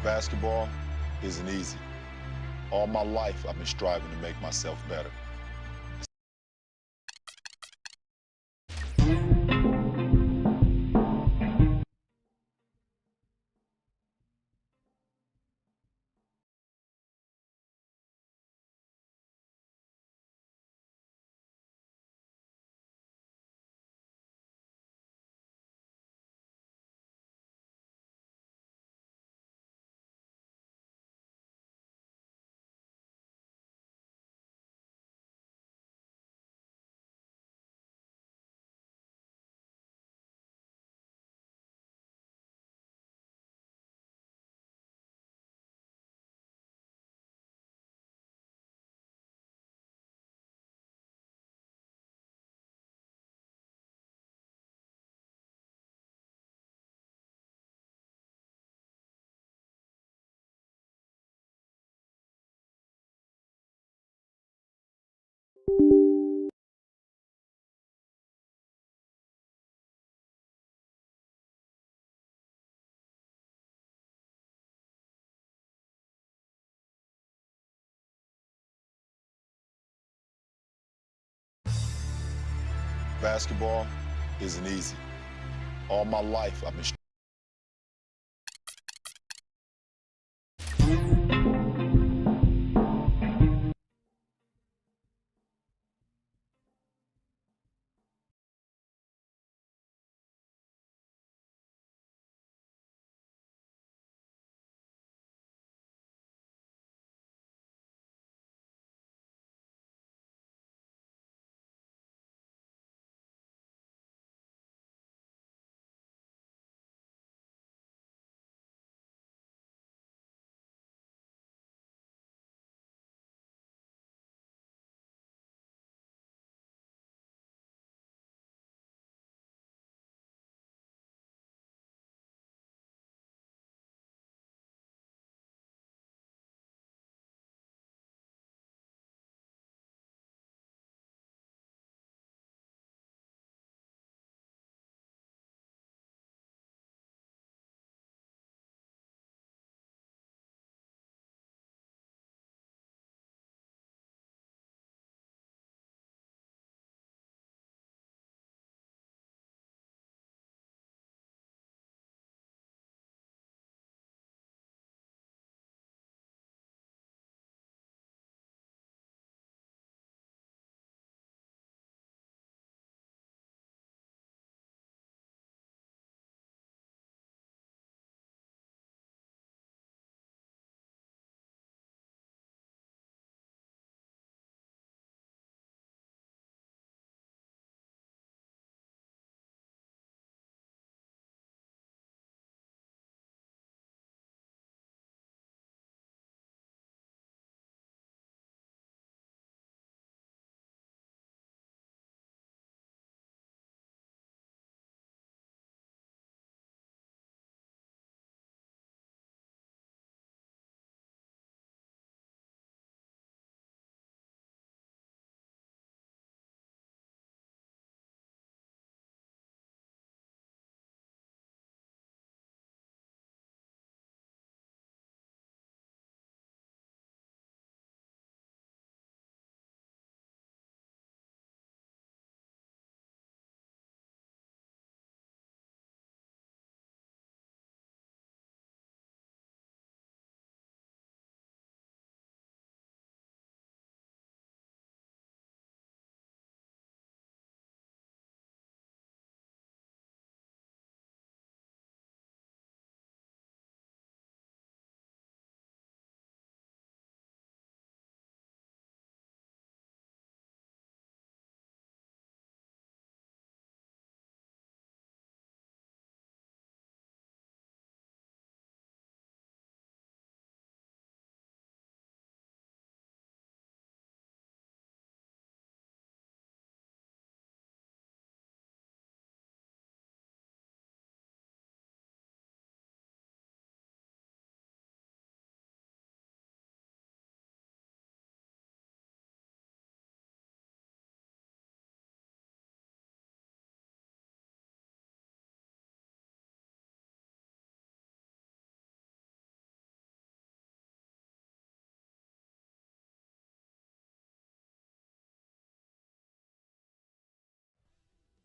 Basketball isn't easy. All my life, I've been striving to make myself better. Basketball isn't easy. All my life, I've been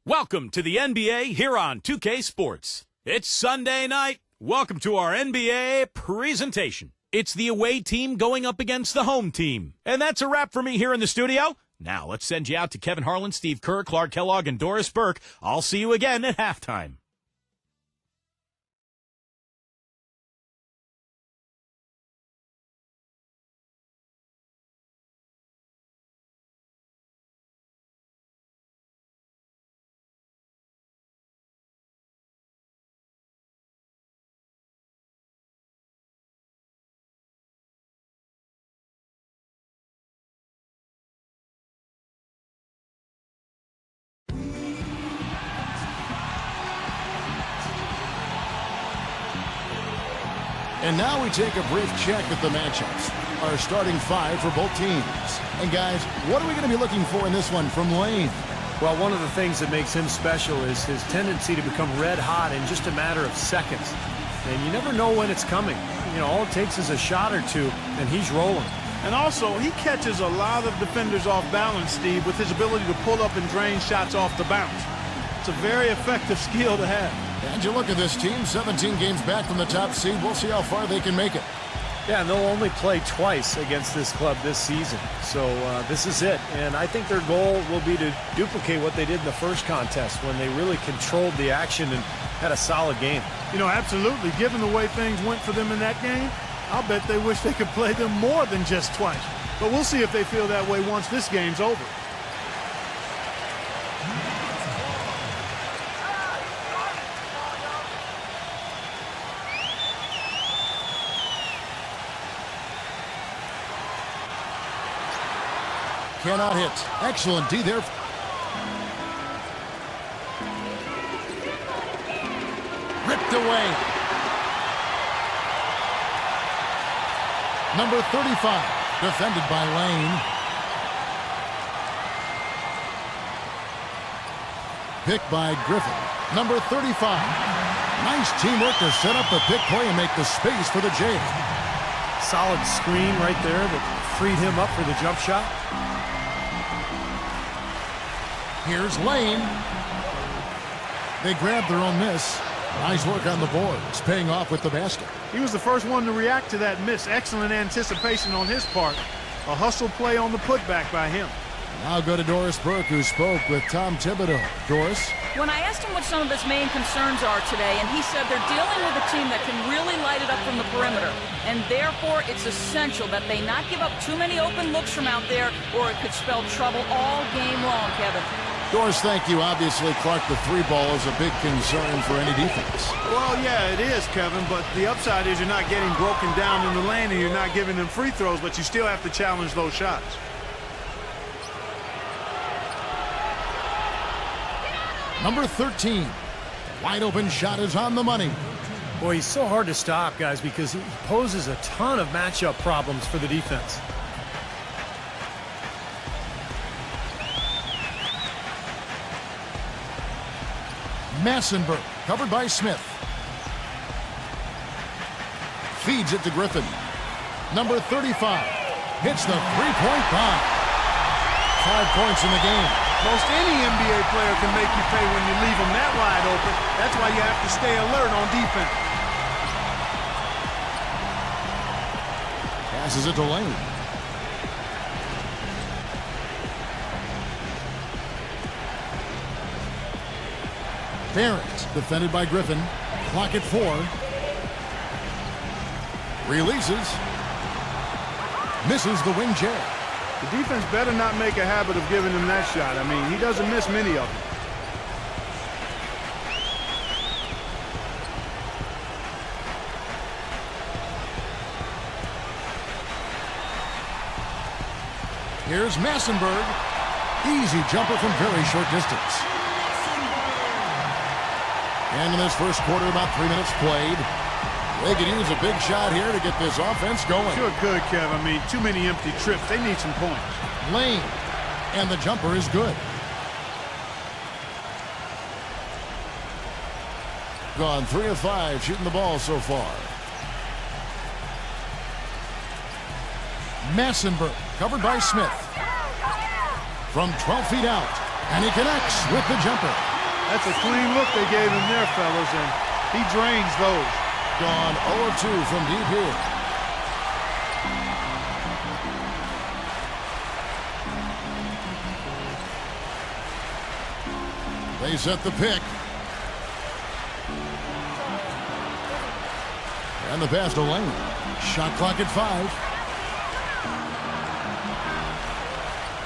Welcome to the NBA here on 2K Sports. It's Sunday night. Welcome to our NBA presentation. It's the away team going up against the home team. And that's a wrap for me here in the studio. Now let's send you out to Kevin Harlan, Steve Kerr, Clark Kellogg, and Doris Burke. I'll see you again at halftime. And now we take a brief check at the matchups. Our starting five for both teams. And guys, what are we going to be looking for in this one from Lane? Well, one of the things that makes him special is his tendency to become red hot in just a matter of seconds. And you never know when it's coming. You know, all it takes is a shot or two, and he's rolling. And also, he catches a lot of defenders off balance, Steve, with his ability to pull up and drain shots off the bounce. It's a very effective skill to have. And you look at this team, 17 games back from the top seed. We'll see how far they can make it. Yeah, and they'll only play twice against this club this season. So this is it. And I think their goal will be to duplicate what they did in the first contest when they really controlled the action and had a solid game. You know, absolutely. Given the way things went for them in that game, I'll bet they wish they could play them more than just twice. But we'll see if they feel that way once this game's over. Cannot hit. Excellent D there. Ripped away. Number 35, defended by Lane. Picked by Griffin. Number 35. Nice teamwork to set up the pick play and make the space for the Jay. Solid screen right there that freed him up for the jump shot. Here's Lane. They grabbed their own miss. Nice work on the boards, paying off with the basket. He was the first one to react to that miss. Excellent anticipation on his part. A hustle play on the putback by him. Now go to Doris Burke, who spoke with Tom Thibodeau. Doris? When I asked him what some of his main concerns are today, and he said they're dealing with a team that can really light it up from the perimeter. And therefore, it's essential that they not give up too many open looks from out there, or it could spell trouble all game long, Kevin. Doris, thank you. Obviously, Clark, the three ball is a big concern for any defense. Well, yeah, it is, Kevin, but the upside is you're not getting broken down in the lane and you're not giving them free throws, but you still have to challenge those shots. Number 13. Wide open shot is on the money. Boy, he's so hard to stop, guys, because he poses a ton of matchup problems for the defense. Massenberg, covered by Smith. Feeds it to Griffin. Number 35. Hits the three-point bomb. 5 points in the game. Most any NBA player can make you pay when you leave them that wide open. That's why you have to stay alert on defense. Passes it to Lane. Barrett, defended by Griffin. Clock at 4. Releases. Misses the wing J. The defense better not make a habit of giving him that shot. I mean, he doesn't miss many of them. Here's Massenberg. Easy jumper from very short distance. And in this first quarter, about 3 minutes played. They could use a big shot here to get this offense going. Sure could, Kev. I mean, too many empty trips. They need some points. Lane. And the jumper is good. Gone 3 of 5 shooting the ball so far. Massenberg covered by Smith. From 12 feet out. And he connects with the jumper. That's a clean look they gave him there, fellas, and he drains those. Gone 0 of 2 from deep here. They set the pick. And the pass to Lane. Shot clock at 5.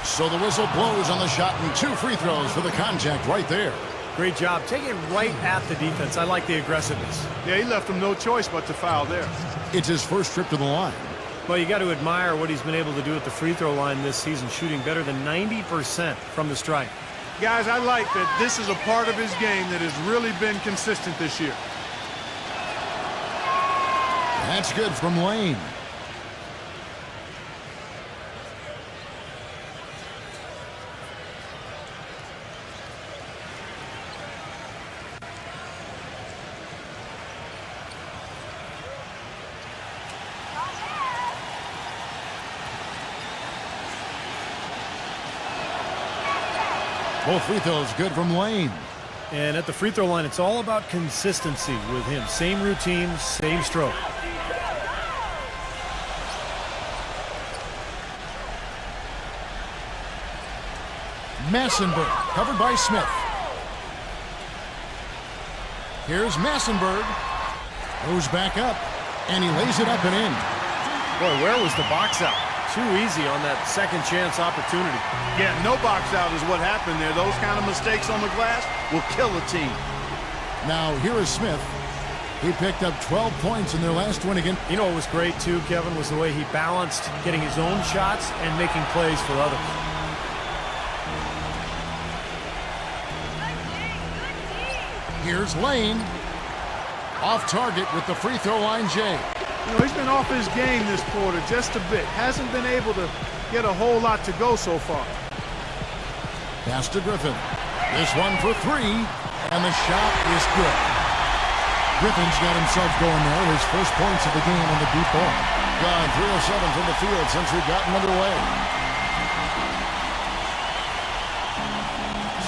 So the whistle blows on the shot and 2 free throws for the contact right there. Great job. Take it right at the defense. I like the aggressiveness. Yeah, he left him no choice but to foul there. It's his first trip to the line. Well, you got to admire what he's been able to do at the free throw line this season, shooting better than 90% from the stripe. Guys, I like that this is a part of his game that has really been consistent this year. That's good from Lane. Both free throws good from Lane. And at the free throw line, it's all about consistency with him. Same routine, same stroke. Massenberg, covered by Smith. Here's Massenberg. Goes back up, and he lays it up and in. Boy, where was the box out? Too easy on that second chance opportunity. Yeah, no box out is what happened there. Those kind of mistakes on the glass will kill a team. Now, here is Smith. He picked up 12 points in their last win again. You know what was great, too, Kevin, was the way he balanced getting his own shots and making plays for others. Here's Lane. Off target with the free throw line, Jay. You know, he's been off his game this quarter just a bit. Hasn't been able to get a whole lot to go so far. Pass to Griffin. This one for 3, and the shot is good. Griffin's got himself going there. His first points of the game on the deep ball. Gone 3 of 7 from the field since we've gotten underway.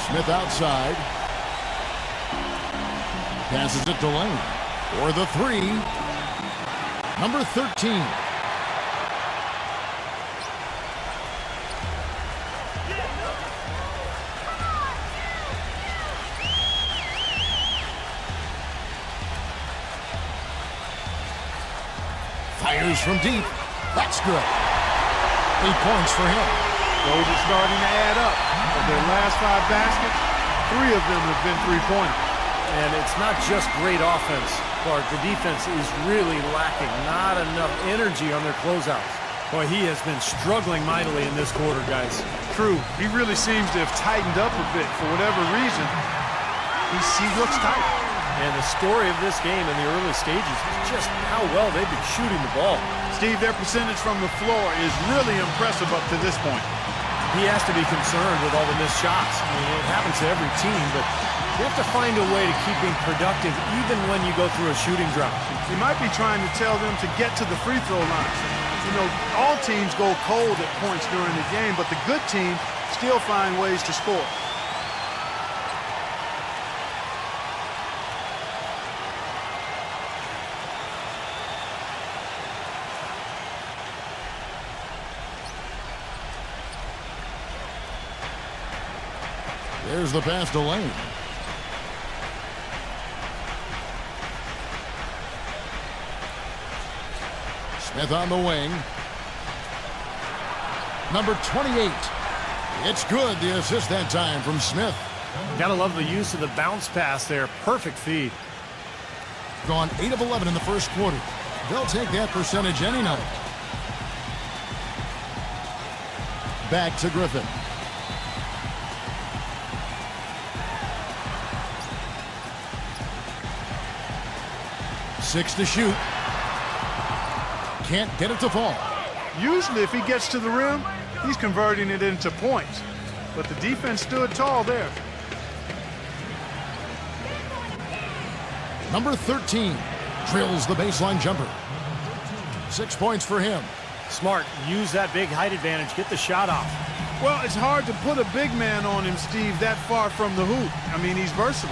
Smith outside. Passes it to Lane. For the 3. Number 13. Fires from deep. That's good. 8 points for him. Those are starting to add up. Of their last 5 baskets, 3 of them have been three-pointers. And it's not just great offense, Clark. The defense is really lacking. Not enough energy on their closeouts. Boy, he has been struggling mightily in this quarter, guys. True. He really seems to have tightened up a bit for whatever reason. He looks tight. And the story of this game in the early stages is just how well they've been shooting the ball. Steve, their percentage from the floor is really impressive up to this point. He has to be concerned with all the missed shots. I mean, it happens to every team, but you have to find a way to keep being productive even when you go through a shooting drought. He might be trying to tell them to get to the free throw line. You know, all teams go cold at points during the game, but the good team still find ways to score. There's the pass to Lane. Smith on the wing. Number 28. It's good. The assist that time from Smith. Gotta love the use of the bounce pass there. Perfect feed. Gone 8 of 11 in the first quarter. They'll take that percentage any night. Back to Griffin. Six to shoot. Can't get it to fall. Usually if he gets to the rim, he's converting it into points. But the defense stood tall there. Number 13 drills the baseline jumper. 6 points for him. Smart. Use that big height advantage. Get the shot off. Well, it's hard to put a big man on him, Steve, that far from the hoop. I mean, he's versatile.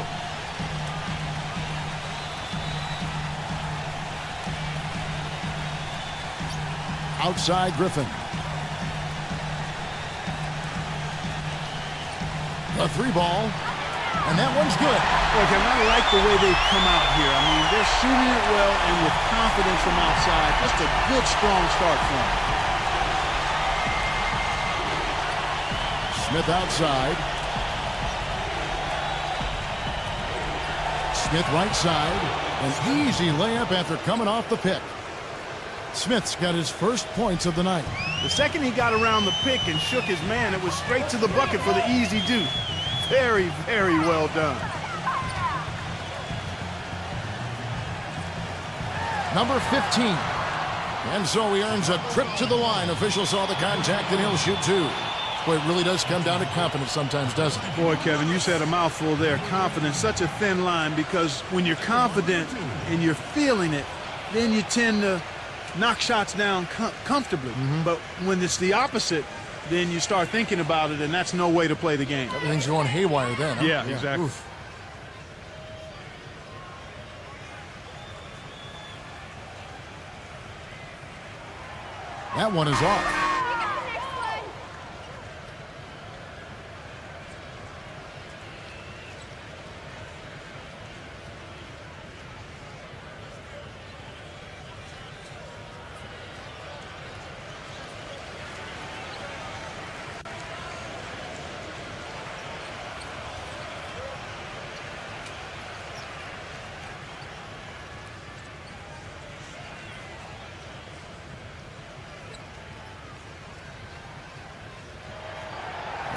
Outside Griffin. A three ball, and that one's good. Look, and I like the way they've come out here. I mean, they're shooting it well and with confidence from outside. Just a good, strong start for them. Smith outside. Smith right side. An easy layup after coming off the pick. Smith's got his first points of the night. The second he got around the pick and shook his man, it was straight to the bucket for the easy deuce. Very, very well done. Number 15. And so he earns a trip to the line. Official saw the contact, and he'll shoot two. Boy, it really does come down to confidence sometimes, doesn't it? Boy, Kevin, you said a mouthful there. Confidence, such a thin line, because when you're confident and you're feeling it, then you tend to knock shots down comfortably. But when it's the opposite, then you start thinking about it, and that's no way to play the game. Everything's going haywire then. Huh? Yeah, exactly. Oof. That one is off.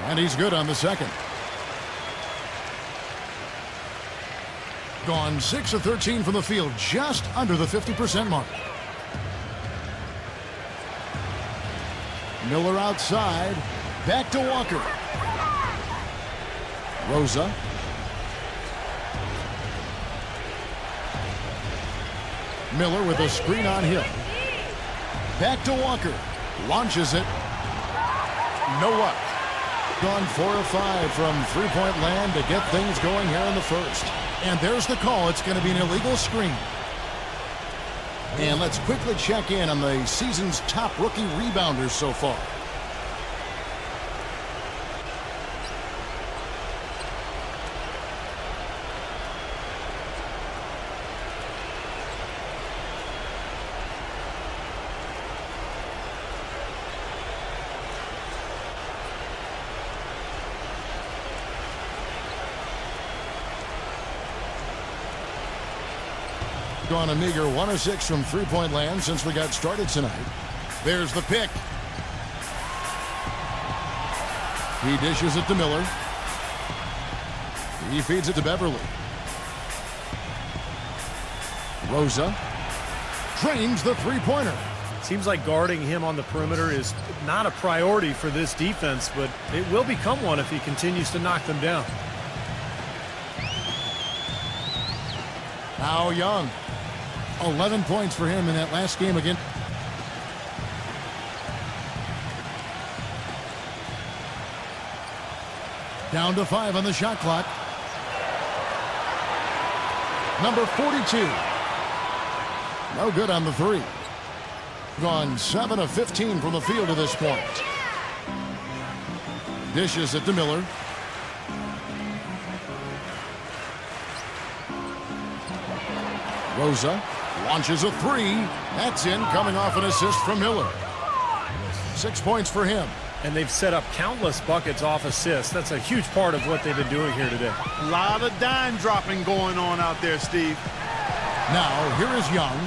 And he's good on the second. Gone 6 of 13 from the field, just under the 50% mark. Miller outside. Back to Walker. Rosa. Miller with a screen on Hill. Back to Walker. Launches it. No luck. Gone 4 of 5 from three-point land to get things going here in the first. And there's the call. It's going to be an illegal screen. And let's quickly check in on the season's top rookie rebounders so far. Gone a meager 1 of 6 from three-point land since we got started tonight. There's the pick. He dishes it to Miller. He feeds it to Beverly. Rosa trains the three-pointer. Seems like guarding him on the perimeter is not a priority for this defense, but it will become one if he continues to knock them down. Now Young. 11 points for him in that last game again. Down to 5 on the shot clock. Number 42. No good on the three. Gone 7 of 15 from the field to this point. Dishes it to Miller. Rosa launches a three. That's in, coming off an assist from Miller. 6 points for him. And they've set up countless buckets off assists. That's a huge part of what they've been doing here today. A lot of dime dropping going on out there, Steve. Now, here is Young.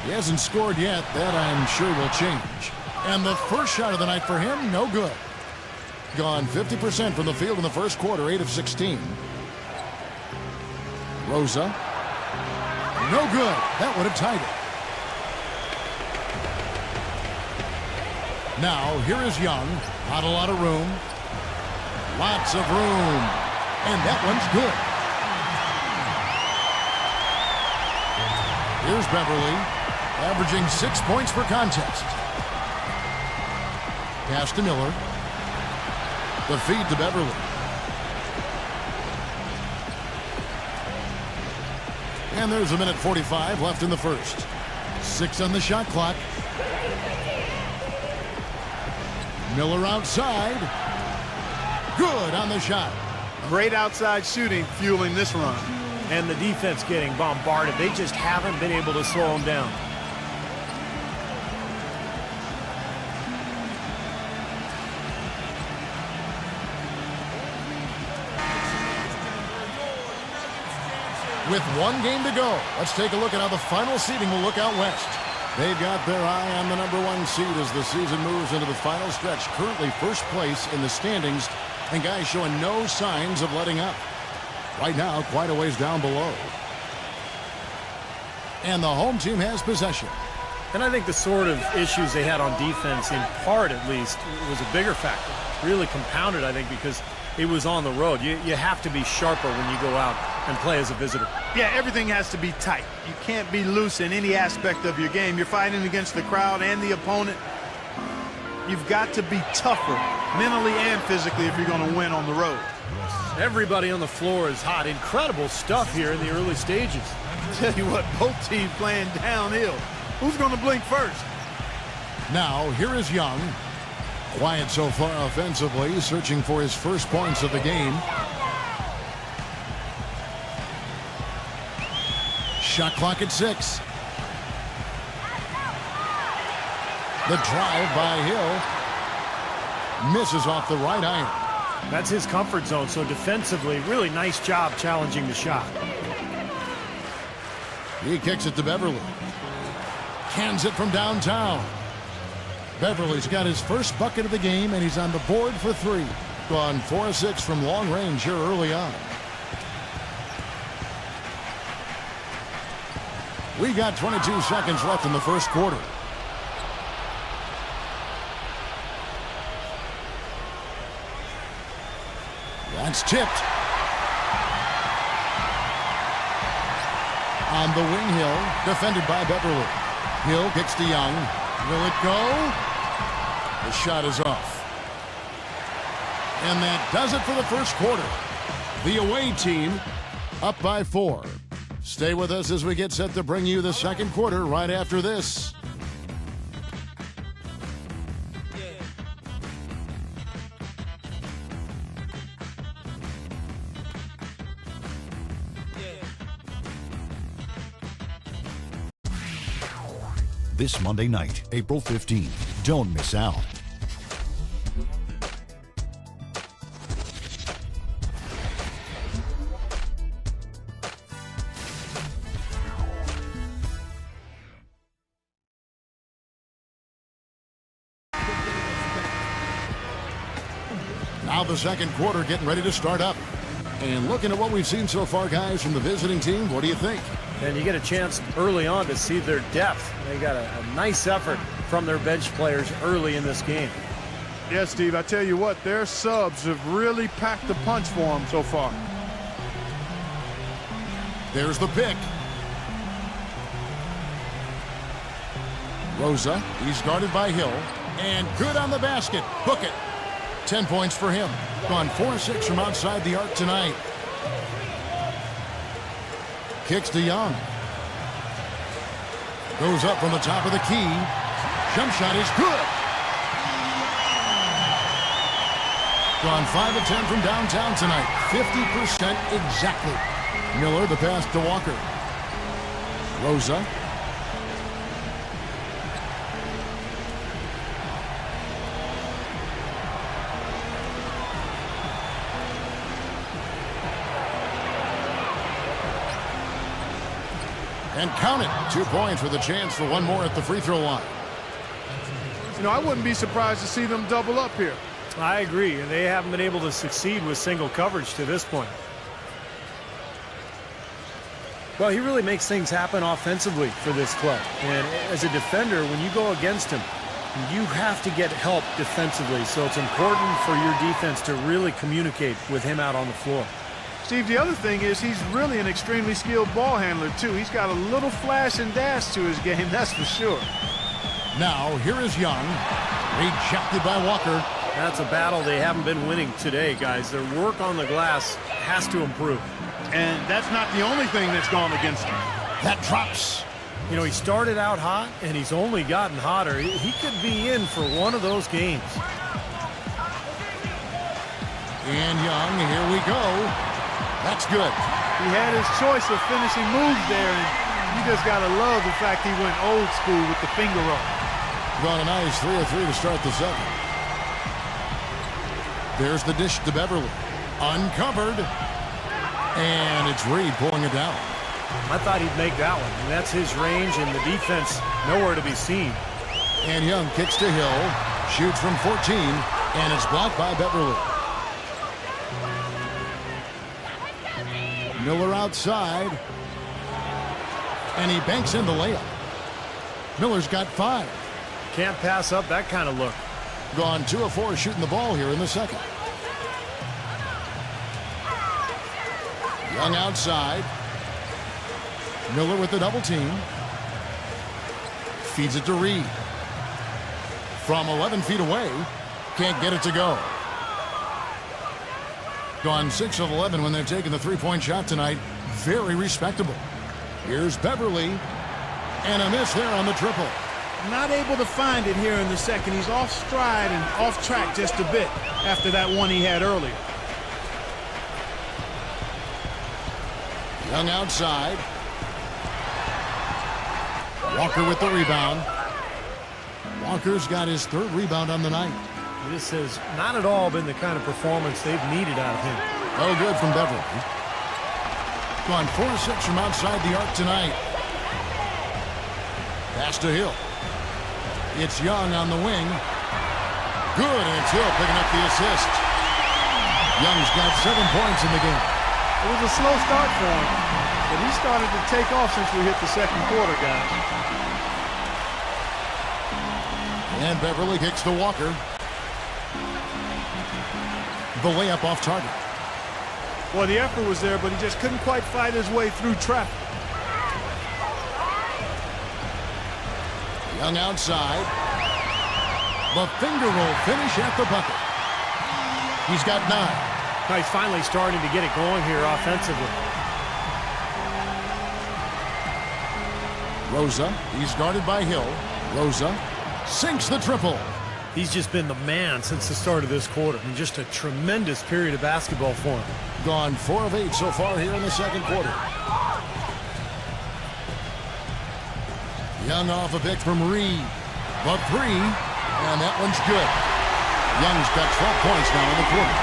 He hasn't scored yet. That, I'm sure, will change. And the first shot of the night for him, no good. Gone 50% from the field in the first quarter, 8 of 16. Rosa. No good. That would have tied it. Now, here is Young. Not a lot of room. Lots of room. And that one's good. Here's Beverly, averaging 6 points per contest. Pass to Miller. The feed to Beverly. And there's 1:45 left in the first. 6 on the shot clock. Miller outside. Good on the shot. Great outside shooting fueling this run. And the defense getting bombarded. They just haven't been able to slow him down. With 1 game to go, let's take a look at how the final seeding will look out west. They've got their eye on the #1 seed as the season moves into the final stretch. Currently first place in the standings, and guys showing no signs of letting up. Right now, quite a ways down below. And the home team has possession. And I think the sort of issues they had on defense, in part at least, was a bigger factor. Really compounded, I think, because it was on the road. You have to be sharper when you go out and play as a visitor. Yeah, everything has to be tight. You can't be loose in any aspect of your game. You're fighting against the crowd and the opponent. You've got to be tougher mentally and physically if you're going to win on the road. Everybody on the floor is hot. Incredible stuff here in the early stages. Tell you what, both teams playing downhill. Who's going to blink first? Now, here is Young. Quiet so far offensively, searching for his first points of the game. Shot clock at 6. The drive by Hill. Misses off the right iron. That's his comfort zone, so defensively, really nice job challenging the shot. He kicks it to Beverly. Cans it from downtown. Beverly's got his first bucket of the game, and he's on the board for 3. Gone 4 of 6 from long range here early on. We got 22 seconds left in the first quarter. That's tipped. On the wing, Hill, defended by Beverly. Hill kicks to Young. Will it go? The shot is off. And that does it for the first quarter. The away team up by 4. Stay with us as we get set to bring you the second quarter right after this. This Monday night, April 15th. Don't miss out. Now the second quarter getting ready to start up. And looking at what we've seen so far, guys, from the visiting team, what do you think? And you get a chance early on to see their depth. They got a nice effort from their bench players early in this game. Yeah, Steve, I tell you what, their subs have really packed the punch for them so far. There's the pick. Rosa, he's guarded by Hill. And good on the basket. Book it. 10 points for him. Gone 4-6 from outside the arc tonight. Kicks to Young. Goes up from the top of the key. Jump shot is good. Gone 5 of 10 from downtown tonight. 50% exactly. Miller the pass to Walker. Rosa. And count it. 2 points with a chance for one more at the free throw line. You know, I wouldn't be surprised to see them double up here. I agree, and they haven't been able to succeed with single coverage to this point. Well, he really makes things happen offensively for this club. And as a defender, when you go against him, you have to get help defensively. So it's important for your defense to really communicate with him out on the floor. Steve, the other thing is he's really an extremely skilled ball handler, too. He's got a little flash and dash to his game, that's for sure. Now, here is Young. Rejected by Walker. That's a battle they haven't been winning today, guys. Their work on the glass has to improve. And that's not the only thing that's gone against them. That drops. You know, he started out hot, and he's only gotten hotter. He could be in for one of those games. And Young, here we go. That's good. He had his choice of finishing moves there, and you just got to love the fact he went old school with the finger roll. Got a nice 3 of 3 to start the second. There's the dish to Beverly. Uncovered. And it's Reed pulling it down. I thought he'd make that one. And that's his range, and the defense nowhere to be seen. And Young kicks to Hill. Shoots from 14. And it's blocked by Beverly. Miller outside. And he banks in the layup. Miller's got 5. Can't pass up that kind of look. Gone 2 of 4 shooting the ball here in the second. Young outside. Miller with the double team. Feeds it to Reed. From 11 feet away. Can't get it to go. Gone 6 of 11 when they're taking the three-point shot tonight. Very respectable. Here's Beverly. And a miss there on the triple. Not able to find it here in the second. He's off stride and off track just a bit after that one he had earlier. Young outside. Walker with the rebound. Walker's got his 3rd rebound on the night. This has not at all been the kind of performance they've needed out of him. Oh, good from Beverly. Gone 4 of 6 from outside the arc tonight. Pass to Hill. It's Young on the wing. Good, and it's Hill picking up the assist. Young's got 7 points in the game. It was a slow start for him, but he started to take off since we hit the second quarter, guys. And Beverly kicks to Walker. The layup off target. Well, the effort was there, but he just couldn't quite fight his way through traffic. Young outside. The finger roll finish at the bucket. He's got 9. He's finally starting to get it going here offensively. Rosa, he's guarded by Hill. Rosa sinks the triple. He's just been the man since the start of this quarter. And just a tremendous period of basketball for him. Gone 4 of 8 so far here in the second quarter. Young off a pick from Reed. The 3, and that one's good. Young's got 12 points now in the quarter.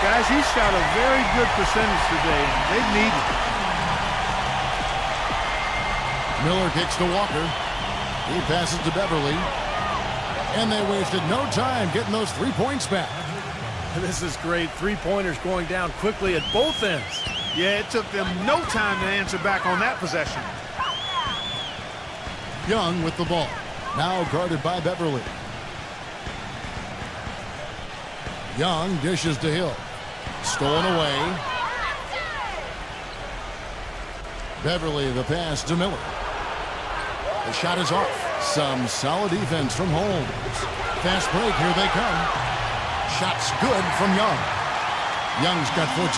Guys, he shot a very good percentage today, and they need it. Miller kicks to Walker. He passes to Beverly. And they wasted no time getting those 3 points back. This is great. 3-pointers going down quickly at both ends. Yeah, it took them no time to answer back on that possession. Young with the ball. Now guarded by Beverly. Young dishes to Hill. Stolen away. Beverly the pass to Miller. The shot is off. Some solid defense from Holmes. Fast break, here they come. Shot's good from Young. Young's got 14.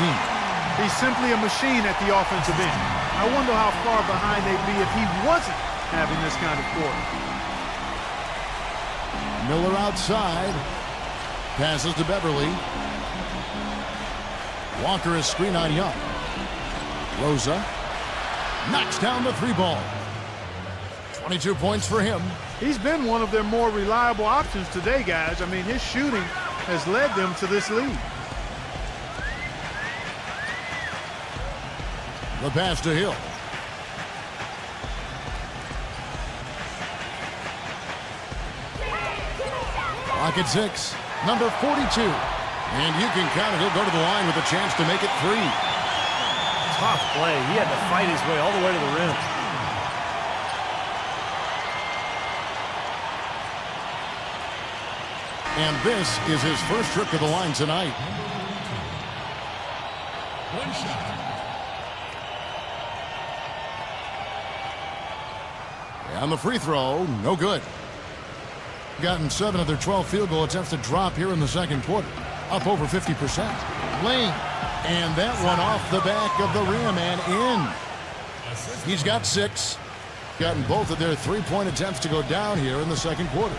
He's simply a machine at the offensive end. I wonder how far behind they'd be if he wasn't having this kind of quarter. Miller outside. Passes to Beverly. Walker is screen on Young. Rosa knocks down the 3 ball. 22 points for him. He's been one of their more reliable options today, guys. I mean, his shooting has led them to this lead. The pass to Hill. Clock at 6. Number 42. And you can count it. He'll go to the line with a chance to make it 3. Tough play. He had to fight his way all the way to the rim. And this is his first trip to the line tonight. One shot. And the free throw, no good. Gotten 7 of their 12 field goal attempts to drop here in the second quarter. Up over 50%. Lane. And that one off the back of the rim and in. He's got 6. Gotten both of their 3-point attempts to go down here in the second quarter.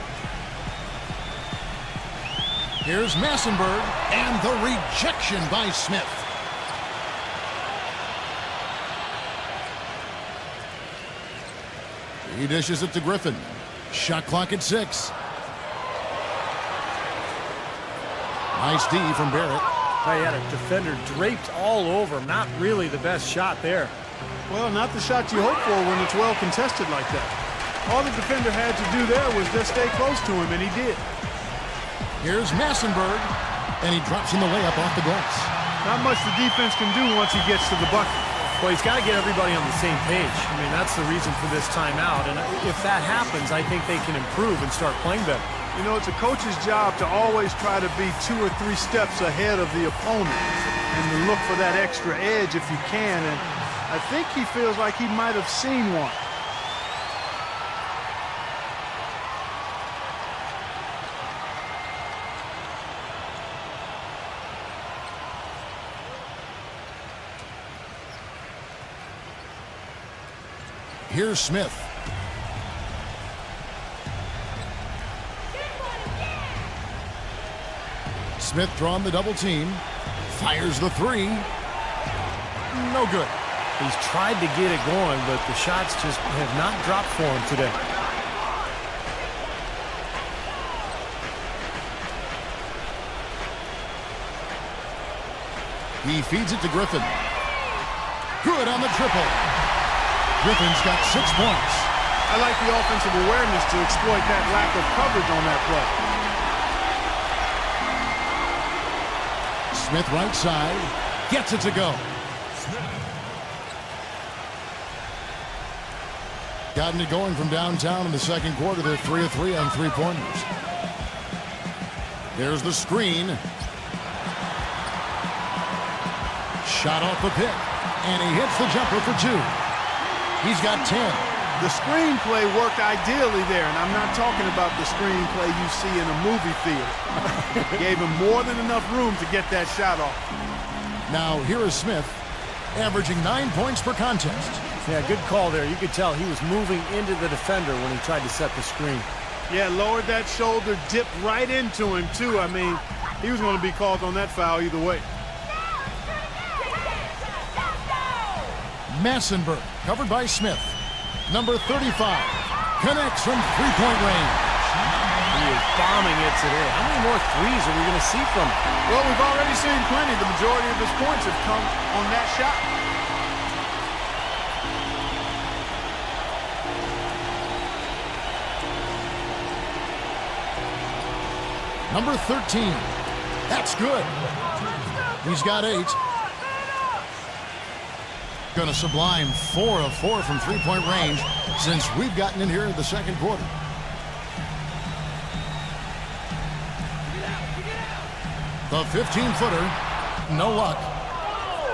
Here's Massenberg, and the rejection by Smith. He dishes it to Griffin. Shot clock at 6. Nice D from Barrett. He had a defender draped all over him. Not really the best shot there. Well, not the shot you hope for when it's well contested like that. All the defender had to do there was just stay close to him, and he did. Here's Massenberg, and he drops in the layup off the glass. Not much the defense can do once he gets to the bucket. Well, he's got to get everybody on the same page. I mean, that's the reason for this timeout. And if that happens, I think they can improve and start playing better. You know, it's a coach's job to always try to be 2 or 3 steps ahead of the opponent and to look for that extra edge if you can. And I think he feels like he might have seen one. Here's Smith. Smith drawn the double team. Fires the 3. No good. He's tried to get it going, but the shots just have not dropped for him today. He feeds it to Griffin. Good on the triple. Griffin's got 6 points. I like the offensive awareness to exploit that lack of coverage on that play. Smith right side. Gets it to go. Gotten it going from downtown in the second quarter. They're 3 of 3 on 3-pointers. There's the screen. Shot off the pick. And he hits the jumper for 2. He's got 10. The screenplay worked ideally there, and I'm not talking about the screenplay you see in a movie theater. Gave him more than enough room to get that shot off. Now here is Smith, averaging 9 points per contest. Yeah, good call there. You could tell he was moving into the defender when he tried to set the screen. Yeah, lowered that shoulder, dipped right into him, too. I mean, he was going to be called on that foul either way. Massenberg, covered by Smith. Number 35, connects from 3-point range. He is bombing it today. How many more threes are we going to see from him? Well, we've already seen plenty. The majority of his points have come on that shot. Number 13, that's good. He's got 8. Going to sublime 4 of 4 from 3-point range since we've gotten in here in the second quarter. The 15-footer, no luck.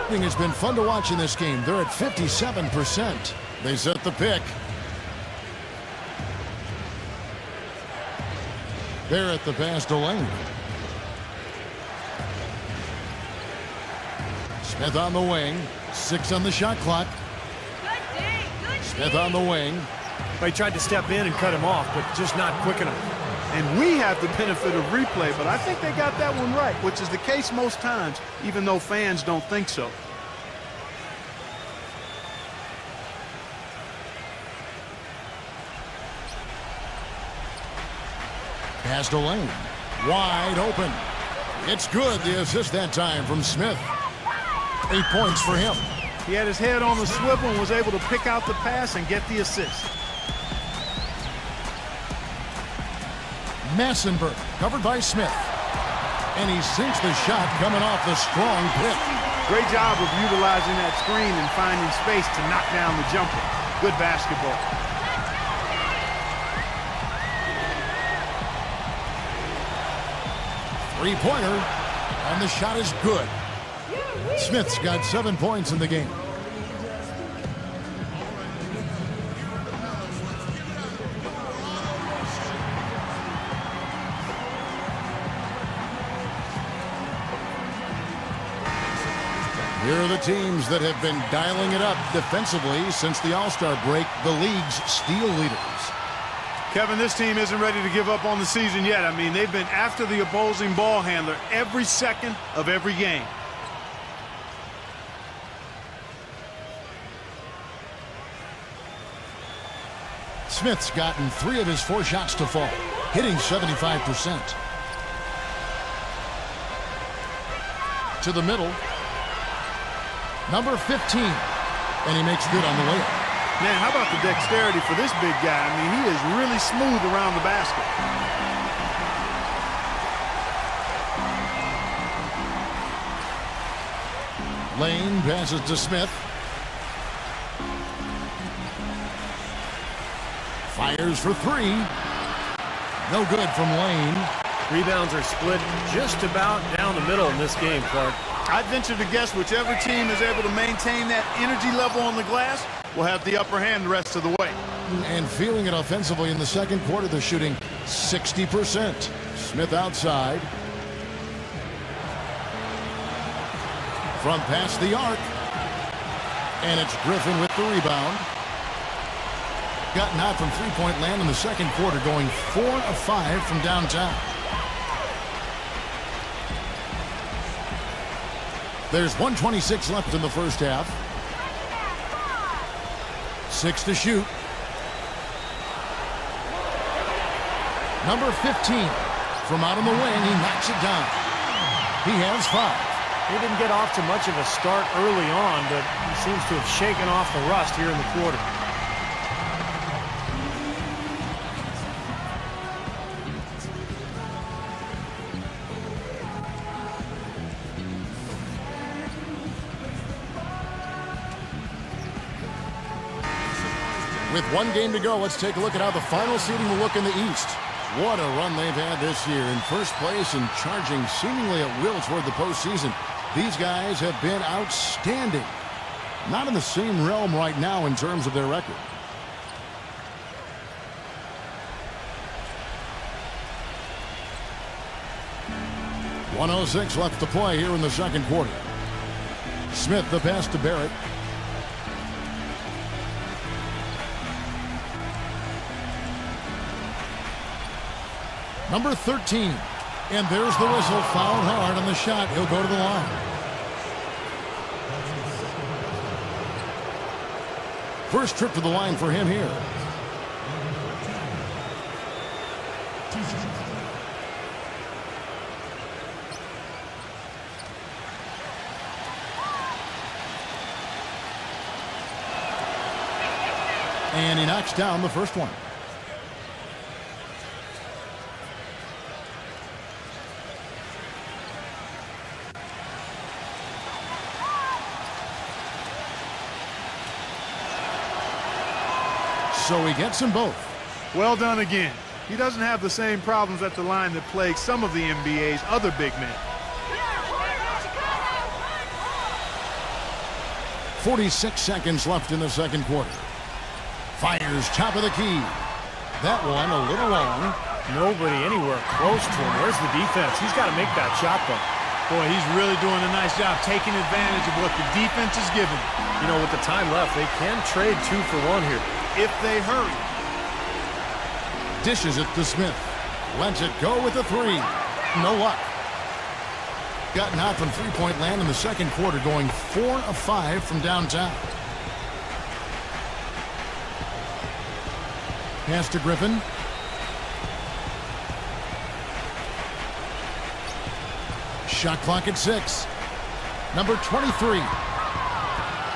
It's been fun to watch in this game. They're at 57%. They set the pick. They're at the pass to Lane. Smith on the wing. 6 on the shot clock. Smith on the wing. He tried to step in and cut him off, but just not quick enough. And we have the benefit of replay, but I think they got that one right, which is the case most times, even though fans don't think so. Pass to Lane. Wide open. It's good. The assist that time from Smith. 8 points for him. He had his head on the swivel and was able to pick out the pass and get the assist. Massenberg, covered by Smith. And he sinks the shot coming off the strong pick. Great job of utilizing that screen and finding space to knock down the jumper. Good basketball. Three-pointer, and the shot is good. Smith's got 7 points in the game. Here are the teams that have been dialing it up defensively since the All-Star break, the league's steal leaders. Kevin, this team isn't ready to give up on the season yet. I mean, they've been after the opposing ball handler every second of every game. Smith's gotten 3 of his 4 shots to fall, hitting 75%. To the middle. Number 15. And he makes good on the layup. Man, how about the dexterity for this big guy? I mean, he is really smooth around the basket. Lane passes to Smith. Fires for 3. No good from Lane. Rebounds are split just about down the middle in this game, Clark. I'd venture to guess whichever team is able to maintain that energy level on the glass will have the upper hand the rest of the way. And feeling it offensively in the second quarter, they're shooting 60%. Smith outside. From past the arc. And it's Griffin with the rebound. Gotten out from three-point land in the second quarter, going 4 of 5 from downtown. There's 1:26 left in the first half. 6 to shoot. Number 15 from out on the wing, he knocks it down. He has 5. He didn't get off to much of a start early on, but he seems to have shaken off the rust here in the quarter. With 1 game to go, let's take a look at how the final seeding will look in the East. What a run they've had this year. In first place and charging seemingly at will toward the postseason. These guys have been outstanding. Not in the same realm right now in terms of their record. .106 left to play here in the second quarter. Smith the pass to Barrett. Number 13. And there's the whistle. Fouled hard on the shot. He'll go to the line. First trip to the line for him here. And he knocks down the first one. So he gets them both. Well done again. He doesn't have the same problems at the line that plague some of the NBA's other big men. 46 seconds left in the second quarter. Fires top of the key. That one a little long. Nobody anywhere close to him. Where's the defense? He's got to make that shot, though. Boy, he's really doing a nice job taking advantage of what the defense is giving. You know, with the time left, they can trade 2 for 1 here. If they hurry. Dishes it to Smith. Lets it go with the 3. No luck. Gotten out from three-point land in the second quarter, going 4 of 5 from downtown. Pass to Griffin. Shot clock at 6. Number 23.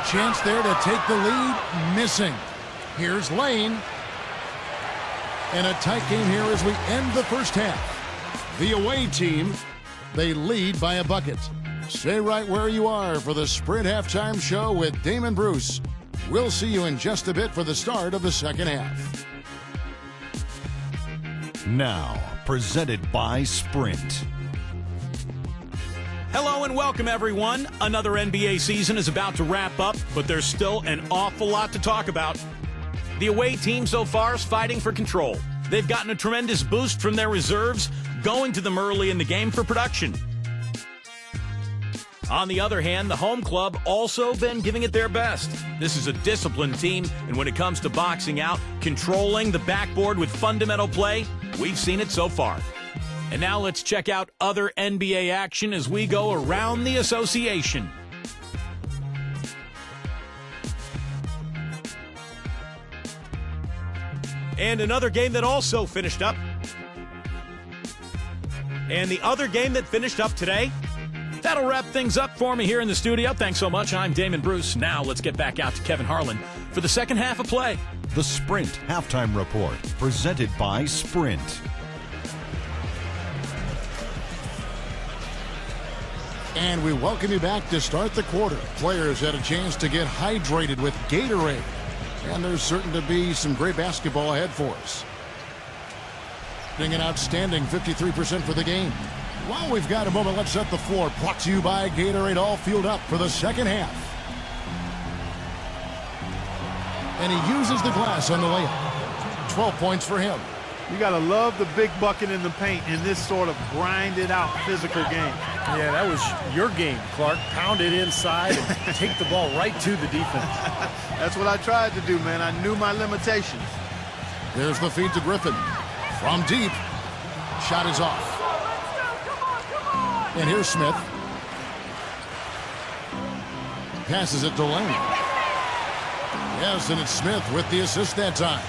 Chance there to take the lead. Missing. Here's Lane. And a tight game here as we end the first half. The away team, they lead by a bucket. Stay right where you are for the Sprint Halftime Show with Damon Bruce. We'll see you in just a bit for the start of the second half. Now, presented by Sprint. Hello and welcome, everyone. Another NBA season is about to wrap up, but there's still an awful lot to talk about. The away team so far is fighting for control. They've gotten a tremendous boost from their reserves, going to them early in the game for production. On the other hand, the home club also been giving it their best. This is a disciplined team, and when it comes to boxing out, controlling the backboard with fundamental play, we've seen it so far. And now let's check out other NBA action as we go around the association. And another game that also finished up. And the other game that finished up today. That'll wrap things up for me here in the studio. Thanks so much. I'm Damon Bruce. Now let's get back out to Kevin Harlan for the second half of play. The Sprint Halftime Report, presented by Sprint. And we welcome you back to start the quarter. Players had a chance to get hydrated with Gatorade. And there's certain to be some great basketball ahead for us. Being an outstanding 53% for the game. While we've got a moment, let's set the floor. Brought to you by Gatorade, all fueled up for the second half. And he uses the glass on the layup. 12 points for him. You got to love the big bucket in the paint in this sort of grinded out physical game. Yeah, that was your game, Clark. Pound it inside and take the ball right to the defense. That's what I tried to do, man. I knew my limitations. There's the feed to Griffin. From deep. Shot is off. And here's Smith. Passes it to Lane. Yes, and it's Smith with the assist that time.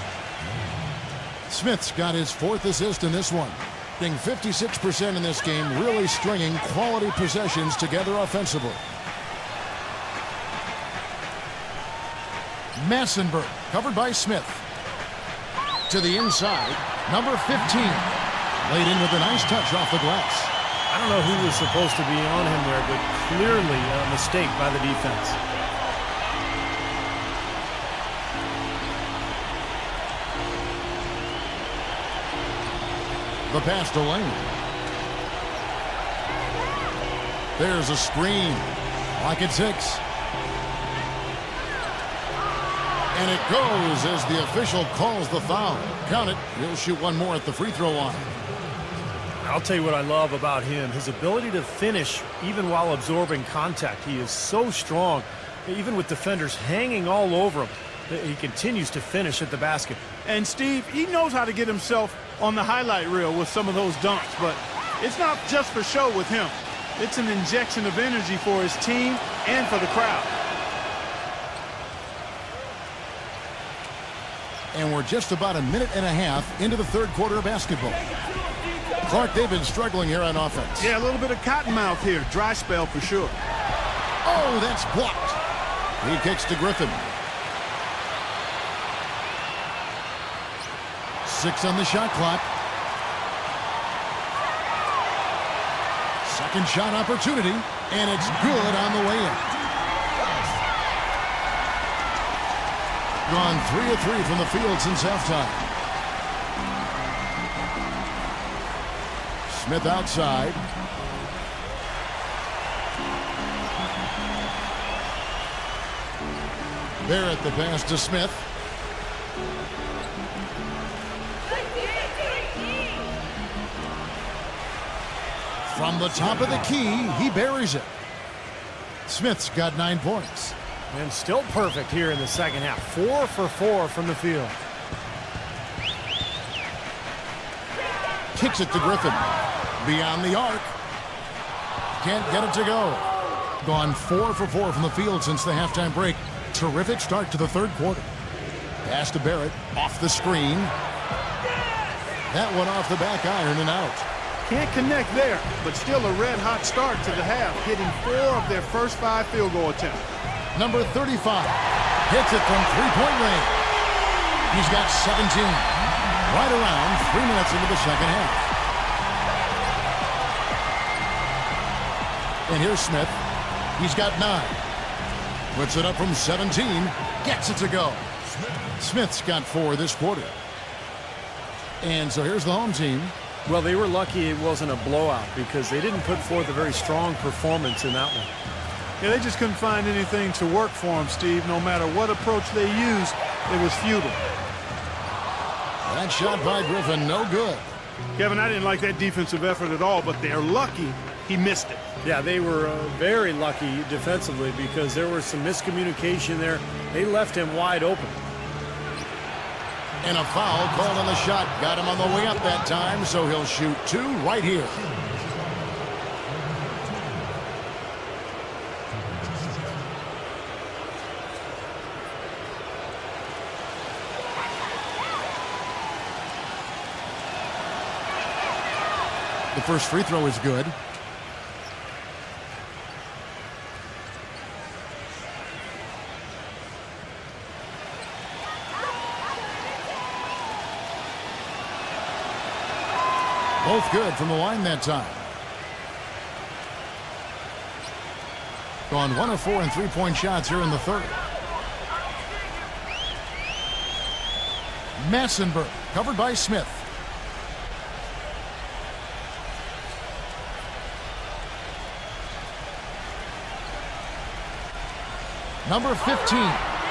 Smith's got his fourth assist in this one. Being 56% in this game, really stringing quality possessions together offensively. Massenberg, covered by Smith. To the inside, number 15. Laid in with a nice touch off the glass. I don't know who was supposed to be on him there, but clearly a mistake by the defense. The pass to Lane. There's a screen. Clock at 6. And it goes as the official calls the foul. Count it. He'll shoot one more at the free throw line. I'll tell you what I love about him. His ability to finish even while absorbing contact. He is so strong. Even with defenders hanging all over him, he continues to finish at the basket. And Steve, he knows how to get himself on the highlight reel with some of those dunks, but it's not just for show with him. It's an injection of energy for his team and for the crowd. And we're just about a minute and a half into the third quarter of basketball. Clark, they've been struggling here on offense. Yeah, a little bit of cottonmouth here. Dry spell for sure. Oh, that's blocked. He kicks to Griffin. 6 on the shot clock. Second shot opportunity, and it's good on the way in. Gone 3 of 3 from the field since halftime. Smith outside. Barrett the pass to Smith. From the top of the key, he buries it. Smith's got 9 points. And still perfect here in the second half. 4 for 4 from the field. Kicks it to Griffin. Beyond the arc. Can't get it to go. Gone 4 for 4 from the field since the halftime break. Terrific start to the third quarter. Pass to Barrett. Off the screen. That one off the back iron and out. Can't connect there, but still a red-hot start to the half, hitting 4 of their first 5 field goal attempts. Number 35 hits it from three-point range. He's got 17. Right around 3 minutes into the second half. And here's Smith. He's got 9. Puts it up from 17. Gets it to go. Smith's got 4 this quarter. And so here's the home team. Well, they were lucky it wasn't a blowout because they didn't put forth a very strong performance in that one. Yeah, they just couldn't find anything to work for them, Steve. No matter what approach they used, it was futile. That shot by Griffin, no good. Kevin, I didn't like that defensive effort at all, but they're lucky he missed it. Yeah, they were very lucky defensively because there was some miscommunication there. They left him wide open. And a foul called on the shot. Got him on the way up that time, so he'll shoot 2 right here. The first free throw is good. Both good from the line that time. Gone 1 of 4 in three-point shots here in the third. Massenberg covered by Smith. Number 15.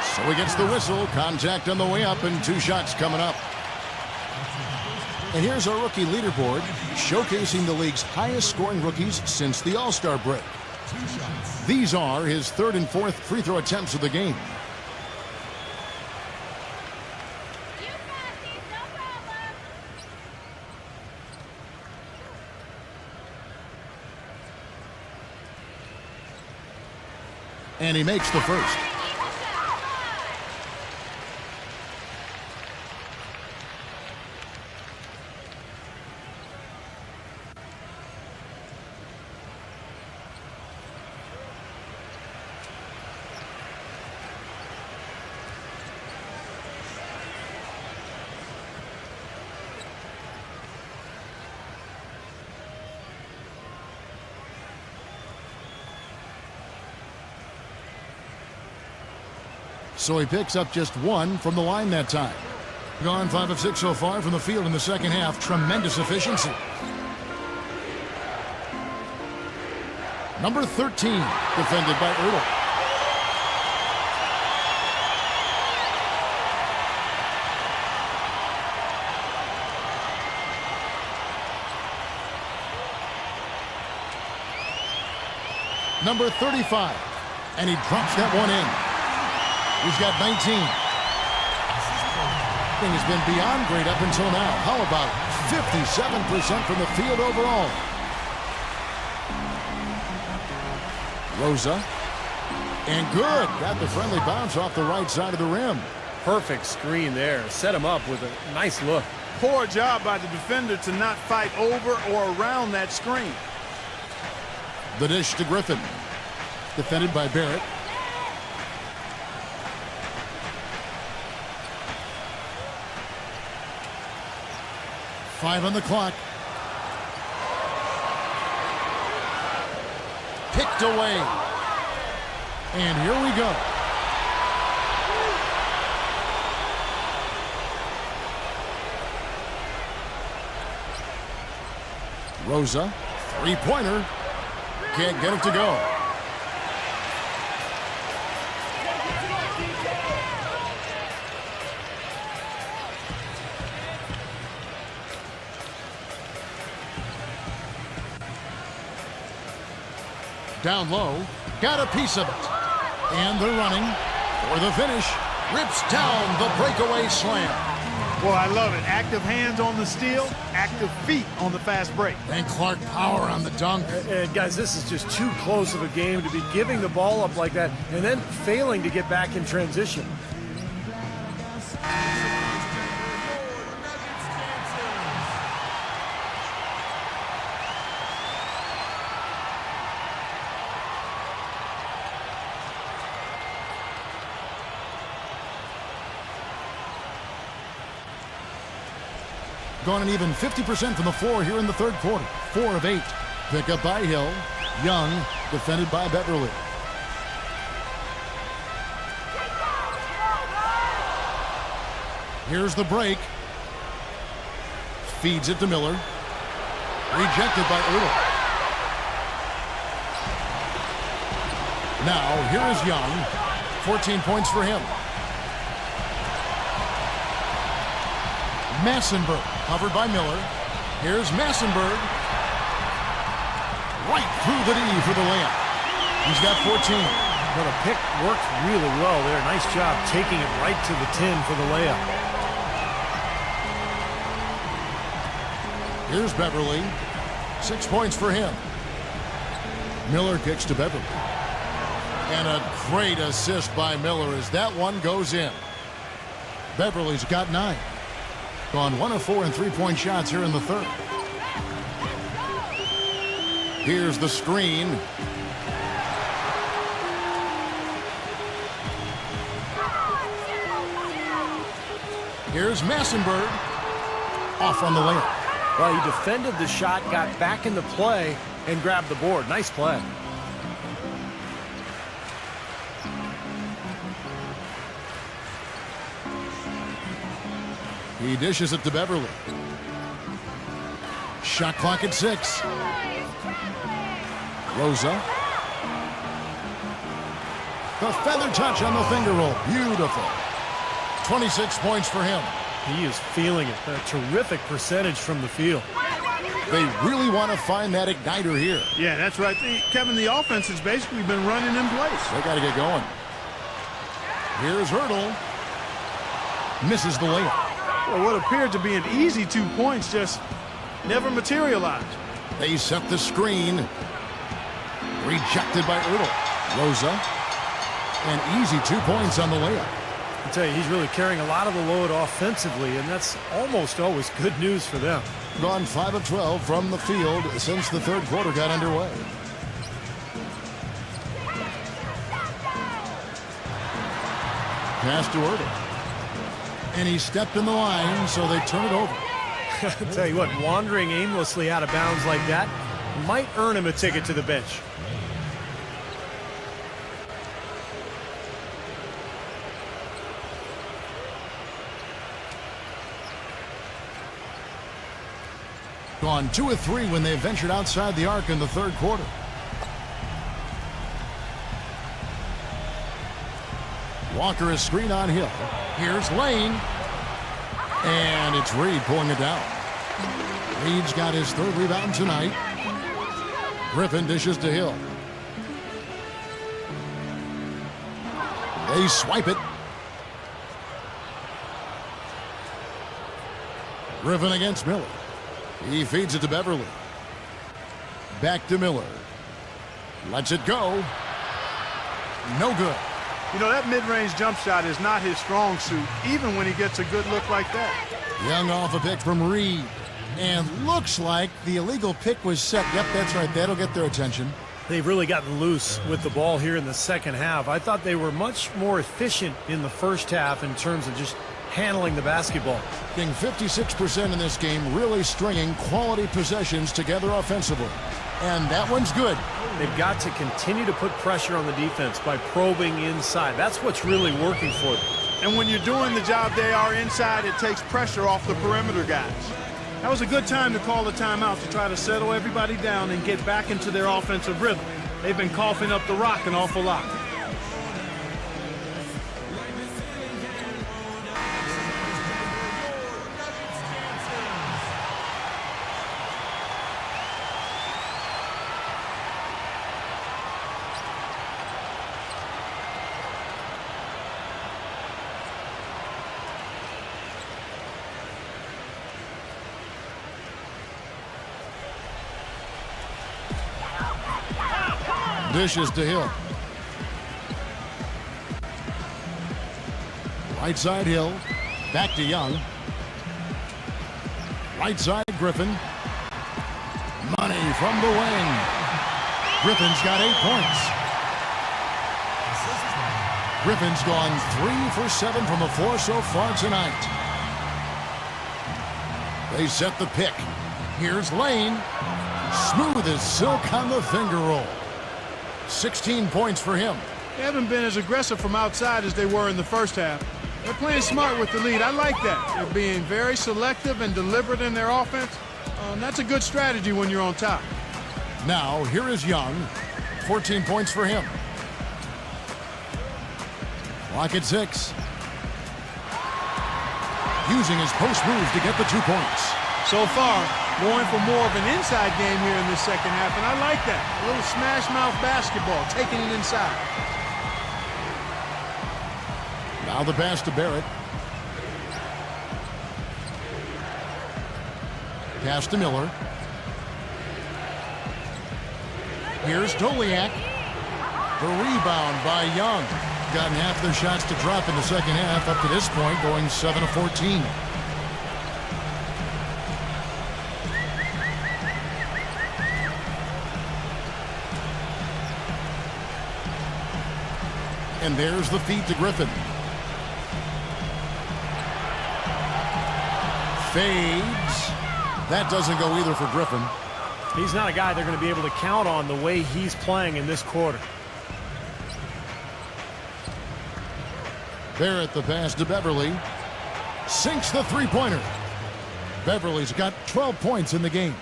So he gets the whistle. Contact on the way up and 2 shots coming up. And here's our rookie leaderboard, showcasing the league's highest scoring rookies since the All-Star break. These are his 3rd and 4th free throw attempts of the game. And he makes the first. So he picks up just 1 from the line that time. Gone 5 of 6 so far from the field in the second half. Tremendous efficiency. Number 13, defended by Ertl. Number 35, and he drops that one in. He's got 19. Thing has been beyond great up until now. How about 57% from the field overall? Rosa. And good. Got the friendly bounce off the right side of the rim. Perfect screen there. Set him up with a nice look. Poor job by the defender to not fight over or around that screen. The dish to Griffin. Defended by Barrett. Five on the clock. Picked away. And here we go. Rosa, three-pointer. Can't get it to go. Down low, got a piece of it. And they're running for the finish. Rips down the breakaway slam. Well, I love it. Active hands on the steal, active feet on the fast break. And Clark power on the dunk. And guys, this is just too close of a game to be giving the ball up like that and then failing to get back in transition. Gone an even 50% from the floor here in the third quarter. 4 of 8. Pick up by Hill. Young, defended by Beverly. Here's the break. Feeds it to Miller. Rejected by Ertl. Now, here is Young. 14 points for him. Massenberg, covered by Miller. Here's Massenberg. right through the D for the layup. He's got 14. But the pick worked really well there. Nice job taking it right to the 10 for the layup. Here's Beverly. 6 points for him. Miller kicks to Beverly. And a great assist by Miller as that one goes in. Beverly's got 9. Gone 1 of 4 in three-point shots here in the third. Here's the screen. Here's Massenberg. Off on the layup. Well, he defended the shot, got back into play, and grabbed the board. Nice play. He dishes it to Beverly. Shot clock at 6. Rosa. The feather touch on the finger roll. Beautiful. 26 points for him. He is feeling it. A terrific percentage from the field. They really want to find that igniter here. Yeah, that's right. Kevin, the offense has basically been running in place. They got to get going. Here's Hurdle. Misses the layup. Well, what appeared to be an easy 2 points just never materialized. They set the screen. Rejected by Hurdle. Rosa. An easy 2 points on the layup. I tell you, he's really carrying a lot of the load offensively, and that's almost always good news for them. Gone 5 of 12 from the field since the third quarter got underway. Pass to Hurdle. And he stepped in the line, so they turn it over. I tell you what, wandering aimlessly out of bounds like that might earn him a ticket to the bench. Gone 2 of 3 when they ventured outside the arc in the third quarter. Walker is screen on Hill. Here's Lane. And it's Reed pulling it down. Reed's got his third rebound tonight. Griffin dishes to Hill. They swipe it. Griffin against Miller. He feeds it to Beverly. Back to Miller. Lets it go. No good. You know, that mid-range jump shot is not his strong suit, even when he gets a good look like that. Young off a pick from Reed. And looks like the illegal pick was set. Yep, that's right. That'll get their attention. They've really gotten loose with the ball here in the second half. I thought they were much more efficient in the first half in terms of just handling the basketball. Getting 56% in this game, really stringing quality possessions together offensively. And that one's good. They've got to continue to put pressure on the defense by probing inside. That's what's really working for them. And when you're doing the job they are inside, it takes pressure off the perimeter guys. That was a good time to call the timeout to try to settle everybody down and get back into their offensive rhythm. They've been coughing up the rock an awful lot. Dishes to Hill. Right side Hill. Back to Young. Right side Griffin. Money from the wing. Griffin's got 8 points. Griffin's gone 3 for 7 from the floor so far tonight. They set the pick. Here's Lane. Smooth as silk on the finger roll. 16 points for him. They haven't been as aggressive from outside as they were in the first half. They're playing smart with the lead. I like that. They're being very selective and deliberate in their offense. That's a good strategy when you're on top. Now, here is Young. 14 points for him. Clock at 6. Using his post move to get the 2 points. So far, going for more of an inside game here in this second half, and I like that. A little smash mouth basketball, taking it inside. Now the pass to Barrett. Pass to Miller. Here's Doliak. The rebound by Young. Gotten half their shots to drop in the second half up to this point, going 7 of 14. And there's the feed to Griffin. Fades. That doesn't go either for Griffin. He's not a guy they're going to be able to count on the way he's playing in this quarter. Barrett the pass to Beverly. Sinks the three-pointer. Beverly's got 12 points in the game.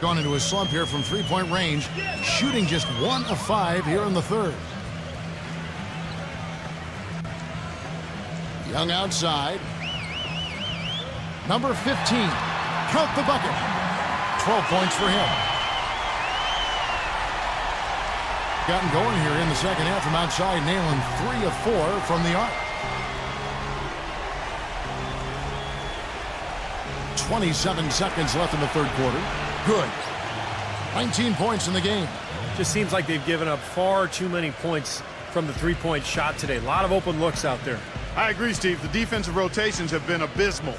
Gone into a slump here from three-point range. Shooting just 1 of 5 here in the third. Young outside. Number 15. Count the bucket. 12 points for him. Gotten going here in the second half from outside, nailing 3 of 4 from the arc. 27 seconds left in the third quarter. Good. 19 points in the game. Just seems like they've given up far too many points from the three-point shot today. A lot of open looks out there. I agree, Steve. The defensive rotations have been abysmal.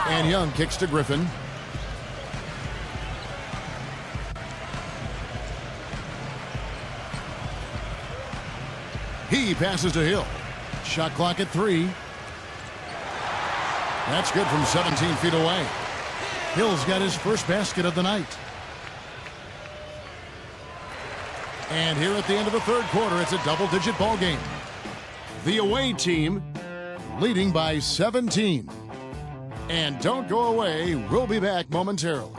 And Young kicks to Griffin. He passes to Hill. Shot clock at 3. That's good from 17 feet away. Hill's got his first basket of the night. And here at the end of the third quarter, it's a double-digit ball game. The away team leading by 17. And don't go away. We'll be back momentarily.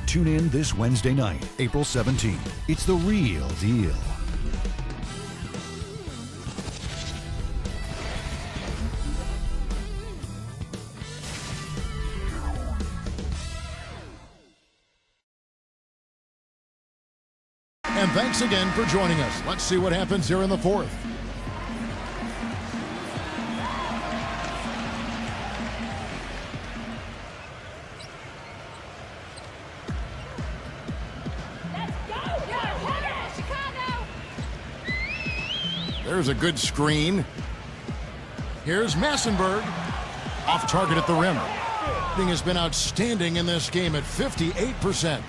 Tune in this Wednesday night, April 17th. It's the real deal. And thanks again for joining us. Let's see what happens here in the fourth. There's a good screen. Here's Massenberg. Off target at the rim. He has been outstanding in this game at 58%.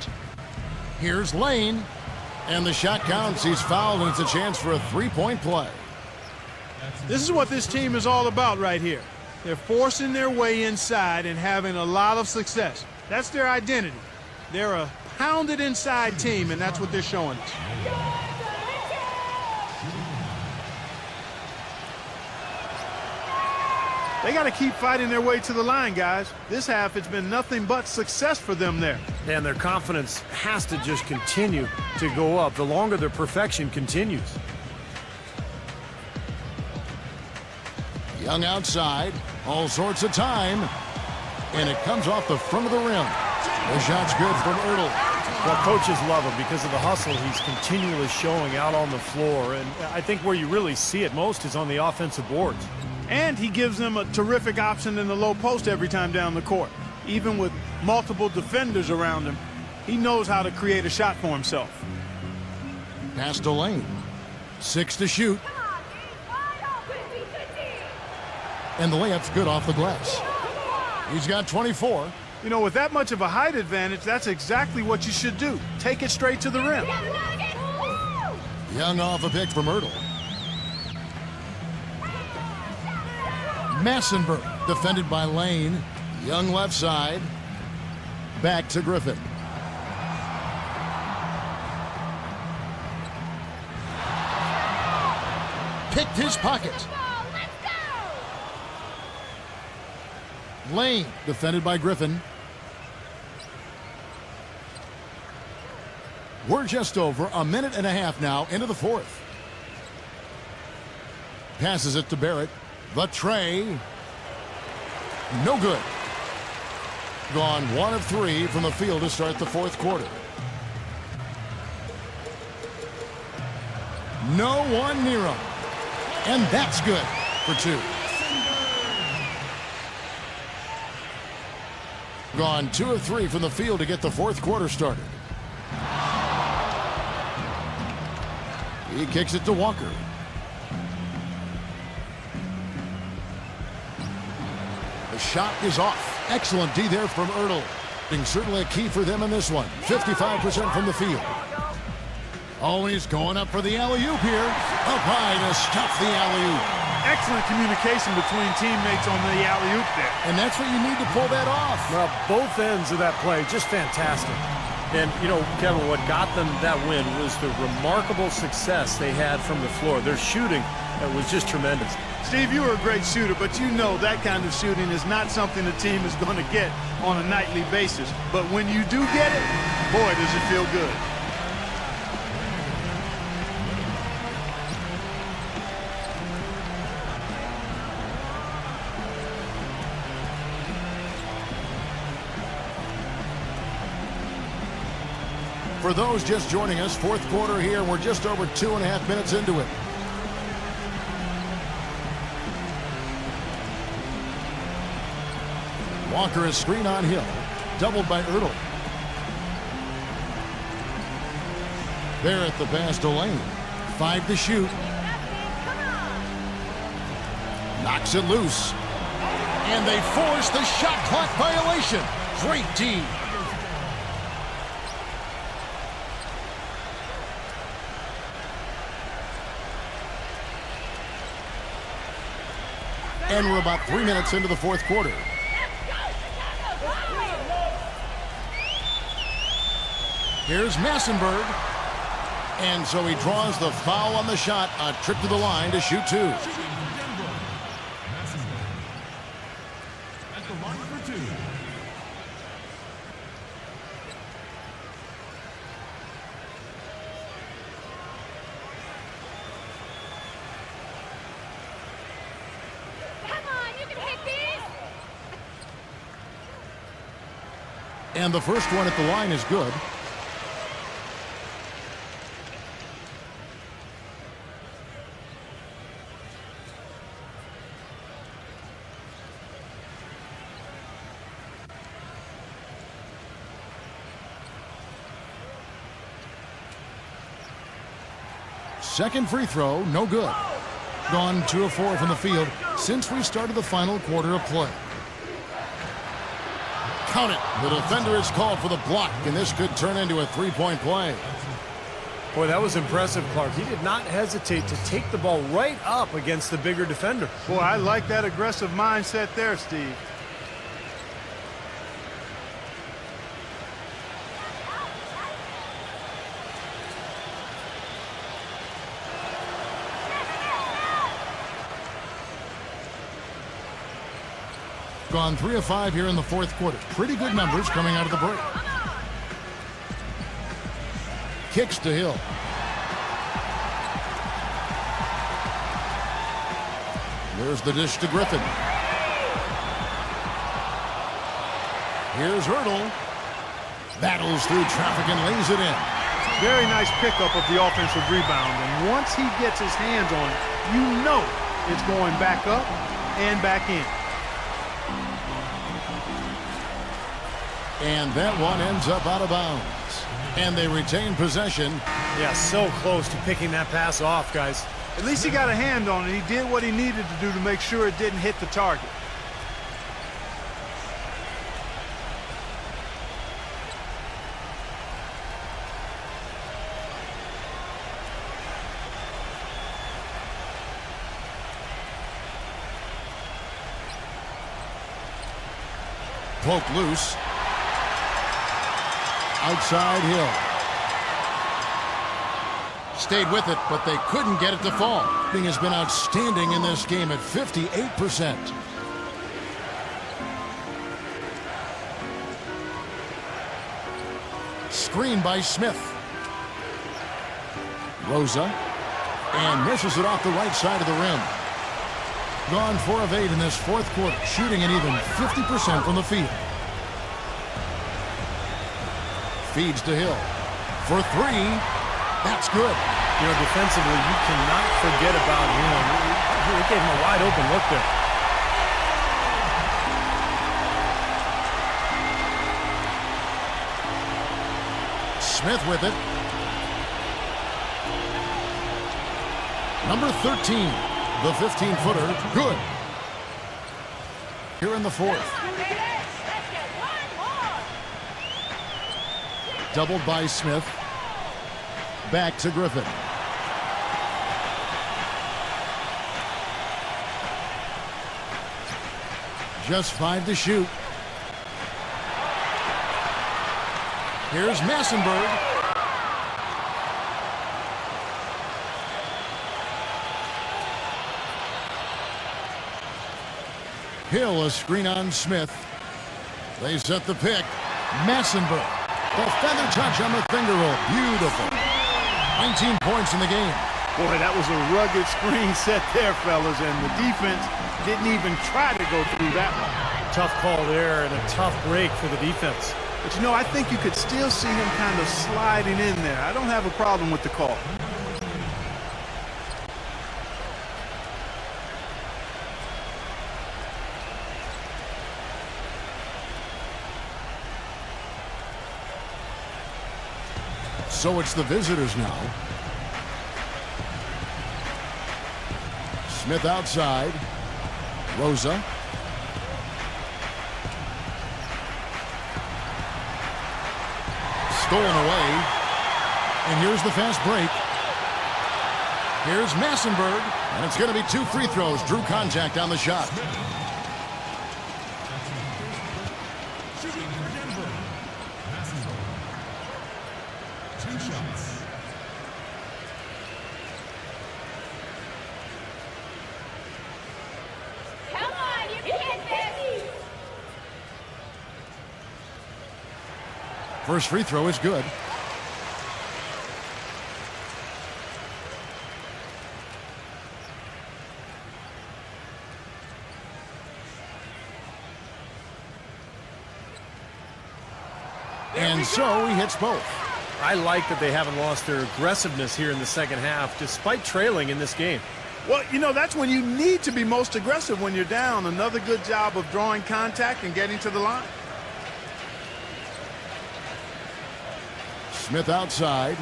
Here's Lane. And the shot counts. He's fouled, and it's a chance for a three-point play. This is what this team is all about right here. They're forcing their way inside and having a lot of success. That's their identity. They're a pounded inside team, and that's what they're showing us. They got to keep fighting their way to the line, guys. This half, it's been nothing but success for them there. And their confidence has to just continue to go up the longer their perfection continues. Young outside, all sorts of time, and it comes off the front of the rim. The shot's good from Ertl. Well, coaches love him because of the hustle he's continually showing out on the floor, and I think where you really see it most is on the offensive boards. And he gives them a terrific option in the low post every time down the court. Even with multiple defenders around him, he knows how to create a shot for himself. Pass to Lane. 6 to shoot. And the layup's good off the glass. He's got 24. You know, with that much of a height advantage, that's exactly what you should do. Take it straight to the rim. Young off a pick from Ertl. Massenberg defended by Lane. Young left side. Back to Griffin. Picked his pocket. Lane defended by Griffin. We're just over a minute and a half now into the fourth. Passes it to Barrett. The tray. No good. Gone 1 of 3 from the field to start the fourth quarter. No one near him. And that's good for 2. Gone 2 of 3 from the field to get the fourth quarter started. He kicks it to Walker. The shot is off. Excellent D there from Ertl. Being certainly a key for them in this one. 55% from the field. Oh, he's going up for the alley-oop here. Up high to stuff the alley-oop. Excellent communication between teammates on the alley-oop there. And that's what you need to pull that off. Well, both ends of that play, just fantastic. And, you know, Kevin, what got them that win was the remarkable success they had from the floor. Their shooting was just tremendous. Steve, you were a great shooter, but you know that kind of shooting is not something the team is going to get on a nightly basis. But when you do get it, boy, does it feel good. For those just joining us, fourth quarter here, and we're just over 2.5 minutes into it. Walker is screen on Hill, doubled by Ertl. Barrett the pass to Lane. 5 to shoot. Knocks it loose. And they force the shot clock violation. Great D. And we're about 3 minutes into the fourth quarter. Here's Massenberg. And so he draws the foul on the shot. A trip to the line to shoot 2. At the line for 2. And the first one at the line is good. Second free throw, no good. Gone 2 of 4 from the field since we started the final quarter of play. Count it. The defender is called for the block, and this could turn into a 3-point play. Boy, that was impressive, Clark. He did not hesitate to take the ball right up against the bigger defender. Boy, I like that aggressive mindset there, Steve. Gone 3 of 5 here in the fourth quarter. Pretty good numbers coming out of the break. Kicks to Hill. There's the dish to Griffin. Here's Ertl. Battles through traffic and lays it in. Very nice pickup of the offensive rebound. And once he gets his hands on it, you know it's going back up and back in. And that one ends up out of bounds. And they retain possession. Yeah, so close to picking that pass off, guys. At least he got a hand on it. He did what he needed to do to make sure it didn't hit the target. Poked loose. Outside Hill. Stayed with it, but they couldn't get it to fall. Bing has been outstanding in this game at 58%. Screen by Smith. Rosa. And misses it off the right side of the rim. Gone 4 of 8 in this fourth quarter, shooting an even 50% from the field. Feeds to Hill. For 3. That's good. You know, defensively, you cannot forget about him. He gave him a wide open look there. Smith with it. Number 13, the 15-footer, good. Here in the fourth. Doubled by Smith. Back to Griffin. Just 5 to shoot. Here's Massenberg. Hill, a screen on Smith. They set the pick. Massenberg. The feather touch on the finger roll. Beautiful. 19 points in the game. Boy, that was a rugged screen set there, fellas, and the defense didn't even try to go through that one. Tough call there and a tough break for the defense. But, you know, I think you could still see him kind of sliding in there. I don't have a problem with the call. So it's the visitors now. Smith outside. Rosa. Stolen away. And here's the fast break. Here's Massenberg. And it's going to be 2 free throws. Drew contact on the shot. First free throw is good. And so he hits both. I like that they haven't lost their aggressiveness here in the second half, despite trailing in this game. Well, you know, that's when you need to be most aggressive when you're down. Another good job of drawing contact and getting to the line. Smith outside,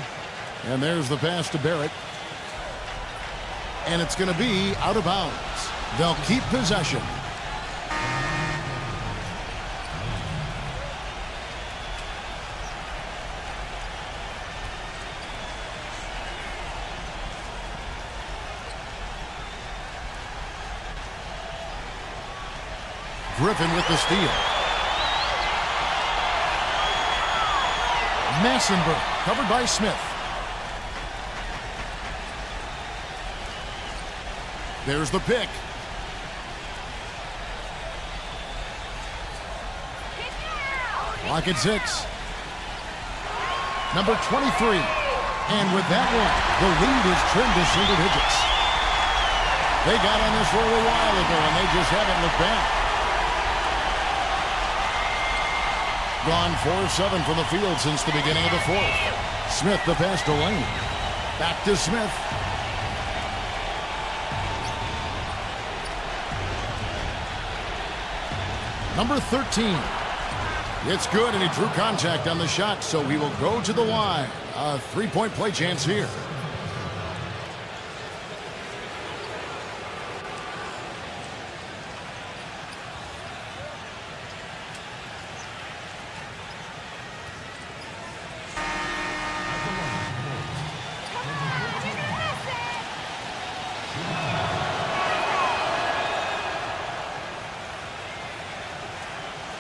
and there's the pass to Barrett. And it's going to be out of bounds. They'll keep possession. Griffin with the steal. Massenberg, covered by Smith. There's the pick. Clock at 6. Number 23. And with that one, the lead is trimmed to single digits. They got on this roll a while ago, and they just haven't looked back. Gone 4-7 from the field since the beginning of the fourth. Smith the pass to Lane. Back to Smith. Number 13. It's good, and he drew contact on the shot, so he will go to the line. A 3-point play chance here.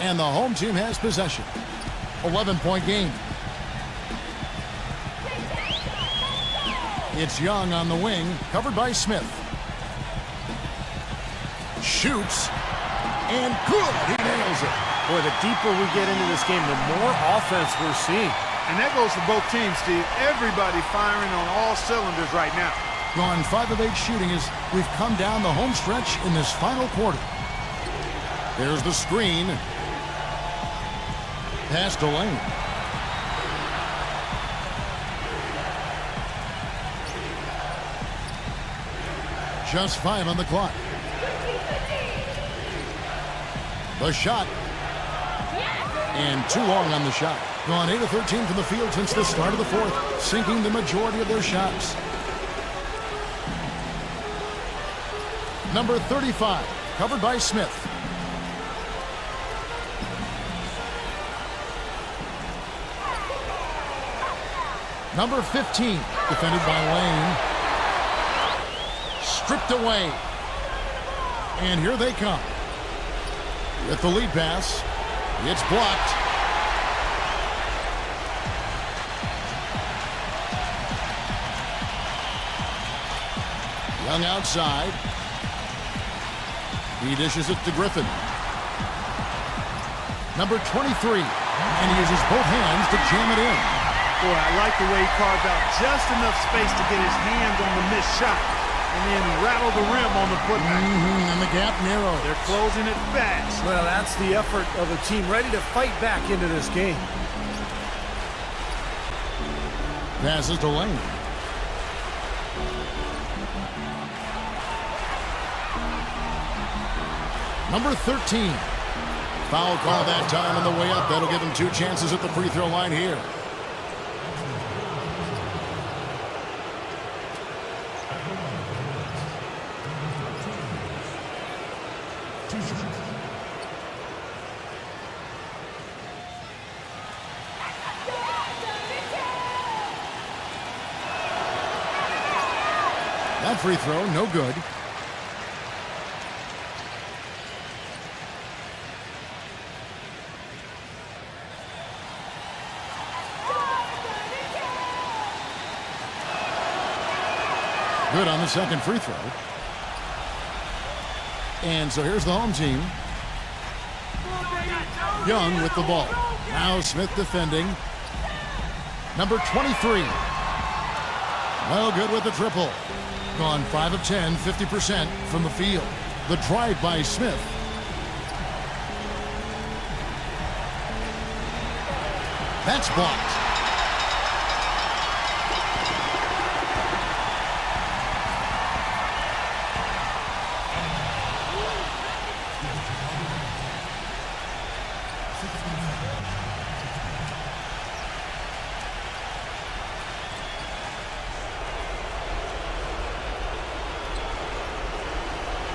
And the home team has possession. 11-point game. It's Young on the wing, covered by Smith. Shoots, and good. He nails it. Boy, the deeper we get into this game, the more offense we're seeing. And that goes for both teams, Steve. Everybody firing on all cylinders right now. Gone 5 of 8 shooting as we've come down the home stretch in this final quarter. There's the screen. Pass to Lane. Just 5 on the clock. The shot. And too long on the shot. Gone 8 of 13 from the field since the start of the fourth, sinking the majority of their shots. Number 35, covered by Smith. Number 15, defended by Lane. Stripped away. And here they come. With the lead pass, it's blocked. Young outside. He dishes it to Griffin. Number 23. And he uses both hands to jam it in. Boy, I like the way he carved out just enough space to get his hands on the missed shot and then rattle the rim on the putback. And the gap narrows. They're closing it fast. Well, that's the effort of a team ready to fight back into this game. Passes to Lane. Number 13. Foul call that time on the way up. That'll give him 2 chances at the free throw line here. That free throw, no good. Good on the second free throw. And so here's the home team. Young with the ball. Now Smith defending. Number 23. Well, good with the triple. Gone 5 of 10, 50% from the field. The drive by Smith. That's blocked.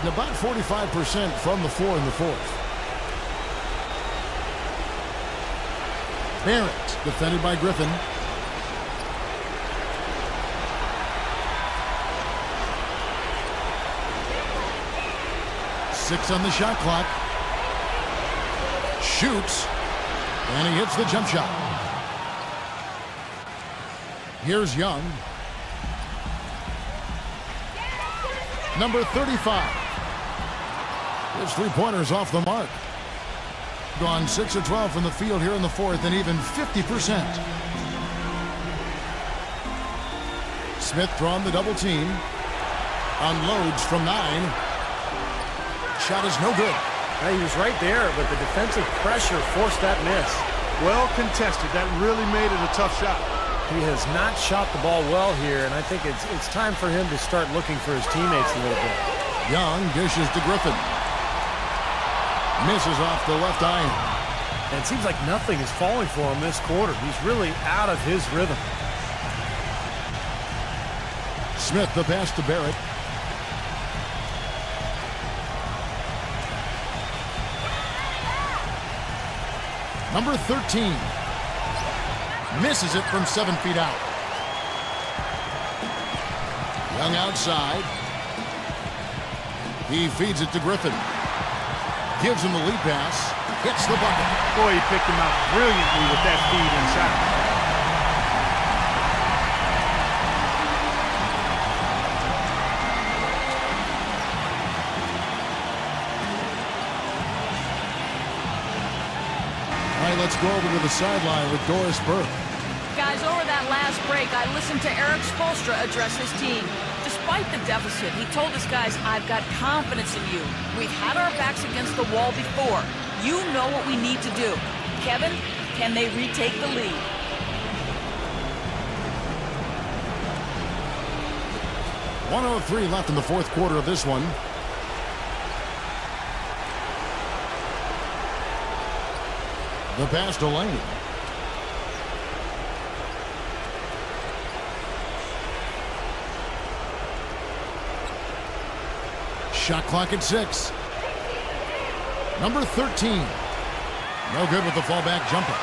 About 45% from the floor in the fourth. Barrett, defended by Griffin. Six on the shot clock. Shoots. And he hits the jump shot. Here's Young. Number 35. His three-pointers off the mark. Gone 6 of 12 from the field here in the fourth, and even 50%. Smith drawn the double team. Unloads from 9. Shot is no good. He was right there, but the defensive pressure forced that miss. Well contested. That really made it a tough shot. He has not shot the ball well here, and I think it's time for him to start looking for his teammates a little bit. Young dishes to Griffin. Misses off the left iron. And it seems like nothing is falling for him this quarter. He's really out of his rhythm. Smith the pass to Barrett. Number 13. Misses it from 7 feet out. Young outside. He feeds it to Griffin. Gives him the lead pass. Hits the bucket. Boy, he picked him out brilliantly with that feed inside. All right, let's go over to the sideline with Doris Burke. Guys, over that last break, I listened to Eric Spoelstra address his team. Despite the deficit, he told his guys, I've got confidence in you. We've had our backs against the wall before. You know what we need to do. Kevin, can they retake the lead? .103 left in the fourth quarter of this one. The pass to Lane. Shot clock at 6. Number 13. No good with the fallback jumper.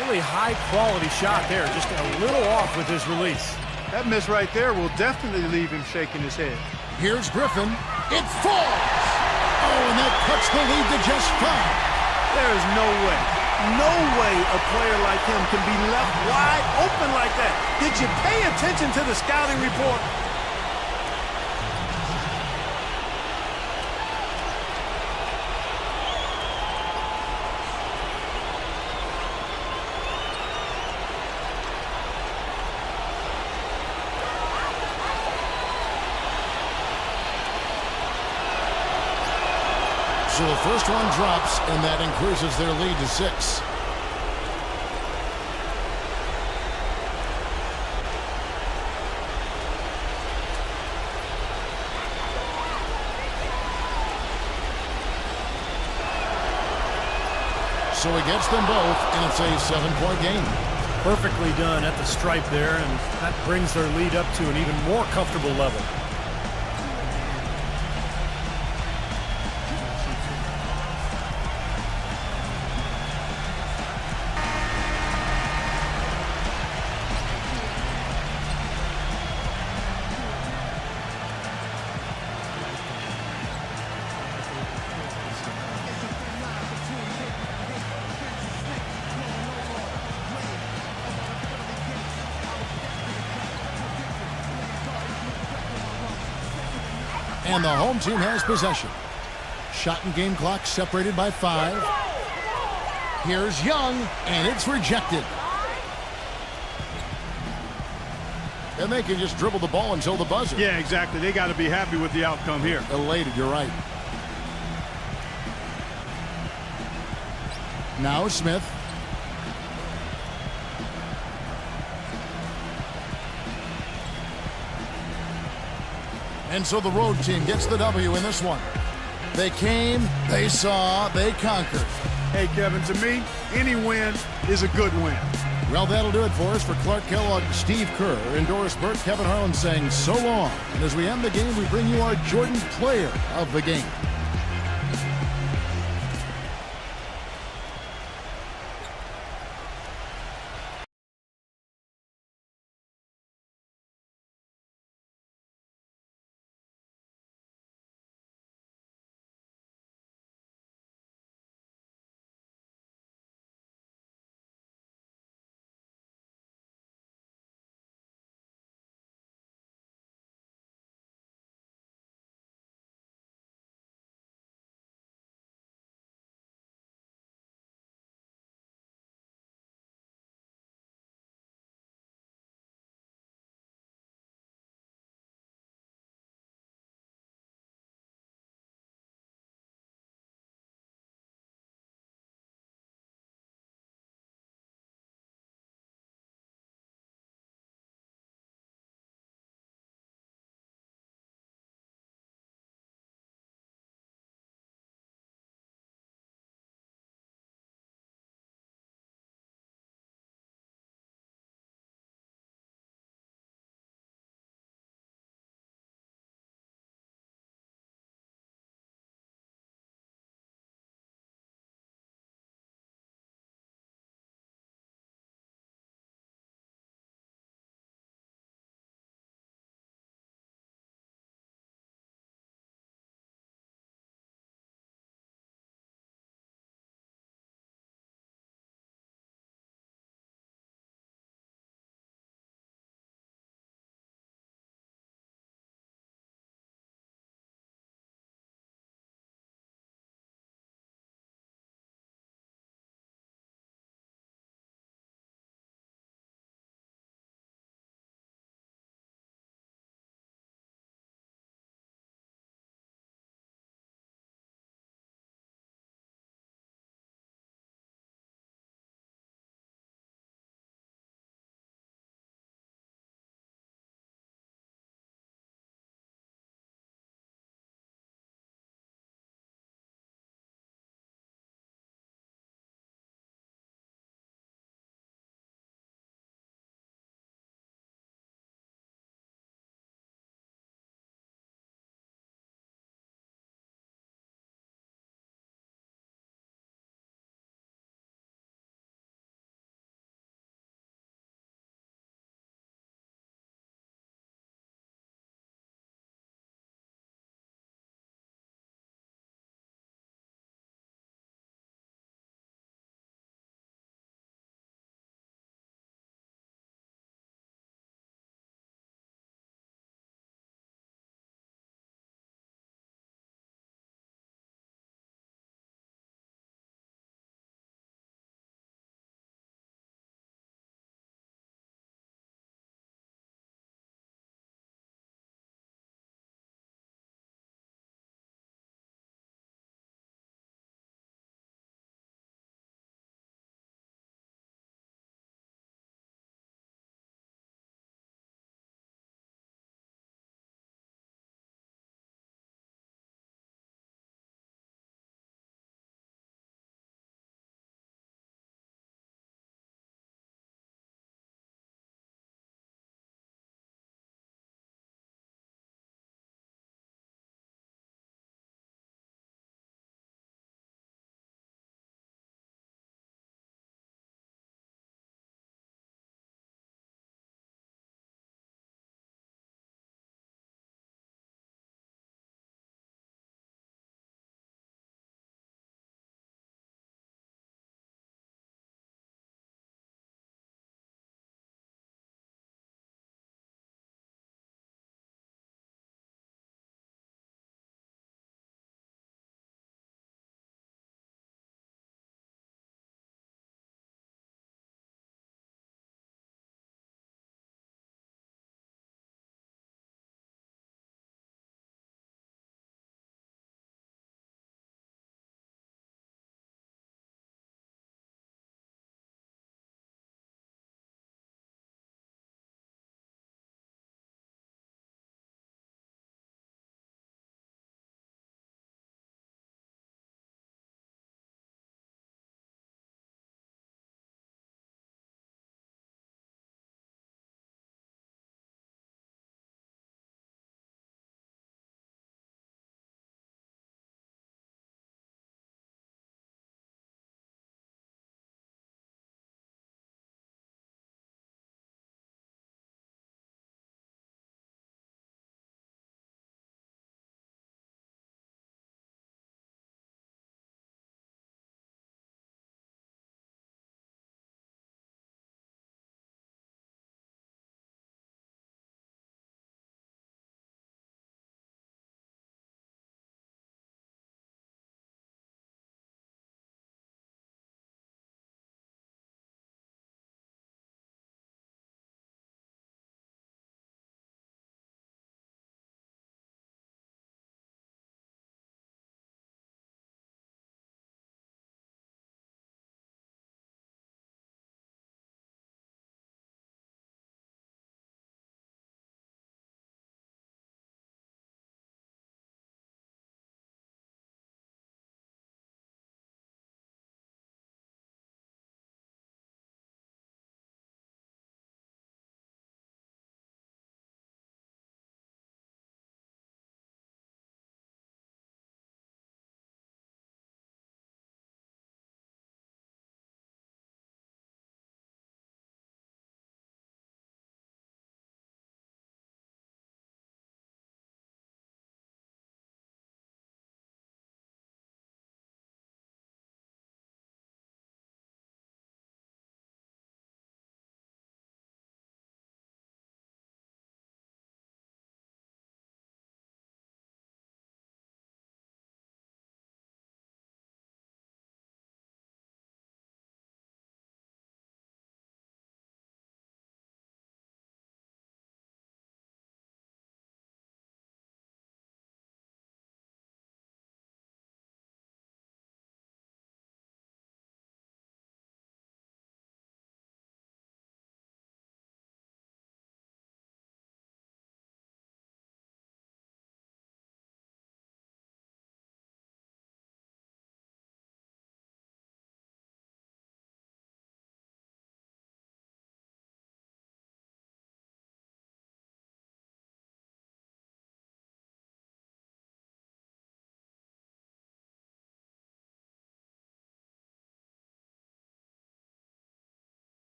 Really high-quality shot there. Just a little off with his release. That miss right there will definitely leave him shaking his head. Here's Griffin. It falls! Oh, and that cuts the lead to just 5. There is no way a player like him can be left wide open like that. Did you pay attention to the scouting report? So the first one drops, and that increases their lead to 6. So he gets them both, and it's a 7-point game. Perfectly done at the stripe there, and that brings their lead up to an even more comfortable level. And the home team has possession. Shot and game clock separated by 5. Here's Young, and it's rejected. And they can just dribble the ball until the buzzer. Yeah, exactly. They got to be happy with the outcome here. Elated, you're right. Now Smith. And so the road team gets the W in this one. They came, they saw, they conquered. Hey, Kevin, to me, any win is a good win. Well, that'll do it for us. For Clark Kellogg, Steve Kerr, and Doris Burke, Kevin Harlan saying so long. And as we end the game, we bring you our Jordan Player of the Game.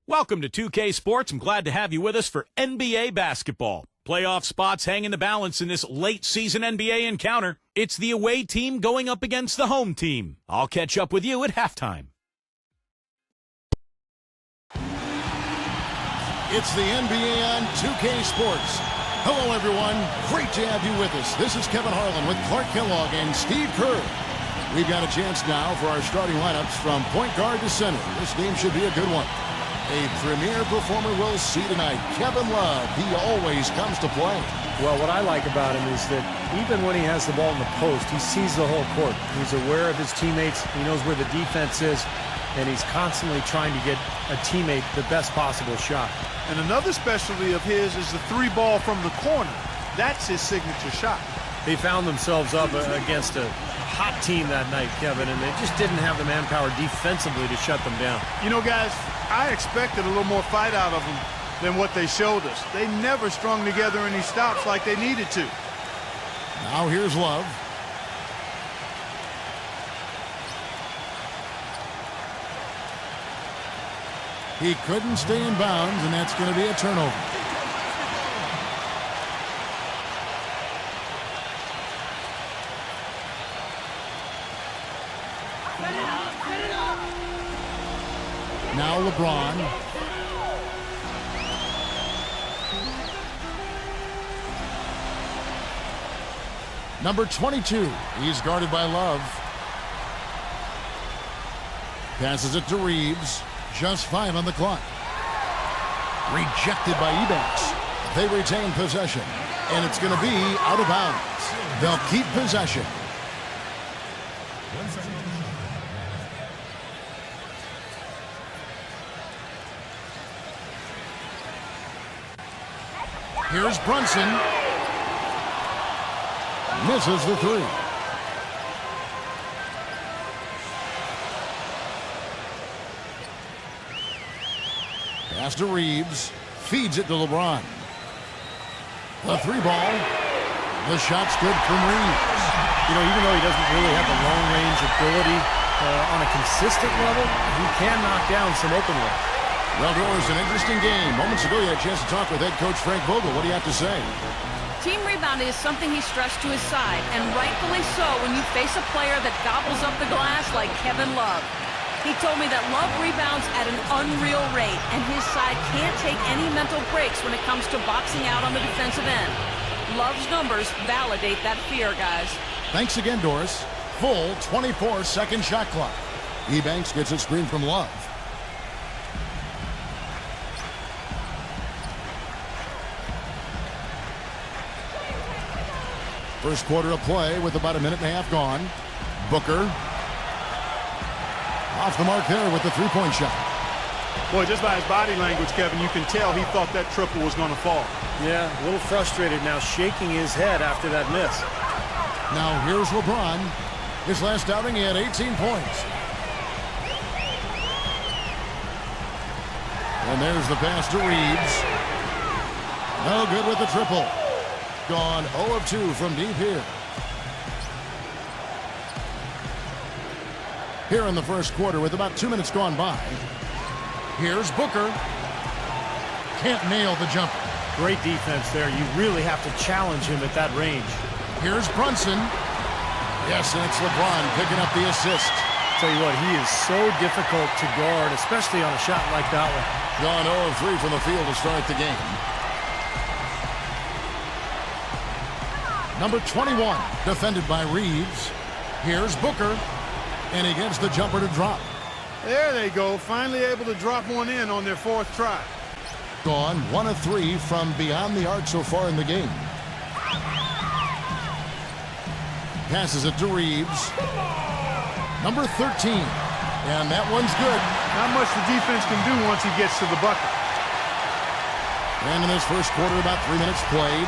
Welcome to 2K Sports. I'm glad to have you with us for NBA basketball. Playoff spots hang in the balance in this late-season NBA encounter. It's the away team going up against the home team. I'll catch up with you at halftime. It's the NBA on 2K Sports. Hello, everyone. Great to have you with us. This is Kevin Harlan with Clark Kellogg and Steve Kerr. We've got a chance now for our starting lineups from point guard to center. This game should be a good one. A premier performer we'll see tonight, Kevin Love. He always comes to play. Well, what I like about him is that even when he has the ball in the post, he sees the whole court. He's aware of his teammates. He knows where the defense is, and he's constantly trying to get a teammate the best possible shot. And another specialty of his is the three ball from the corner. That's his signature shot. They found themselves up against a hot team that night, Kevin, and they just didn't have the manpower defensively to shut them down. You know, guys, I expected a little more fight out of them than what they showed us. They never strung together any stops like they needed to. Now here's Love. He couldn't stay in bounds, and that's going to be a turnover. Now LeBron. Number 22. He's guarded by Love. Passes it to Reeves. Just 5 on the clock. Rejected by Ebanks. They retain possession. And it's going to be out of bounds. They'll keep possession. Here's Brunson. Misses the three. Pass to Reeves. Feeds it to LeBron. The three ball. The shot's good from Reeves. You know, even though he doesn't really have the long-range ability on a consistent level, he can knock down some open ones. Well, Doris, an interesting game. Moments ago, you had a chance to talk with head coach Frank Vogel. What do you have to say? Team rebounding is something he stressed to his side, and rightfully so when you face a player that gobbles up the glass like Kevin Love. He told me that Love rebounds at an unreal rate, and his side can't take any mental breaks when it comes to boxing out on the defensive end. Love's numbers validate that fear, guys. Thanks again, Doris. Full 24-second shot clock. Ebanks gets a screen from Love. First quarter of play with about a minute and a half gone. Booker. Off the mark there with the three-point shot. Boy, just by his body language, Kevin, you can tell he thought that triple was going to fall. Yeah, a little frustrated now, shaking his head after that miss. Now here's LeBron. His last outing, he had 18 points. And there's the pass to Reeves. No good with the triple. Gone 0 of 2 from deep here. Here in the first quarter with about 2 minutes gone by. Here's Booker. Can't nail the jumper. Great defense there. You really have to challenge him at that range. Here's Brunson. Yes, and it's LeBron picking up the assist. Tell you what, he is so difficult to guard, especially on a shot like that one. Gone 0 of 3 from the field to start the game. Number 21, defended by Reeves. Here's Booker, and he gets the jumper to drop. There they go, finally able to drop one in on their fourth try. Gone 1 of 3 from beyond the arc so far in the game. Passes it to Reeves. Number 13, and that one's good. Not much the defense can do once he gets to the bucket. And in this first quarter, about 3 minutes played.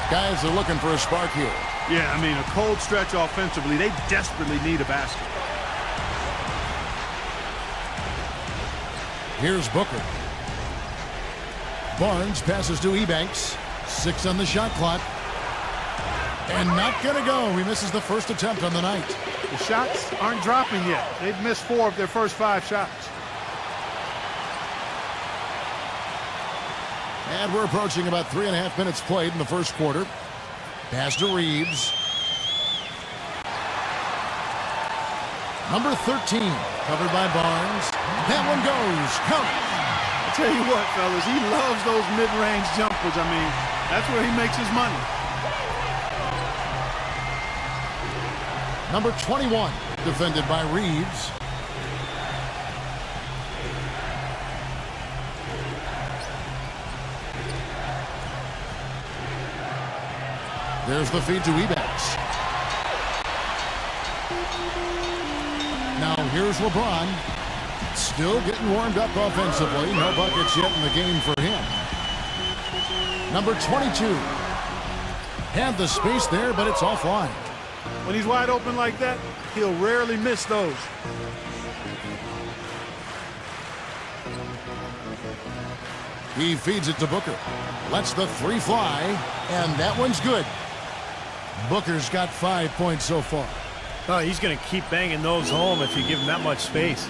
Guys are looking for a spark here. Yeah, I mean, a cold stretch offensively. They desperately need a basket. Here's Booker. Barnes passes to Ebanks. 6 on the shot clock. And not going to go. He misses the first attempt on the night. The shots aren't dropping yet. They've missed 4 of their first 5 shots. And we're approaching about 3.5 minutes played in the first quarter. Pass to Reeves. Number 13, covered by Barnes. That one goes. Count. I tell you what, fellas, he loves those mid-range jumpers. I mean, that's where he makes his money. Number 21, defended by Reeves. There's the feed to Ebanks. Now here's LeBron. Still getting warmed up offensively. No buckets yet in the game for him. Number 22. Had the space there, but it's offline. When he's wide open like that, he'll rarely miss those. He feeds it to Booker. Lets the three fly, and that one's good. Booker's got 5 points so far. Oh, he's going to keep banging those home if you give him that much space.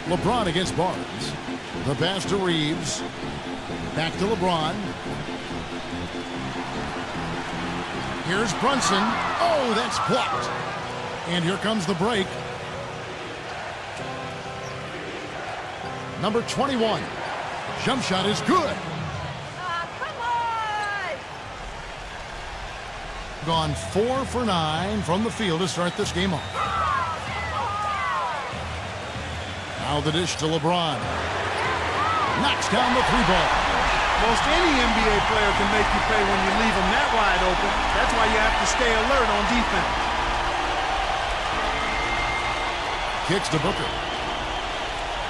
LeBron against Barnes. The pass to Reeves. Back to LeBron. Here's Brunson. Oh, that's blocked. And here comes the break. Number 21. Jump shot is good. Gone 4 for 9 from the field to start this game off. Now the dish to LeBron. Knocks down the three ball. Most any NBA player can make you pay when you leave them that wide open. That's why you have to stay alert on defense. Kicks to Booker.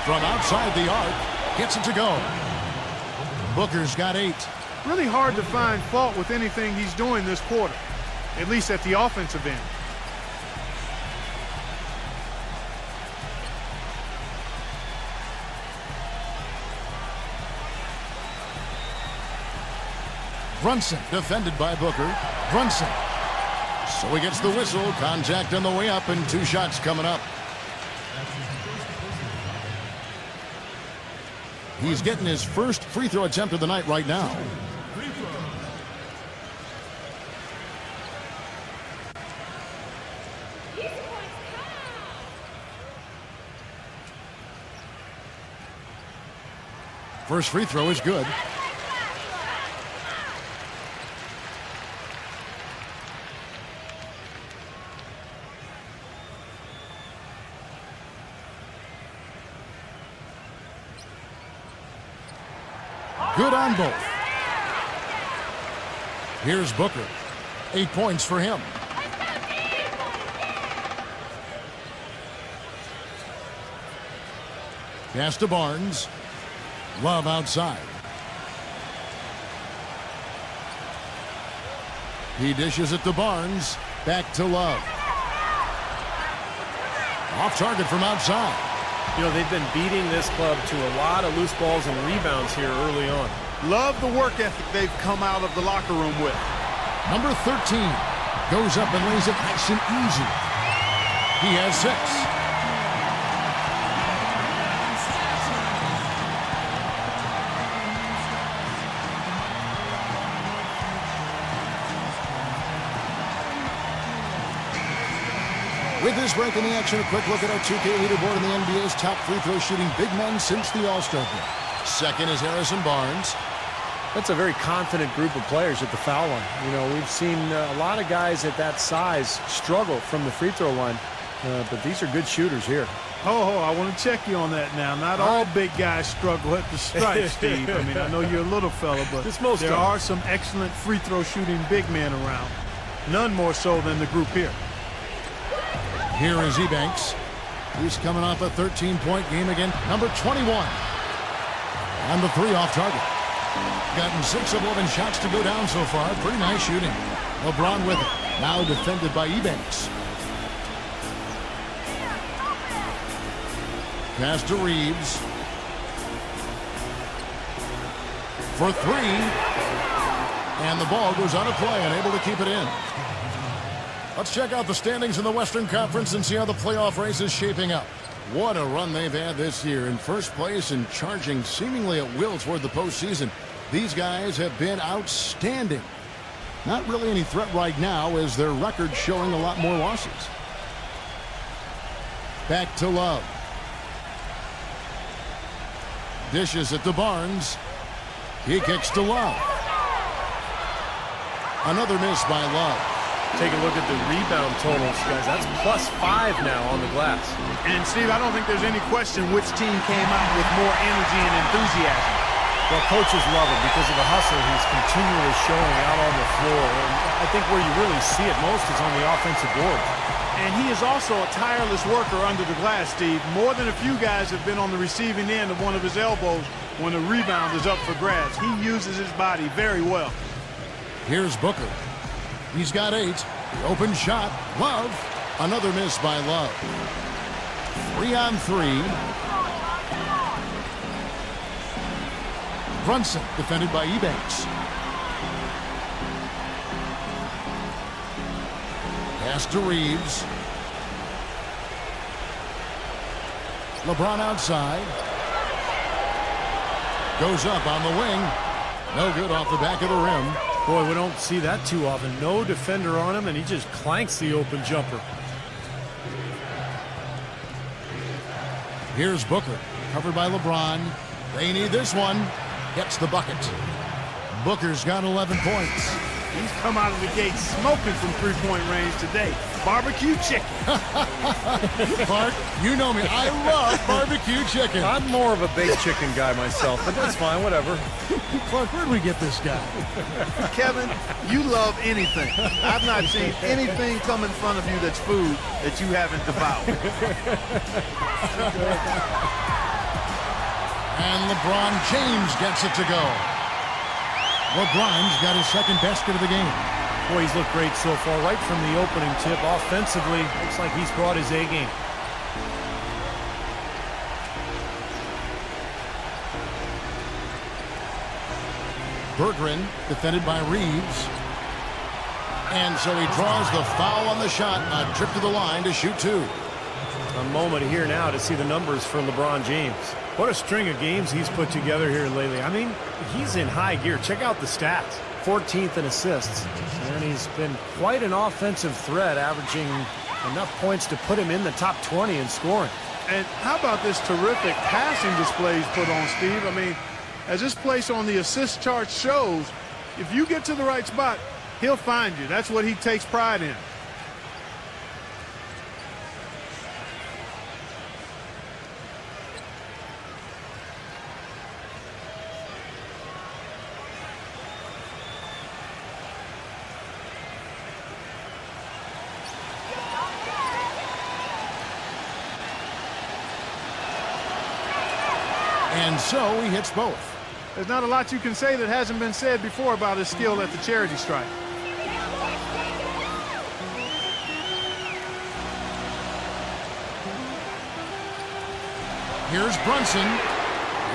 From outside the arc, gets it to go. Booker's got 8. Really hard to find fault with anything he's doing this quarter, at least at the offensive end. Brunson defended by Booker. Brunson. So he gets the whistle. Contact on the way up and 2 shots coming up. He's getting his first free throw attempt of the night right now. First free throw is good. Good on both. Here's Booker. 8 points for him. Pass to Barnes. Love outside. He dishes it to Barnes. Back to Love. Off target from outside. You know, they've been beating this club to a lot of loose balls and rebounds here early on. Love the work ethic they've come out of the locker room with. Number 13 goes up and lays it nice and easy. He has 6. With this break in the action, a quick look at our 2K leaderboard in the NBA's top free throw shooting big men since the All-Star break. Second is Harrison Barnes. That's a very confident group of players at the foul line. You know, we've seen a lot of guys at that size struggle from the free throw line, but these are good shooters here. I want to check you on that now. Not all big guys struggle at the stripe, Steve. I mean, I know you're a little fella, but there are some excellent free throw shooting big men around. None more so than the group here. Here is Ebanks. He's coming off a 13-point game again. Number 21. And the 3 off target. Gotten 6 of 11 shots to go down so far. Pretty nice shooting. LeBron with it. Now defended by Ebanks. Pass to Reeves. For 3. And the ball goes out of play, unable to keep it in. Let's check out the standings in the Western Conference and see how the playoff race is shaping up. What a run they've had this year. In first place and charging seemingly at will toward the postseason. These guys have been outstanding. Not really any threat right now as their record showing a lot more losses. Back to Love. Dishes it to Barnes. He kicks to Love. Another miss by Love. Take a look at the rebound totals, guys. That's +5 now on the glass. And, Steve, I don't think there's any question which team came out with more energy and enthusiasm. Well, coaches love him because of the hustle he's continually showing out on the floor. And I think where you really see it most is on the offensive board. And he is also a tireless worker under the glass, Steve. More than a few guys have been on the receiving end of one of his elbows when a rebound is up for grabs. He uses his body very well. Here's Booker. He's got 8. The open shot. Love. Another miss by Love. 3 on 3. Brunson defended by Ebanks. Pass to Reeves. LeBron outside. Goes up on the wing. No good off the back of the rim. Boy, we don't see that too often. No defender on him, and he just clanks the open jumper. Here's Booker. Covered by LeBron. They need this one. Gets the bucket. Booker's got 11 points. He's come out of the gate smoking from three-point range today. Barbecue chicken. Clark, you know me. I love barbecue chicken. I'm more of a baked chicken guy myself, but that's fine, whatever. Clark, where'd we get this guy? Kevin, you love anything. I've not seen anything come in front of you that's food that you haven't devoured. And LeBron James gets it to go. LeBron's got his second basket of the game. Boy, he's looked great so far, right from the opening tip. Offensively, looks like he's brought his A game. Berggren defended by Reeves. And so he draws the foul on the shot. A trip to the line to shoot 2. A moment here now to see the numbers for LeBron James. What a string of games he's put together here lately. I mean, he's in high gear. Check out the stats. 14th in assists. And he's been quite an offensive threat, averaging enough points to put him in the top 20 in scoring. And how about this terrific passing display he's put on, Steve? I mean, as this place on the assist chart shows, if you get to the right spot, he'll find you. That's what he takes pride in. And so he hits both. There's not a lot you can say that hasn't been said before about his skill at the charity stripe. Here's Brunson.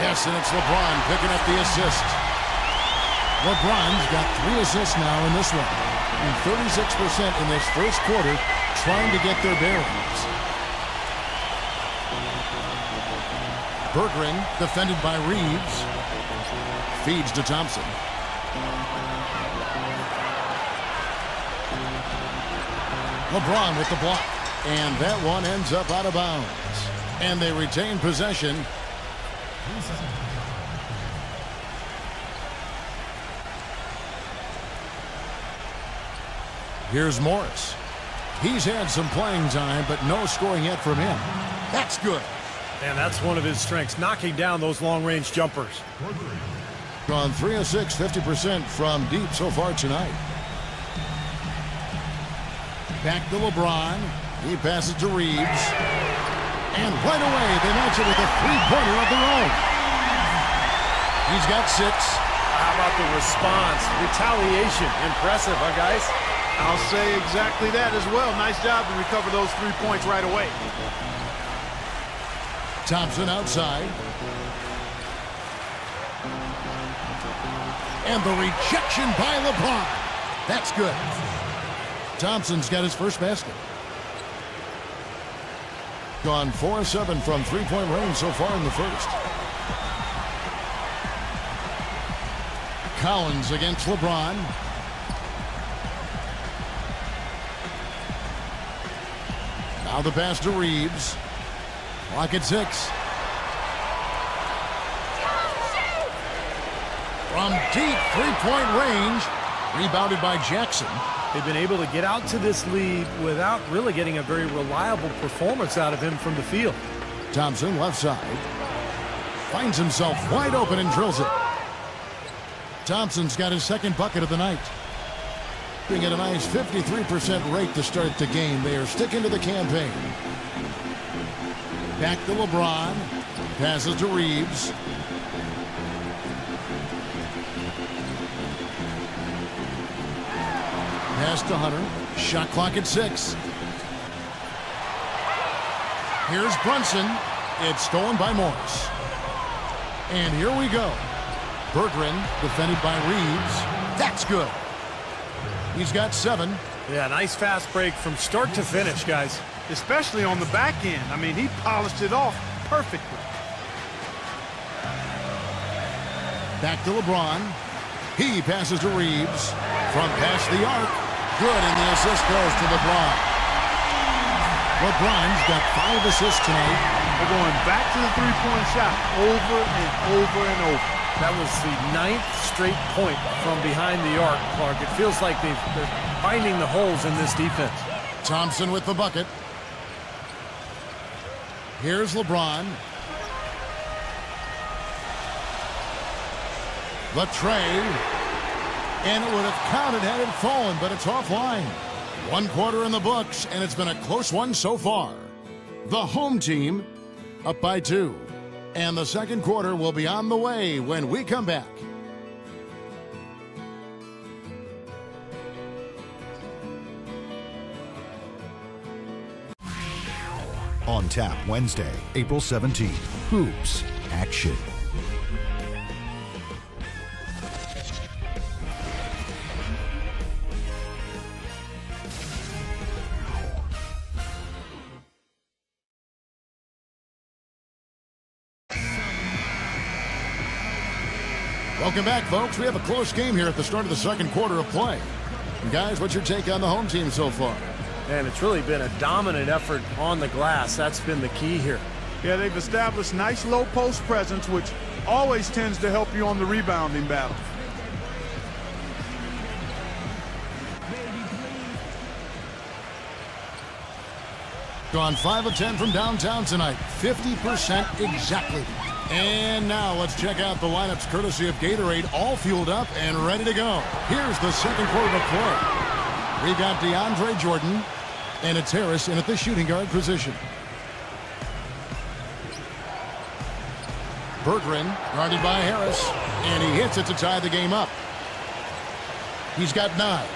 Yes, and it's LeBron picking up the assist. LeBron's got 3 assists now in this one. And 36% in this first quarter trying to get their bearings. Berggren defended by Reeves. Feeds to Thompson. LeBron with the block. And that one ends up out of bounds. And they retain possession. Here's Morris. He's had some playing time, but no scoring yet from him. That's good. And that's one of his strengths, knocking down those long-range jumpers. Gone 3 of 6, 50% from deep so far tonight. Back to LeBron. He passes to Reeves. And right away, they match it with a three-pointer of their own. He's got 6. How about the response? Retaliation. Impressive, huh, guys? I'll say exactly that as well. Nice job to recover those 3 points right away. Thompson outside. And the rejection by LeBron. That's good. Thompson's got his first basket. Gone 4-7 from three-point range so far in the first. Collins against LeBron. Now the pass to Reeves. Clock at 6. From deep three-point range. Rebounded by Jackson. They've been able to get out to this lead without really getting a very reliable performance out of him from the field. Thompson, left side. Finds himself wide open and drills it. Thompson's got his second bucket of the night. Being at a nice 53% rate to start the game. They are sticking to the campaign. Back to LeBron. Passes to Reeves. Pass to Hunter. Shot clock at 6. Here's Brunson. It's stolen by Morris. And here we go. Berggren defended by Reeves. That's good. He's got 7. Yeah, nice fast break from start to finish, guys. Especially on the back end. I mean, he polished it off perfectly. Back to LeBron. He passes to Reeves. From past the arc. Good, and the assist goes to LeBron. LeBron's got 5 assists tonight. They're going back to the three-point shot over and over and over. That was the 9th straight point from behind the arc, Clark. It feels like they're finding the holes in this defense. Thompson with the bucket. Here's LeBron. The tray. And it would have counted had it fallen, but it's offline. 1 quarter in the books, and it's been a close one so far. The home team up by 2. And the second quarter will be on the way when we come back. On tap Wednesday, April 17th. Hoops Action. Welcome back, folks. We have a close game here at the start of the second quarter of play. And guys, what's your take on the home team so far? And it's really been a dominant effort on the glass. That's been the key here. Yeah, they've established nice low post presence, which always tends to help you on the rebounding battle. Gone 5 of 10 from downtown tonight. 50% exactly. And now let's check out the lineups courtesy of Gatorade, all fueled up and ready to go. Here's the second quarter of play. We got DeAndre Jordan, and it's Harris in at the shooting guard position. Berggren guarded by Harris, and he hits it to tie the game up. He's got 9.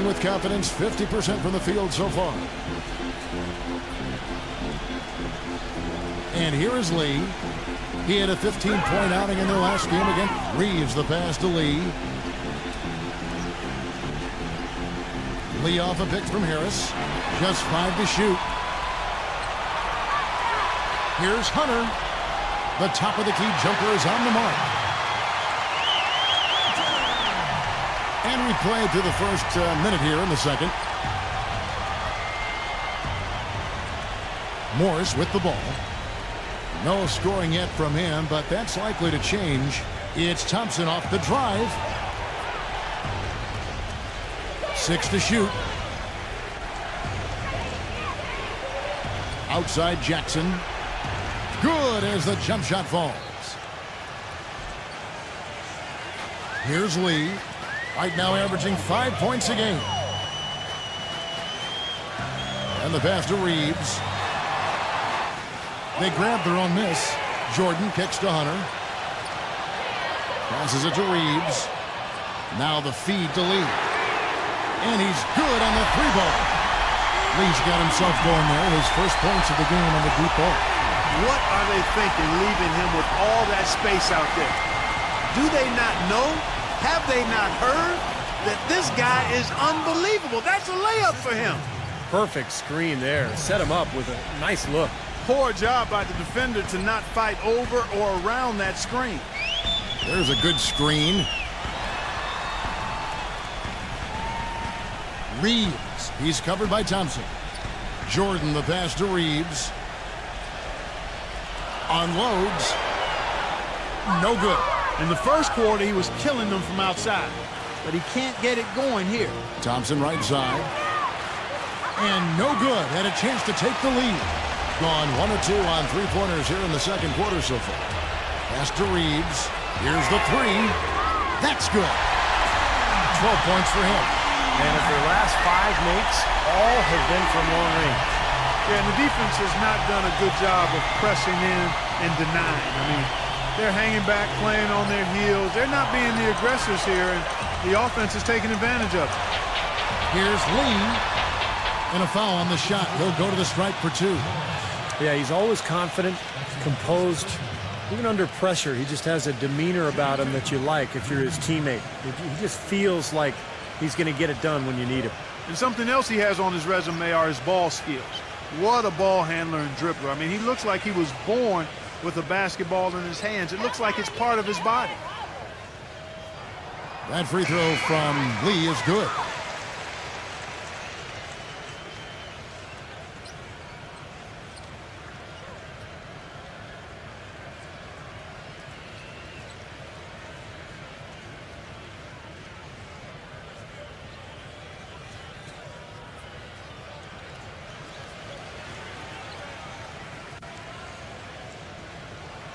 With confidence, 50% from the field so far. And here is Lee. He had a 15-point outing in their last game against Reeves. The pass to Lee. Lee off a pick from Harris. Just 5 to shoot. Here's Hunter. The top of the key jumper is on the mark. And we played through the first minute here in the second. Morris with the ball. No scoring yet from him, but that's likely to change. It's Thompson off the drive. 6 to shoot. Outside Jackson. Good as the jump shot falls. Here's Lee. Right now averaging 5 points a game. And the pass to Reeves. They grab their own miss. Jordan kicks to Hunter. Passes it to Reeves. Now the feed to Lee. And he's good on the 3-ball. Lee's got himself going there. His first points of the game on the deep ball. What are they thinking, leaving him with all that space out there? Do they not know? Have they not heard that this guy is unbelievable? That's a layup for him. perfect screen there. Set him up with a nice look. Poor job by the defender to not fight over or around that screen. There's a good screen. Reeves. He's covered by Thompson. Jordan, the pass to Reeves. Unloads. No good. In the first quarter, he was killing them from outside, but he can't get it going here. Thompson right side. And no good. Had a chance to take the lead. Gone 1 of 2 on three-pointers here in the second quarter so far. Pass to Reeves. Here's the three. That's good. 12 points for him. And if their last 5 makes, all have been from long range. Yeah, and the defense has not done a good job of pressing in and denying. I mean, they're hanging back, playing on their heels. They're not being the aggressors here, and the offense is taking advantage of it. Here's Lee. And a foul on the shot. He'll go to the stripe for 2. Yeah, he's always confident, composed. Even under pressure, he just has a demeanor about him that you like if you're his teammate. He just feels like he's going to get it done when you need him. And something else he has on his resume are his ball skills. What a ball handler and dribbler. I mean, he looks like he was born with a basketball in his hands. It looks like it's part of his body. That free throw from Lee is good.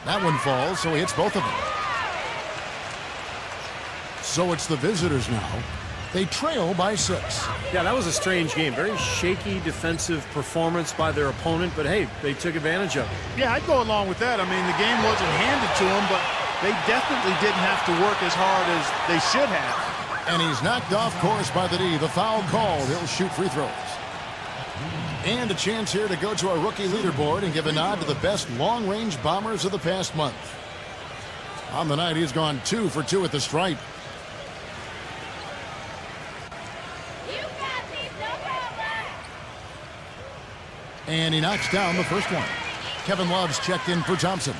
That one falls, so he hits both of them. So it's the visitors now. They trail by 6. Yeah, that was a strange game. Very shaky defensive performance by their opponent, but hey, they took advantage of it. Yeah, I'd go along with that. I mean, the game wasn't handed to them, but they definitely didn't have to work as hard as they should have. And he's knocked off course by the D. The foul called. He'll shoot free throws. And a chance here to go to our rookie leaderboard and give a nod to the best long-range bombers of the past month. On the night, he's gone 2 for 2 at the stripe. And he knocks down the first one. Kevin Love's checked in for Thompson.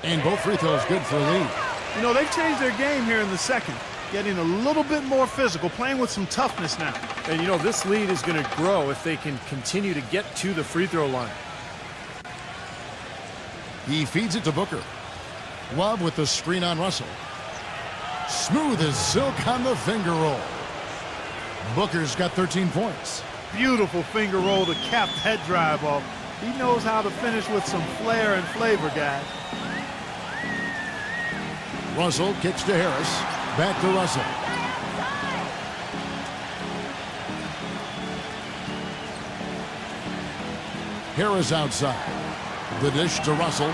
And both free throws good for Lee. You know, they've changed their game here in the second, getting a little bit more physical, playing with some toughness now. And, you know, this lead is going to grow if they can continue to get to the free throw line. He feeds it to Booker. Love with the screen on Russell. Smooth as silk on the finger roll. Booker's got 13 points. Beautiful finger roll to cap that drive off. He knows how to finish with some flair and flavor, guys. Russell kicks to Harris. Back to Russell. Harris outside. The dish to Russell.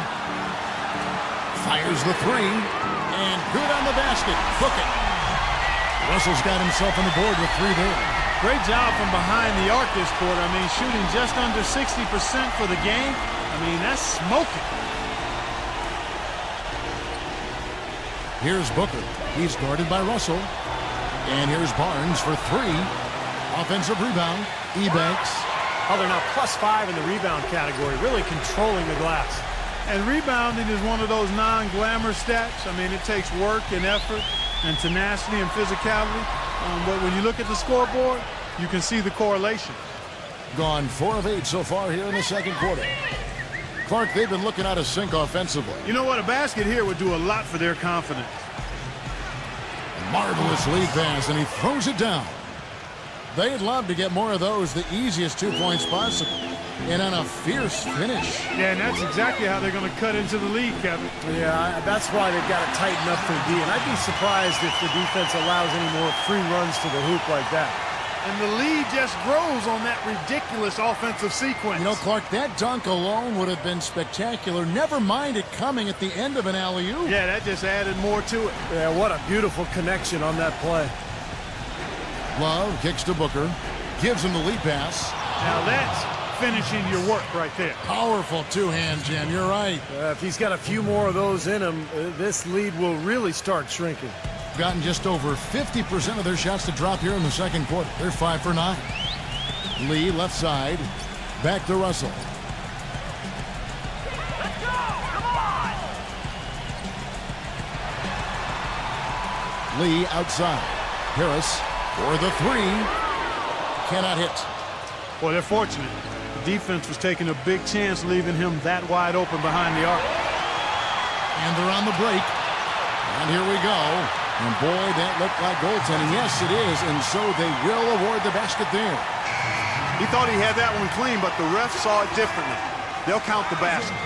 Fires the three. And good on the basket. Book it. Russell's got himself on the board with 3 there. Great job from behind the arc this quarter. I mean, shooting just under 60% for the game. I mean, that's smoking. Here's Booker. He's guarded by Russell. And here's Barnes for 3. Offensive rebound. Ebanks. Oh, they're now +5 in the rebound category, really controlling the glass. And rebounding is one of those non-glamour stats. I mean, it takes work and effort and tenacity and physicality. But when you look at the scoreboard, you can see the correlation. Gone 4 of 8 so far here in the second quarter. Clark, they've been looking out of sync offensively. You know what? A basket here would do a lot for their confidence. Marvelous lead pass, and he throws it down. They'd love to get more of those, the easiest 2 points possible. And on a fierce finish. Yeah, and that's exactly how they're going to cut into the lead, Kevin. Yeah, that's why they've got to tighten up their D. And I'd be surprised if the defense allows any more free runs to the hoop like that. And the lead just grows on that ridiculous offensive sequence. You know, Clark, that dunk alone would have been spectacular. Never mind it coming at the end of an alley-oop. Yeah, that just added more to it. Yeah, what a beautiful connection on that play. Love kicks to Booker. Gives him the lead pass. Now that's finishing your work right there. Powerful two-hand jam. You're right. If he's got a few more of those in him, this lead will really start shrinking. Gotten just over 50% of their shots to drop here in the second quarter. They're 5 for 9. Lee left side. Back to Russell. Let's go! Come on! Lee outside. Harris for the three. Cannot hit. Boy, they're fortunate. The defense was taking a big chance leaving him that wide open behind the arc. And they're on the break. And here we go. And boy, that looked like goaltending. Yes, it is. And so they will award the basket there. He thought he had that one clean, but the refs saw it differently. They'll count the basket.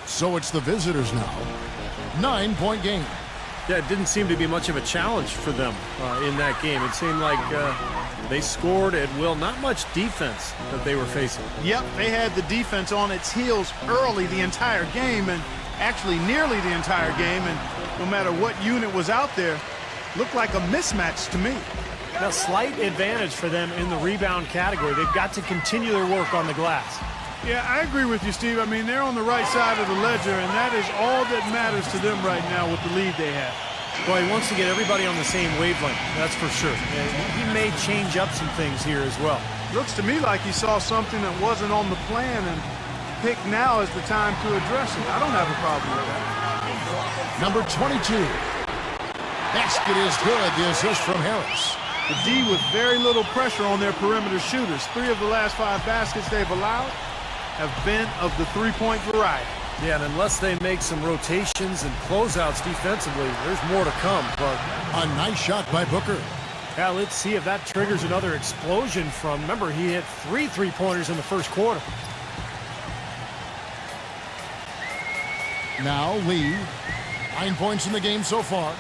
So it's the visitors now. 9-point game. Yeah, it didn't seem to be much of a challenge for them in that game. It seemed like they scored at will. Not much defense that they were facing. Yep, they had the defense on its heels early the entire game, and actually nearly the entire game, and no matter what unit was out there, looked like a mismatch to me. A slight advantage for them in the rebound category. They've got to continue their work on the glass. Yeah, I agree with you, Steve. I mean, they're on the right side of the ledger, and that is all that matters to them right now with the lead they have. Boy, he wants to get everybody on the same wavelength, that's for sure. He may change up some things here as well. Looks to me like he saw something that wasn't on the plan and picked now as the time to address it. I don't have a problem with that. Number 22. Basket is good. The assist from Harris. The D with very little pressure on their perimeter shooters. 3 of the last 5 baskets they've allowed have been of the three-point variety. Yeah, and unless they make some rotations and closeouts defensively, there's more to come. But a nice shot by Booker. Yeah, let's see if that triggers another explosion from, remember, he hit 3 three-pointers in the first quarter. Now Lee, 9 points in the game so far.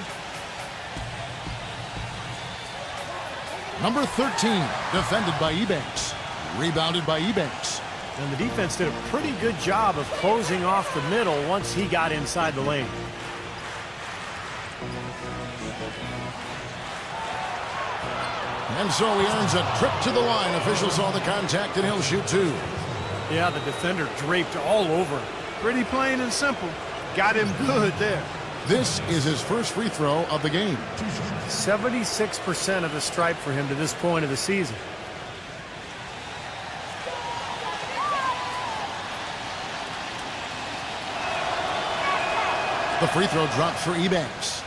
Number 13, defended by Ebanks. Rebounded by Ebanks. And the defense did a pretty good job of closing off the middle once he got inside the lane. And so he earns a trip to the line. Officials saw the contact, and he'll shoot 2. Yeah, the defender draped all over him. Pretty plain and simple. Got him good there. This is his first free throw of the game. 76% of the stripe for him to this point of the season. The free throw drops for Ebanks.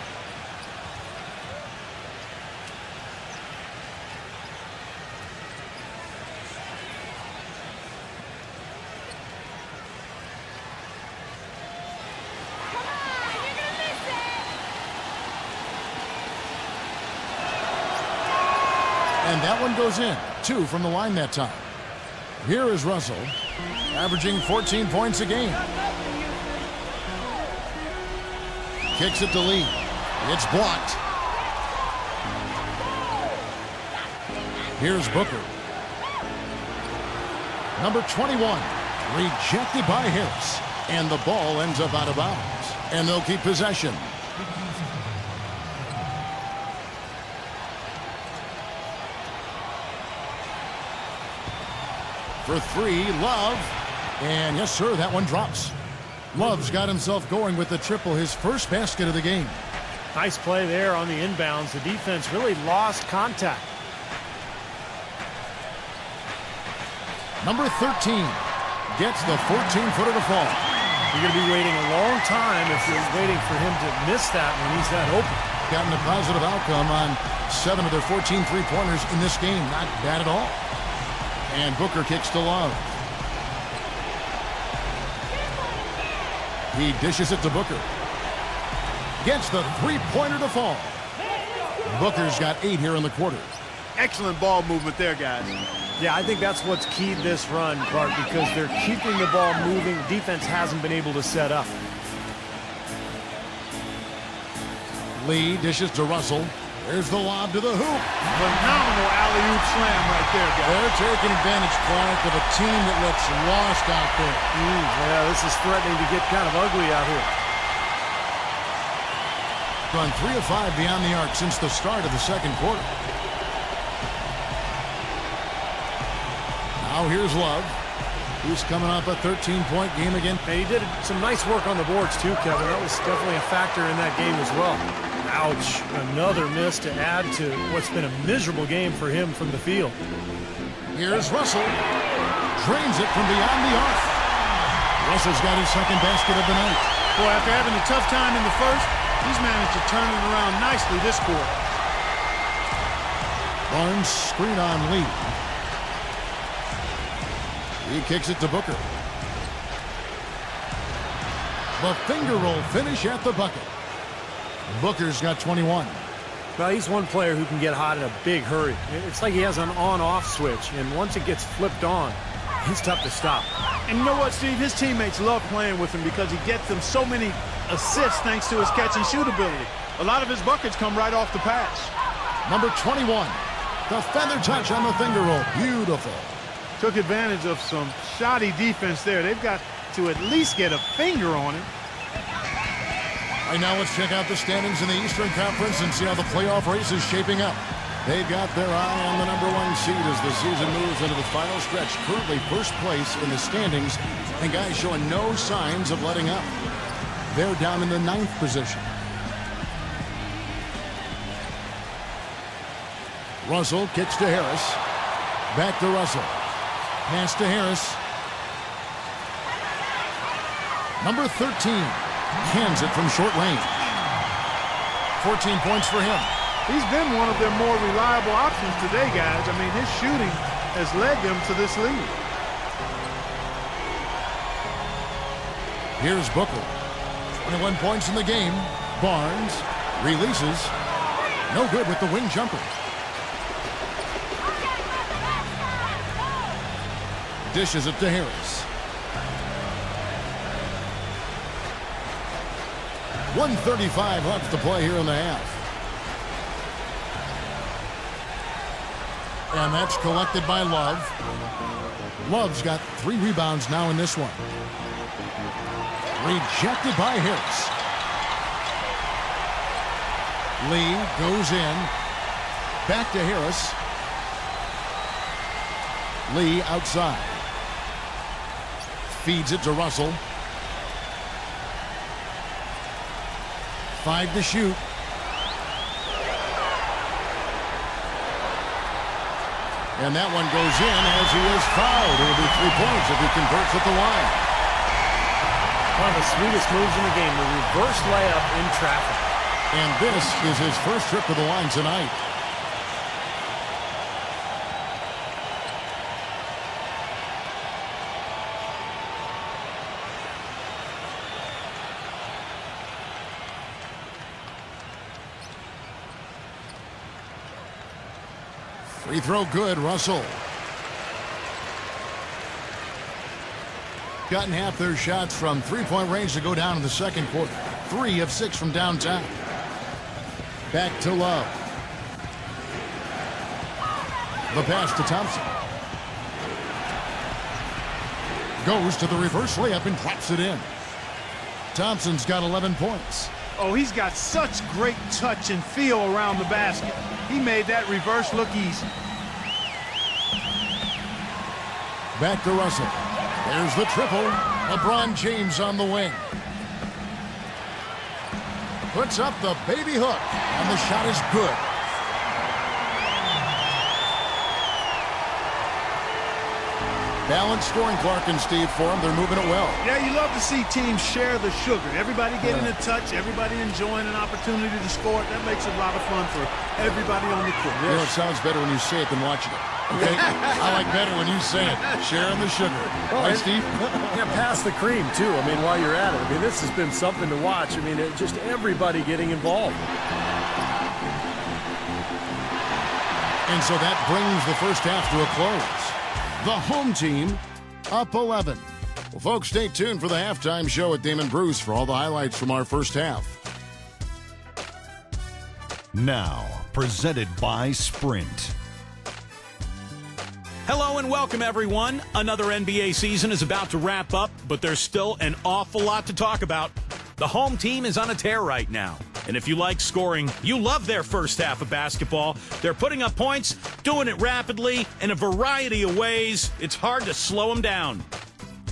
And that one goes in. 2 from the line that time. Here is Russell, averaging 14 points a game. Kicks it to Lee. It's blocked. Here's Booker. Number 21, rejected by Harris. And the ball ends up out of bounds. And they'll keep possession. For 3, Love. And yes, sir, that one drops. Love's got himself going with the triple, his first basket of the game. Nice play there on the inbounds. The defense really lost contact. Number 13 gets the 14-footer to fall. You're going to be waiting a long time if you're waiting for him to miss that when he's that open. Gotten a positive outcome on 7 of their 14 three-pointers in this game. Not bad at all. And Booker kicks to Love. He dishes it to Booker. Gets the three-pointer to fall. Booker's got 8 here in the quarter. Excellent ball movement there, guys. Yeah, I think that's what's keyed this run, Clark, because they're keeping the ball moving. Defense hasn't been able to set up. Lee dishes to Russell. There's the lob to the hoop. Phenomenal alley-oop slam right there, guys. They're taking advantage, Clark, of a team that looks lost out there. Yeah, this is threatening to get kind of ugly out here. Gone 3 of 5 beyond the arc since the start of the second quarter. Now here's Love, who's coming off a 13-point game again. And he did some nice work on the boards too, Kevin. That was definitely a factor in that game as well. Ouch. Another miss to add to what's been a miserable game for him from the field. Here's Russell. Drains it from beyond the arc. Russell's got his second basket of the night. Boy, after having a tough time in the first, he's managed to turn it around nicely this quarter. Barnes screen on Lee. He kicks it to Booker. The finger roll finish at the bucket. Booker's got 21. Well, he's one player who can get hot in a big hurry. It's like he has an on-off switch, and once it gets flipped on, he's tough to stop. And you know what, Steve? His teammates love playing with him because he gets them so many assists thanks to his catch-and-shoot ability. A lot of his buckets come right off the pass. Number 21. The feather touch on the finger roll. Beautiful. Took advantage of some shoddy defense there. They've got to at least get a finger on it. Right now, let's check out the standings in the Eastern Conference and see how the playoff race is shaping up. They've got their eye on the number 1 seed as the season moves into the final stretch. Currently first place in the standings, and guys showing no signs of letting up. They're down in the 9th position. Russell kicks to Harris. Back to Russell. Pass to Harris. Number 13 cans it from short range. 14 points for him. He's been one of their more reliable options today, guys. I mean, his shooting has led them to this lead. Here's Booker. 21 points in the game. Barnes releases. No good with the wing jumper. Dishes it to Harris. 1:35 left to play here in the half. And that's collected by Love. Love's got 3 rebounds now in this one. Rejected by Harris. Lee goes in. Back to Harris. Lee outside. Feeds it to Russell. 5 to shoot. And that one goes in as he is fouled. It'll be 3 points if he converts at the line. One of the sweetest moves in the game, the reverse layup in traffic. And this is his first trip to the line tonight. Free throw good, Russell. Gotten half their shots from three-point range to go down in the second quarter. 3 of 6 from downtown. Back to Love. The pass to Thompson. Goes to the reverse layup and claps it in. Thompson's got 11 points. Oh, he's got such great touch and feel around the basket. He made that reverse look easy. Back to Russell. There's the triple. LeBron James on the wing. Puts up the baby hook, and the shot is good. Balanced scoring, Clark and Steve, for them. They're moving it well. Yeah, you love to see teams share the sugar. Everybody getting a touch, everybody enjoying an opportunity to score. That makes it a lot of fun for everybody on the court. You know, it sounds better when you say it than watching it. Okay? I like better when you say it. Sharing the sugar. Right, Steve? Yeah, pass the cream, too. I mean, while you're at it. I mean, this has been something to watch. I mean, just everybody getting involved. And so that brings the first half to a close. The home team up 11. Well, folks, stay tuned for the halftime show with Damon Bruce for all the highlights from our first half. Now, presented by Sprint. Hello and welcome, everyone. Another NBA season is about to wrap up, but there's still an awful lot to talk about. The home team is on a tear right now. And if you like scoring, you love their first half of basketball. They're putting up points, doing it rapidly, in a variety of ways. It's hard to slow them down.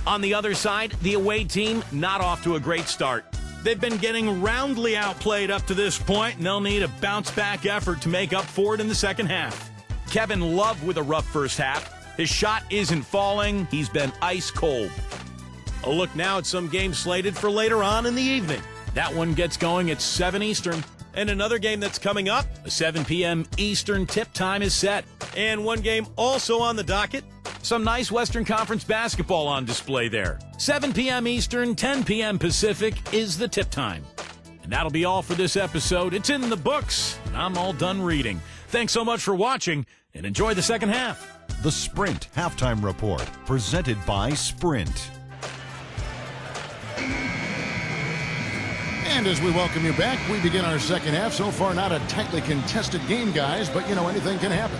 On the other side, the away team not off to a great start. They've been getting roundly outplayed up to this point, and they'll need a bounce-back effort to make up for it in the second half. Kevin Love with a rough first half. His shot isn't falling. He's been ice cold. A look now at some games slated for later on in the evening. That one gets going at 7 Eastern. And another game that's coming up, a 7 p.m. Eastern tip time is set. And one game also on the docket. Some nice Western Conference basketball on display there. 7 p.m. Eastern, 10 p.m. Pacific is the tip time. And that'll be all for this episode. It's in the books, and I'm all done reading. Thanks so much for watching, and enjoy the second half. The Sprint Halftime Report, presented by Sprint. And as we welcome you back, we begin our second half. So far, not a tightly contested game, guys, but, you know, anything can happen.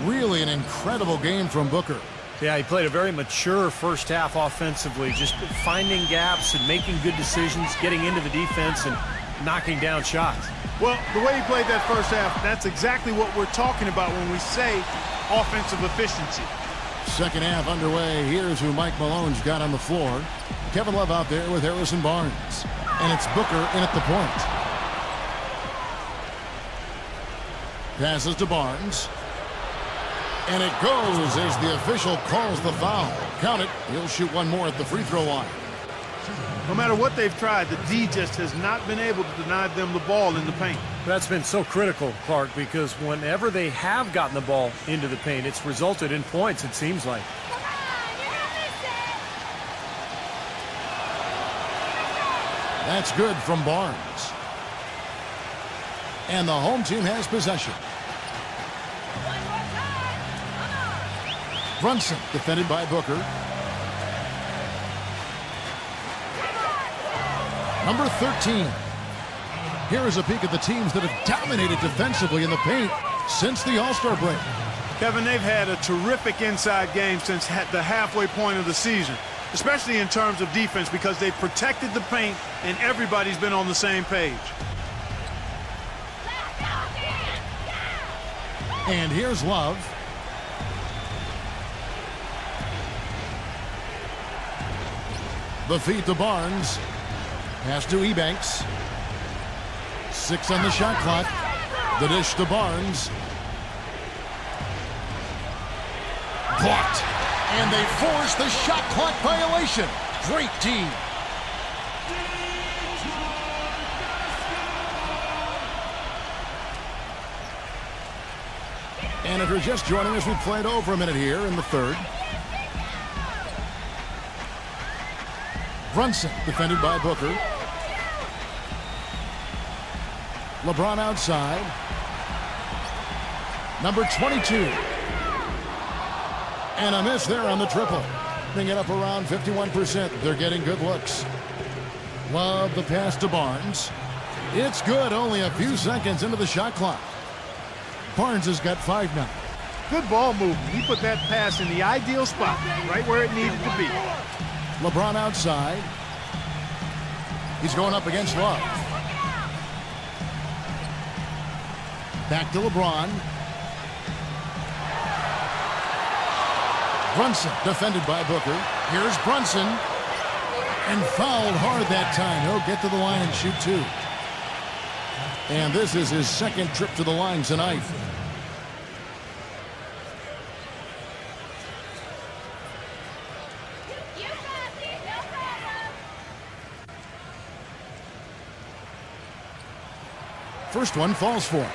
Really an incredible game from Booker. Yeah, he played a very mature first half offensively, just finding gaps and making good decisions, getting into the defense and knocking down shots. Well, the way he played that first half, that's exactly what we're talking about when we say offensive efficiency. Second half underway. Here's who Mike Malone's got on the floor. Kevin Love out there with Harrison Barnes. And it's Booker in at the point. Passes to Barnes. And it goes as the official calls the foul. Count it. He'll shoot one more at the free throw line. No matter what they've tried, the D just has not been able to deny them the ball in the paint. That's been so critical, Clark, because whenever they have gotten the ball into the paint, it's resulted in points, it seems like. That's good from Barnes. And the home team has possession. Brunson defended by Booker. Number 13. Here is a peek at the teams that have dominated defensively in the paint since the All-Star break. Kevin, they've had a terrific inside game since the halfway point of the season, especially in terms of defense, because they've protected the paint and everybody's been on the same page. And here's Love. The feed to Barnes. Pass to Ebanks. 6 on the shot clock. The dish to Barnes. Blocked. And they force the shot clock violation. Great D. And if you're just joining us, we played over a minute here in the third. Brunson defended by Booker. LeBron outside. Number 22. And a miss there on the triple. Bring it up around 51%. They're getting good looks. Love the pass to Barnes. It's good, only a few seconds into the shot clock. Barnes has got 5 now. Good ball movement. He put that pass in the ideal spot, right where it needed to be. LeBron outside. He's going up against Love. Back to LeBron. Brunson defended by Booker. Here's Brunson. And fouled hard that time. He'll get to the line and shoot 2. And this is his second trip to the line tonight. First one falls for him.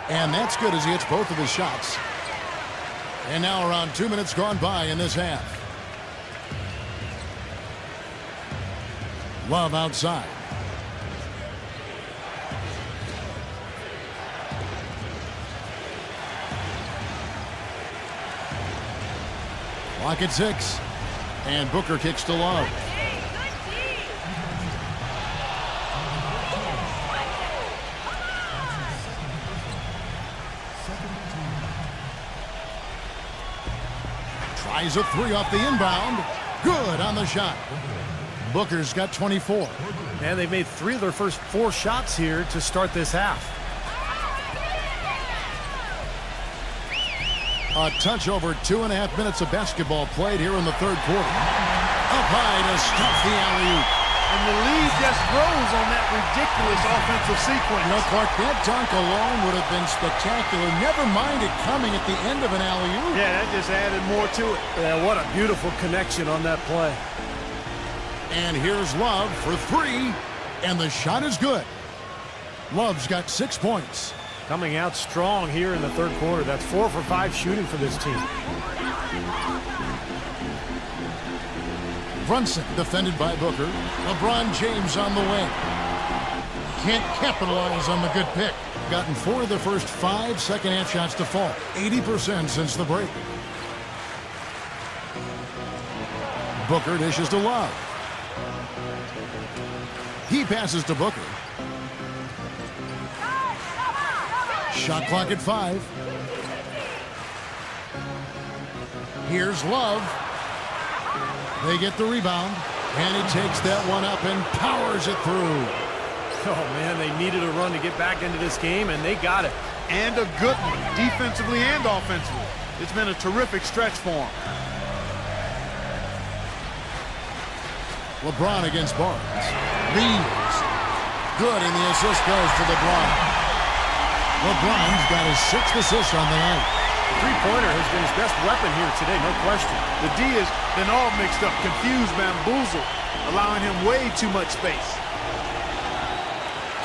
And that's good as he hits both of his shots. And now around 2 minutes gone by in this half. Love outside. Clock at 6. And Booker kicks to Love. Tries a three off the inbound. Good on the shot. Booker's got 24. And they've made 3 of their first 4 shots here to start this half. A touch over 2.5 minutes of basketball played here in the third quarter. Up high to stuff the alley-oop. And the lead just grows on that ridiculous offensive sequence. You know, Clark, that dunk alone would have been spectacular. Never mind it coming at the end of an alley-oop. Yeah, that just added more to it. Yeah, what a beautiful connection on that play. And here's Love for 3, and the shot is good. Love's got 6 points. Coming out strong here in the third quarter. That's 4 for 5 shooting for this team. Brunson defended by Booker. LeBron James on the wing. Can't capitalize on the good pick. Gotten 4 of the first 5 second-half shots to fall. 80% since the break. Booker dishes to Love. He passes to Booker. Shot clock at 5. Here's Love. They get the rebound, and he takes that one up and powers it through. Oh, man, they needed a run to get back into this game, and they got it. And a good one, defensively and offensively. It's been a terrific stretch for him. LeBron against Barnes. Leads. Good, and the assist goes to LeBron. LeBron's got his 6th assist on the night. The three-pointer has been his best weapon here today, no question. The D has been all mixed up, confused, bamboozled, allowing him way too much space.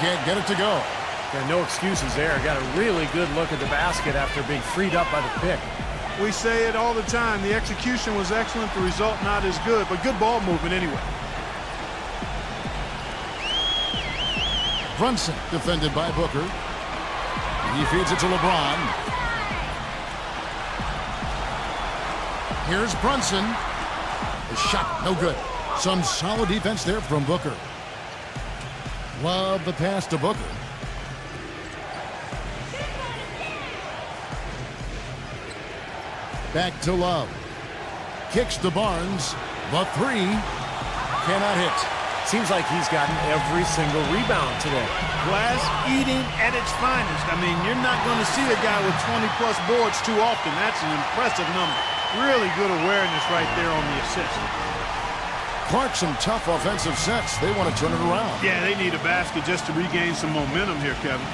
Can't get it to go. Yeah, no excuses there. Got a really good look at the basket after being freed up by the pick. We say it all the time. The execution was excellent, the result not as good, but good ball movement anyway. Brunson defended by Booker. He feeds it to LeBron. Here's Brunson. The shot, no good. Some solid defense there from Booker. Love the pass to Booker. Back to Love. Kicks to Barnes. The 3 cannot hit. Seems like he's gotten every single rebound today. Glass eating at its finest. I mean, you're not going to see a guy with 20-plus boards too often. That's an impressive number. Really good awareness right there on the assist. Clark, some tough offensive sets. They want to turn it around. Yeah, they need a basket just to regain some momentum here, Kevin.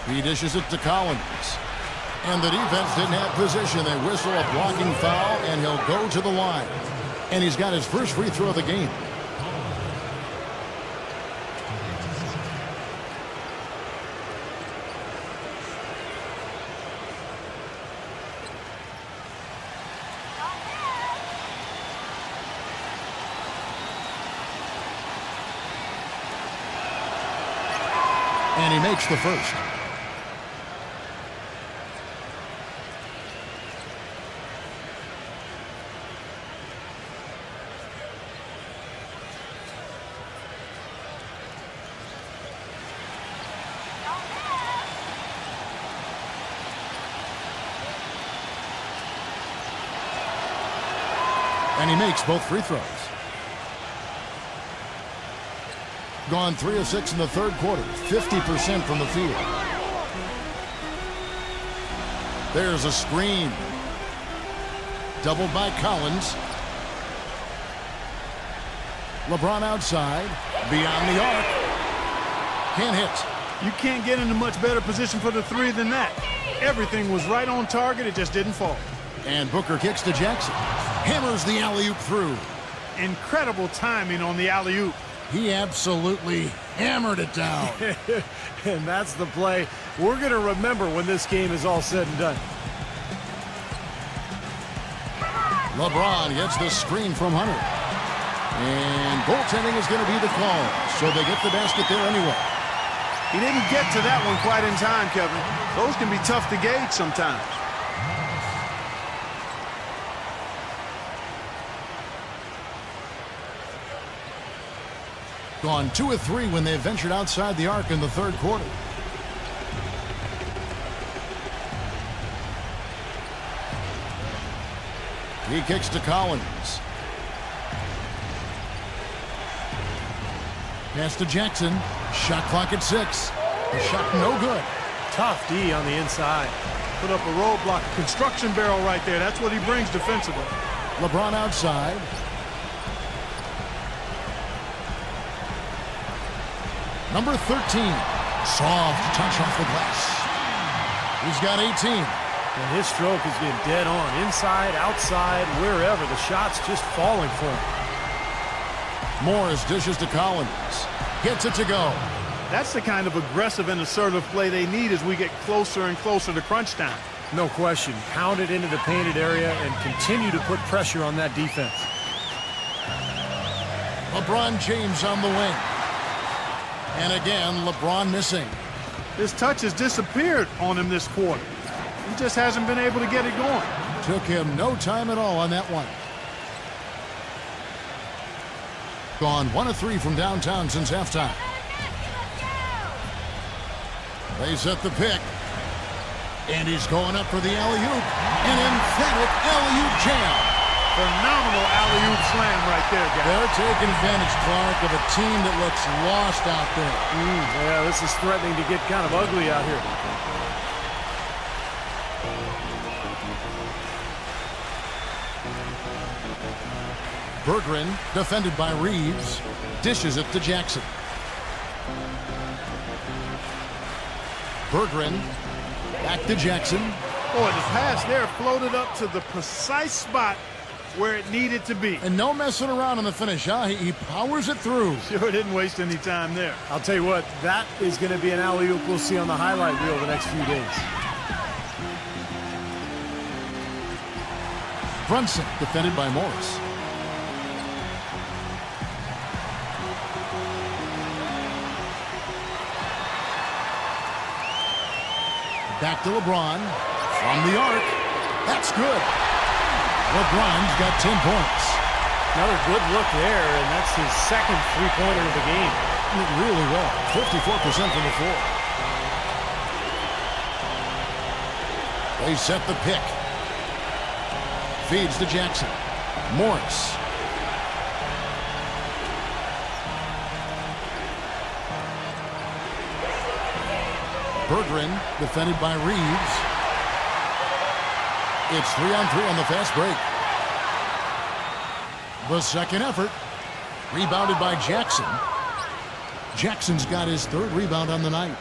He dishes it to Collins. And the defense didn't have position. They whistle a blocking foul, and he'll go to the line. And he's got his first free throw of the game. And he makes the first. And he makes both free throws. Gone 3 of 6 in the third quarter, 50% from the field. There's a screen. Doubled by Collins. LeBron outside, beyond the arc. Can't hit. You can't get into much better position for the 3 than that. Everything was right on target, it just didn't fall. And Booker kicks to Jackson. Hammers the alley-oop through. Incredible timing on the alley-oop. He absolutely hammered it down. And that's the play we're going to remember when this game is all said and done. LeBron gets the screen from Hunter. And goaltending is going to be the call. So they get the basket there anyway. He didn't get to that one quite in time, Kevin. Those can be tough to gauge sometimes. Gone 2 of 3 when they ventured outside the arc in the third quarter. He kicks to Collins. Pass to Jackson. Shot clock at 6. The shot no good. Tough D on the inside. Put up a roadblock, a construction barrel right there. That's what he brings defensively. LeBron outside. Number 13. Soft touch off the glass. He's got 18. And his stroke is getting dead on. Inside, outside, wherever. The shot's just falling for him. Morris dishes to Collins. Gets it to go. That's the kind of aggressive and assertive play they need as we get closer and closer to crunch time. No question. Pound it into the painted area and continue to put pressure on that defense. LeBron James on the wing. And again, LeBron missing. His touch has disappeared on him this quarter. He just hasn't been able to get it going. Took him no time at all on that one. Gone 1 of 3 from downtown since halftime. They set the pick. And he's going up for the alley-oop. An emphatic alley-oop jam. Phenomenal alley-oop slam right there, guys. They're taking advantage, Clark, of a team that looks lost out there. Yeah, this is threatening to get kind of ugly out here. Berggren, defended by Reeves, dishes it to Jackson. Berggren, back to Jackson. Oh, and the pass there floated up to the precise spot where it needed to be. And no messing around in the finish, huh? He powers it through. Sure didn't waste any time there. I'll tell you what, that is going to be an alley-oop we'll see on the highlight reel the next few days. Brunson, defended by Morris. Back to LeBron. From the arc. That's good. LeBron's got 10 points. Another good look there, and that's his second three-pointer of the game. Really well. 54% from the floor. They set the pick. Feeds to Jackson. Morris. Berggren, defended by Reeves. It's 3-on-3 on the fast break. The second effort. Rebounded by Jackson. Jackson's got his third rebound on the night.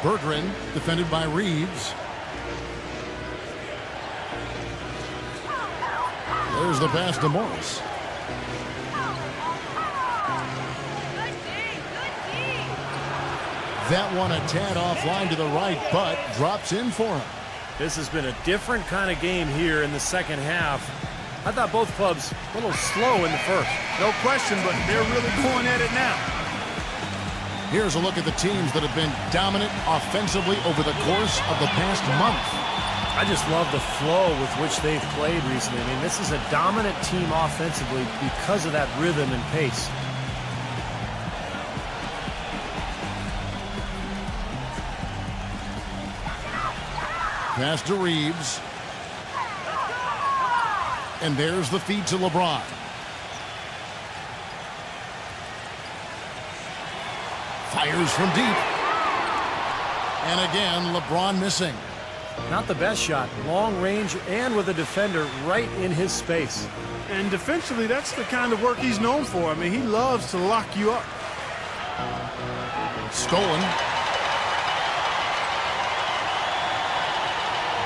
Berggren, defended by Reeves. There's the pass to Morris. That one a tad offline to the right, but drops in for him. This has been a different kind of game here in the second half. I thought both clubs a little slow in the first. No question, but they're really going at it now. Here's a look at the teams that have been dominant offensively over the course of the past month. I just love the flow with which they've played recently. I mean, this is a dominant team offensively because of that rhythm and pace. Pass to Reeves. And there's the feed to LeBron. Fires from deep. And again, LeBron missing. Not the best shot. Long range and with a defender right in his space. And defensively, that's the kind of work he's known for. I mean, he loves to lock you up. Stolen.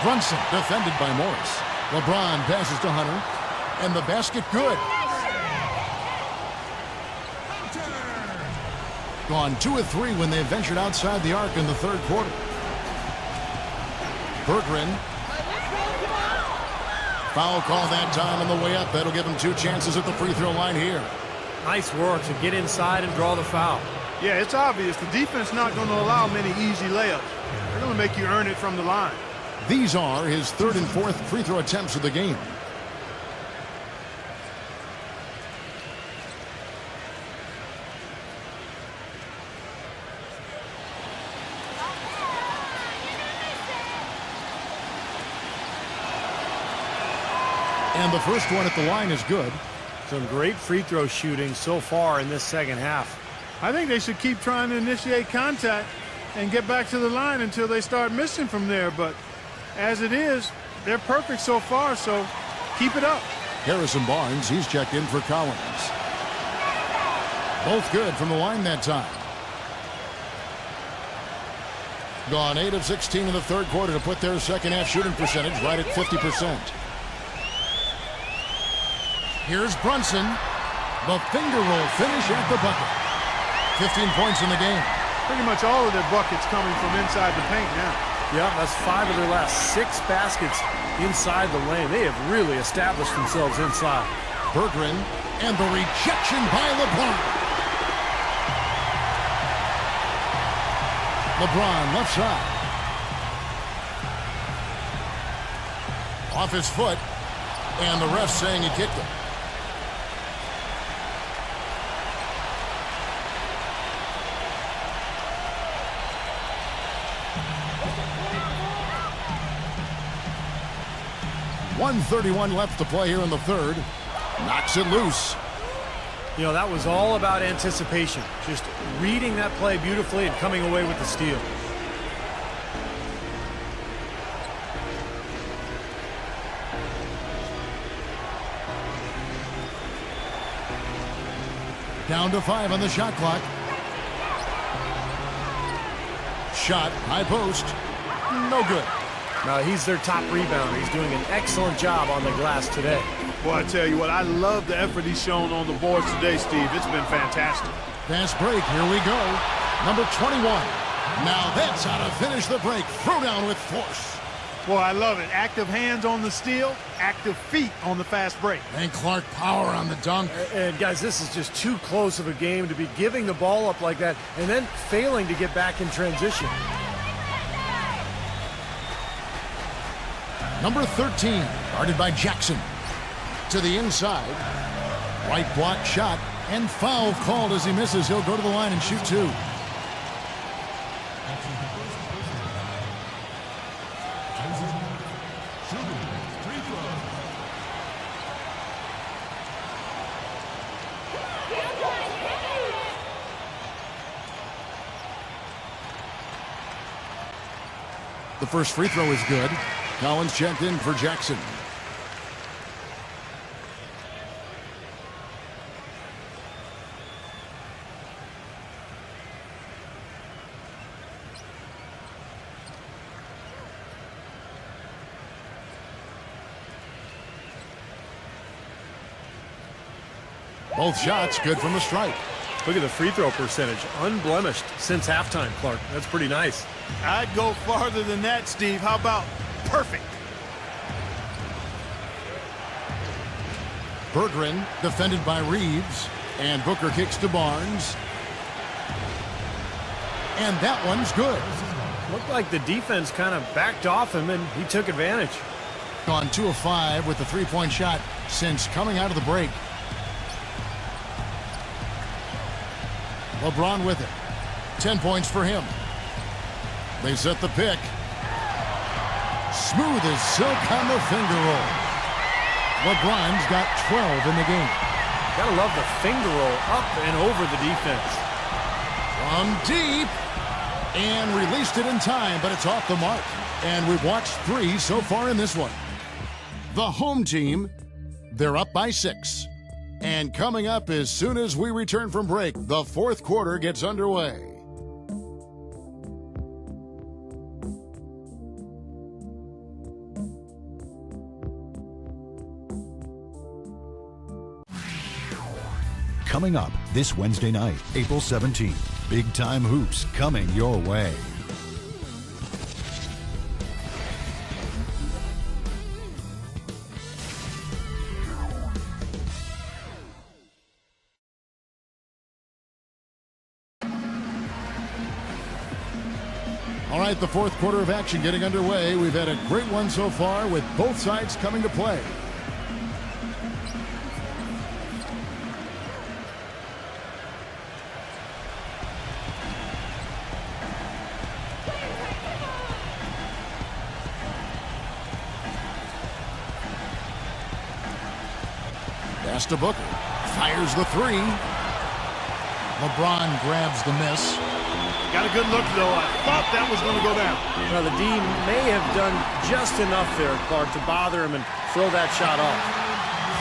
Brunson, defended by Morris. LeBron passes to Hunter. And the basket good. Gone 2 of 3 when they ventured outside the arc in the third quarter. Berggren Foul call that time on the way up. That'll give him 2 chances at the free throw line here. Nice work to get inside and draw the foul. Yeah, it's obvious. The defense not going to allow many easy layups. They're going to make you earn it from the line. These are his 3rd and 4th free throw attempts of the game. And the first one at the line is good. Some great free throw shooting so far in this second half. I think they should keep trying to initiate contact and get back to the line until they start missing from there. But as it is, they're perfect so far, so keep it up. Harrison Barnes, he's checked in for Collins. Both good from the line that time. Gone 8 of 16 in the 3rd quarter to put their second half shooting percentage right at 50%. Here's Brunson. The finger roll finish at the bucket. 15 points in the game. Pretty much all of their buckets coming from inside the paint now. Yeah, that's 5 of their last 6 baskets inside the lane. They have really established themselves inside. Berggren, and the rejection by LeBron. LeBron left side. Off his foot, and the ref saying he kicked him. .131 left to play here in the 3rd. Knocks it loose. You know, that was all about anticipation. Just reading that play beautifully and coming away with the steal. Down to 5 on the shot clock. Shot, high post. No good. Now, he's their top rebounder. He's doing an excellent job on the glass today. Boy, I tell you what, I love the effort he's shown on the boards today, Steve. It's been fantastic. Fast break, here we go. Number 21. Now that's how to finish the break. Throw down with force. Boy, I love it. Active hands on the steal, active feet on the fast break. And Clark power on the dunk. And guys, this is just too close of a game to be giving the ball up like that and then failing to get back in transition. Number 13, guarded by Jackson. To the inside. Right block shot, and foul called as he misses. He'll go to the line and shoot 2. The first free throw is good. Collins checked in for Jackson. Both shots good from the stripe. Look at the free throw percentage. Unblemished since halftime, Clark. That's pretty nice. I'd go farther than that, Steve. How about perfect? Berggren defended by Reeves. And Booker kicks to Barnes. And that one's good. Looked like the defense kind of backed off him, and he took advantage. Gone 2 of 5 with the three-point shot since coming out of the break. LeBron with it. 10 points for him. They set the pick. Smooth as silk on the finger roll. LeBron's got 12 in the game. Gotta love the finger roll up and over the defense. From deep. And released it in time, but it's off the mark. And we've watched 3 so far in this one. The home team, they're up by 6. And coming up as soon as we return from break, the 4th quarter gets underway. Coming up this Wednesday night, April 17th, big time hoops coming your way. right, the fourth quarter of action getting underway. We've had a great one so far with both sides coming to play. Pass to Booker. Fires the three. LeBron grabs the miss. Got a good look, though. I thought that was going to go down. Now, the D may have done just enough there, Clark, to bother him and throw that shot off.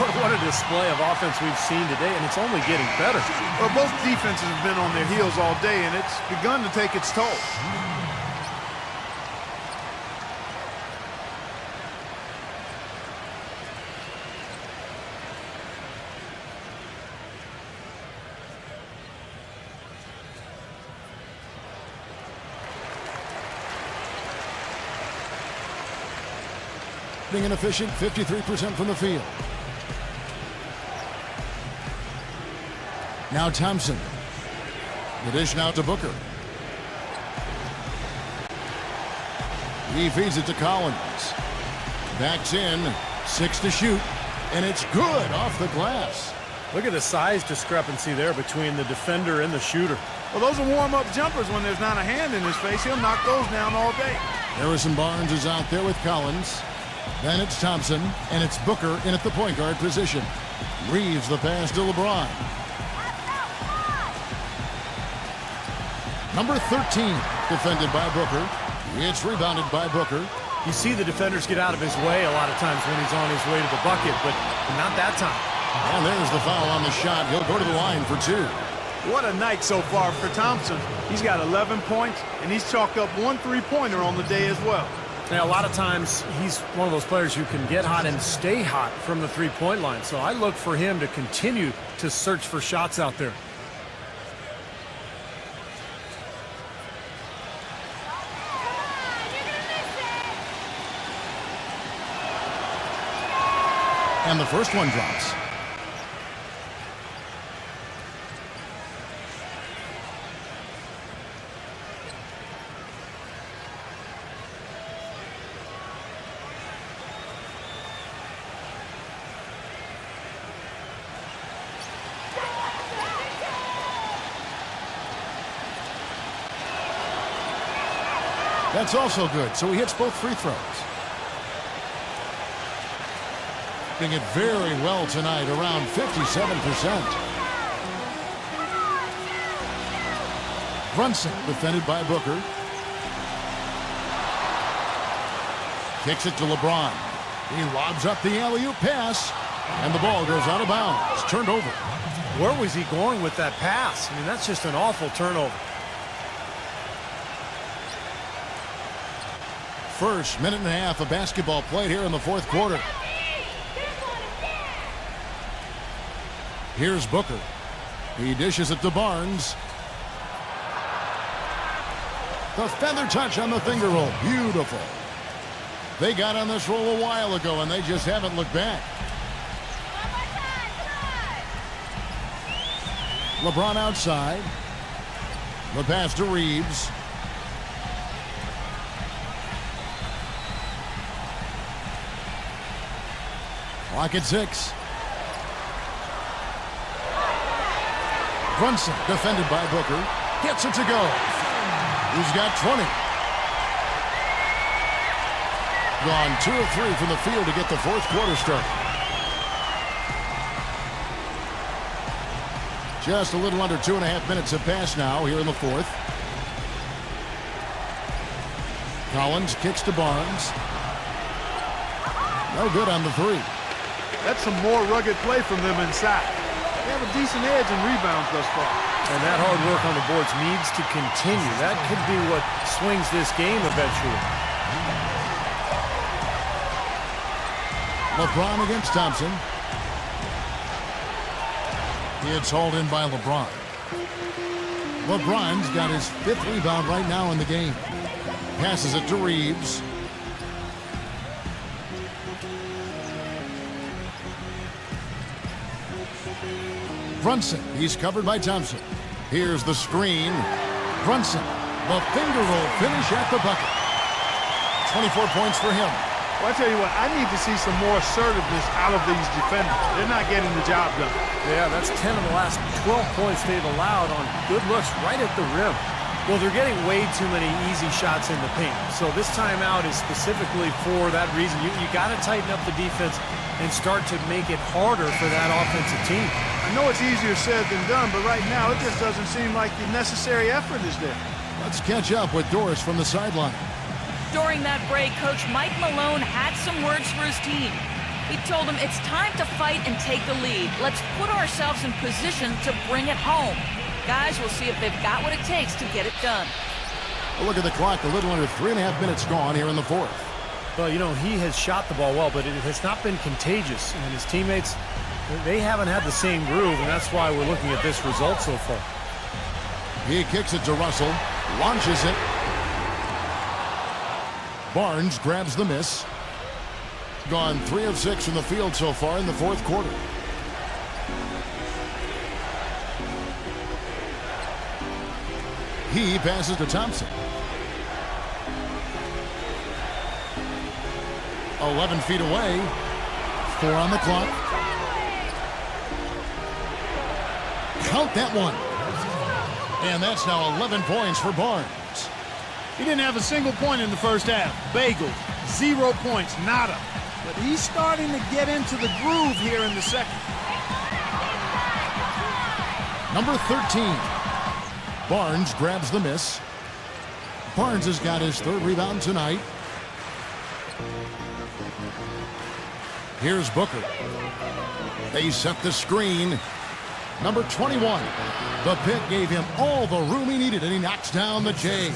But what a display of offense we've seen today, and it's only getting better. Well, both defenses have been on their heels all day, and it's begun to take its toll. Being inefficient, 53% from the field. Now Thompson. The dish now to Booker. He feeds it to Collins. Backs in, 6 to shoot, and it's good off the glass. Look at the size discrepancy there between the defender and the shooter. Well, those are warm-up jumpers when there's not a hand in his face. He'll knock those down all day. Harrison Barnes is out there with Collins. Then it's Thompson, and it's Booker in at the point guard position. Reeves the pass to LeBron. Number 13, defended by Booker. It's rebounded by Booker. You see the defenders get out of his way a lot of times when he's on his way to the bucket, but not that time. And there's the foul on the shot. He'll go to the line for 2. What a night so far for Thompson. He's got 11 points, and he's chalked up 1 3-pointer on the day as well. Now, a lot of times, he's one of those players who can get hot and stay hot from the three-point line. So I look for him to continue to search for shots out there. And the first one drops. That's also good, so he hits both free throws. Doing it very well tonight, around 57%. Brunson, defended by Booker. Kicks it to LeBron. He lobs up the alley-oop pass, and the ball goes out of bounds. Turned over. Where was he going with that pass? I mean, that's just an awful turnover. First minute and a half of basketball played here in the fourth quarter. Here's Booker. He dishes it to Barnes. The feather touch on the finger roll. Beautiful. They got on this roll a while ago, and they just haven't looked back. LeBron outside. The pass to Reeves. Clock at 6. Brunson, defended by Booker, gets it to go. He's got 20. Gone 2 of 3 from the field to get the fourth quarter started. Just a little under 2.5 minutes have passed now here in the fourth. Collins kicks to Barnes. No good on the 3. That's some more rugged play from them inside. They have a decent edge in rebounds thus far. And that hard work on the boards needs to continue. That could be what swings this game eventually. LeBron against Thompson. It's hauled in by LeBron. LeBron's got his 5th rebound right now in the game. Passes it to Reeves. Brunson, he's covered by Thompson. Here's the screen. Brunson The finger roll finish at the bucket. 24 points for him. Well, I tell you what, I need to see some more assertiveness out of these defenders. They're not getting the job done. Yeah, that's 10 of the last 12 points they've allowed on good looks right at the rim. Well, they're getting way too many easy shots in the paint. So this timeout is specifically for that reason. You got to tighten up the defense and start to make it harder for that offensive team. I know it's easier said than done, but right now it just doesn't seem like the necessary effort is there. Let's catch up with Doris from the sideline. During that break, Coach Mike Malone had some words for his team. He told them it's time to fight and take the lead. Let's put ourselves in position to bring it home. Guys, we'll see if they've got what it takes to get it done. A look at the clock, a little under 3.5 minutes gone here in the fourth. Well, you know, he has shot the ball well, but it has not been contagious. And his teammates, they haven't had the same groove, and that's why we're looking at this result so far. He kicks it to Russell, launches it. Barnes grabs the miss. Gone 3 of 6 from the field so far in the fourth quarter. He passes to Thompson. 11 feet away. 4 on the clock. Count that one. And that's now 11 points for Barnes. He didn't have a single point in the first half. Bagel, 0 points, nada. But he's starting to get into the groove here in the second. Number 13. Barnes grabs the miss. Barnes has got his 3rd rebound tonight. Here's Booker. They set the screen. Number 21. The pick gave him all the room he needed, and he knocks down the J.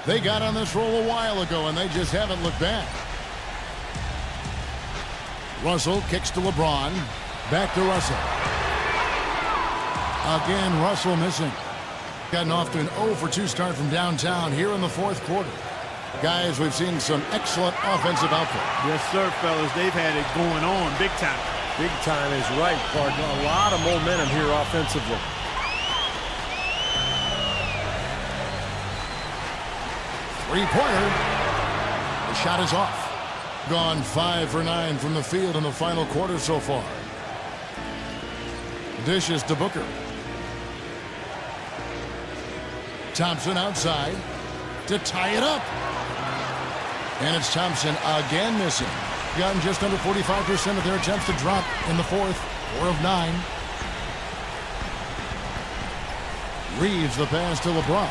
They got on this roll a while ago, and they just haven't looked back. Russell kicks to LeBron. Back to Russell. Again, Russell missing. Gotten off to an 0 for 2 start from downtown here in the fourth quarter. Guys, we've seen some excellent offensive output. Yes, sir, fellas. They've had it going on big time. Big time is right, partner. A lot of momentum here offensively. Three-pointer. The shot is off. Gone 5 for 9 from the field in the final quarter so far. Dishes to Booker. Thompson outside to tie it up. And it's Thompson again missing. Gotten just under 45% of their attempts to drop in the fourth. 4 of 9. Reeves the pass to LeBron.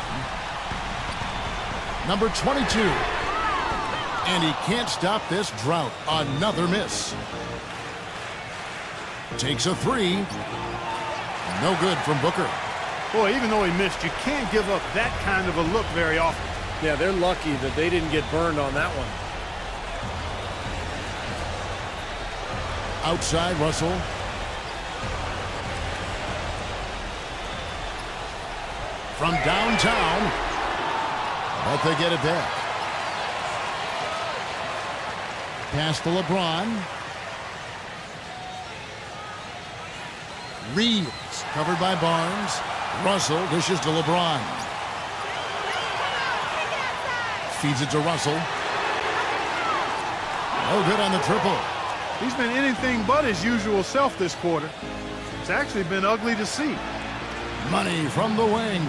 Number 22. And he can't stop this drought. Another miss. Takes a 3. No good from Booker. Boy, even though he missed, you can't give up that kind of a look very often. Yeah, they're lucky that they didn't get burned on that one. Outside, Russell. From downtown. But they get it back. Pass to LeBron. Reeves, covered by Barnes. Russell dishes to LeBron. Feeds it to Russell. No good on the triple. He's been anything but his usual self this quarter. It's actually been ugly to see. Money from the wing.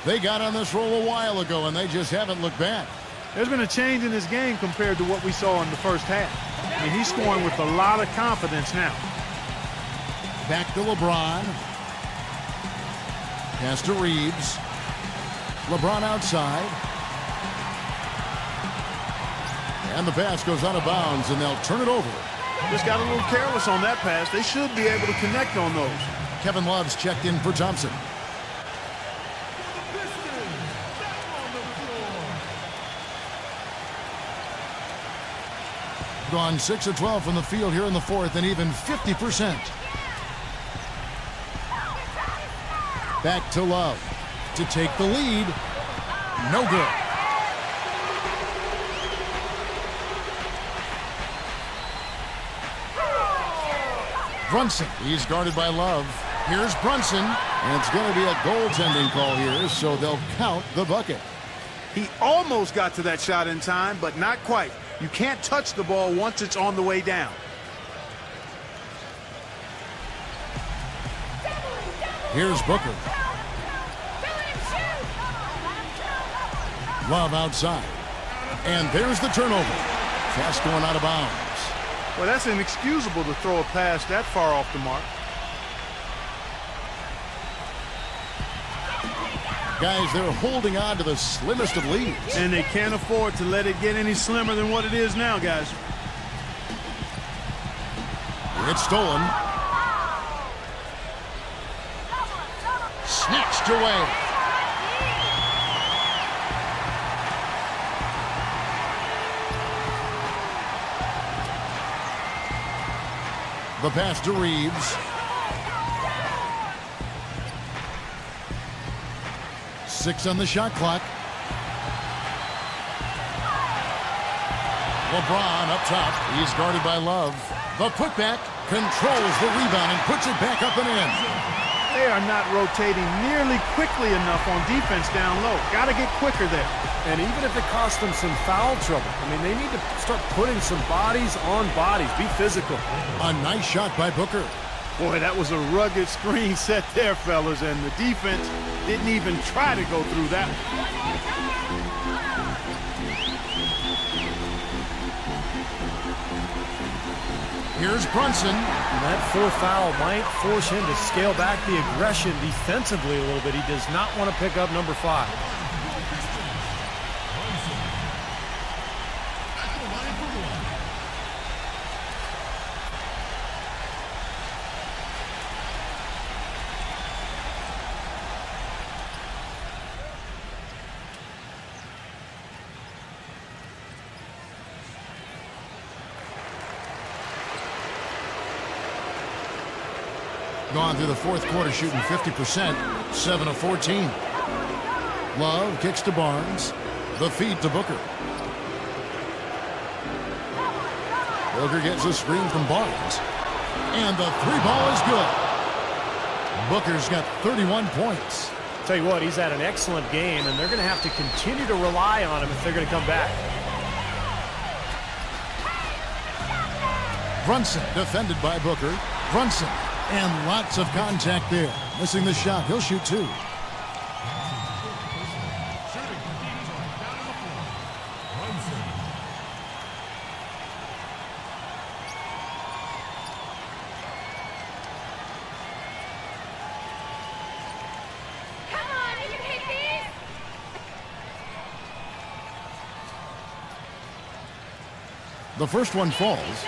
They got on this roll a while ago, and they just haven't looked back. There's been a change in his game compared to what we saw in the first half. I mean, he's scoring with a lot of confidence now. Back to LeBron. Pass to Reeves. LeBron outside. And the pass goes out of bounds, and they'll turn it over. Just got a little careless on that pass. They should be able to connect on those. Kevin Love's checked in for Thompson. Gone 6 of 12 from the field here in the fourth, and even 50%. Back to Love to take the lead. No good. Brunson, he's guarded by Love. Here's Brunson, and it's going to be a goaltending call here, so they'll count the bucket. He almost got to that shot in time, but not quite. You can't touch the ball once it's on the way down. Here's Booker. Love outside. And there's the turnover. Pass going out of bounds. Well, that's inexcusable to throw a pass that far off the mark. Guys, they're holding on to the slimmest of leads. And they can't afford to let it get any slimmer than what it is now, guys. It's stolen. Snatched away. The pass to Reeves. 6 on the shot clock. LeBron up top. He's guarded by Love. The putback controls the rebound and puts it back up and in. They are not rotating nearly quickly enough on defense down low. Got to get quicker there. And even if it costs them some foul trouble, I mean, they need to start putting some bodies on bodies. Be physical. A nice shot by Booker. Boy, that was a rugged screen set there, fellas, and the defense didn't even try to go through that one. Here's Brunson. And that fourth foul might force him to scale back the aggression defensively a little bit. He does not want to pick up number 5. Gone through the fourth quarter shooting 50%, 7 of 14. Love kicks to Barnes. The feed to Booker. Booker gets a screen from Barnes. And the 3-ball is good. Booker's got 31 points. Tell you what, he's had an excellent game, and they're going to have to continue to rely on him if they're going to come back. Brunson defended by Booker. Brunson. And lots of contact there. Missing the shot. He'll shoot 2. The first one falls.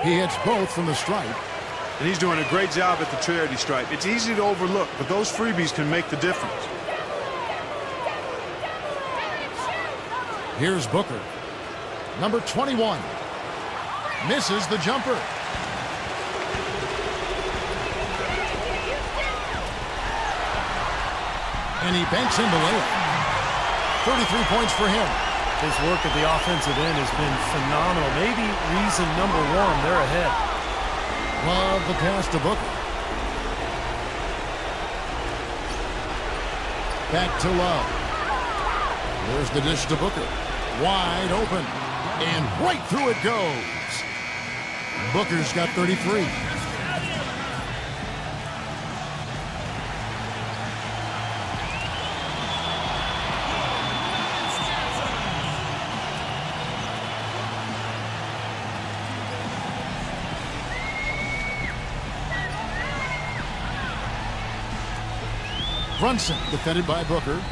He hits both from the stripe. And he's doing a great job at the charity stripe. It's easy to overlook, but those freebies can make the difference. Here's Booker. Number 21. Misses the jumper. And he banks in the layup. 33 points for him. His work at the offensive end has been phenomenal. Maybe reason number 1, they're ahead. Love the pass to Booker. Back to Love. There's the dish to Booker. Wide open. And right through it goes. Booker's got 33. Brunson defended by Booker.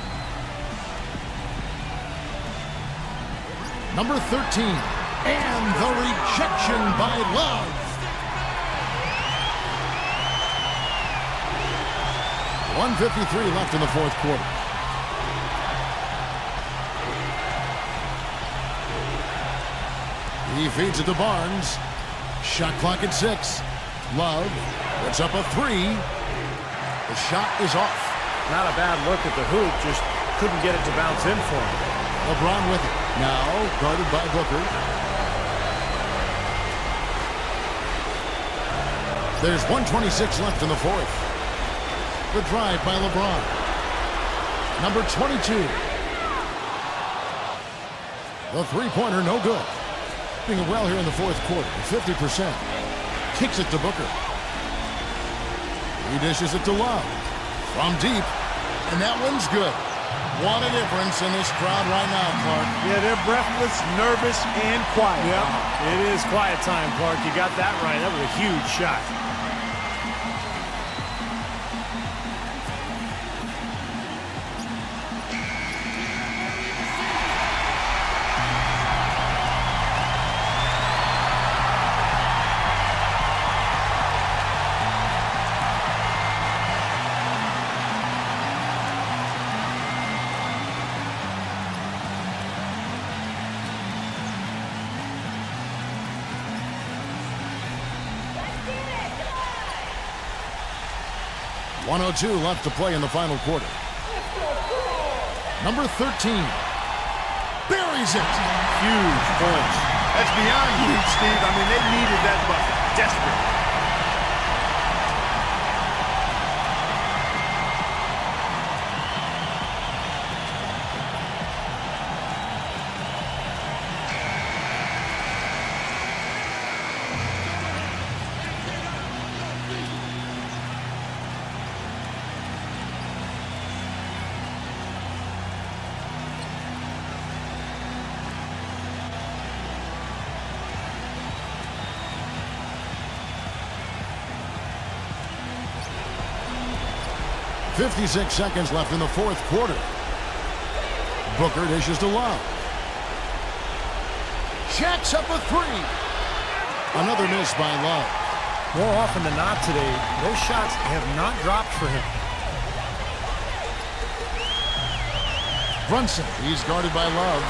Number 13. And the rejection by Love. .153 left in the fourth quarter. He feeds it to Barnes. Shot clock at 6. Love puts up a 3. The shot is off. Not a bad look at the hoop, just couldn't get it to bounce in for him. LeBron with it. Now guarded by Booker. There's 1:26 left in the fourth. The drive by LeBron. Number 22. The three-pointer, no good. Doing it well here in the fourth quarter, 50%. Kicks it to Booker. He dishes it to Love. From deep, and that one's good. What a difference in this crowd right now, Clark. Yeah, they're breathless, nervous, and quiet. Yep, it is quiet time, Clark. You got that right. That was a huge shot. .102 left to play in the final quarter. Number 13. Buries it. Huge points. That's beyond huge, Steve. I mean, they needed that bucket. Desperate. .56 seconds left in the fourth quarter. Booker dishes to Love. Jacks up a 3. Another miss by Love. More often than not today, those shots have not dropped for him. Brunson, he's guarded by Love.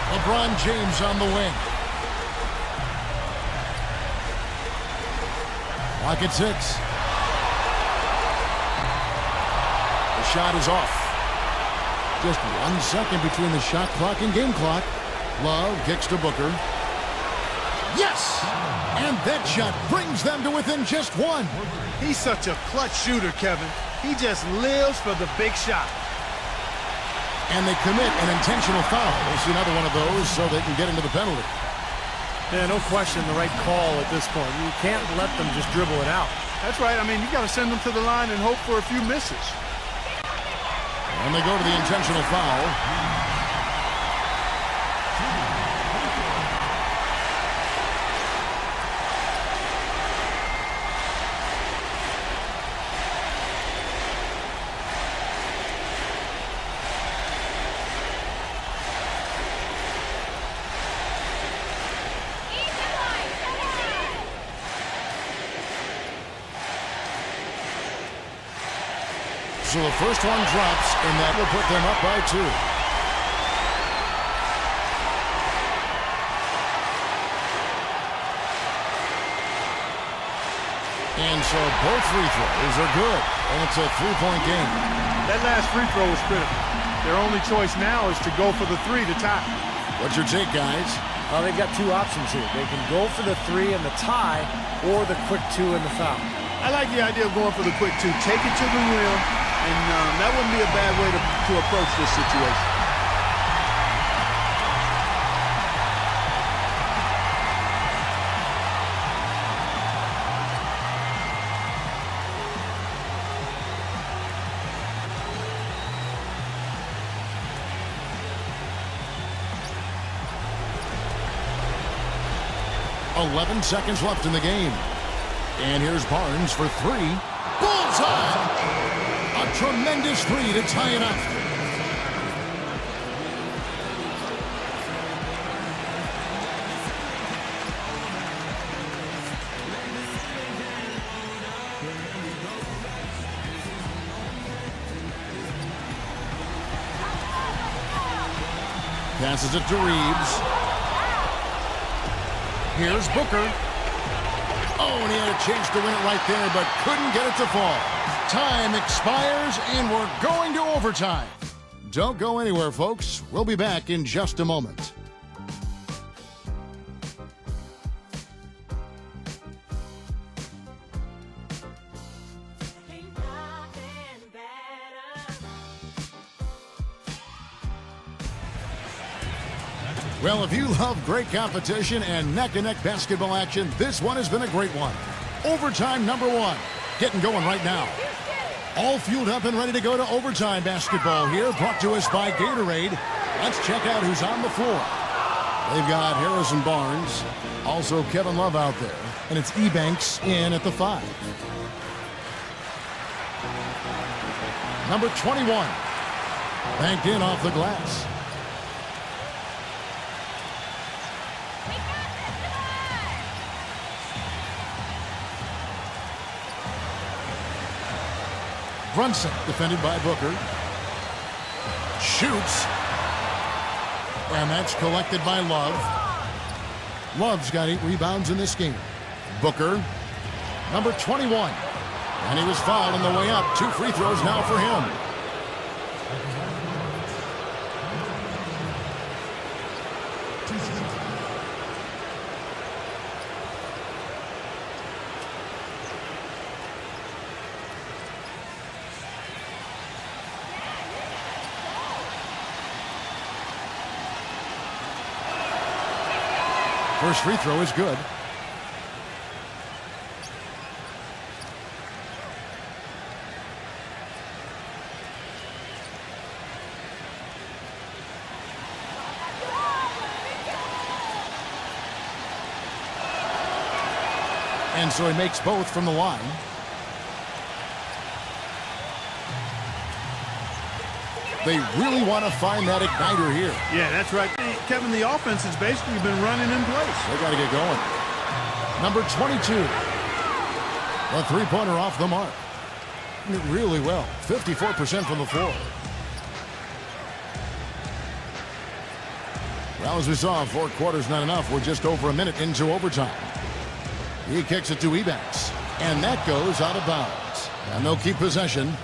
LeBron James on the wing. Clock at 6. Shot is off. Just 1 second between the shot clock and game clock. Love kicks to Booker. Yes! And that shot brings them to within just 1. He's such a clutch shooter, Kevin. He just lives for the big shot. And they commit an intentional foul. We'll see another one of those so they can get into the penalty. Yeah, no question the right call at this point. You can't let them just dribble it out. That's right. I mean, you got to send them to the line and hope for a few misses. And they go to the intentional foul. So the first one drops, and that will put them up by 2. And so both free throws are good, and it's a 3-point game. That last free throw was critical. Their only choice now is to go for the 3 to tie. What's your take, guys? Well, they've got 2 options here. They can go for the 3 and the tie, or the quick 2 and the foul. I like the idea of going for the quick 2. Take it to the rim. And that wouldn't be a bad way to approach this situation. .11 seconds left in the game. And here's Barnes for 3. Bullseye! A tremendous 3 to tie it up. Passes it to Reeves. Here's Booker. Oh, and he had a chance to win it right there, but couldn't get it to fall. Time expires, and we're going to overtime. Don't go anywhere, folks. We'll be back in just a moment. Well, if you love great competition and neck-and-neck basketball action, this one has been a great one. Overtime number 1. Getting going right now. All fueled up and ready to go to overtime basketball here, brought to us by Gatorade. Let's check out who's on the floor. They've got Harrison Barnes, also Kevin Love out there, and it's Ebanks in at the 5. Number 21, banked in off the glass. Brunson, defended by Booker. Shoots. And that's collected by Love. Love's got 8 rebounds in this game. Booker, number 21. And he was fouled on the way up. 2 free throws now for him. First free throw is good. And so he makes both from the line. They really want to find that igniter here. Yeah, that's right. Kevin, the offense has basically been running in place. They got to get going. Number 22. A three-pointer off the mark. Did really well. 54% from the floor. Well, as we saw, 4 quarters not enough. We're just over a minute into overtime. He kicks it to Ebanks. And that goes out of bounds. And they'll keep possession.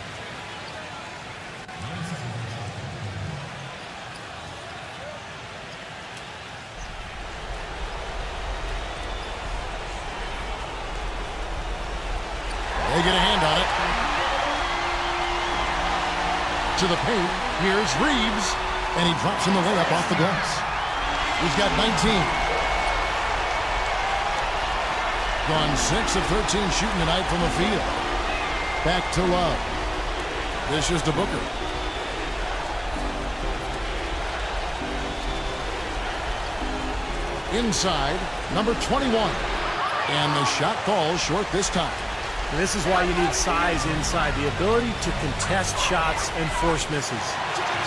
They get a hand on it. To the paint. Here's Reeves. And he drops in the layup off the glass. He's got 19. Gone 6 of 13 shooting tonight from the field. Back to Love. This is to Booker. Inside, number 21. And the shot falls short this time. And this is why you need size inside, the ability to contest shots and force misses.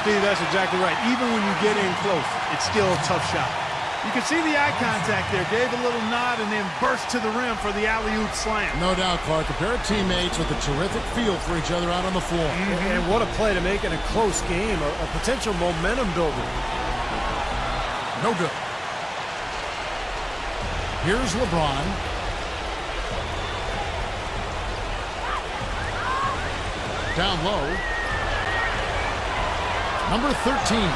Steve, that's exactly right. Even when you get in close, it's still a tough shot. You can see the eye contact there. Gave a little nod and then burst to the rim for the alley-oop slam. No doubt, Clark. A pair of teammates with a terrific feel for each other out on the floor. And what a play to make it a close game, a potential momentum builder. No good. Here's LeBron. Down low. Number 13.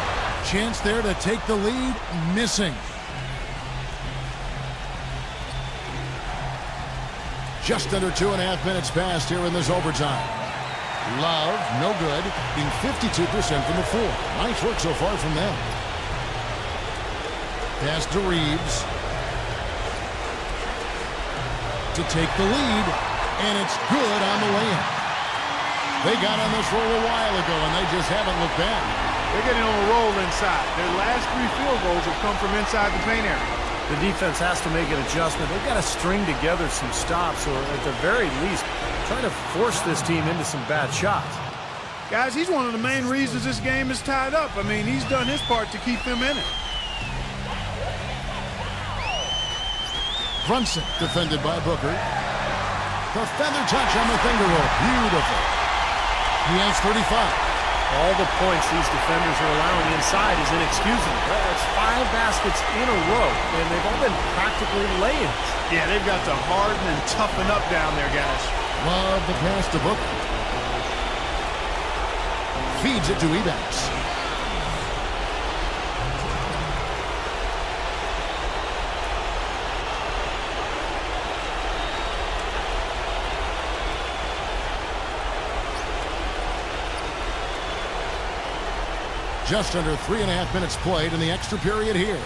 Chance there to take the lead. Missing. Just under 2.5 minutes passed here in this overtime. Love, no good, being 52% from the floor. Nice work so far from them. Pass to Reeves. To take the lead, and it's good on the layup. They got on this roll a while ago, and they just haven't looked back. They're getting on a roll inside. Their last 3 field goals have come from inside the paint area. The defense has to make an adjustment. They've got to string together some stops, or at the very least, try to force this team into some bad shots. Guys, he's one of the main reasons this game is tied up. I mean, he's done his part to keep them in it. Brunson, defended by Booker. The feather touch on the finger roll. Beautiful. He has 35. All the points these defenders are allowing inside is inexcusable. That's 5 baskets in a row, and they've all been practically lay-ins. Yeah, they've got to harden and toughen up down there, guys. Love the pass to Booker. Feeds it to Ebanks. Just under 3.5 minutes played in the extra period here.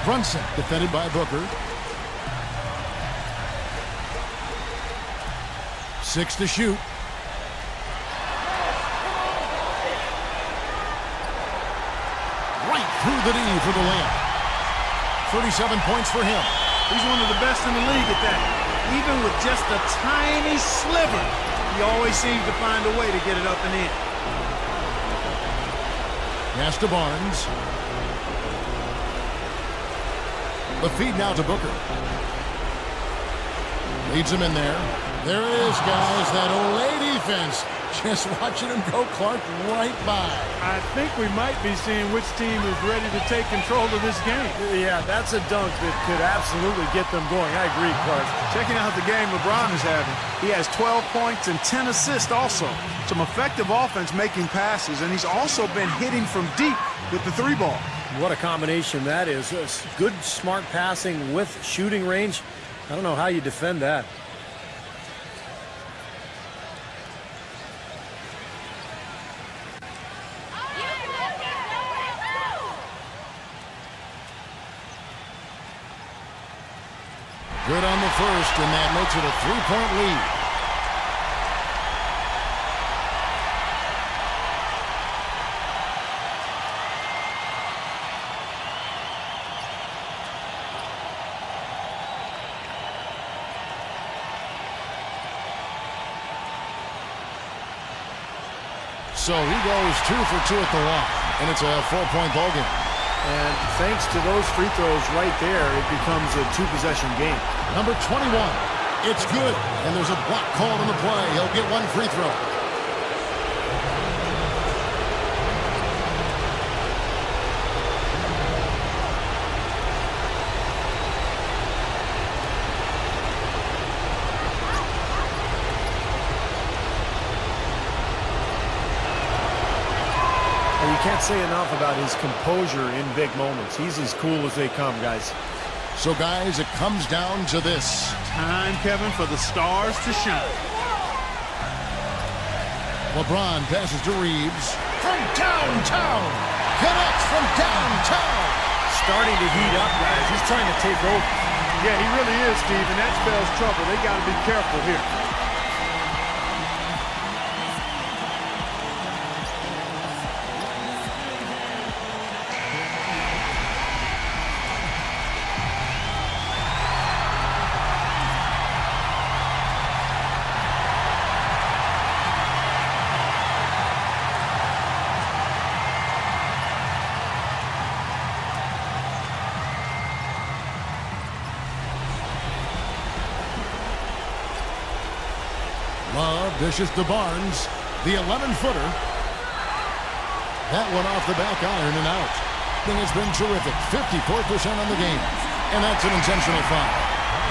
Brunson defended by Booker. 6 to shoot. Right through the D for the layup. 37 points for him. He's one of the best in the league at that. Even with just a tiny sliver, he always seems to find a way to get it up and in. Pass to Barnes. The feed now to Booker. Leads him in there. There it is, guys. That Olay defense. Just watching him go, Clark, right by. I think we might be seeing which team is ready to take control of this game. Yeah, that's a dunk that could absolutely get them going. I agree, Clark. Checking out the game LeBron is having. He has 12 points and 10 assists also. Some effective offense making passes, and he's also been hitting from deep with the 3-ball. What a combination that is. Good, smart passing with shooting range. I don't know how you defend that. Good on the first, and that makes it a 3-point lead. So he goes 2 for 2 at the line, and it's a 4-point ball game. And thanks to those free throws right there, it becomes a 2-possession game. Number 21, it's good, and there's a block called on the play. He'll get 1 free throw. You can't say enough about his composure in big moments. He's as cool as they come, guys. So, guys, it comes down to this. Time, Kevin, for the stars to shine. LeBron passes to Reeves. From downtown. Connects from downtown. Starting to heat up, guys. He's trying to take over. Yeah, he really is, Steve, and that spells trouble. They got to be careful here. Love dishes to Barnes. The 11-footer. That one off the back iron and out. And it's been terrific. 54% on the game. And that's an intentional foul.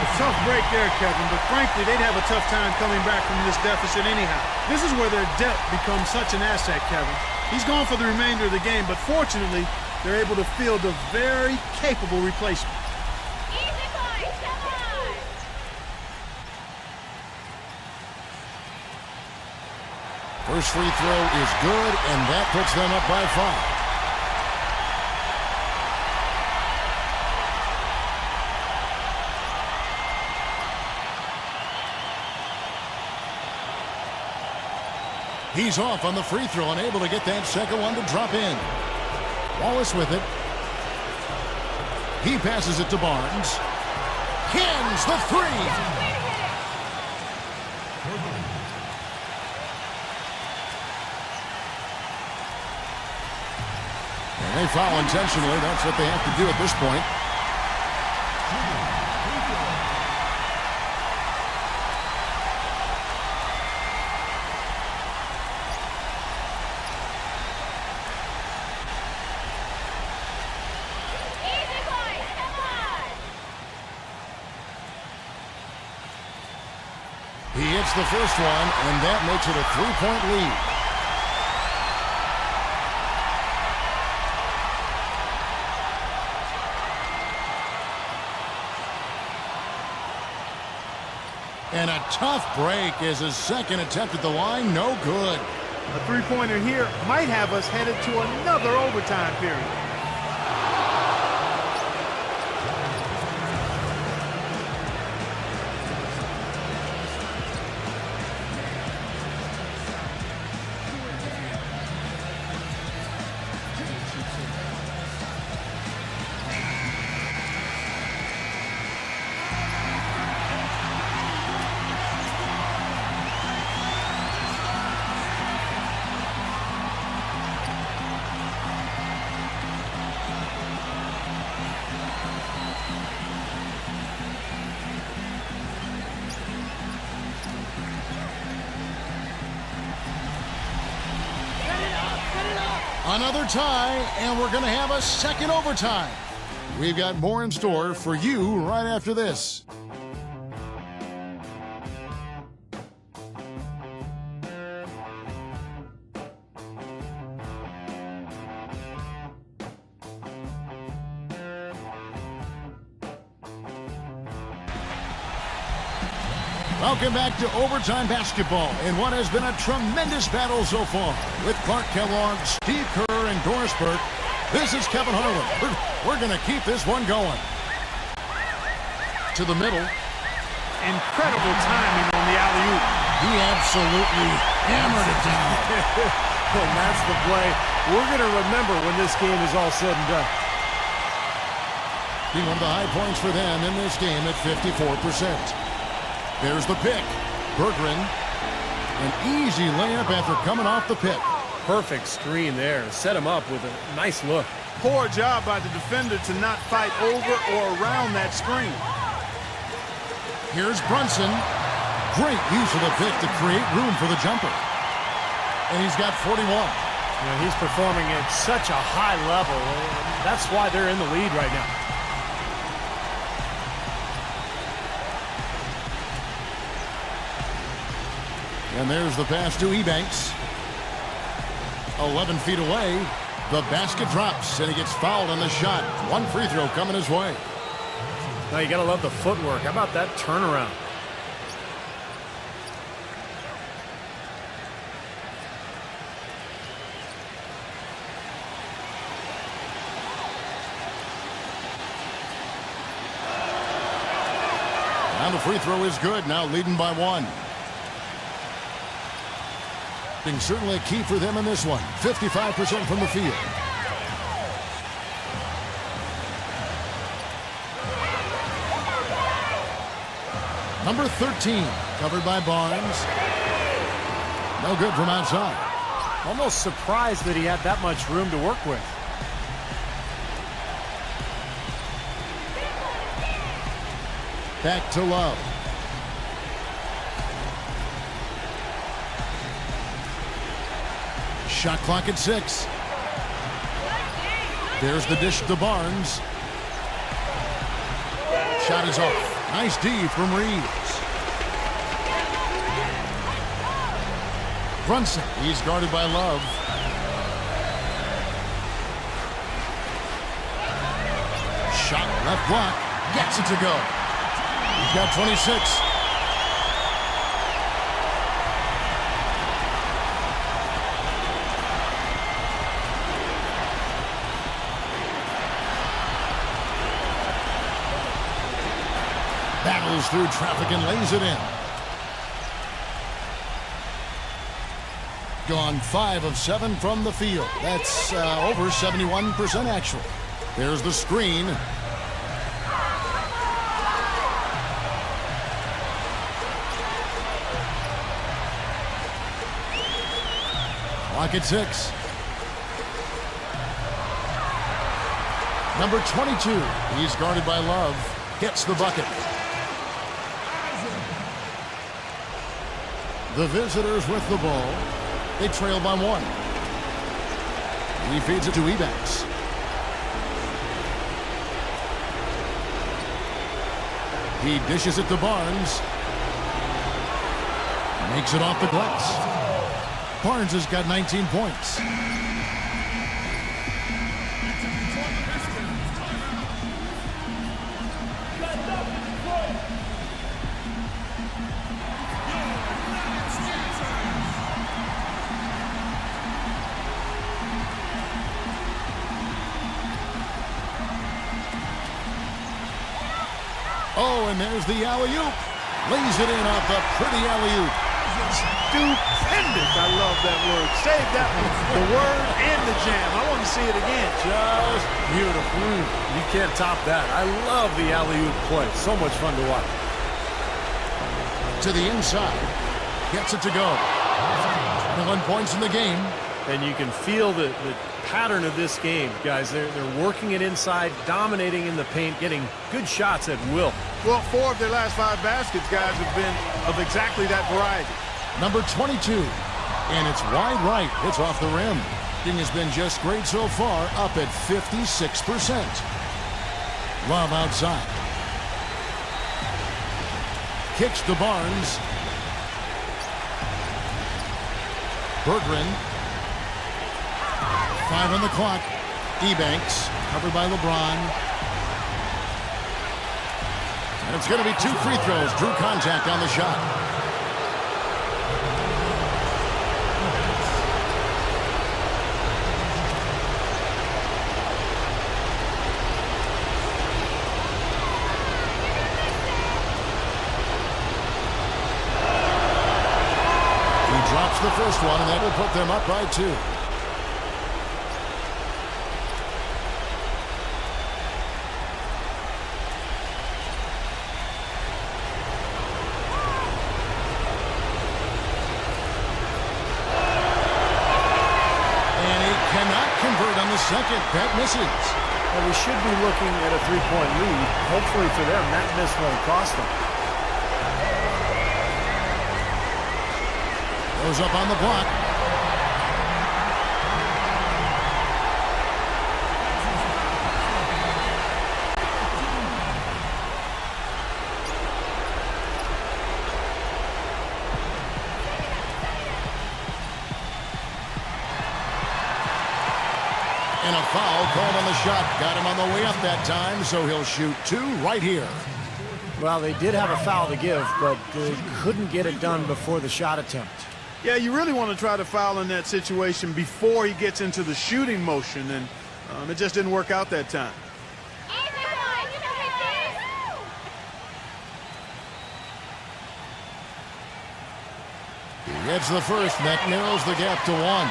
A tough break there, Kevin, but frankly, they'd have a tough time coming back from this deficit anyhow. This is where their depth becomes such an asset, Kevin. He's gone for the remainder of the game, but fortunately, they're able to field a very capable replacement. First free throw is good, and that puts them up by 5. He's off on the free throw, unable to get that second one to drop in. Wallace with it. He passes it to Barnes. Cans the 3. They foul intentionally. That's what they have to do at this point. gets the first one, and that makes it a 3-point lead. And a tough break as his second attempt at the line, no good. A three-pointer here might have us headed to another overtime period. Another tie, and we're going to have a second overtime. We've got more in store for you right after this. Welcome back to overtime basketball in what has been a tremendous battle so far. With Clark Kellogg, Steve Kerr, and Doris Burke, this is Kevin Harlan. We're going to keep this one going. To the middle. Incredible timing on the alley-oop. He absolutely hammered it down. And that's the play we're going to remember when this game is all said and done. He one of the high points for them in this game at 54%. There's the pick. Berggren, an easy layup after coming off the pick. Perfect screen there. Set him up with a nice look. Poor job by the defender to not fight over or around that screen. Here's Brunson. Great use of the pick to create room for the jumper. And he's got 41. He's performing at such a high level. That's why they're in the lead right now. And there's the pass to Ebanks. 11 feet away. The basket drops, and he gets fouled on the shot. One free throw coming his way. Now you got to love the footwork. How about that turnaround? And the free throw is good. Now leading by one. Certainly a key for them in this one. 55% from the field. Number 13, covered by Barnes. No good from outside. Almost surprised that he had that much room to work with. Back to Love. Shot clock at 6. There's the dish to Barnes. Shot is off. Nice D from Reeves. Brunson, he's guarded by Love. Shot left block. Gets it to go. He's got 26. Battles through traffic and lays it in. Gone 5 of 7 from the field. That's over 71% actually. There's the screen. Clock at 6. Number 22. He's guarded by Love. Gets the bucket. The visitors with the ball. They trail by 1. He feeds it to Ebanks. He dishes it to Barnes. Takes it off the glass. Barnes has got 19 points. Oh, and there's the alley-oop. Lays it in off the pretty alley-oop. Stupendous. I love that word. Save that one. The word and the jam. I want to see it again. Just beautiful. You can't top that. I love the alley-oop play. So much fun to watch. To the inside. Gets it to go. 21 points in the game. And you can feel the pattern of this game, guys. They're working it inside, dominating in the paint, getting good shots at will. Well, 4 of their last 5 baskets, guys, have been of exactly that variety. Number 22. And it's wide right. It's off the rim. King has been just great so far, up at 56%. Love outside. Kicks to Barnes. Berggren. 5 on the clock. Ebanks covered by LeBron. And it's going to be 2 free throws. Drew contact on the shot. He drops the first one, and that will put them up by 2. Second, that misses. Well, we should be looking at a 3-point lead. Hopefully for them, that miss won't cost them. Goes up on the block. And a foul called on the shot. Got him on the way up that time, so he'll shoot 2 right here. Well, they did have a foul to give, but they couldn't get it done before the shot attempt. Yeah, you really want to try to foul in that situation before he gets into the shooting motion, and it just didn't work out that time. He gets the first, and that narrows the gap to 1.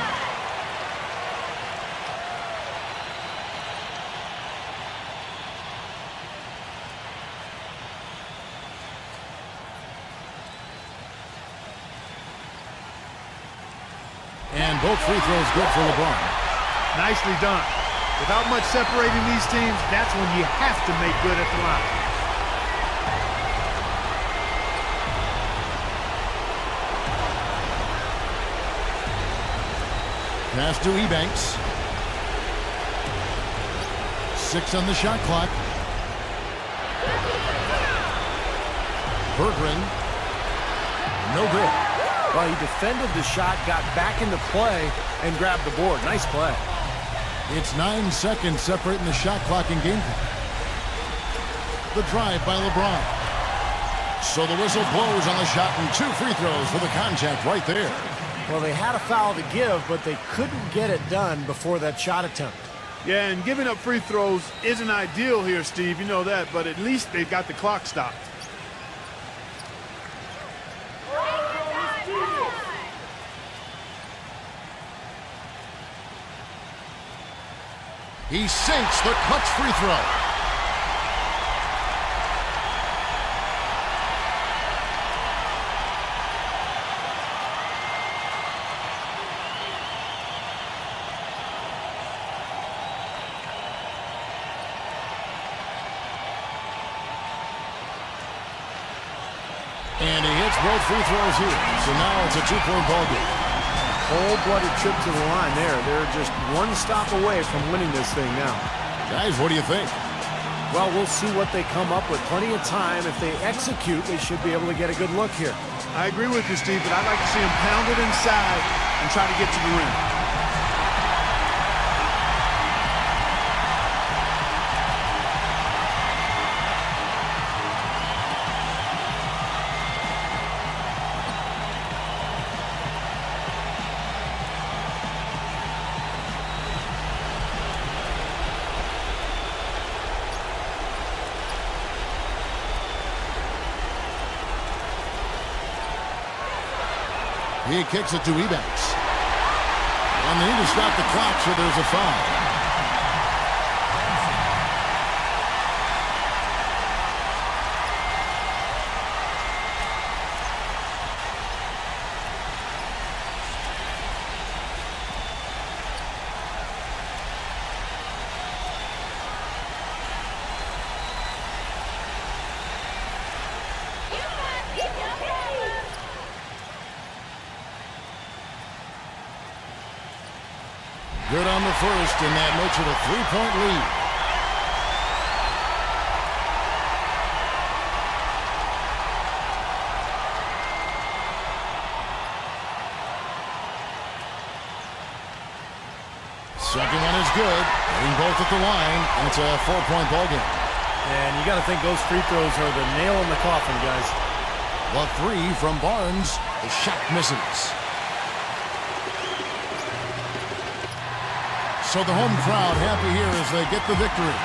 And both free throws good for LeBron. Nicely done. Without much separating these teams, that's when you have to make good at the line. Pass to Ebanks. 6 on the shot clock. Berggren. No good. Well, he defended the shot, got back into play, and grabbed the board. Nice play. It's 9 seconds separating the shot clock and game clock. The drive by LeBron. So the whistle blows on the shot, and 2 free throws for the contact right there. Well, they had a foul to give, but they couldn't get it done before that shot attempt. Yeah, and giving up free throws isn't ideal here, Steve. You know that, but at least they got the clock stopped. He sinks the clutch free throw. And he hits both free throws here. So now it's a 2-point ball game. Cold-blooded trip to the line there. They're just one stop away from winning this thing now. Guys, what do you think? Well, we'll see what they come up with. Plenty of time. If they execute, they should be able to get a good look here. I agree with you, Steve, but I'd like to see him pound it inside and try to get to the rim. He kicks it to Ebanks. And they need to stop the clock, so there's a foul. Good on the first, and that makes it a 3-point lead. Second one is good. Hitting both at the line, and it's a 4-point ball game. And you got to think those free throws are the nail in the coffin, guys. The three from Barnes. The shot misses. So the home crowd happy here as they get the victory.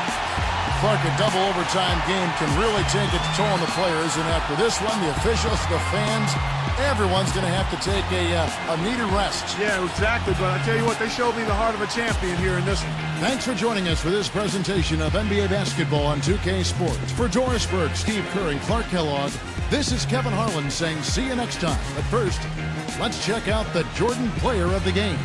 Clark, a double overtime game can really take its toll on the players, and after this one, the officials, the fans, everyone's going to have to take a needed rest. Yeah, exactly, but I tell you what, they showed me the heart of a champion here in this one. Thanks for joining us for this presentation of NBA basketball on 2K Sports. For Doris Burke, Steve Kerr, and Clark Kellogg, this is Kevin Harlan saying see you next time. But first, let's check out the Jordan player of the game.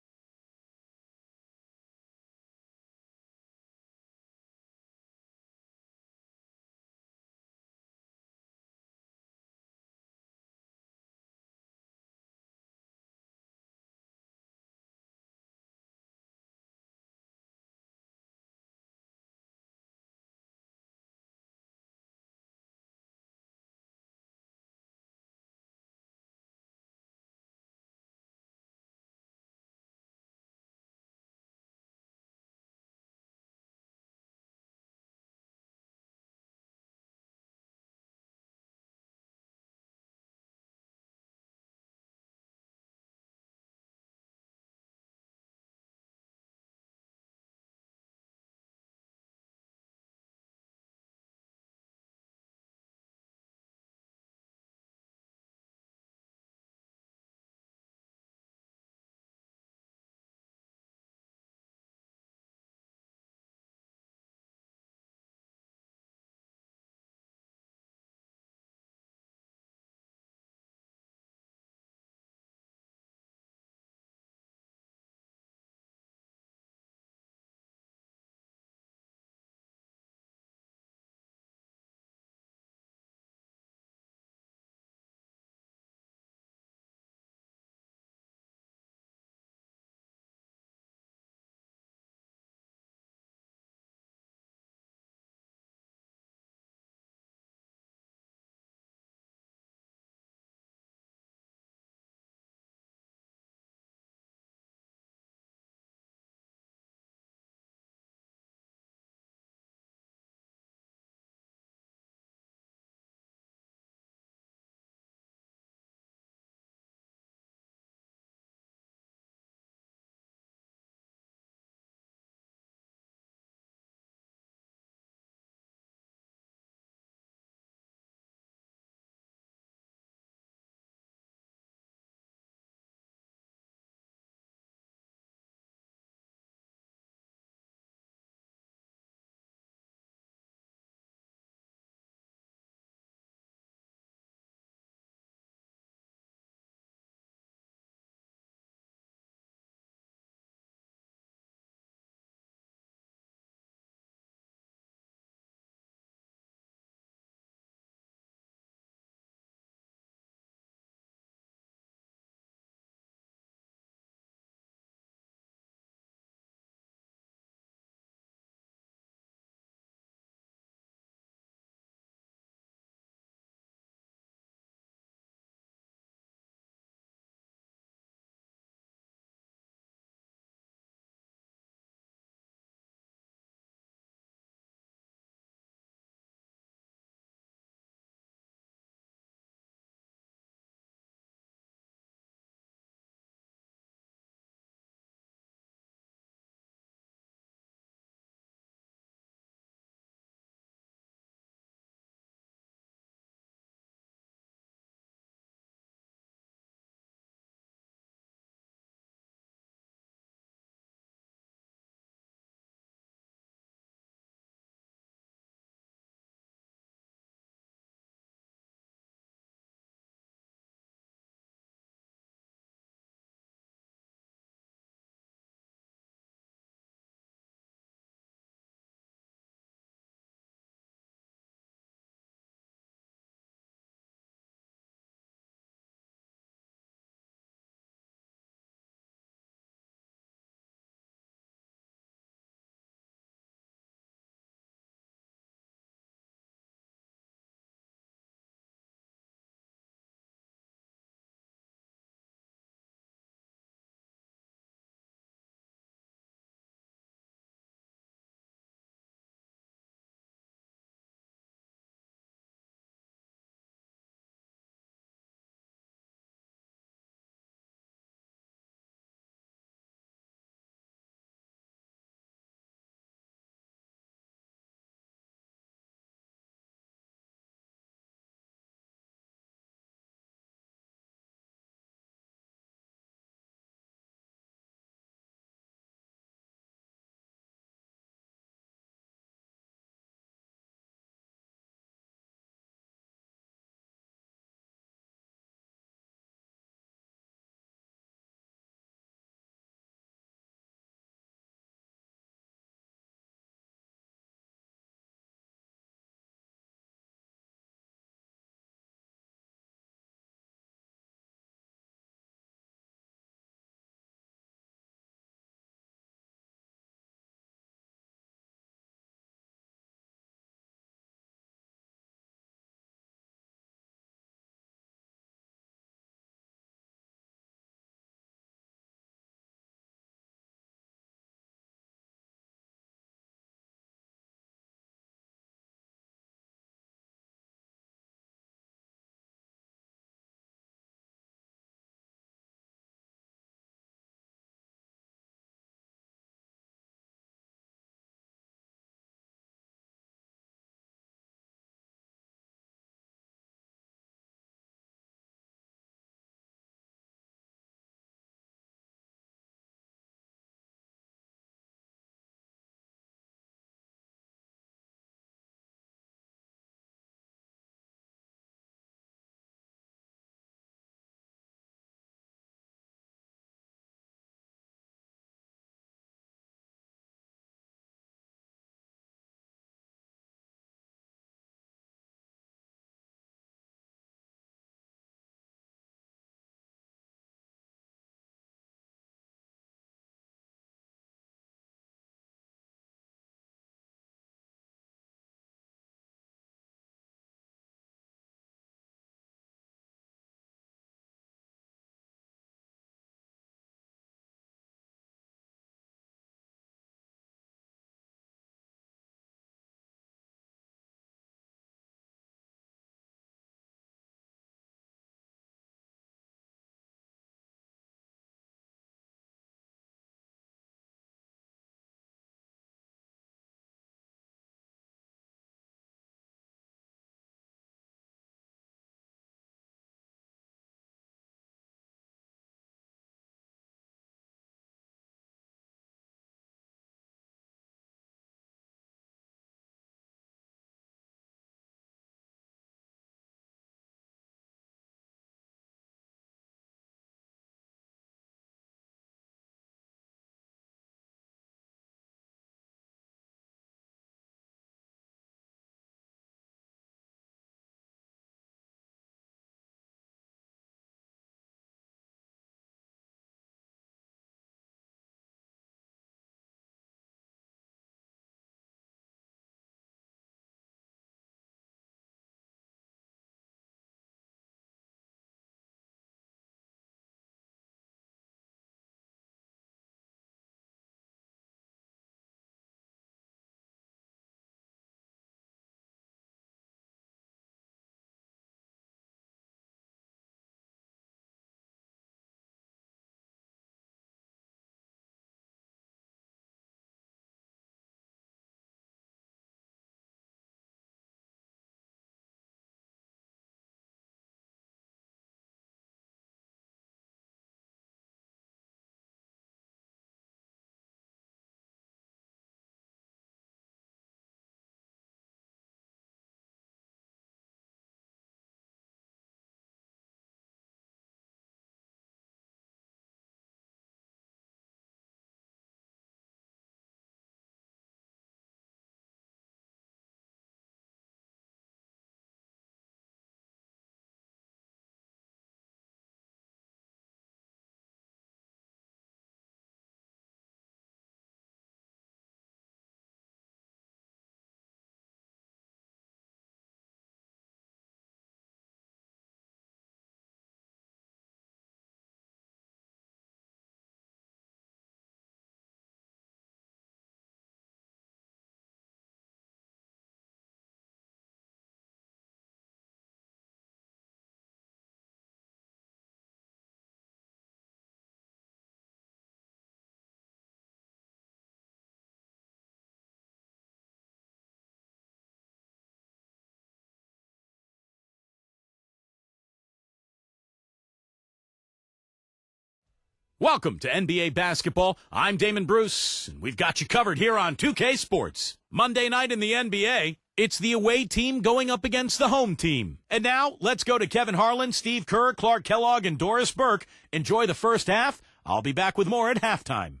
Welcome to NBA Basketball. I'm Damon Bruce, and we've got you covered here on 2K Sports. Monday night in the NBA, it's the away team going up against the home team. And now, let's go to Kevin Harlan, Steve Kerr, Clark Kellogg, and Doris Burke. Enjoy the first half. I'll be back with more at halftime.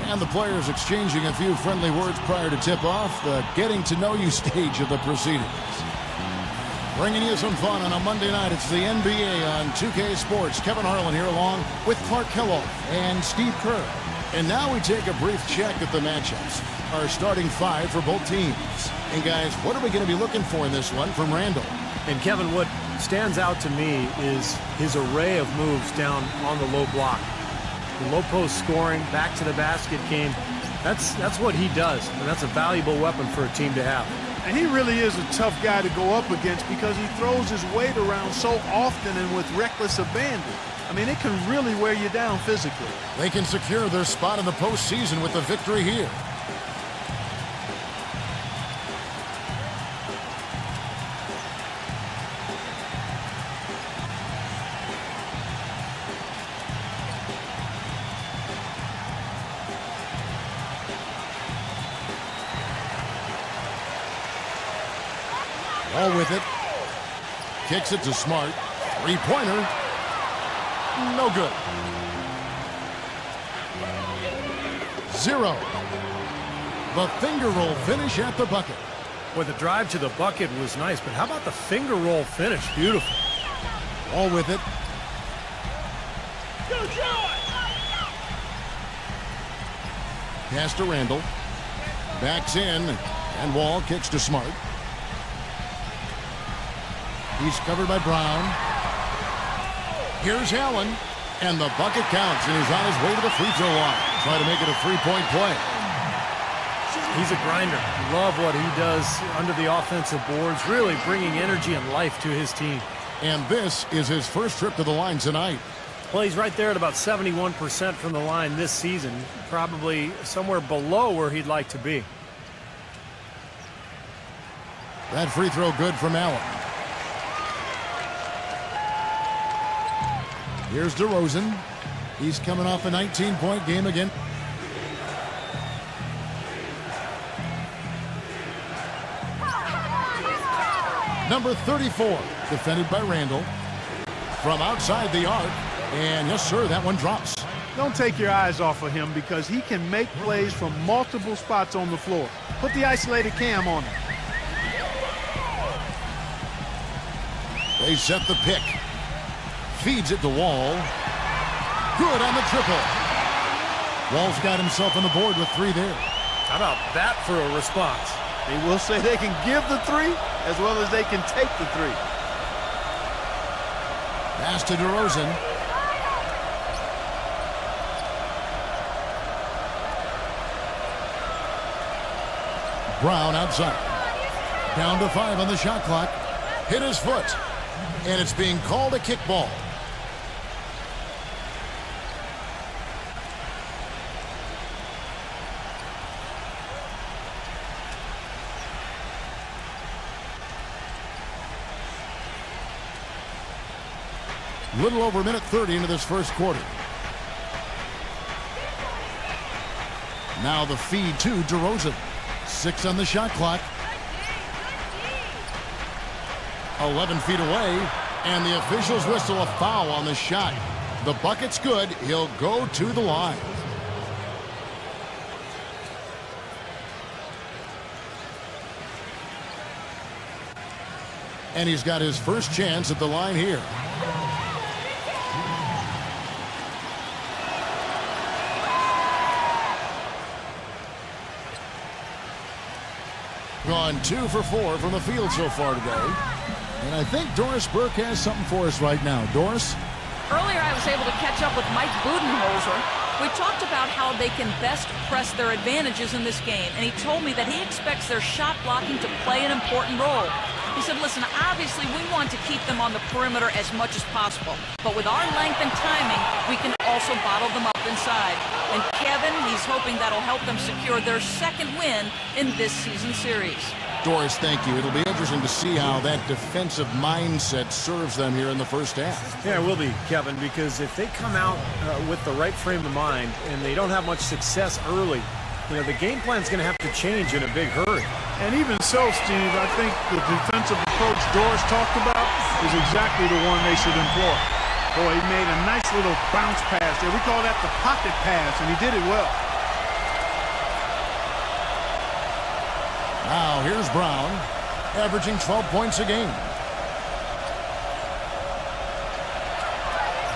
And the players exchanging a few friendly words prior to tip-off, the getting-to-know-you stage of the proceedings. Bringing you some fun on a Monday night, it's the NBA on 2K Sports. Kevin Harlan here along with Clark Kellogg and Steve Kerr. And now we take a brief check at the matchups. Our starting five for both teams. And guys, what are we going to be looking for in this one from Randall? And Kevin, what stands out to me is his array of moves down on the low block. The low post scoring, back to the basket game, that's what he does, and that's a valuable weapon for a team to have. And he really is a tough guy to go up against because he throws his weight around so often and with reckless abandon. I mean, it can really wear you down physically. They can secure their spot in the postseason with the victory here. All with it. Kicks it to Smart. Three-pointer. No good. 0. The finger roll finish at the bucket. Well, the drive to the bucket was nice, but how about the finger roll finish? Beautiful. All with it. Pass to Randall. Backs in. And Wall kicks to Smart. He's covered by Brown. Here's Allen. And the bucket counts, and he's on his way to the free throw line. Try to make it a three-point play. He's a grinder. Love what he does under the offensive boards, really bringing energy and life to his team. And this is his first trip to the line tonight. Well, he's right there at about 71% from the line this season, probably somewhere below where he'd like to be. That free throw good from Allen. Here's DeRozan. He's coming off a 19-point game again. Number 34, defended by Randall. From outside the arc. And yes, sir, that one drops. Don't take your eyes off of him because he can make plays from multiple spots on the floor. Put the isolated cam on him. They set the pick. Feeds it to Wall. Good on the triple. Wall's got himself on the board with 3 there. How about that for a response? They will say they can give the 3 as well as they can take the 3. Pass to DeRozan. Brown outside. Down to 5 on the shot clock. Hit his foot. And it's being called a kickball. Little over a minute 30 into this first quarter. Now the feed to DeRozan. 6 on the shot clock. 11 feet away, and the officials whistle a foul on the shot. The bucket's good. He'll go to the line. And he's got his first chance at the line here. Gone 2 for 4 from the field so far today. And I think Doris Burke has something for us right now. Doris? Earlier, I was able to catch up with Mike Budenholzer, We talked about how they can best press their advantages in this game, and he told me that he expects their shot blocking to play an important role. He said, listen, obviously we want to keep them on the perimeter as much as possible, but with our length and timing, we can also bottle them up inside. And Kevin, he's hoping that'll help them secure their second win in this season series. Doris, thank you. It'll be interesting to see how that defensive mindset serves them here in the first half. Yeah, it will be, Kevin, because if they come out with the right frame of mind and they don't have much success early, you know, the game plan's going to have to change in a big hurry. And even so, Steve, I think the defensive approach Doris talked about is exactly the one they should employ. Boy, he made a nice little bounce pass there. We call that the pocket pass, and he did it well. Now here's Brown, averaging 12 points a game.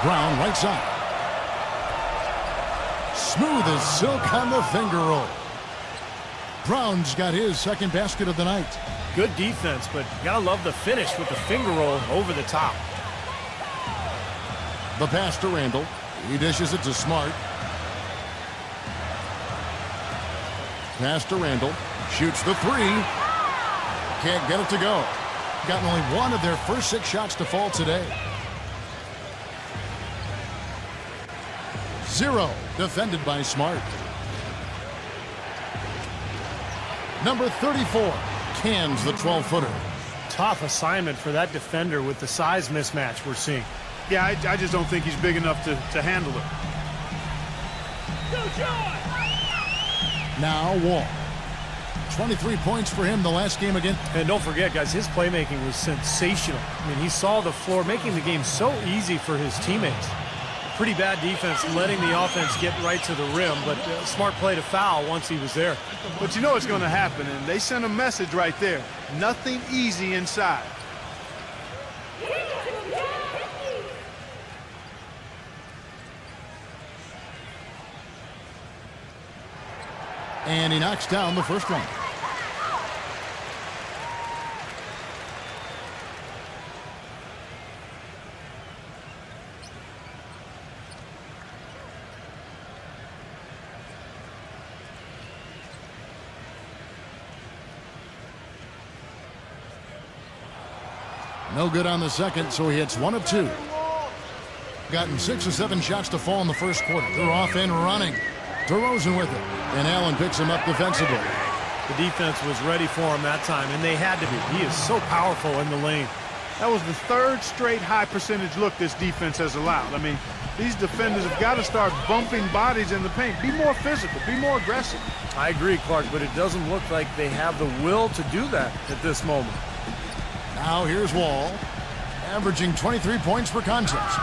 Brown right side. Smooth as silk on the finger roll. Brown's got his second basket of the night. Good defense, but you gotta love the finish with the finger roll over the top. The pass to Randall. He dishes it to Smart. Pass to Randall. Shoots the three. Can't get it to go. Gotten only one of their first 6 shots to fall today. 0 defended by Smart. Number 34 cans the 12-footer. Tough assignment for that defender with the size mismatch we're seeing. Yeah, I just don't think he's big enough to handle it. Now Wall. 23 points for him the last game again. And don't forget, guys, his playmaking was sensational. I mean, he saw the floor, making the game so easy for his teammates. Pretty bad defense, letting the offense get right to the rim, but Smart play to foul once he was there. But you know what's going to happen, and they sent a message right there. Nothing easy inside. And he knocks down the first one. No good on the second, so he hits 1 of 2. Gotten 6 or 7 shots to fall in the first quarter. They're off and running. DeRozan with it. And Allen picks him up defensively. The defense was ready for him that time, and they had to be. He is so powerful in the lane. That was the 3rd straight high percentage look this defense has allowed. I mean, these defenders have got to start bumping bodies in the paint. Be more physical. Be more aggressive. I agree, Clark, but it doesn't look like they have the will to do that at this moment. Now here's Wall, averaging 23 points per contest.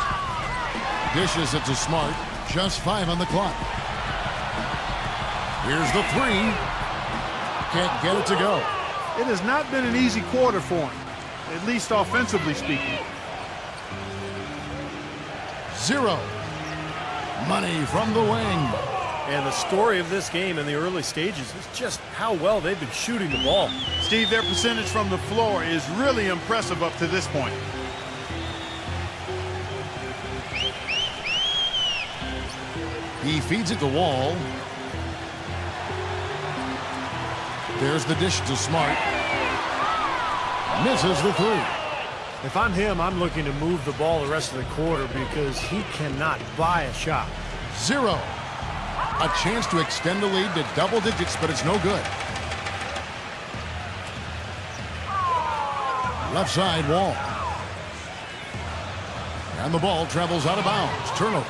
Dishes it to Smart, just 5 on the clock. Here's the 3. Can't get it to go. It has not been an easy quarter for him, at least offensively speaking. 0. Money from the wing. And the story of this game in the early stages is just how well they've been shooting the ball. Steve, their percentage from the floor is really impressive up to this point. He feeds it to Wall. There's the dish to Smart. Misses the 3. If I'm him, I'm looking to move the ball the rest of the quarter because he cannot buy a shot. 0. A chance to extend the lead to double digits, but it's no good. Left side, Wall. And the ball travels out of bounds. Turnover.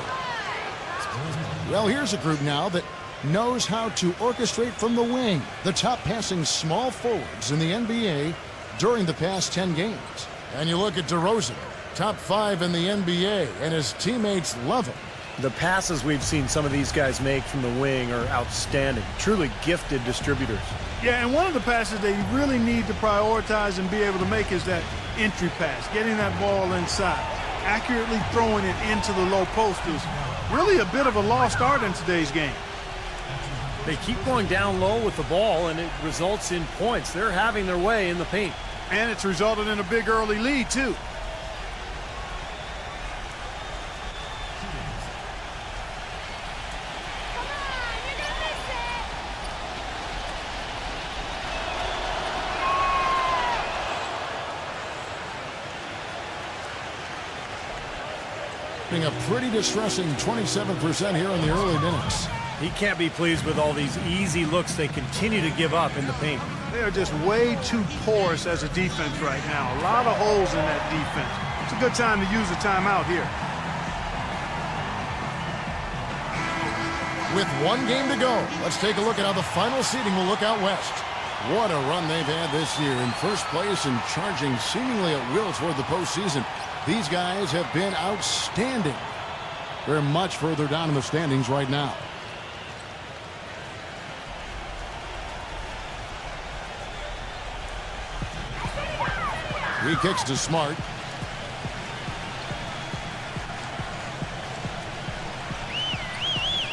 Well, here's a group now that knows how to orchestrate from the wing. The top passing small forwards in the NBA during the past 10 games. And you look at DeRozan, top 5 in the NBA, and his teammates love him. The passes we've seen some of these guys make from the wing are outstanding. Truly gifted distributors. Yeah, and one of the passes they really need to prioritize and be able to make is that entry pass, getting that ball inside. Accurately throwing it into the low post is really a bit of a lost art in today's game. They keep going down low with the ball, and it results in points. They're having their way in the paint. And it's resulted in a big early lead, too. shooting a pretty distressing 27% here in the early minutes. He can't be pleased with all these easy looks they continue to give up in the paint. They are just way too porous as a defense right now. A lot of holes in that defense. It's a good time to use a timeout here. With one game to go, let's take a look at how the final seeding will look out west. What a run they've had this year, in first place and charging seemingly at will toward the postseason. These guys have been outstanding. They're much further down in the standings right now. He kicks to Smart.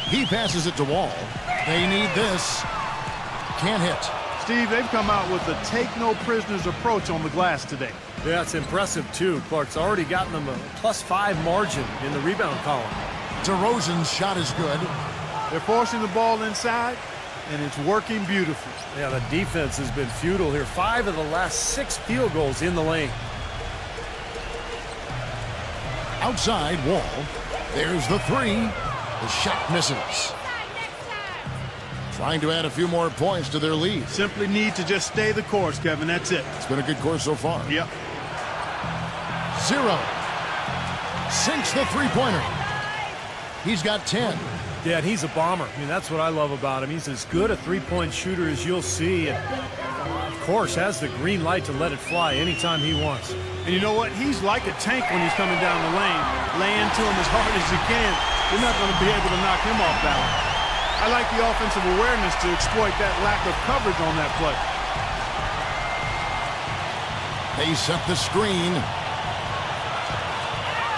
He passes it to Wall. They need this. Can't hit. Steve, they've come out with a take-no-prisoners approach on the glass today. Yeah, it's impressive, too. Clark's already gotten them a +5 margin in the rebound column. DeRozan's shot is good. They're forcing the ball inside, and it's working beautifully. Yeah, the defense has been futile here. 5 of the last 6 field goals in the lane. Outside, Wall. There's the three. The shot misses. Trying to add a few more points to their lead. Simply need to just stay the course, Kevin. That's it. It's been a good course so far. Yep. 0. Sinks the three-pointer. He's got 10. Yeah, and he's a bomber. I mean, that's what I love about him. He's as good a three-point shooter as you'll see. And, of course, has the green light to let it fly anytime he wants. And you know what? He's like a tank when he's coming down the lane. Lay into him as hard as you can. You're not going to be able to knock him off balance. I like the offensive awareness to exploit that lack of coverage on that play. They set the screen.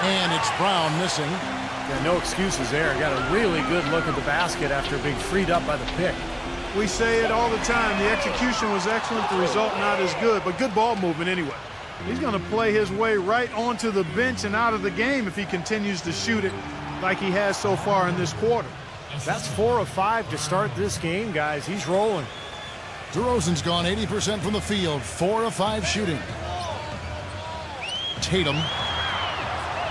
And it's Brown missing. Yeah, no excuses there. Got a really good look at the basket after being freed up by the pick. We say it all the time. The execution was excellent. The result not as good, but good ball movement anyway. He's going to play his way right onto the bench and out of the game if he continues to shoot it like he has so far in this quarter. That's 4 of 5 to start this game, guys. He's rolling. DeRozan's gone 80% from the field. 4 of 5 shooting. Tatum.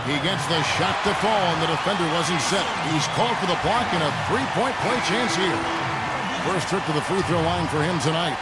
He gets the shot to fall, and the defender wasn't set. He's called for the block and a three-point play chance here. First trip to the free throw line for him tonight.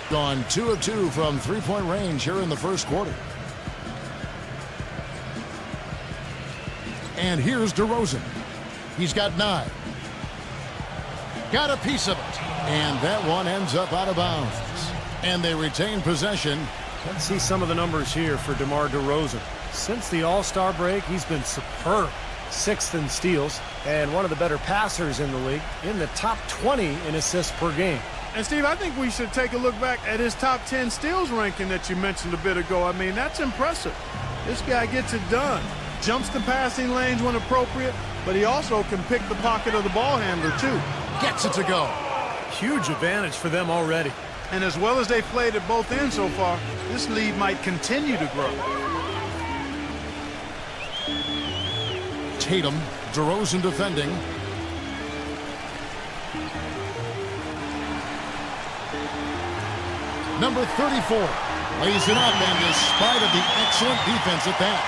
Gone 2 of 2 from three-point range here in the first quarter. And here's DeRozan. He's got 9. Got a piece of it. And that one ends up out of bounds. And they retain possession. Let's see some of the numbers here for DeMar DeRozan. Since the All-Star break, he's been superb. 6th in steals and one of the better passers in the league, in the top 20 in assists per game. And, Steve, I think we should take a look back at his top 10 steals ranking that you mentioned a bit ago. I mean, that's impressive. This guy gets it done. Jumps the passing lanes when appropriate, but he also can pick the pocket of the ball handler, too. Gets it to go. Huge advantage for them already. And as well as they've played at both ends so far, this lead might continue to grow. Tatum, DeRozan defending. Number 34 lays it up, and despite of the excellent defense at that.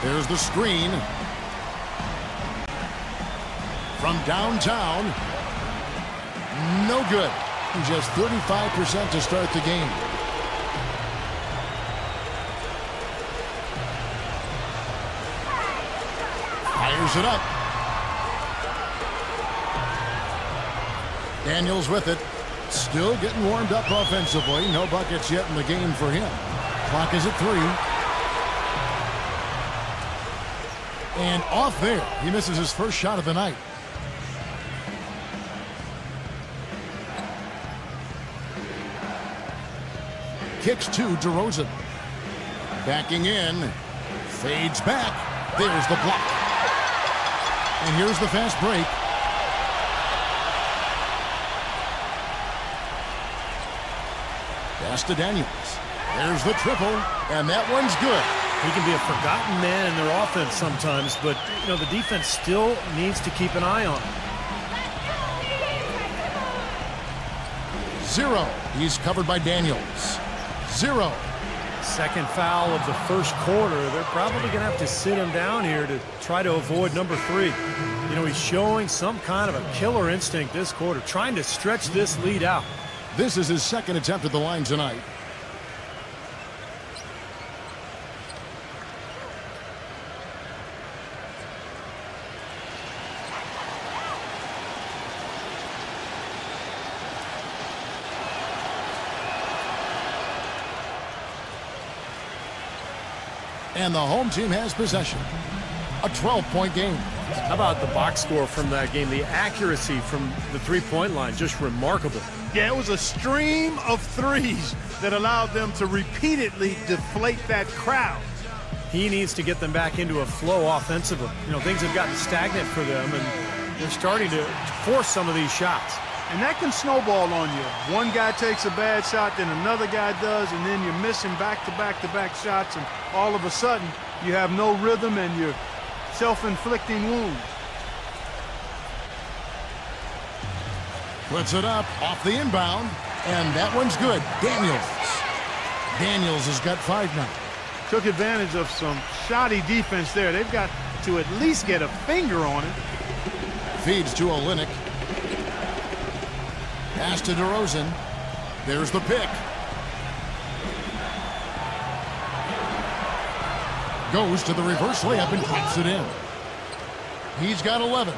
There's the screen. From downtown. No good. Just 35% to start the game. Fires it up. Daniels with it. Still getting warmed up offensively. No buckets yet in the game for him. Clock is at 3. And off there. He misses his first shot of the night. Kicks to DeRozan. Backing in. Fades back. There's the block. And here's the fast break. Pass to Daniels. There's the triple, and that one's good. He can be a forgotten man in their offense sometimes, but you know the defense still needs to keep an eye on him. 0. He's covered by Daniels. 0. Second foul of the first quarter. They're probably going to have to sit him down here to try to avoid number 3. You know, he's showing some kind of a killer instinct this quarter, trying to stretch this lead out. This is his second attempt at the line tonight. And the home team has possession. A 12-point game. How about the box score from that game? The accuracy from the three-point line, just remarkable. Yeah, it was a stream of threes that allowed them to repeatedly deflate that crowd. He needs to get them back into a flow offensively. You know, things have gotten stagnant for them, and they're starting to force some of these shots. And that can snowball on you. One guy takes a bad shot, then another guy does, and then you're missing back-to-back-to-back shots, and all of a sudden you have no rhythm and you're self-inflicting wounds. Puts it up off the inbound, and that one's good. Daniels has got 5 now. Took advantage of some shoddy defense there. They've got to at least get a finger on it. Feeds to Olynyk. Pass to DeRozan. There's the pick. Goes to the reverse layup and claps it in. He's got 11.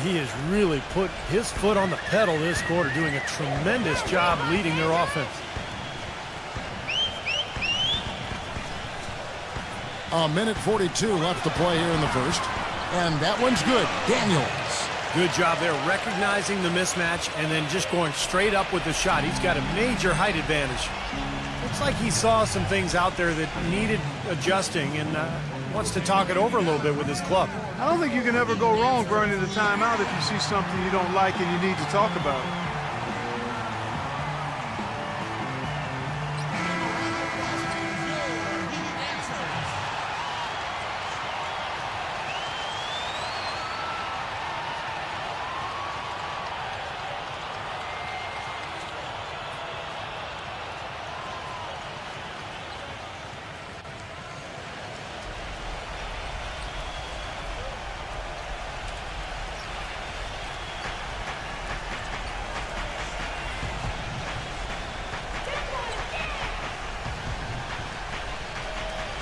He has really put his foot on the pedal this quarter, doing a tremendous job leading their offense. A minute 42 left to play here in the first. And that one's good. Daniels. Good job there, recognizing the mismatch and then just going straight up with the shot. He's got a major height advantage. Looks like he saw some things out there that needed adjusting and wants to talk it over a little bit with his club. I don't think you can ever go wrong burning the timeout if you see something you don't like and you need to talk about.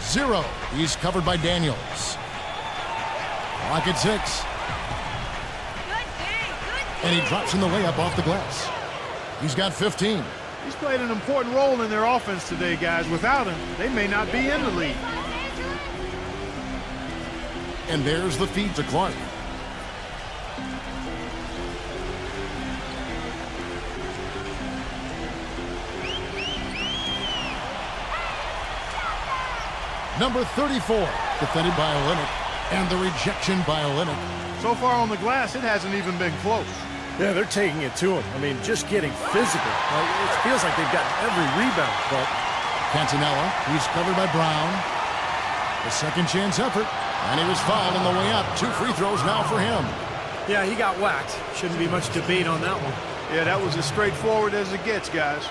Zero. He's covered by Daniels. Clock at 6. And he drops in the layup off the glass. He's got 15. He's played an important role in their offense today, guys. Without him, they may not be in the league. And there's the feed to Clark. Number 34, defended by Olynyk, and the rejection by Olynyk. So far on the glass, it hasn't even been close. Yeah, they're taking it to him. I mean, just getting physical. It feels like they've gotten every rebound, but Cantonella, he's covered by Brown. The second chance effort, and he was fouled on the way up. 2 free throws now for him. yeah, he got whacked. Shouldn't be much debate on that one. Yeah, that was as straightforward as it gets, guys.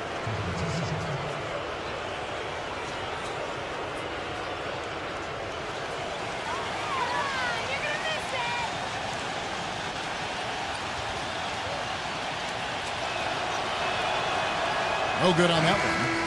No good on that one.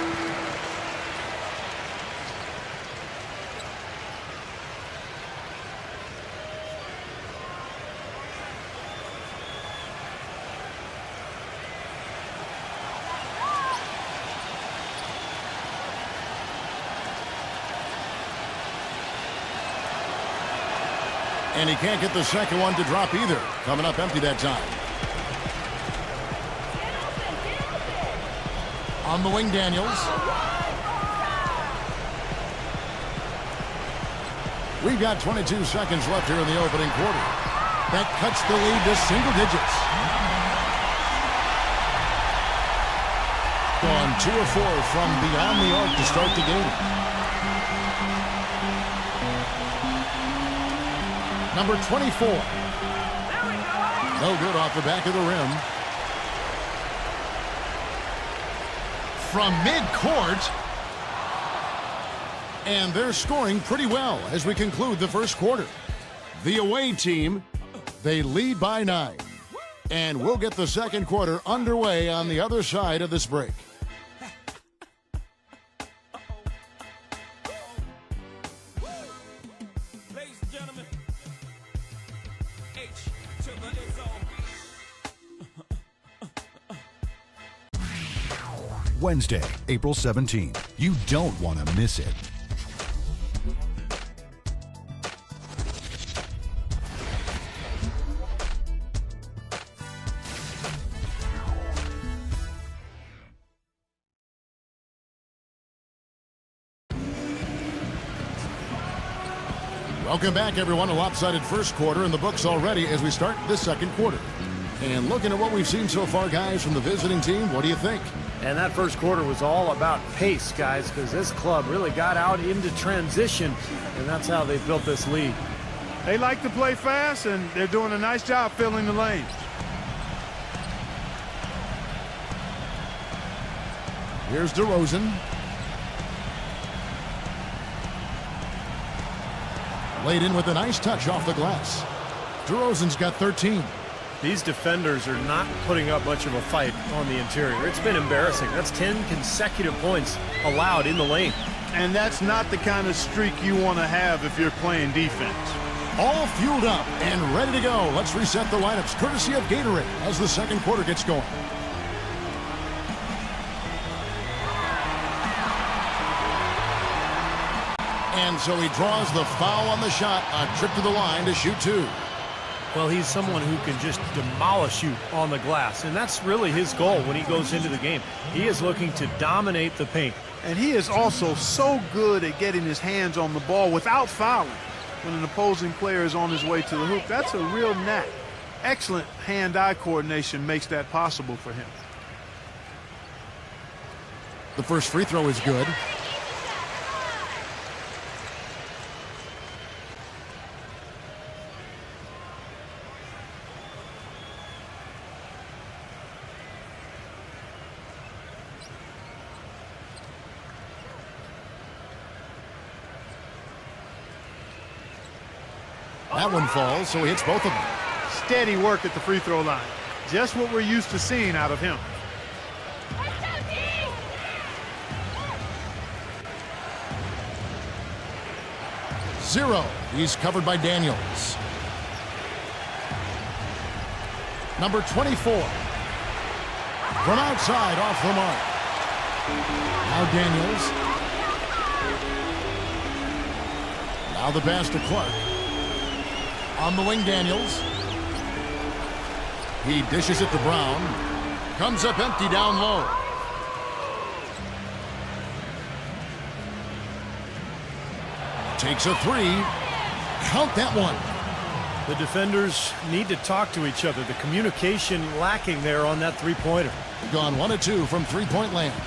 And he can't get the second one to drop either. Coming up empty that time. On the wing, Daniels. We've got 22 seconds left here in the opening quarter. That cuts the lead to single digits. Gone 2 of 4 from beyond the arc to start the game. Number 24. No good off the back of the rim. From midcourt. And they're scoring pretty well as we conclude the first quarter. The away team, they lead by 9. And we'll get the second quarter underway on the other side of this break. Ladies and gentlemen, H to the Izzo. Wednesday, April 17th. You don't want to miss it. Welcome back, everyone. A lopsided first quarter in the books already as we start this second quarter. And looking at what we've seen so far, guys, from the visiting team, what do you think? And that first quarter was all about pace, guys, because this club really got out into transition, and that's how they built this lead. They like to play fast, and they're doing a nice job filling the lanes. Here's DeRozan. Laid in with a nice touch off the glass. DeRozan's got 13. These defenders are not putting up much of a fight on the interior. It's been embarrassing. That's 10 consecutive points allowed in the lane. And that's not the kind of streak you want to have if you're playing defense. All fueled up and ready to go. Let's reset the lineups courtesy of Gatorade as the second quarter gets going. And so he draws the foul on the shot. A trip to the line to shoot 2. Well, he's someone who can just demolish you on the glass, and that's really his goal when he goes into the game. He is looking to dominate the paint. And he is also so good at getting his hands on the ball without fouling when an opposing player is on his way to the hoop. That's a real knack. Excellent hand-eye coordination makes that possible for him. The first free throw is good. That one falls, so he hits both of them. Steady work at the free throw line. Just what we're used to seeing out of him. Zero. He's covered by Daniels. Number 24. From outside, off the mark. Now Daniels. Now the pass to Clark. On the wing, Daniels. He dishes it to Brown. Comes up empty down low. Takes a 3. Count that one. The defenders need to talk to each other. The communication lacking there on that three-pointer. Gone 1 of 2 from three-point land.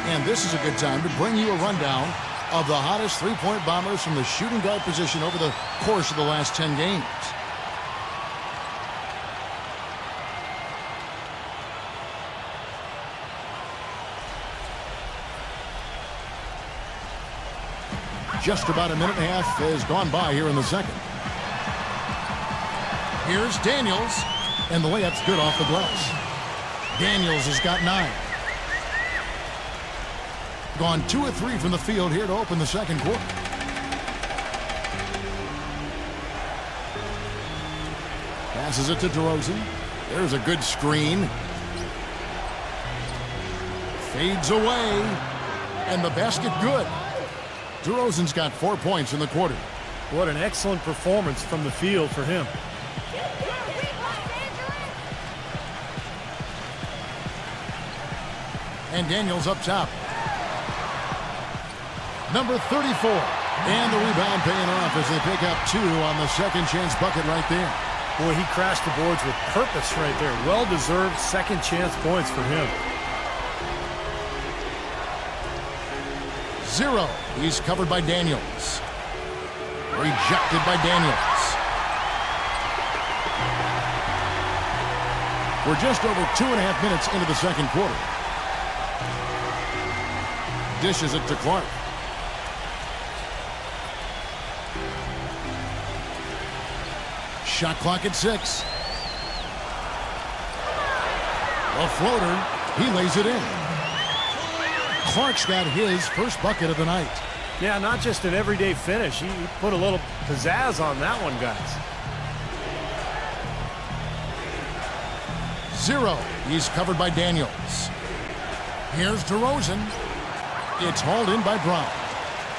And this is a good time to bring you a rundown of the hottest three-point bombers from the shooting guard position over the course of the last 10 games. Just about a minute and a half has gone by here in the second. Here's Daniels, and the layup's good off the glass. Daniels has got 9. Gone 2 of 3 from the field here to open the second quarter. Passes it to DeRozan. There's a good screen. Fades away. And the basket good. DeRozan's got 4 points in the quarter. What an excellent performance from the field for him. And Daniels up top. Number 34. And the rebound paying off as they pick up 2 on the second chance bucket right there. Boy, he crashed the boards with purpose right there. Well-deserved second chance points for him. 0. He's covered by Daniels. Rejected by Daniels. We're just over 2.5 minutes into the second quarter. Dishes it to Clark. Shot clock at 6. A floater. He lays it in. Clark's got his first bucket of the night. Yeah, not just an everyday finish. He put a little pizzazz on that one, guys. 0. He's covered by Daniels. Here's DeRozan. It's hauled in by Brown.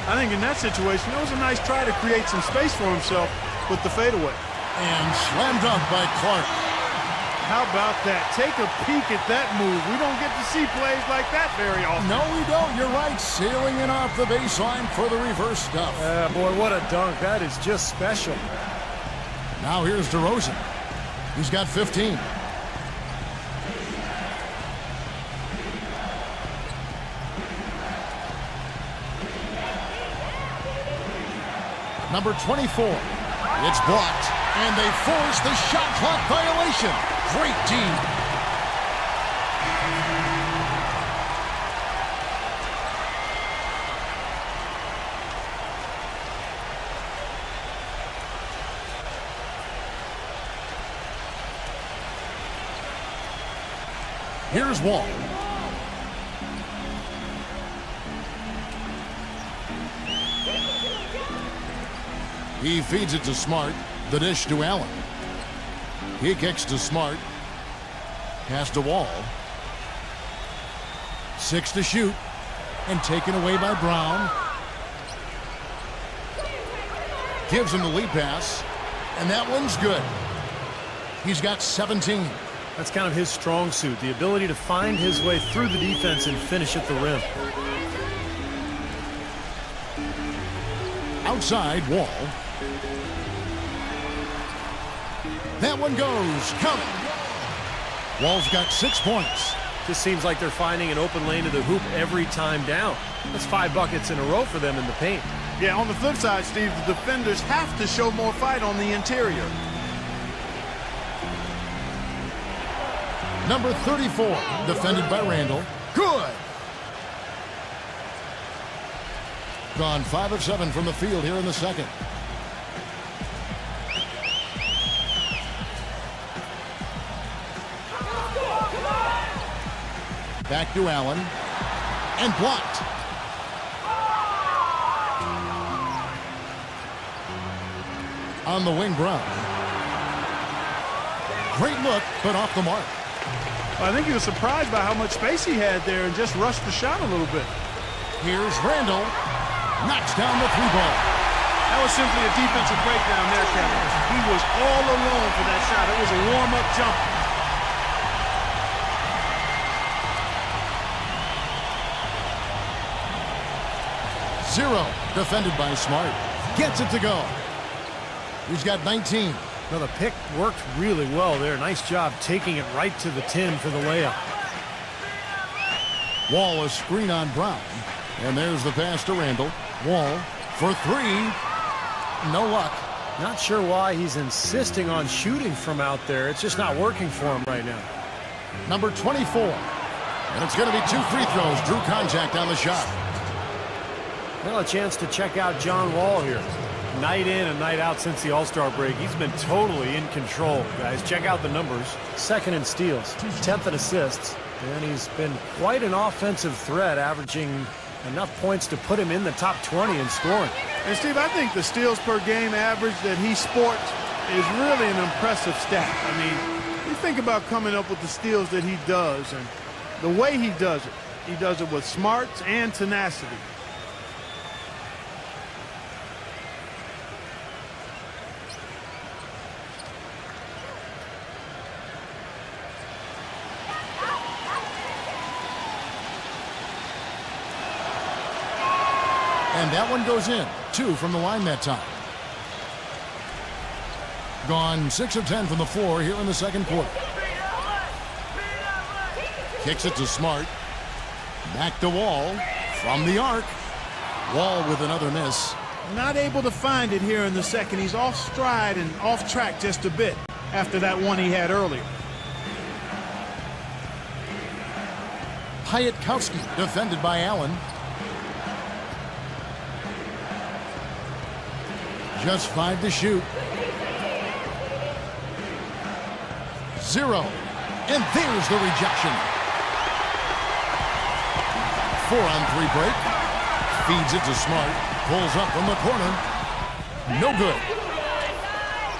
I think in that situation, it was a nice try to create some space for himself with the fadeaway. And slam dunk by Clark. How about that? Take a peek at that move. We don't get to see plays like that very often. No, we don't. You're right. Sailing in off the baseline for the reverse stuff. Boy, what a dunk. That is just special. Now here's DeRozan. He's got 15. Number 24. It's blocked, and they force the shot clock violation. Great D. Here's Wall. He feeds it to Smart. The dish to Allen. He kicks to Smart. Pass to Wall. 6 to shoot. And taken away by Brown. Gives him the lead pass. And that one's good. He's got 17. That's kind of his strong suit, the ability to find his way through the defense and finish at the rim. Outside, Wall. That one goes. Count it. Wall's got 6 points. Just seems like they're finding an open lane to the hoop every time down. That's 5 buckets in a row for them in the paint. Yeah, on the flip side, Steve, the defenders have to show more fight on the interior. Number 34, defended by Randall. Good. Gone 5 of 7 from the field here in the second. Back to Allen. And blocked. On the wing, Brown. Great look, but off the mark. I think he was surprised by how much space he had there and just rushed the shot a little bit. Here's Randall. Knocks down the 3-ball. That was simply a defensive breakdown there, Kevin. He was all alone for that shot. It was a warm-up jumper. Zero, defended by Smart. Gets it to go. He's got 19. Now the pick worked really well there. Nice job taking it right to the tin for the layup. Wall a screen on Brown. And there's the pass to Randall. Wall for 3. No luck. Not sure why he's insisting on shooting from out there. It's just not working for him right now. Number 24. And it's going to be 2 free throws. Drew contact on the shot. Well, a chance to check out John Wall here. Night in and night out since the All-Star break. He's been totally in control, guys. Check out the numbers. 2nd in steals, 10th in assists. And he's been quite an offensive threat, averaging enough points to put him in the top 20 in scoring. And, Steve, I think the steals per game average that he sports is really an impressive stat. I mean, you think about coming up with the steals that he does and the way he does it with smarts and tenacity. that one goes in. 2 from the line that time. Gone 6 of 10 from the floor here in the second quarter. Kicks it to Smart. Back to Wall. From the arc. Wall with another miss. Not able to find it here in the second. He's off stride and off track just a bit after that one he had earlier. Piatkowski defended by Allen. Just 5 to shoot. 0. And there's the rejection. 4-on-3 break. Feeds it to Smart. Pulls up from the corner. No good.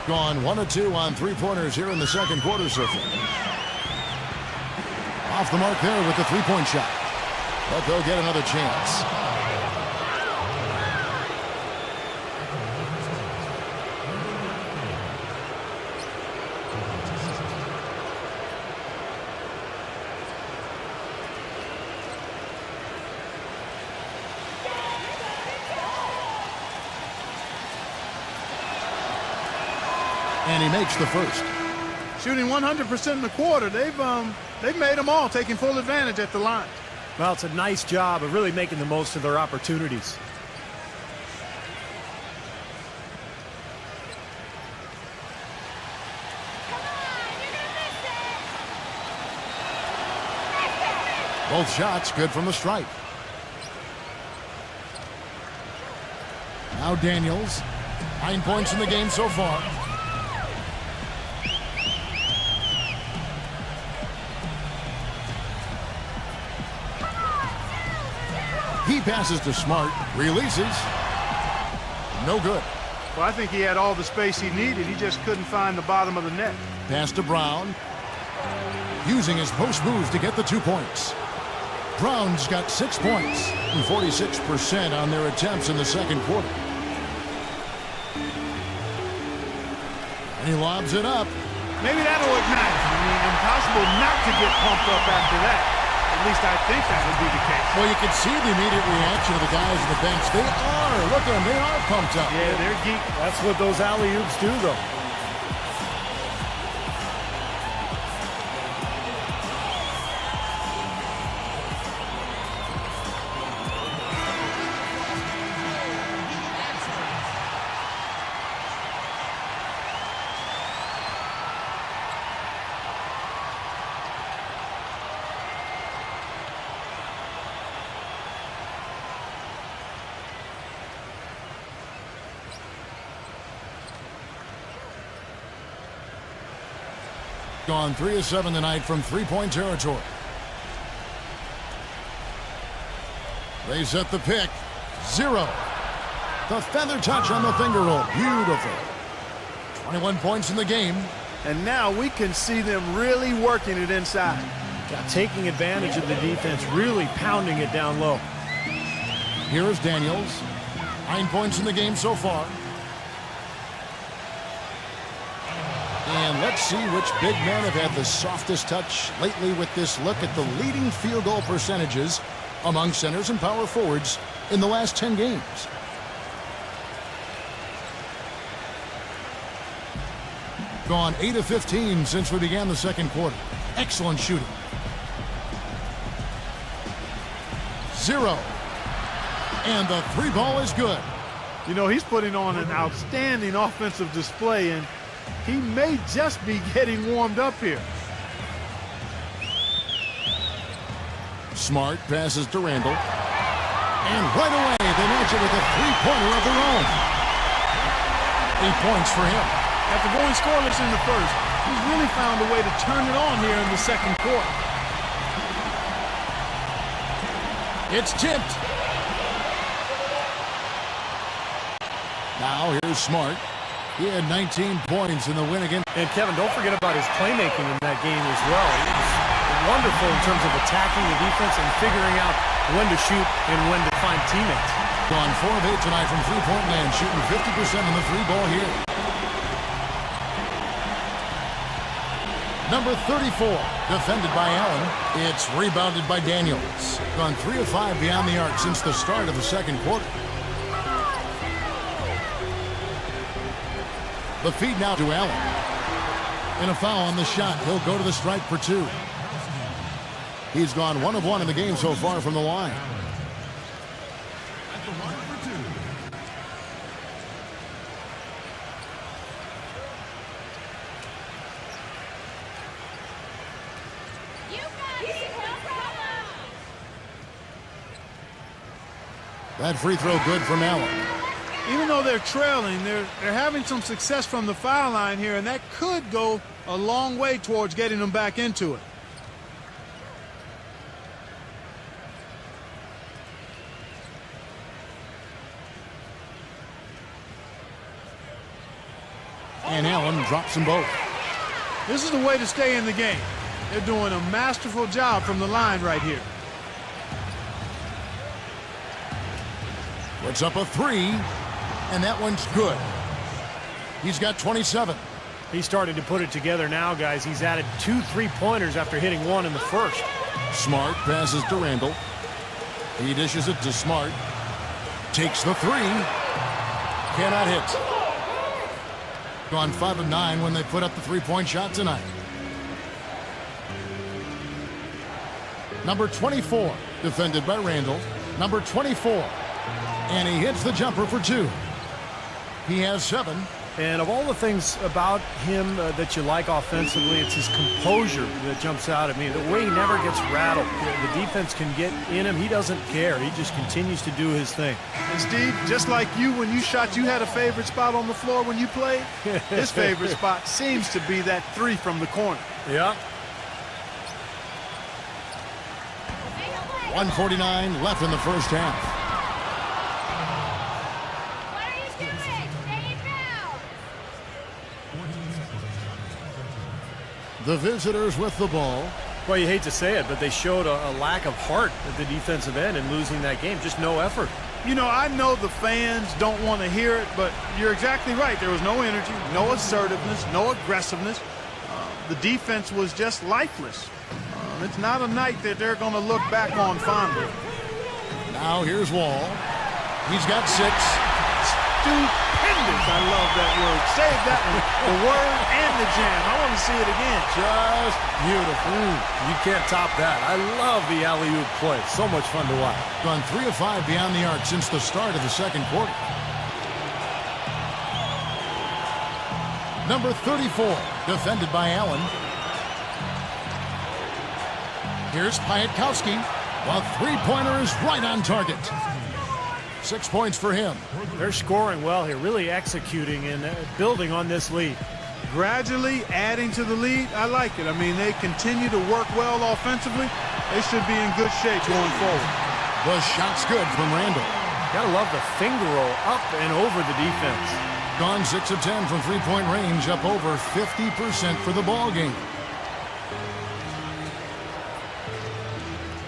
Gone 1 of 2 on 3-pointers here in the second quarter so far. Off the mark there with the 3-point shot. But they'll get another chance. And he makes the first. Shooting 100% in the quarter. They've made them all, taking full advantage at the line. Well, it's a nice job of really making the most of their opportunities. Both shots good from the stripe. Now Daniels. 9 points in the game so far. He passes to Smart. Releases. No good. Well, I think he had all the space he needed. He just couldn't find the bottom of the net. Pass to Brown. Using his post moves to get the 2 points. Brown's got 6 points and 46% on their attempts in the second quarter. And he lobs it up. Maybe that'll ignite. I mean, impossible not to get pumped up after that. At least I think that would be the case. Well, you can see the immediate reaction of the guys on the bench. They are. Look at them. They are pumped up. Yeah, they're geek. That's what those alley-oops do, though. Gone 3 of 7 tonight from 3-point territory. They set the pick. 0. The feather touch on the finger roll. Beautiful. 21 points in the game. And now we can see them really working it inside. Yeah, taking advantage of the defense, really pounding it down low. Here is Daniels. 9 points in the game so far. And let's see which big men have had the softest touch lately with this look at the leading field goal percentages among centers and power forwards in the last 10 games. Gone 8 of 15 since we began the second quarter. Excellent shooting. 0. And the 3 ball is good. You know, he's putting on an outstanding offensive display, and he may just be getting warmed up here. Smart passes to Randall. And right away, they match it with a 3-pointer of their own. 8 points for him. After going scoreless in the first, he's really found a way to turn it on here in the second quarter. It's tipped. Now here's Smart. He had 19 points in the win again. And Kevin, don't forget about his playmaking in that game as well. He was wonderful in terms of attacking the defense and figuring out when to shoot and when to find teammates. Gone 4 of 8 tonight from 3-point land, shooting 50% on the 3-ball here. Number 34, defended by Allen. It's rebounded by Daniels. Gone 3 of 5 beyond the arc since the start of the second quarter. The feed now to Allen. And a foul on the shot. He'll go to the strike for 2. He's gone 1 of 1 in the game so far from the line. That free throw good from Allen. Even though they're trailing, they're having some success from the foul line here, and that could go a long way towards getting them back into it. And Allen drops them both. This is the way to stay in the game. They're doing a masterful job from the line right here. Puts up a 3, and that one's good. He's got 27. He's starting to put it together now, guys. He's added 2 3-pointers after hitting 1 in the first. Smart passes to Randall. He dishes it to Smart. Takes the 3. Cannot hit. Gone 5 of 9 when they put up the 3-point shot tonight. Number 24, defended by Randall. Number 24. And he hits the jumper for 2. He has 7. And of all the things about him that you like offensively, it's his composure that jumps out at me. The way he never gets rattled. The defense can get in him. He doesn't care. He just continues to do his thing. And Steve, just like you, when you shot, you had a favorite spot on the floor when you played. His favorite spot seems to be that 3 from the corner. Yeah. 1:49 left in the first half. The visitors with the ball. Well, you hate to say it, but they showed a lack of heart at the defensive end in losing that game. Just no effort. You know, I know the fans don't want to hear it, but you're exactly right. There was no energy, no assertiveness, no aggressiveness. The defense was just lifeless. It's not a night that they're going to look back on fondly. Now here's Wall. He's got 6. Stupendous. I love that word. Save that one. The word and the jam. I want to see it again. Just beautiful. You can't top that. I love the alley-oop play. So much fun to watch. Gone 3 of 5 beyond the arc since the start of the second quarter. Number 34, defended by Allen. Here's Piatkowski. A 3-pointer is right on target. 6 points for him. They're scoring well here, really executing and building on this lead. Gradually adding to the lead, I like it. I mean, they continue to work well offensively. They should be in good shape going forward. The shot's good from Randall. Gotta love the finger roll up and over the defense. Gone 6 of 10 from 3-point range, up over 50% for the ball game.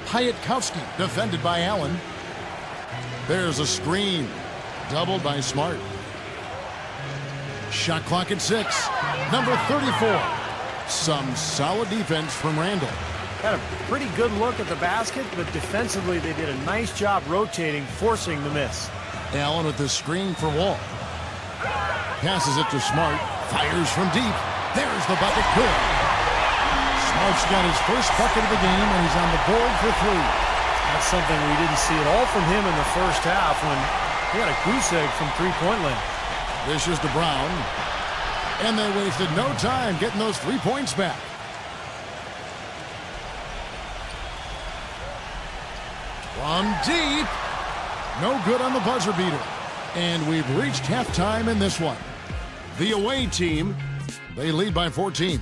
Piatkowski, defended by Allen. There's a screen. Doubled by Smart. Shot clock at 6. Number 34. Some solid defense from Randall. Had a pretty good look at the basket, but defensively they did a nice job rotating, forcing the miss. Allen with the screen for Wall. Passes it to Smart. Fires from deep. There's the bucket. Good. Smart's got his first bucket of the game, and he's on the board for 3. That's something we didn't see at all from him in the first half when he had a goose egg from 3-point land. This is to Brown. And they wasted no time getting those 3 points back. From deep. No good on the buzzer beater. And we've reached halftime in this one. The away team, they lead by 14.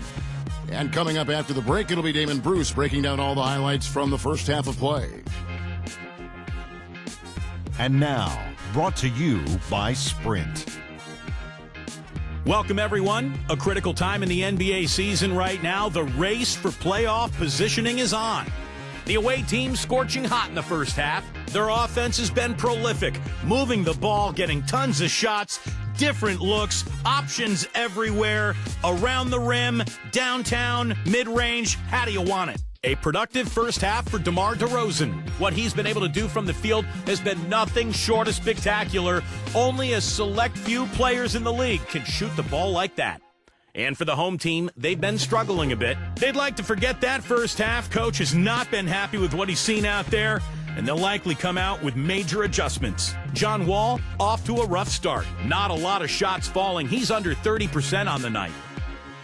And coming up after the break, it'll be Damon Bruce breaking down all the highlights from the first half of play. And now, brought to you by Sprint. Welcome, everyone. A critical time in the NBA season right now. The race for playoff positioning is on. The away team scorching hot in the first half. Their offense has been prolific, moving the ball, getting tons of shots, different looks, options everywhere, around the rim, downtown, mid-range. How do you want it? A productive first half for DeMar DeRozan. What he's been able to do from the field has been nothing short of spectacular. Only a select few players in the league can shoot the ball like that. And for the home team, they've been struggling a bit. They'd like to forget that first half. Coach has not been happy with what he's seen out there, and they'll likely come out with major adjustments. John Wall, off to a rough start. Not a lot of shots falling. He's under 30% on the night.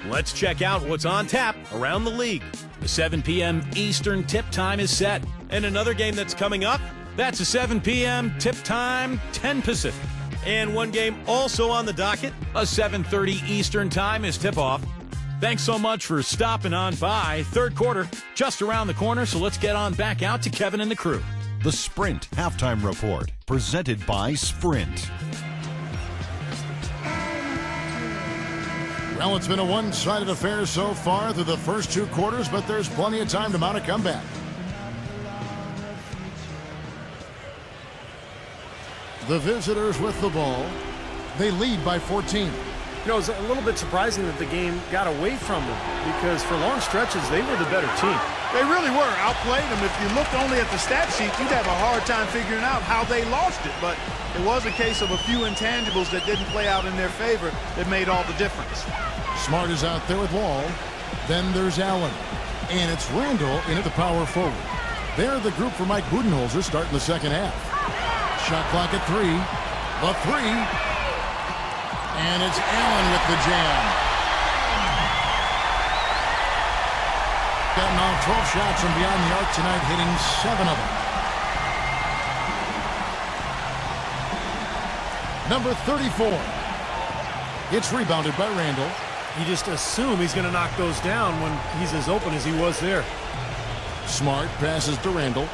Let's check out what's on tap around the league. The 7 p.m. Eastern tip time is set. And another game that's coming up, that's a 7 p.m. tip time, 10 Pacific. And one game also on the docket, a 7:30 Eastern time is tip-off. Thanks so much for stopping on by. Third quarter, just around the corner, so let's get on back out to Kevin and the crew. The Sprint Halftime Report, presented by Sprint. Well, it's been a one-sided affair so far through the first 2 quarters, but there's plenty of time to mount a comeback. The visitors with the ball. They lead by 14. You know, it's a little bit surprising that the game got away from them because for long stretches, they were the better team. They really were. Outplayed them. If you looked only at the stat sheet, you'd have a hard time figuring out how they lost it. But it was a case of a few intangibles that didn't play out in their favor that made all the difference. Smart is out there with Wall. Then there's Allen. And it's Randall in at the power forward. They're the group for Mike Budenholzer starting the second half. Shot clock at 3. The 3. And it's Allen with the jam. Gotten off 12 shots from beyond the arc tonight, hitting 7 of them. Number 34. It's rebounded by Randall. You just assume he's going to knock those down when he's as open as he was there. Smart passes to Randall.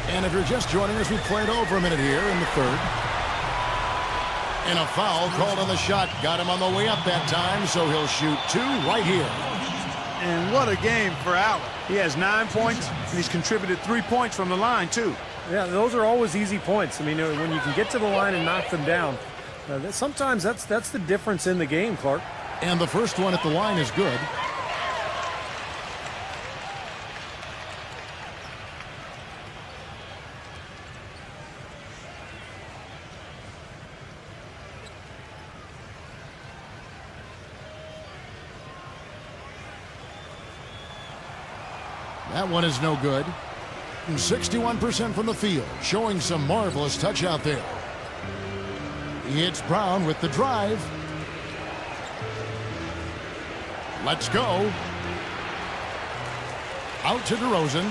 And if you're just joining us, we've played over a minute here in the third. And a foul called on the shot. Got him on the way up that time, so he'll shoot 2 right here. And what a game for Allen. He has 9 points, and he's contributed 3 points from the line, too. Yeah, those are always easy points. I mean, when you can get to the line and knock them down, sometimes that's the difference in the game, Clark. And the first one at the line is good. That one is no good. 61% from the field, showing some marvelous touch out there. It's Brown with the drive. Let's go. Out to DeRozan.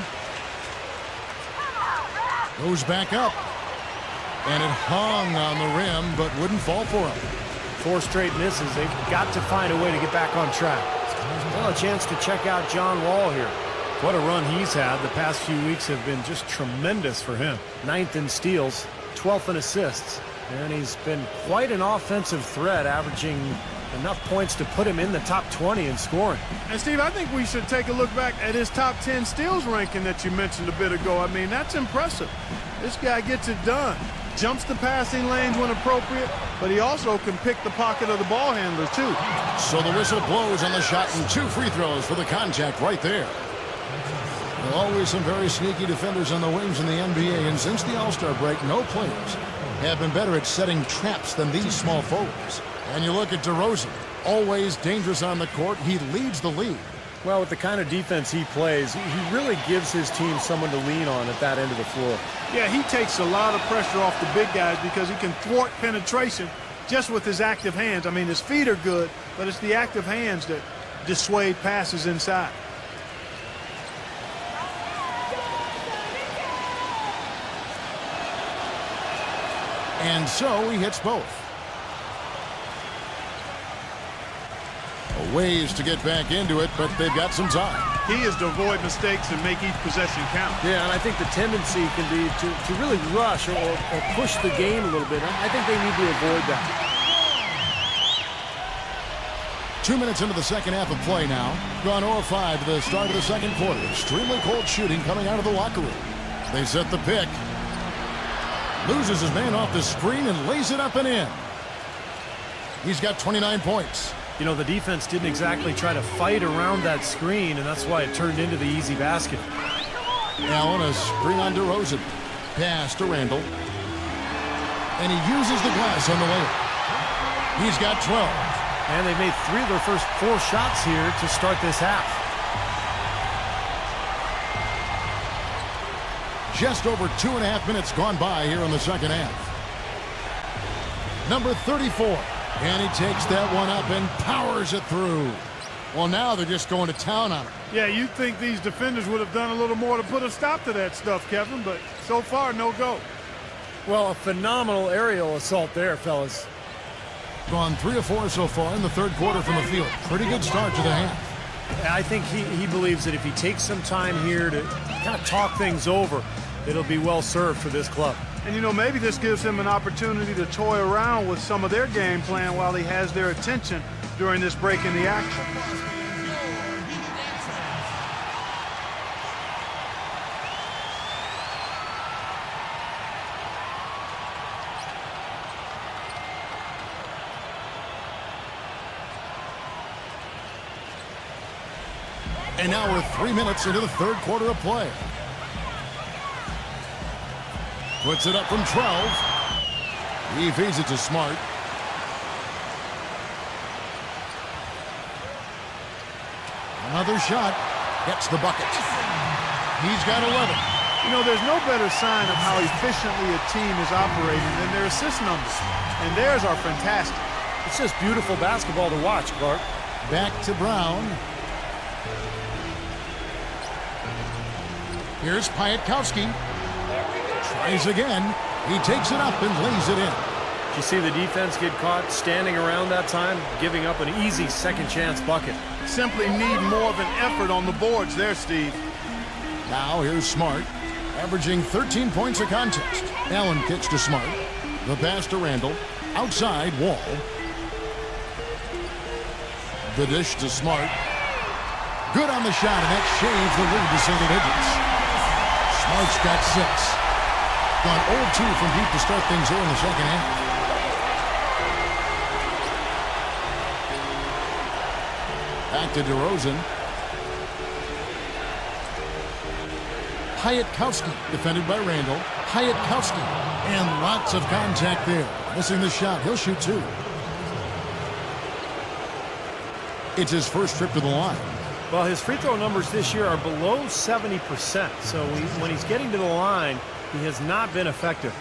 Goes back up. And it hung on the rim, but wouldn't fall for him. 4 straight misses. They've got to find a way to get back on track. Well, a chance to check out John Wall here. What a run he's had. The past few weeks have been just tremendous for him. 9th in steals, 12th in assists. And he's been quite an offensive threat, averaging enough points to put him in the top 20 in scoring. And, Steve, I think we should take a look back at his top 10 steals ranking that you mentioned a bit ago. I mean, that's impressive. This guy gets it done. Jumps the passing lanes when appropriate, but he also can pick the pocket of the ball handler, too. So the whistle blows on the shot and 2 free throws for the contact right there. There are always some very sneaky defenders on the wings in the NBA, and since the All-Star break, no players have been better at setting traps than these small forwards. And you look at DeRozan, always dangerous on the court. He leads the league. Well, with the kind of defense he plays, he really gives his team someone to lean on at that end of the floor. Yeah, he takes a lot of pressure off the big guys because he can thwart penetration just with his active hands. I mean, his feet are good, but it's the active hands that dissuade passes inside. And so he hits both. A ways to get back into it, but they've got some time. He is to avoid mistakes and make each possession count. Yeah, and I think the tendency can be to really rush or push the game a little bit. I think they need to avoid that. 2 minutes into the second half of play now. Gone 0-5 to the start of the second quarter. Extremely cold shooting coming out of the locker room. They set the pick. Loses his man off the screen and lays it up and in. He's got 29 points. You know, the defense didn't exactly try to fight around that screen, and that's why it turned into the easy basket. Allen, a screen on DeRozan. Pass to Randall. And he uses the glass on the layup. He's got 12. And they made 3 of their first 4 shots here to start this half. Just over 2.5 minutes gone by here in the second half. Number 34. And he takes that one up and powers it through. Well, now they're just going to town on him. Yeah, you'd think these defenders would have done a little more to put a stop to that stuff, Kevin, but so far, no go. Well, a phenomenal aerial assault there, fellas. Gone 3 of 4 so far in the third quarter from the field. Pretty good start to the half. I think he believes that if he takes some time here to kind of talk things over, it'll be well served for this club. And, you know, maybe this gives him an opportunity to toy around with some of their game plan while he has their attention during this break in the action. And now we're 3 minutes into the third quarter of play. Puts it up from 12. He feeds it to Smart. Another shot. Gets the bucket. He's got 11. You know, there's no better sign of how efficiently a team is operating than their assist numbers. And theirs are fantastic. It's just beautiful basketball to watch, Clark. Back to Brown. Here's Piatkowski. Tries again. He takes it up and lays it in. Did you see the defense get caught standing around that time, giving up an easy second chance bucket? Simply need more of an effort on the boards there, Steve. Now here's Smart, averaging 13 points a contest. Allen kicks to Smart. The pass to Randall. Outside, Wall. The dish to Smart. Good on the shot, and that shaves the lead to single digits. Smart's got 6. Gone 0-2 from deep to start things here in the second half. Back to DeRozan. Piatkowski, defended by Randall. Piatkowski, and lots of contact there. Missing the shot. He'll shoot 2. It's his first trip to the line. Well, his free throw numbers this year are below 70%. So when he's getting to the line, he has not been effective.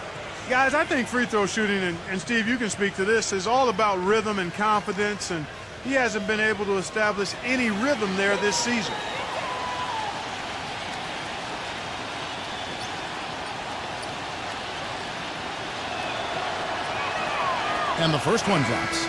Guys, I think free throw shooting, and Steve, you can speak to this, is all about rhythm and confidence, and he hasn't been able to establish any rhythm there this season. And the first one drops.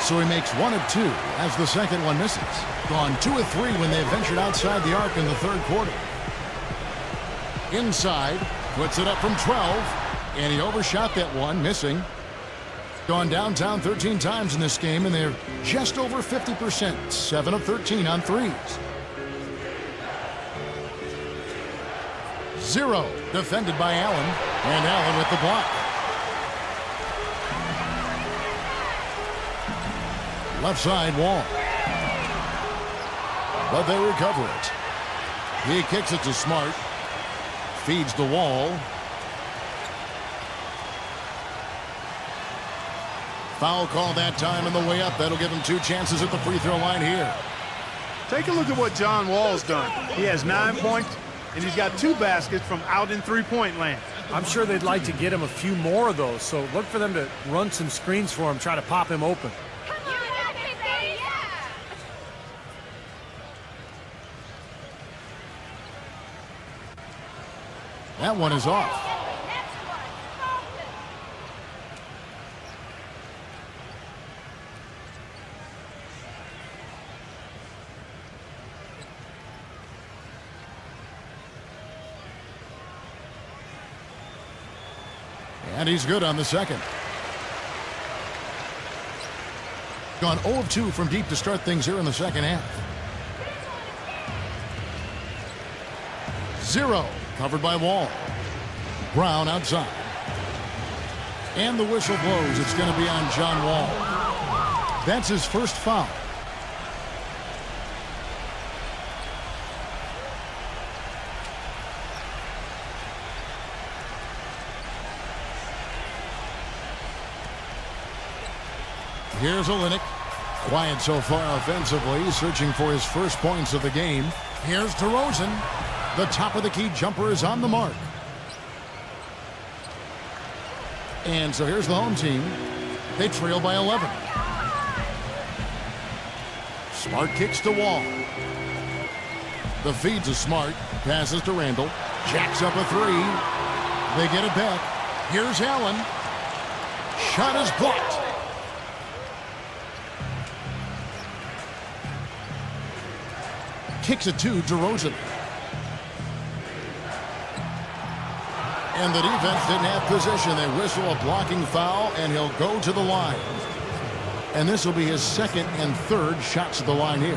So he makes 1 of 2 as the second one misses. Gone 2 of 3 when they ventured outside the arc in the third quarter. Inside, puts it up from 12, and he overshot that one, missing. Gone downtown 13 times in this game, and they're just over 50%, 7 of 13 on threes. 0 defended by Allen, and Allen with the block. Left side, Wall. But they recover it. He kicks it to Smart. Feeds the Wall. Foul call that time on the way up. That'll give him 2 chances at the free throw line here. Take a look at what John Wall's done. He has 9 points, and he's got 2 baskets from out in three-point land. I'm sure they'd like to get him a few more of those, so look for them to run some screens for him, try to pop him open. That one is off. And he's good on the second. Gone 0 of 2 from deep to start things here in the second half. 0. Covered by Wall. Brown outside. And the whistle blows. It's going to be on John Wall. That's his first foul. Here's Olynyk. Quiet so far offensively, searching for his first points of the game. Here's DeRozan. The top of the key jumper is on the mark. And so here's the home team. They trail by 11. Smart kicks to Wall. The feed's a Smart. Passes to Randall. Jacks up a 3. They get it back. Here's Allen. Shot is blocked. Kicks it to DeRozan. And the defense didn't have position. They whistle a blocking foul, and he'll go to the line. And this will be his second and third shots at the line here.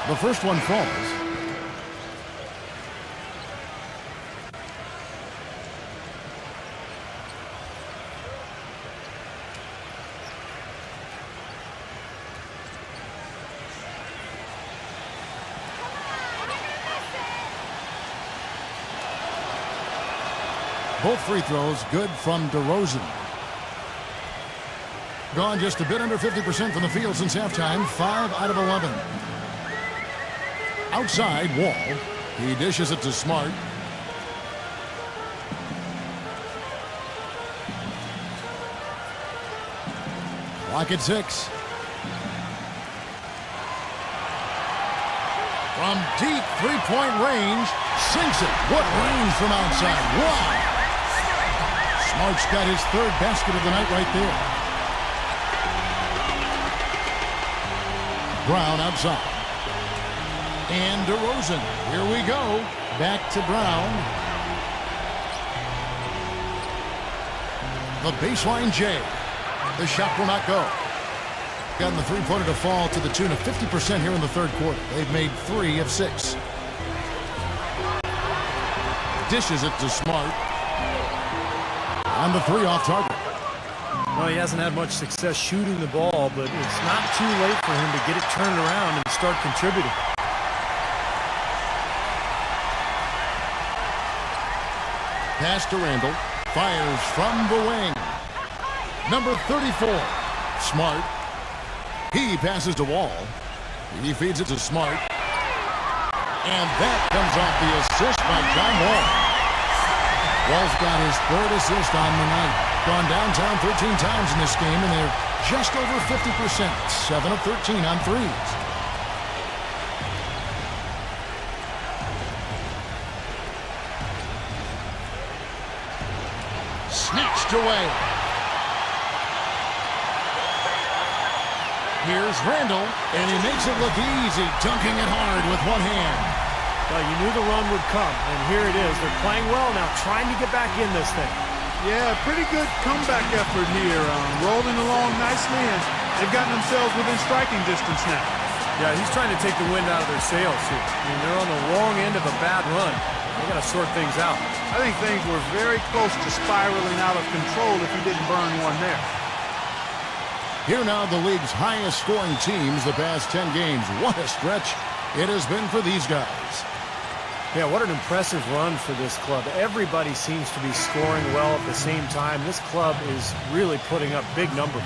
The first one falls. Both free throws good from DeRozan. Gone just a bit under 50% from the field since halftime. 5 out of 11. Outside, Wall. He dishes it to Smart. Clock at 6. From deep three-point range, sinks it. What range from outside. Wow. Smart's got his third basket of the night right there. Brown outside. And DeRozan. Here we go. Back to Brown. The baseline J. The shot will not go. Gotten the three-pointer to fall to the tune of 50% here in the third quarter. They've made 3 of 6. Dishes it to Smart. On the 3 off target. Well, he hasn't had much success shooting the ball, but it's not too late for him to get it turned around and start contributing. Pass to Randall. Fires from the wing. Number 34. Smart. He passes to Wall. He feeds it to Smart. And that comes off the assist by John Wall. Wall's got his third assist on the night. Gone downtown 13 times in this game, and they're just over 50%. 7 of 13 on threes. Snatched away. Here's Randall, and he makes it look easy, dunking it hard with one hand. Well, you knew the run would come, and here it is. They're playing well now, trying to get back in this thing. Yeah, pretty good comeback effort here. Rolling along nicely, and they've gotten themselves within striking distance now. Yeah, he's trying to take the wind out of their sails here. I mean, they're on the wrong end of a bad run. They got to sort things out. I think things were very close to spiraling out of control if he didn't burn one there. Here now the league's highest scoring teams the past 10 games. What a stretch it has been for these guys. Yeah, what an impressive run for this club. Everybody seems to be scoring well at the same time. This club is really putting up big numbers.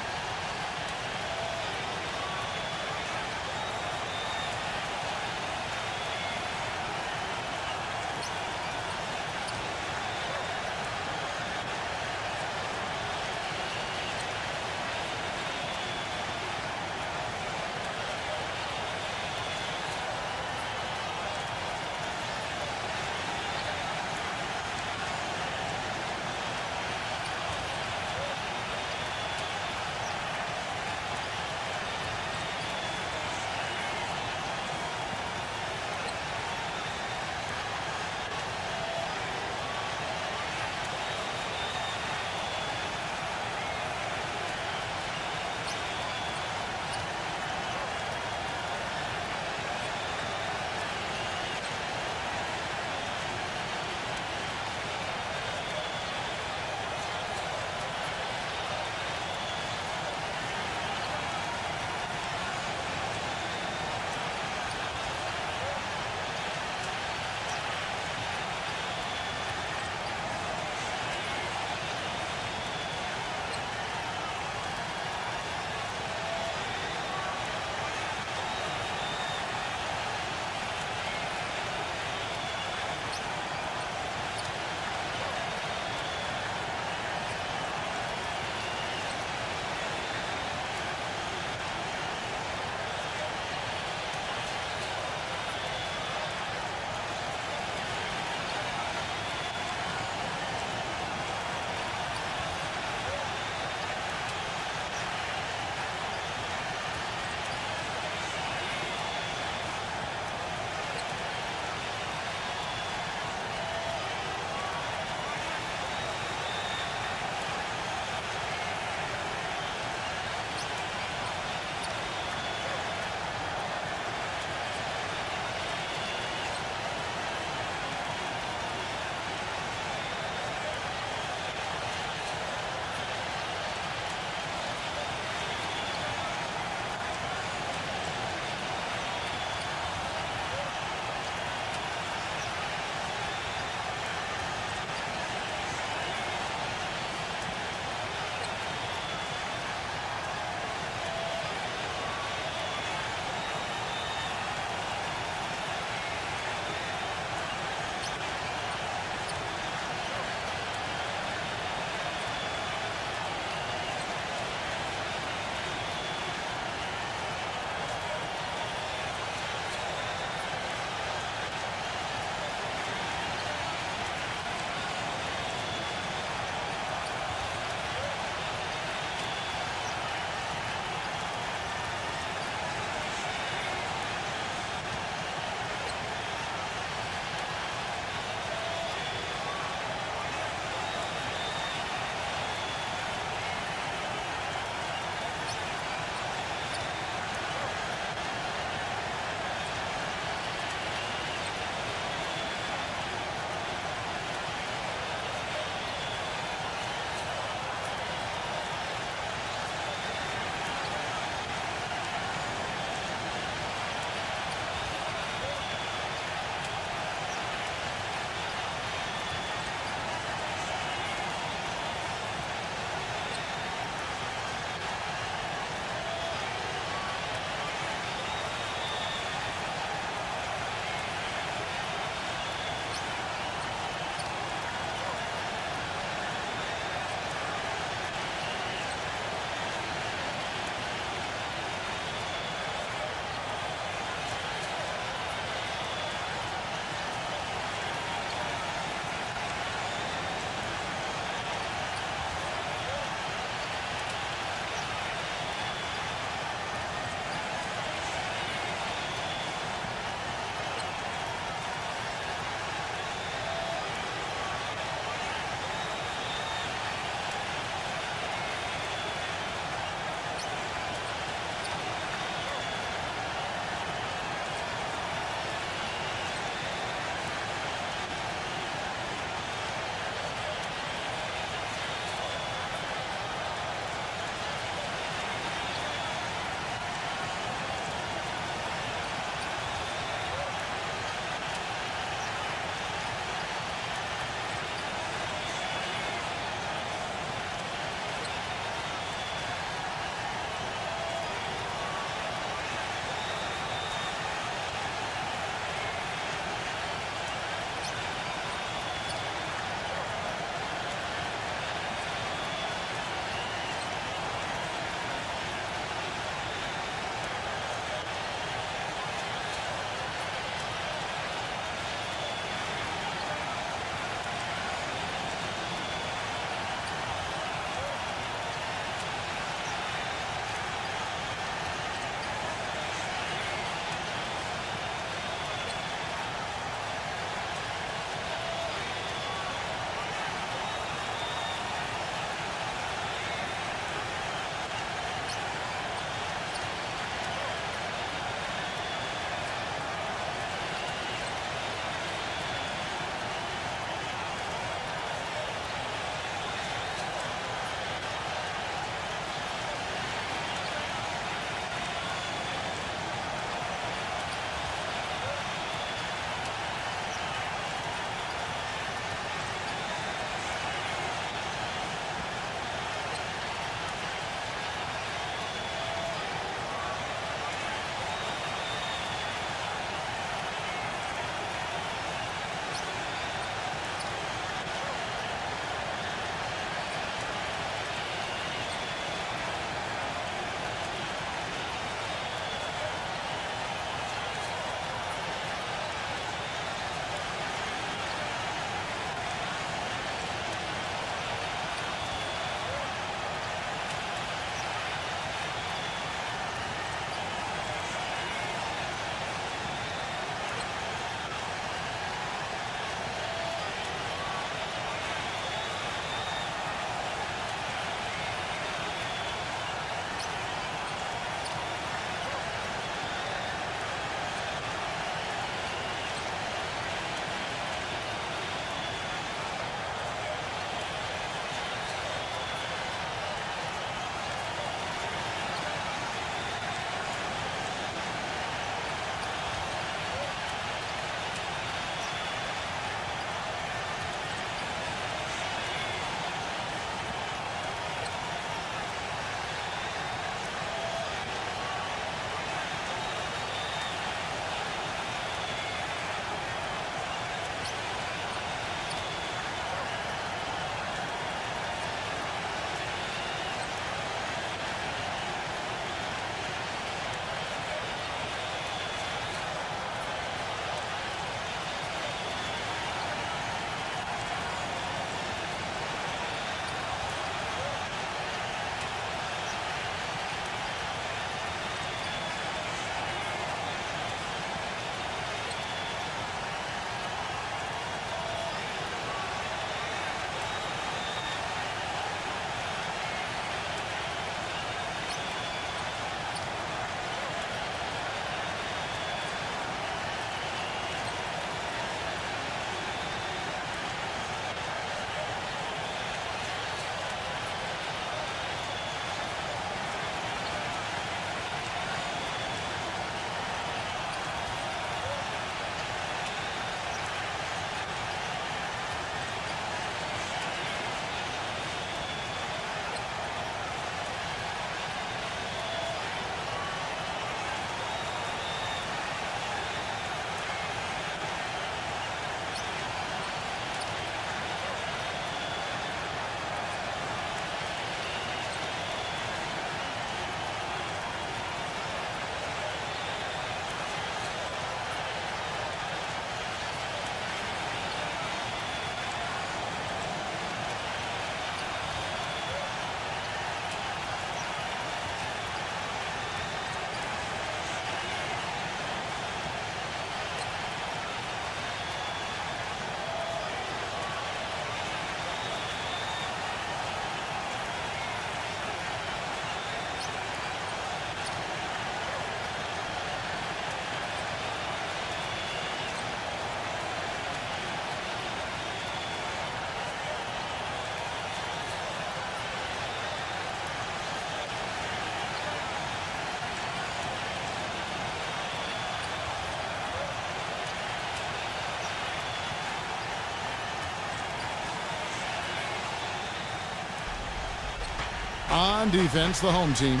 On defense, the home team.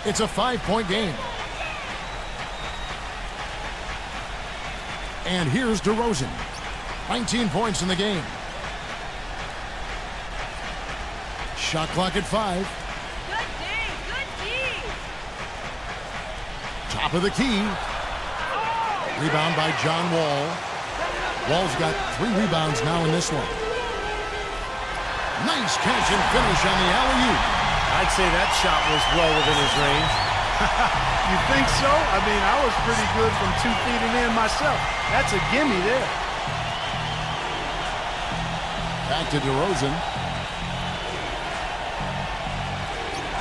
It's a 5-point game. And here's DeRozan. 19 points in the game. Shot clock at 5. Good D, good D. Top of the key. Rebound by John Wall. Wall's got 3 rebounds now in this one. Nice catch and finish on the alley-oop. I'd say that shot was well within his range. You think so? I mean, I was pretty good from 2 feet and in myself. That's a gimme there. Back to DeRozan.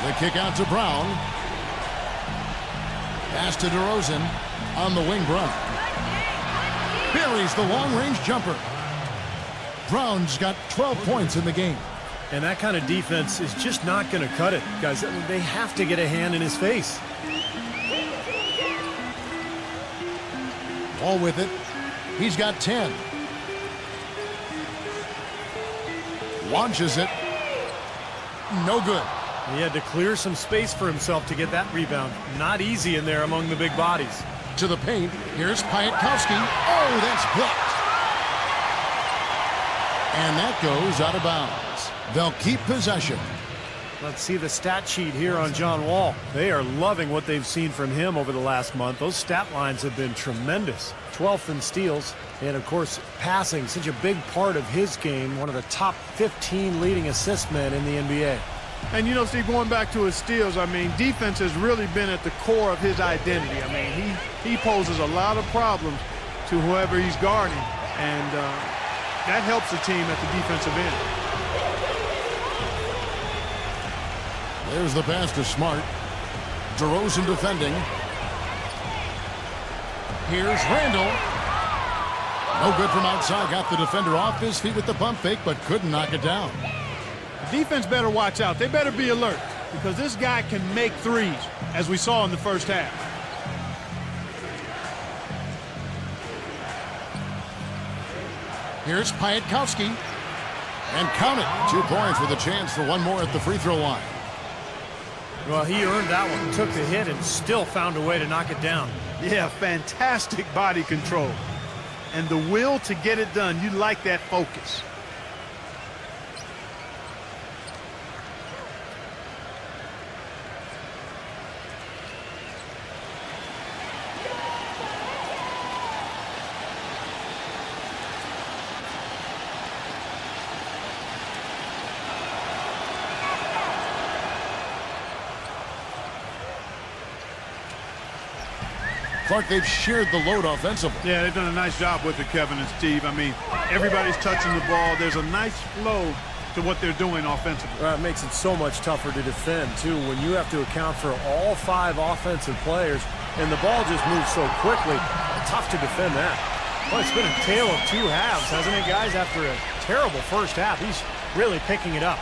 The kick out to Brown. Pass to DeRozan. On the wing, Brown. Buries the long-range jumper. Brown's got 12 points in the game. And that kind of defense is just not going to cut it, guys. They have to get a hand in his face. Ball with it. He's got 10. Launches it. No good. He had to clear some space for himself to get that rebound. Not easy in there among the big bodies. To the paint. Here's Piatkowski. Oh, that's blocked. And that goes out of bounds. They'll keep possession. Let's see the stat sheet here on John Wall. They are loving what they've seen from him over the last month. Those stat lines have been tremendous. 12th in steals. And, of course, passing, such a big part of his game. One of the top 15 leading assist men in the NBA. And, you know, Steve, going back to his steals, I mean, defense has really been at the core of his identity. I mean, he poses a lot of problems to whoever he's guarding. And that helps the team at the defensive end. There's the pass to Smart. DeRozan defending. Here's Randall. No good from outside. Got the defender off his feet with the pump fake, but couldn't knock it down. The defense better watch out. They better be alert because this guy can make threes, as we saw in the first half. Here's Piatkowski. And count it. 2 points with a chance for one more at the free throw line. Well, he earned that one. Took the hit and still found a way to knock it down. Yeah, fantastic body control. And the will to get it done. You like that focus. Clark, they've shared the load offensively. Yeah, they've done a nice job with it, Kevin and Steve. I mean, everybody's touching the ball. There's a nice flow to what they're doing offensively. Well, it makes it so much tougher to defend, too, when you have to account for all 5 offensive players, and the ball just moves so quickly. Tough to defend that. Well, it's been a tale of 2 halves, hasn't it, guys? After a terrible first half, he's really picking it up.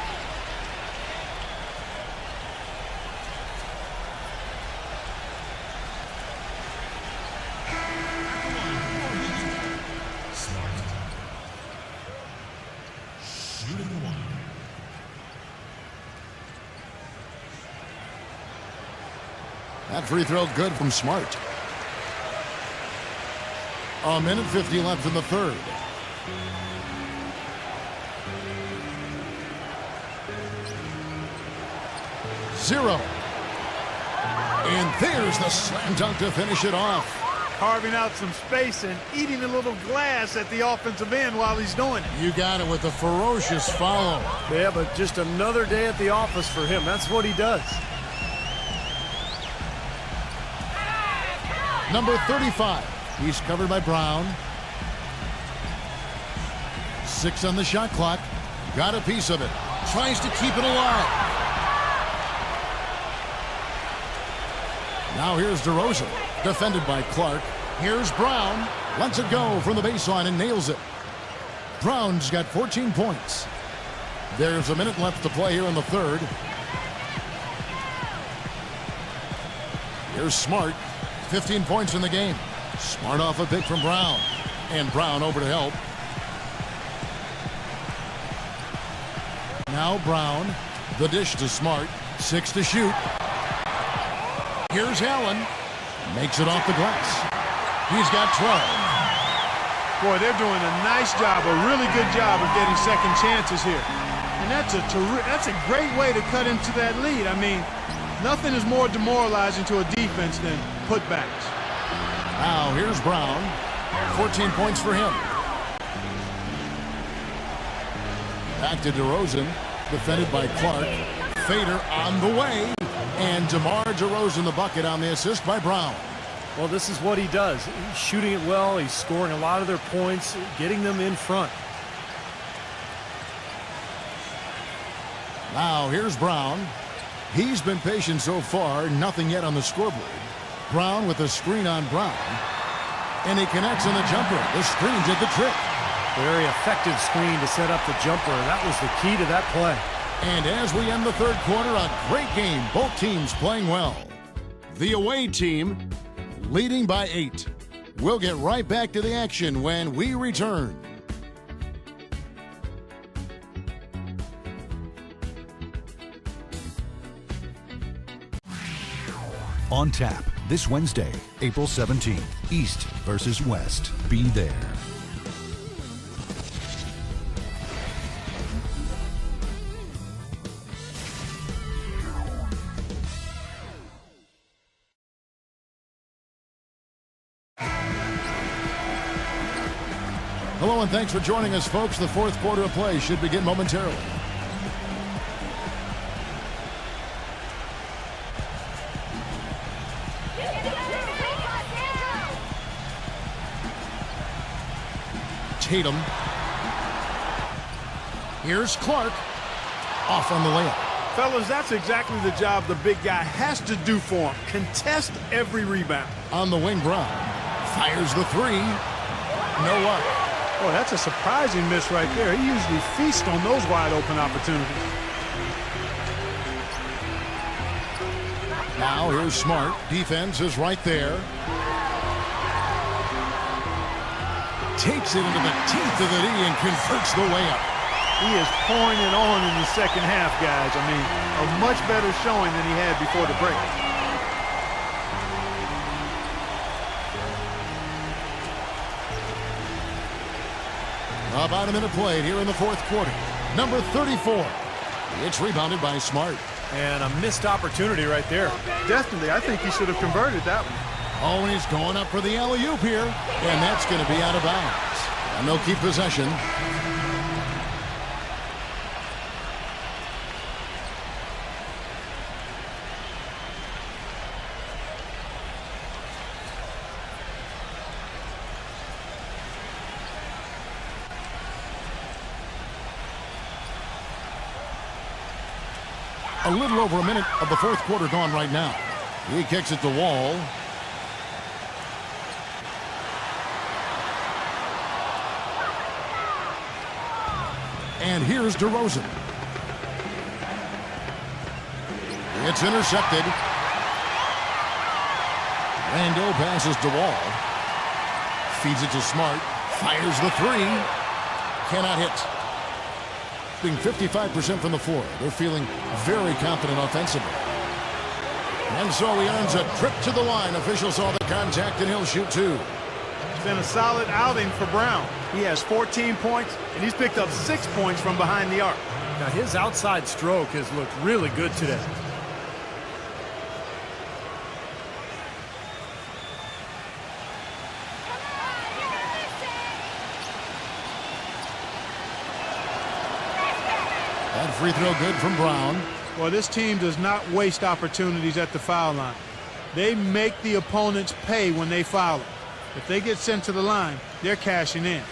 That free throw good from Smart. A minute 50 left in the third. Zero. And there's the slam dunk to finish it off. Carving out some space and eating a little glass at the offensive end while he's doing it. You got it with a ferocious follow. Yeah, but just another day at the office for him. That's what he does. Number 35. He's covered by Brown. 6 on the shot clock. Got a piece of it. Tries to keep it alive. Now here's DeRozan. Defended by Clark. Here's Brown. Lets it go from the baseline and nails it. Brown's got 14 points. There's a minute left to play here in the third. Here's Smart. 15 points in the game. Smart off a pick from Brown. And Brown over to help. Now Brown. The dish to Smart. 6 to shoot. Here's Allen. Makes it off the glass. He's got 12. Boy, they're doing a nice job, a really good job of getting second chances here. And that's a great way to cut into that lead. I mean, nothing is more demoralizing to a defense than putbacks. Now, here's Brown. 14 points for him. Back to DeRozan. Defended by Clark. Fader on the way. And DeMar DeRozan the bucket on the assist by Brown. Well, this is what he does. He's shooting it well. He's scoring a lot of their points, getting them in front. Now, here's Brown. He's been patient so far. Nothing yet on the scoreboard. Brown with a screen on Brown. And he connects on the jumper. The screen did the trick. Very effective screen to set up the jumper. That was the key to that play. And as we end the third quarter, a great game. Both teams playing well. The away team leading by 8. We'll get right back to the action when we return. On tap this Wednesday, April 17th, East versus West. Be there. Hello and thanks for joining us, folks. The fourth quarter of play should begin momentarily. Tatum. Here's Clark. Off on the layup. Fellas, that's exactly the job the big guy has to do for him. Contest every rebound. On the wing, Brown. Fires the three. No up. Boy, that's a surprising miss right there. He usually feasts on those wide open opportunities. Now here's Smart. Defense is right there. Takes it into the teeth of the knee and converts the layup. He is pouring it on in the second half, guys. I mean, a much better showing than he had before the break. About a minute played here in the fourth quarter. Number 34. It's rebounded by Smart. And a missed opportunity right there. Definitely. I think he should have converted that one. Oh, and he's going up for the alley-oop here. And that's going to be out of bounds. And they'll keep possession. A little over a minute of the fourth quarter gone right now. He kicks it to Wall. And here's DeRozan. It's intercepted. Randall passes to Wall. Feeds it to Smart. Fires the three. Cannot hit. Being 55% from the floor. They're feeling very confident offensively. And so he earns a trip to the line. Officials saw the contact and he'll shoot two. It's been a solid outing for Brown. He has 14 points and he's picked up 6 points from behind the arc. Now his outside stroke has looked really good today. That free throw good from Brown. Well, this team does not waste opportunities at the foul line. They make the opponents pay when they foul them. If they get sent to the line, they're cashing in.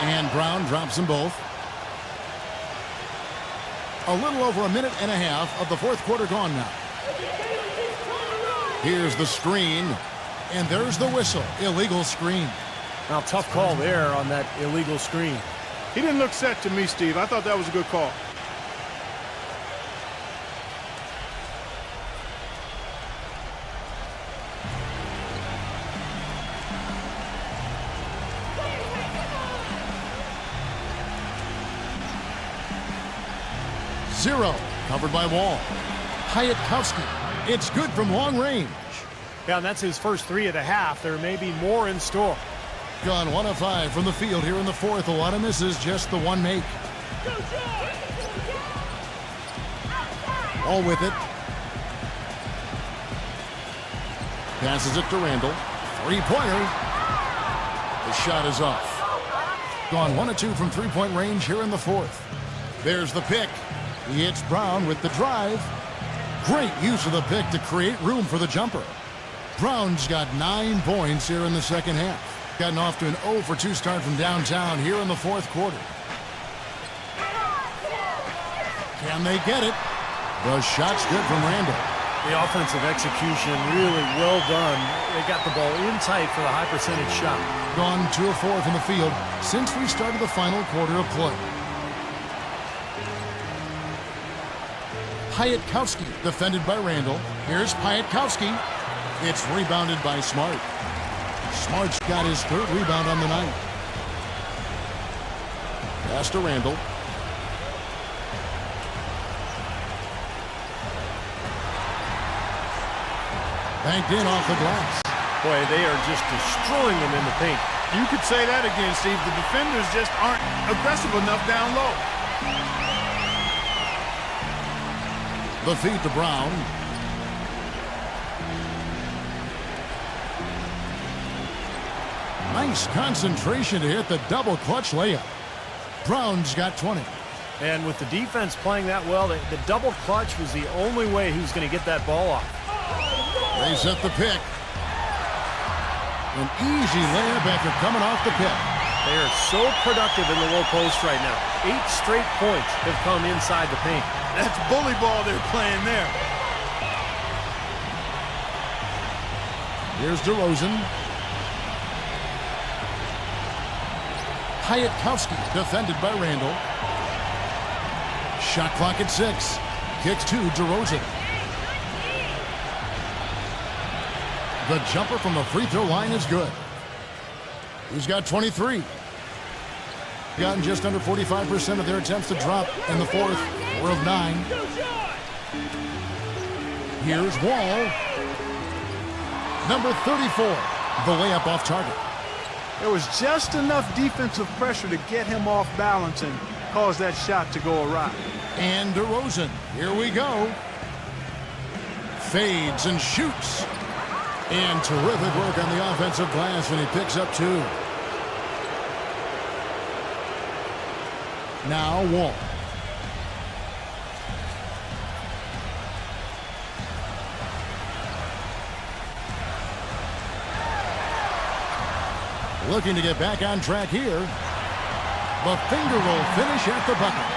And Brown drops them both. A little over a minute and a half of the fourth quarter gone now. Here's the screen. And there's the whistle. Illegal screen. Now, tough call there on that illegal screen. He didn't look set to me, Steve. I thought that was a good call. 0. Covered by Wall. Piatkowski. It's good from long range. Yeah, and that's his first 3 of the half. There may be more in store. Gone 1 of 5 from the field here in the fourth. A lot of misses, just the one make. All with it. Passes it to Randall. 3-pointer. The shot is off. Gone 1 of 2 from 3-point range here in the fourth. There's the pick. He hits Brown with the drive. Great use of the pick to create room for the jumper. Brown's got 9 points here in the second half. Gotten off to an 0 for 2 start from downtown here in the fourth quarter. Can they get it? The shot's good from Randall. The offensive execution really well done. They got the ball in tight for the high percentage shot. Gone 2 of 4 from the field since we started the final quarter of play. Piatkowski defended by Randall. Here's Piatkowski. It's rebounded by Smart. Smart's got his 3rd rebound on the night. Pass to Randall. Banked in off the glass. Boy, they are just destroying them in the paint. You could say that again, Steve. The defenders just aren't aggressive enough down low. The feed to Brown. Nice concentration to hit the double clutch layup. Brown's got 20. And with the defense playing that well, the double clutch was the only way he was going to get that ball off. They set the pick. An easy layup after coming off the pick. They are so productive in the low post right now. 8 straight points have come inside the paint. That's bully ball they're playing there. Here's DeRozan. Piatkowski defended by Randall. Shot clock at 6. Kicks to DeRozan. The jumper from the free throw line is good. He's got 23. Gotten just under 45% of their attempts to drop in the fourth. 4 of 9. Here's Wall. Number 34. The layup off target. There was just enough defensive pressure to get him off balance and cause that shot to go awry. And DeRozan. Here we go. Fades and shoots. And terrific work on the offensive glass, and he picks up 2. Now Wall. Looking to get back on track here. The finger roll finish at the bucket.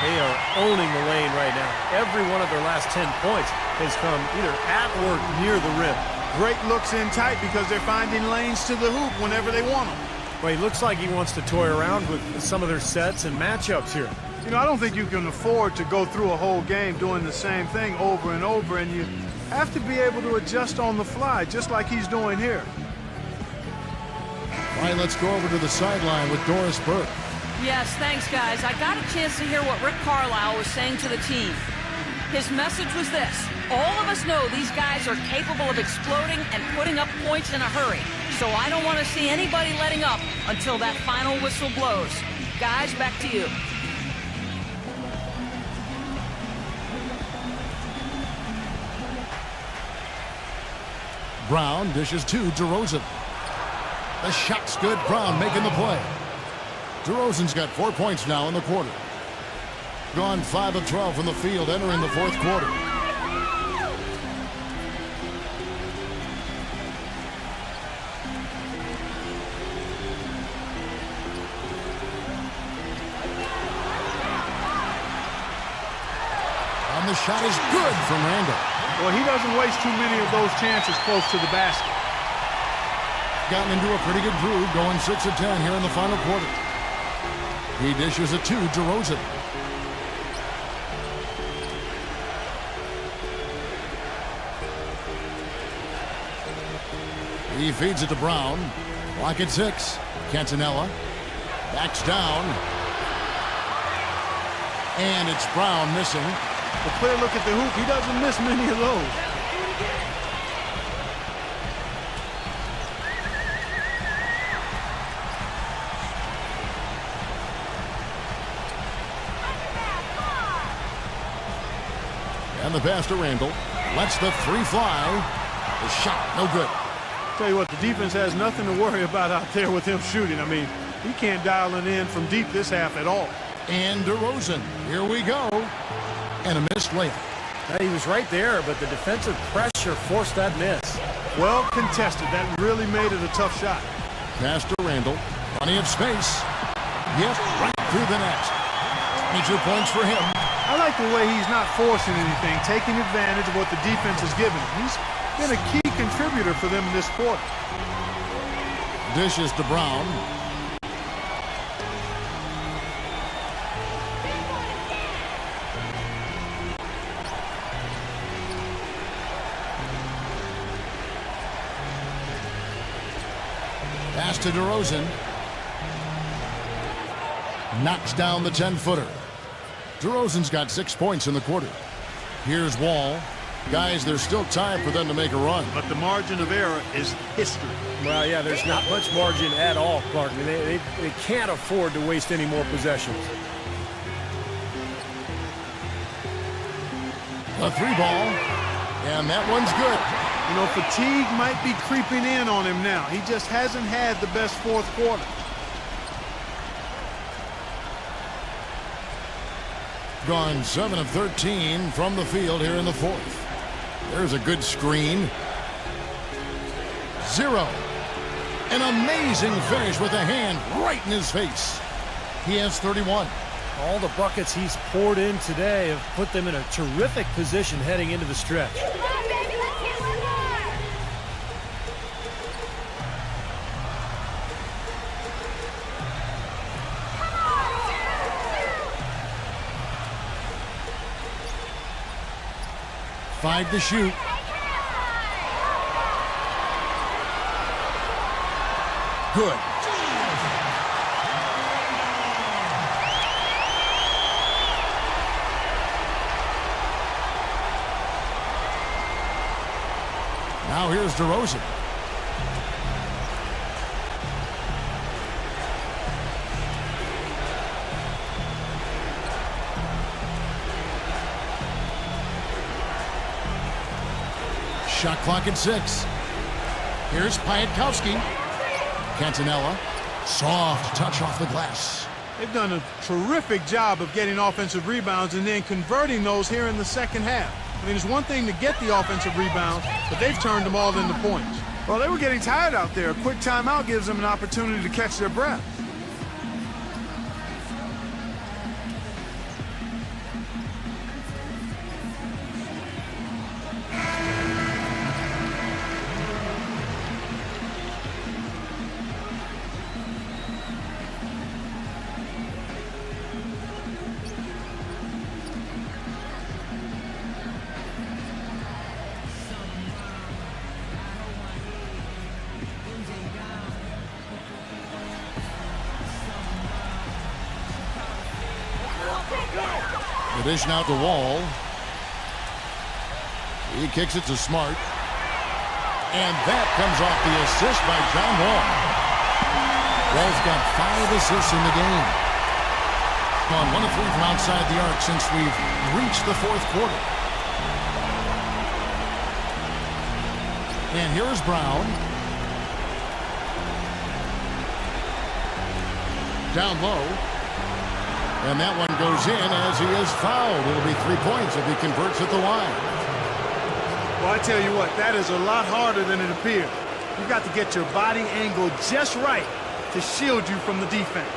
They are owning the lane right now. Every one of their last 10 points has come either at or near the rim. Great looks in tight because they're finding lanes to the hoop whenever they want them. Well, he looks like he wants to toy around with some of their sets and matchups here. You know, I don't think you can afford to go through a whole game doing the same thing over and over, and you have to be able to adjust on the fly, just like he's doing here. All right, let's go over to the sideline with Doris Burke. Yes, thanks, guys. I got a chance to hear what Rick Carlisle was saying to the team. His message was this: all of us know these guys are capable of exploding and putting up points in a hurry. So I don't want to see anybody letting up until that final whistle blows. Guys, back to you. Brown dishes to DeRozan. The shot's good. Brown making the play. DeRozan's got 4 points now in the quarter. Gone 5 of 12 from the field entering the fourth quarter. And the shot is good from Randall. Well, he doesn't waste too many of those chances close to the basket. Gotten into a pretty good groove, going 6 of 10 here in the final quarter. He dishes it to DeRozan. He feeds it to Brown. Clock at 6. Cantanella backs down. And it's Brown missing. The player look at the hoop. He doesn't miss many of those. And the pass to Randall. Lets the three fly. The shot, no good. Tell you what, the defense has nothing to worry about out there with him shooting. I mean, he can't dial it in from deep this half at all. And DeRozan. Here we go. And a missed layup. He was right there, but the defensive pressure forced that miss. Well contested. That really made it a tough shot. Pass to Randall. Plenty of space. Yep, right through the net. 22 points for him. I like the way he's not forcing anything, taking advantage of what the defense has given him. He's been a key contributor for them in this quarter. Dishes to Brown. Pass to DeRozan. Knocks down the 10-footer. DeRozan's got 6 points in the quarter. Here's Wall. Guys, there's still time for them to make a run. But the margin of error is history. Well, yeah, there's not much margin at all, Clark. I mean, they can't afford to waste any more possessions. A three ball. And that one's good. You know, fatigue might be creeping in on him now. He just hasn't had the best fourth quarter. Gone 7 of 13 from the field here in the fourth. There's a good screen. 0. An amazing finish with a hand right in his face. He has 31. All the buckets he's poured in today have put them in a terrific position heading into the stretch. Come on, baby, let's hit one more. Five to shoot. Good. Now here's DeRozan. Shot clock at 6. Here's Piatkowski. Cantonella. Soft touch off the glass. They've done a terrific job of getting offensive rebounds and then converting those here in the second half. I mean, it's one thing to get the offensive rebounds, but they've turned them all into points. Well, they were getting tired out there. A quick timeout gives them an opportunity to catch their breath. The dish now to Wall. He kicks it to Smart. And that comes off the assist by John Wall. Wall's got 5 assists in the game. Gone 1 of 3 from outside the arc since we've reached the fourth quarter. And here's Brown. Down low. And that one goes in as he is fouled. It'll be 3 points if he converts at the line. Well, I tell you what, that is a lot harder than it appears. You've got to get your body angle just right to shield you from the defense.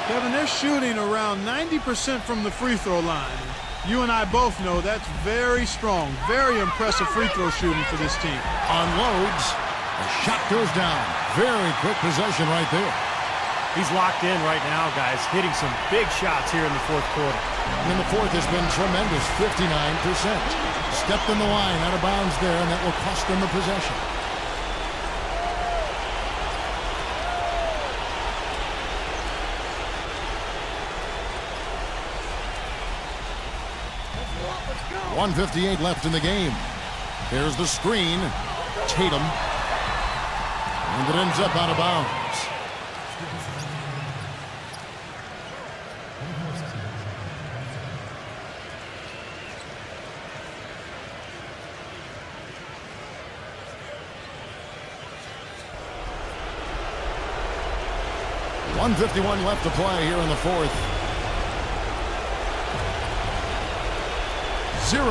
Kevin, they're shooting around 90% from the free throw line. You and I both know that's very strong, very impressive free throw shooting for this team. Unloads. The shot goes down. Very quick possession right there. He's locked in right now, guys, hitting some big shots here in the fourth quarter. And the fourth has been tremendous, 59%. Stepped in the line, out of bounds there, and that will cost them the possession. 1:58 left in the game. Here's the screen. Tatum. And it ends up out of bounds. .151 left to play here in the fourth. 0.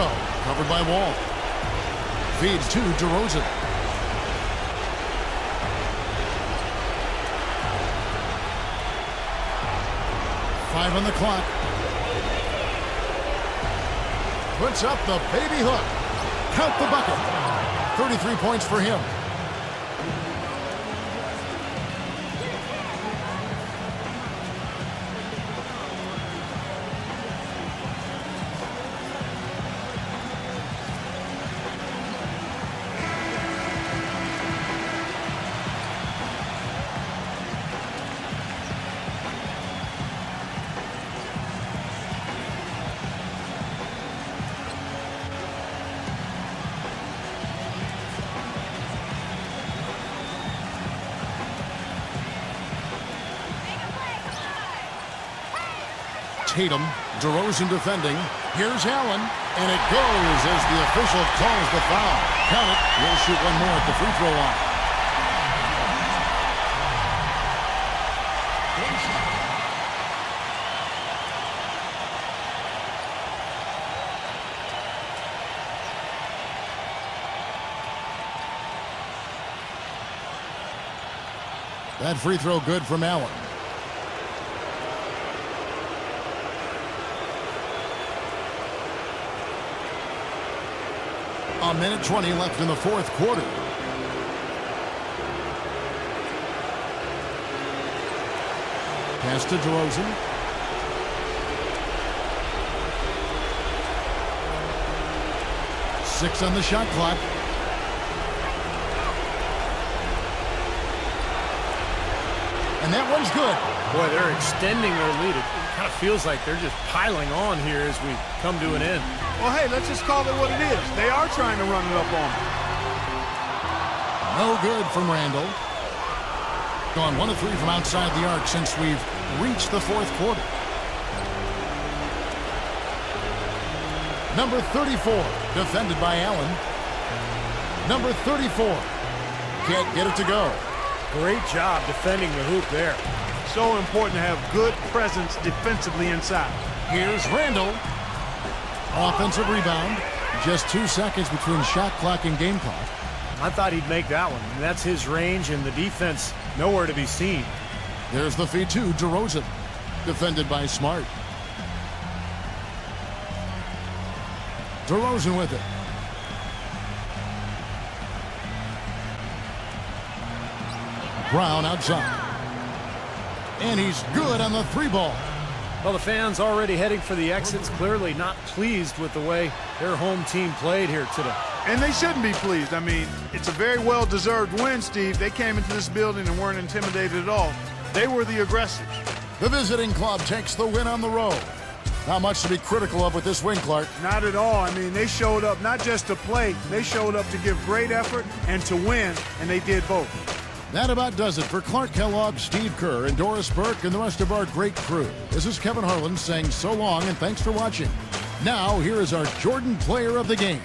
Covered by Wall. Feeds to DeRozan. Five on the clock. Puts up the baby hook. Count the bucket. 33 points for him. Tatum, DeRozan defending. Here's Allen, and it goes as the official calls the foul. Count it. We'll shoot one more at the free throw line. That free throw good from Allen. A minute 20 left in the fourth quarter. Pass to DeRozan. Six on the shot clock. And that one's good. Boy, they're extending their lead. It kind of feels like they're just piling on here as we come to an end. Well, hey, let's just call it what it is. They are trying to run it up on them. No good from Randall. Gone 1 of 3 from outside the arc since we've reached the fourth quarter. Number 34, defended by Allen. Number 34, can't get it to go. Great job defending the hoop there. So important to have good presence defensively inside. Here's Randall. Offensive rebound. Just 2 seconds between shot clock and game clock. I thought he'd make that one. That's his range, and the defense nowhere to be seen. There's the feed to DeRozan. Defended by Smart. DeRozan with it. Brown outside. And he's good on the 3-ball. Well, the fans already heading for the exits, clearly not pleased with the way their home team played here today. And they shouldn't be pleased. I mean, it's a very well-deserved win, Steve. They came into this building and weren't intimidated at all. They were the aggressors. The visiting club takes the win on the road. Not much to be critical of with this win, Clark. Not at all. I mean, they showed up not just to play. They showed up to give great effort and to win, and they did both. That about does it for Clark Kellogg, Steve Kerr, and Doris Burke, and the rest of our great crew. This is Kevin Harlan saying so long and thanks for watching. Now, here is our Jordan Player of the Game.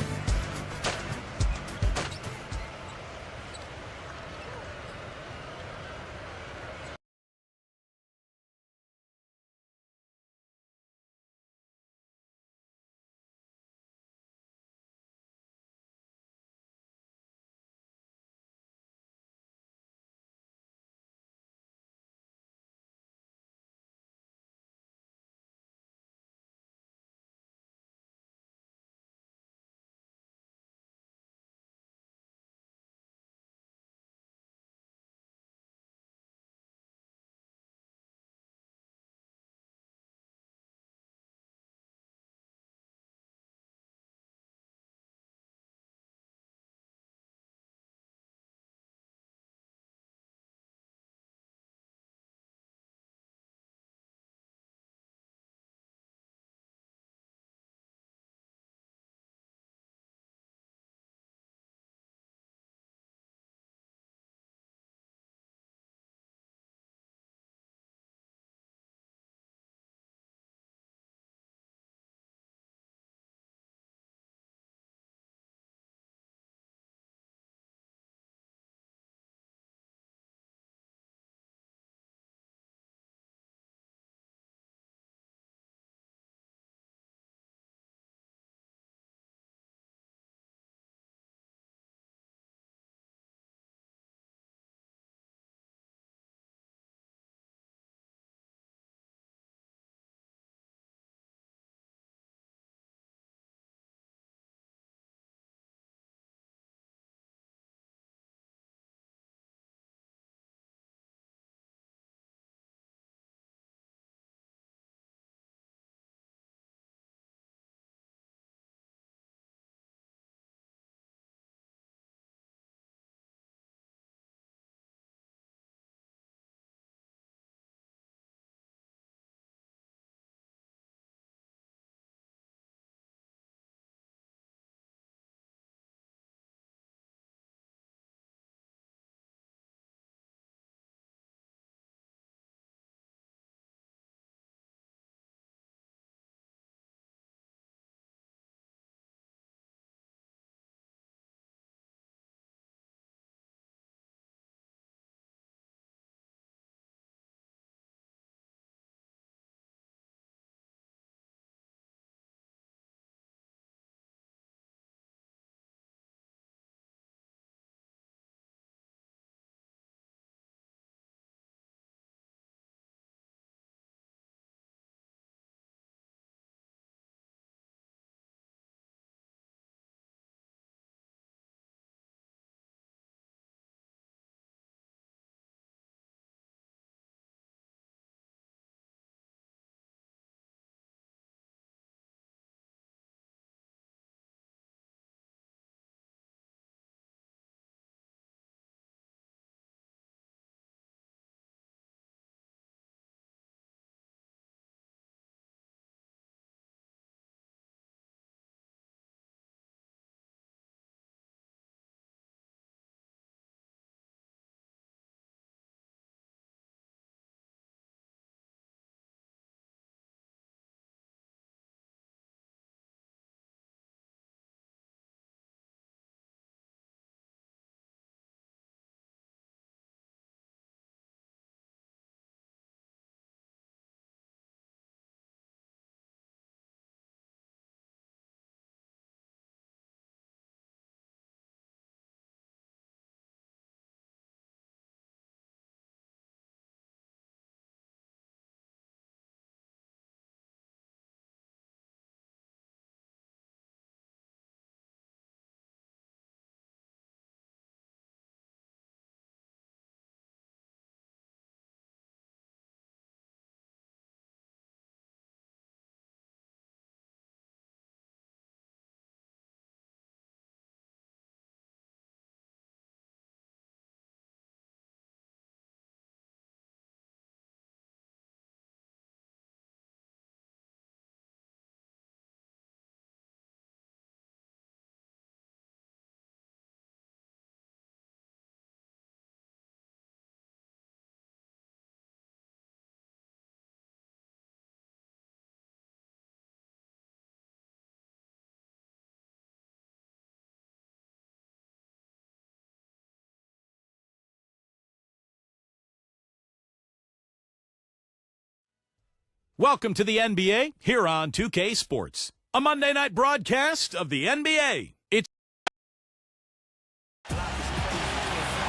Welcome to the NBA here on 2K Sports, a Monday night broadcast of the NBA. It's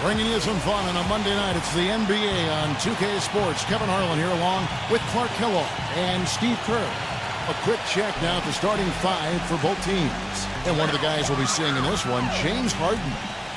bringing you some fun on a Monday night. It's the NBA on 2K Sports. Kevin Harlan here along with Clark Kellogg and Steve Kerr. A quick check now at the starting five for both teams. And one of the guys we'll be seeing in this one, James Harden.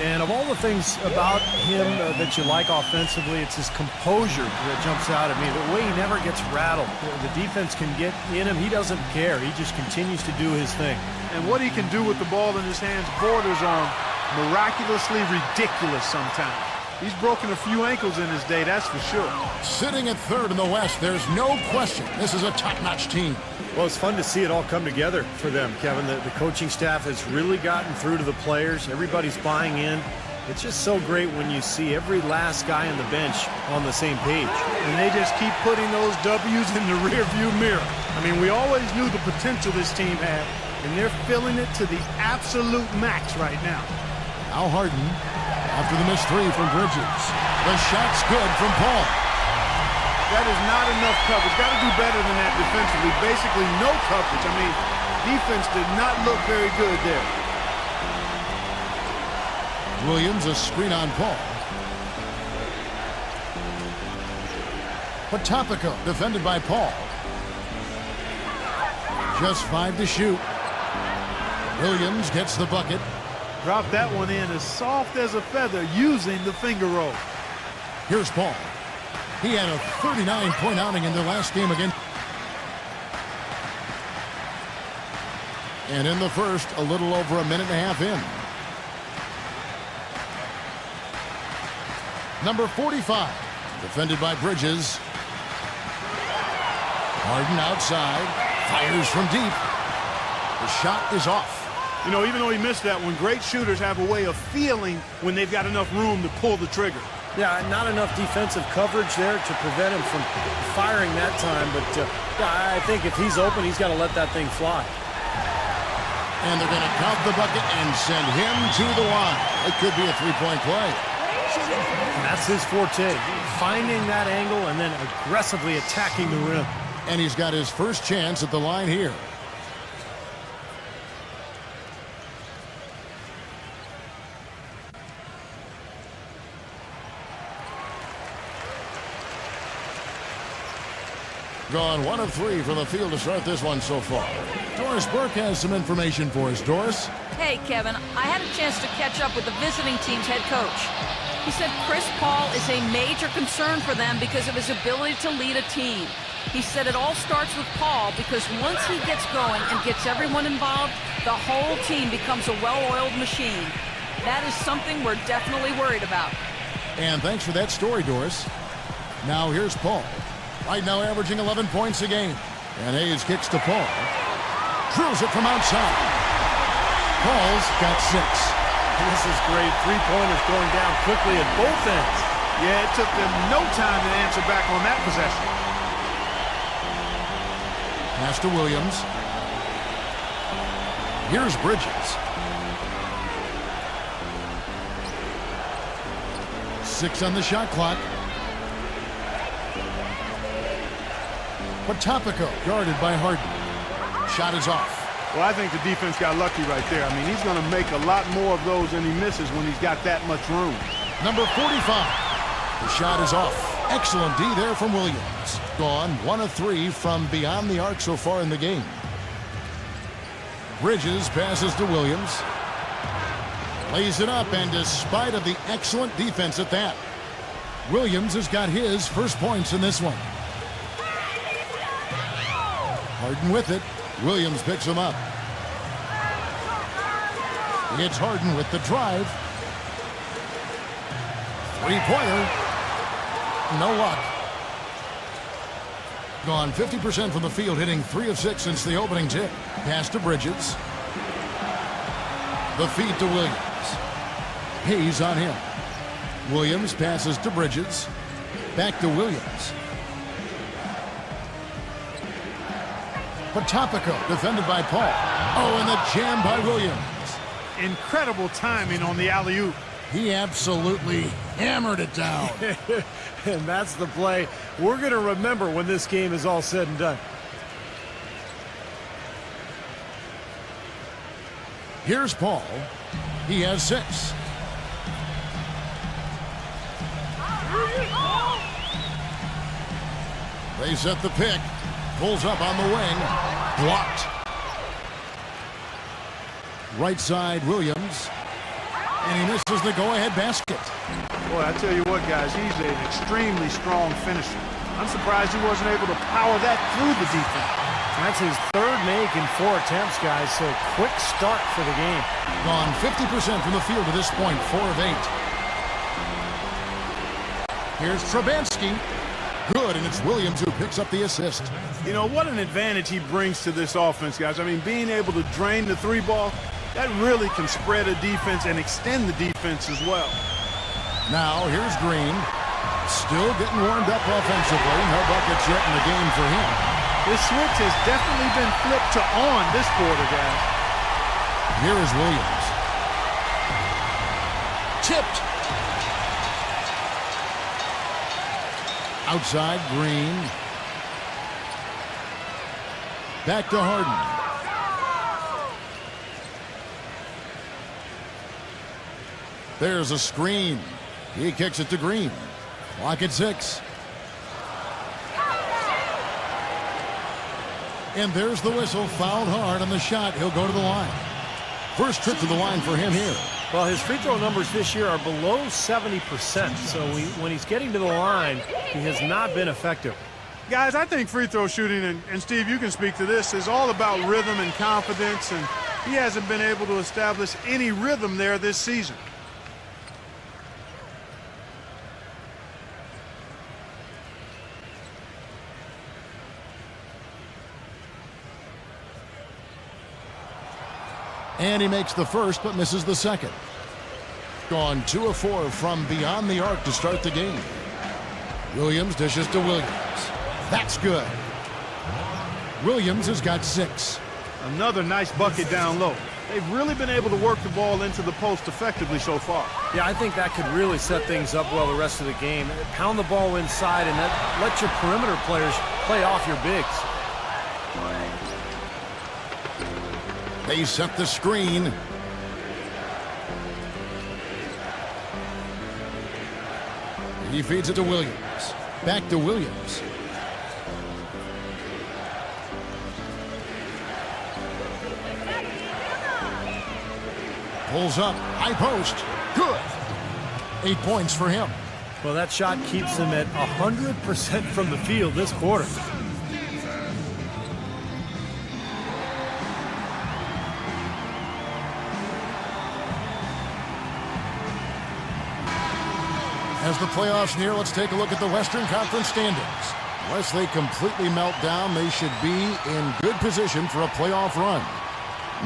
And of all the things about him that you like offensively, it's his composure that jumps out at me. The way he never gets rattled. The defense can get in him. He doesn't care. He just continues to do his thing. And what he can do with the ball in his hands borders on miraculously ridiculous sometimes. He's broken a few ankles in his day, that's for sure. Sitting at third in the West, there's no question this is a top-notch team. Well, it's fun to see it all come together for them, Kevin. The coaching staff has really gotten through to the players. Everybody's buying in. It's just so great when you see every last guy on the bench on the same page. And they just keep putting those W's in the rearview mirror. I mean, we always knew the potential this team had, and they're filling it to the absolute max right now. Now Harden, after the missed three from Bridges. The shot's good from Paul. That is not enough coverage. Got to do better than that defensively. Basically no coverage. I mean, defense did not look very good there. Williams, a screen on Paul. Potopico, defended by Paul. Just 5 to shoot. Williams gets the bucket. Dropped that one in as soft as a feather using the finger roll. Here's Paul. He had a 39-point outing in their last game again. And in the first, a little over a minute and a half in. Number 45, defended by Bridges. Harden outside, fires from deep. The shot is off. You know, even though he missed that one, great shooters have a way of feeling when they've got enough room to pull the trigger. Yeah, not enough defensive coverage there to prevent him from firing that time. But yeah, I think if he's open, he's got to let that thing fly. And they're going to count the bucket and send him to the line. It could be a three-point play. And that's his forte, finding that angle and then aggressively attacking the rim. And he's got his first chance at the line here. Gone 1 of 3 from the field to start this one so far. Doris Burke has some information for us. Doris? Hey, Kevin, I had a chance to catch up with the visiting team's head coach. He said Chris Paul is a major concern for them because of his ability to lead a team. He said it all starts with Paul because once he gets going and gets everyone involved, the whole team becomes a well-oiled machine. That is something we're definitely worried about. And thanks for that story, Doris. Now here's Paul. Right now averaging 11 points a game. And Hayes kicks to Paul. Drills it from outside. Paul's got 6. This is great. Three-pointers going down quickly at both ends. Yeah, it took them no time to answer back on that possession. Pass to Williams. Here's Bridges. 6 on the shot clock. Potopico guarded by Harden. Shot is off. Well, I think the defense got lucky right there. I mean, he's going to make a lot more of those than he misses when he's got that much room. Number 45. The shot is off. Excellent D there from Williams. Gone 1 of 3 from beyond the arc so far in the game. Bridges passes to Williams. Lays it up, and despite of the excellent defense at that, Williams has got his first points in this one. Harden with it. Williams picks him up. It's Harden with the drive. Three-pointer. No luck. Gone 50% from the field, hitting 3 of 6 since the opening tip. Pass to Bridges. The feed to Williams. Hayes on him. Williams passes to Bridges. Back to Williams. Potopico defended by Paul. Oh, and the jam by Williams. Incredible timing on the alley-oop. He absolutely hammered it down. And that's the play we're going to remember when this game is all said and done. Here's Paul. He has 6. They set the pick. Pulls up on the wing. Blocked. Right side, Williams. And he misses the go-ahead basket. Boy, I tell you what, guys, he's an extremely strong finisher. I'm surprised he wasn't able to power that through the defense. That's his 3rd make in 4 attempts, guys, so quick start for the game. Gone 50% from the field to this point, 4 of 8. Here's Trubansky. Good, and it's Williams who picks up the assist. You know, what an advantage he brings to this offense, guys. I mean, being able to drain the 3-ball, that really can spread a defense and extend the defense as well. Now, here's Green. Still getting warmed up offensively. No buckets yet in the game for him. This switch has definitely been flipped to on this quarter, guys. Here is Williams. Tipped. Outside, Green. Back to Harden. There's a screen. He kicks it to Green. Clock at 6. And there's the whistle. Fouled hard on the shot. He'll go to the line. First trip to the line for him here. Well, his free throw numbers this year are below 70%. So when he's getting to the line, he has not been effective. Guys, I think free throw shooting, and Steve, you can speak to this, is all about rhythm and confidence, and he hasn't been able to establish any rhythm there this season. And he makes the first, but misses the second. Gone 2 of 4 from beyond the arc to start the game. Williams dishes to Williams. That's good. Williams has got 6. Another nice bucket down low. They've really been able to work the ball into the post effectively so far. Yeah, I think that could really set things up well the rest of the game. Pound the ball inside and let your perimeter players play off your bigs. They set the screen. He feeds it to Williams. Back to Williams. Pulls up. High post. Good. 8 points for him. Well, that shot keeps him at 100% from the field this quarter. As the playoffs near, let's take a look at the Western Conference standings. Unless they completely melt down, they should be in good position for a playoff run.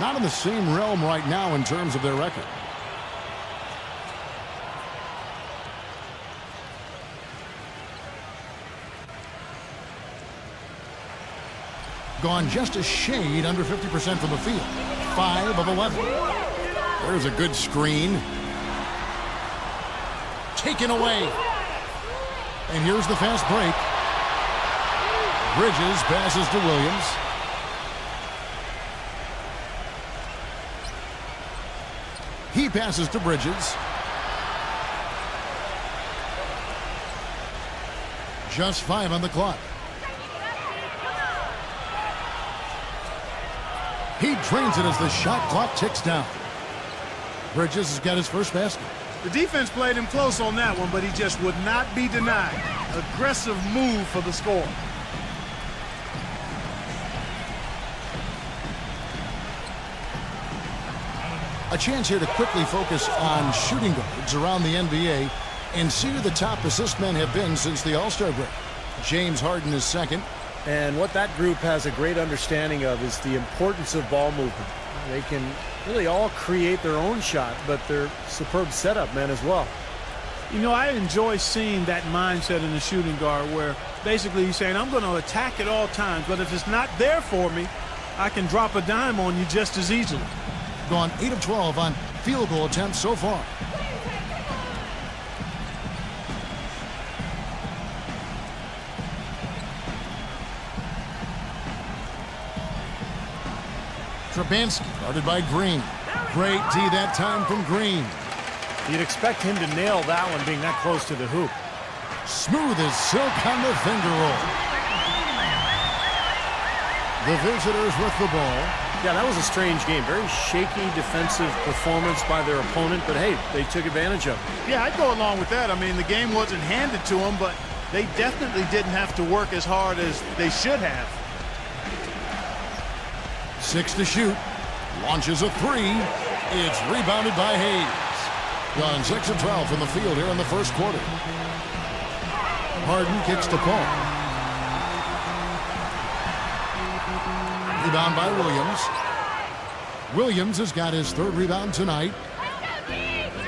Not in the same realm right now in terms of their record. Gone just a shade under 50% from the field. 5 of 11. There's a good screen. Taken away. And here's the fast break. Bridges passes to Williams. He passes to Bridges. Just 5 on the clock. He drains it as the shot clock ticks down. Bridges has got his first basket. The defense played him close on that one, but he just would not be denied. Aggressive move for the score. A chance here to quickly focus on shooting guards around the NBA and see who the top assist men have been since the All-Star break. James Harden is second. And what that group has a great understanding of is the importance of ball movement. They can really all create their own shot, but they're superb setup men as well. You know, I enjoy seeing that mindset in the shooting guard where basically he's saying, I'm going to attack at all times, but if it's not there for me, I can drop a dime on you just as easily. Gone 8 of 12 on field goal attempts so far. Trubansky guarded by Green. Great D that time from Green. You'd expect him to nail that one being that close to the hoop. Smooth as silk on the finger roll. The visitors with the ball. Yeah, that was a strange game. Very shaky defensive performance by their opponent, but hey, they took advantage of it. Yeah, I'd go along with that. I mean, the game wasn't handed to them, but they definitely didn't have to work as hard as they should have. 6 to shoot. Launches a 3. It's rebounded by Hayes. Gone 6 of 12 from the field here in the first quarter. Harden kicks to Paul. Rebound by Williams. Williams has got his 3rd rebound tonight.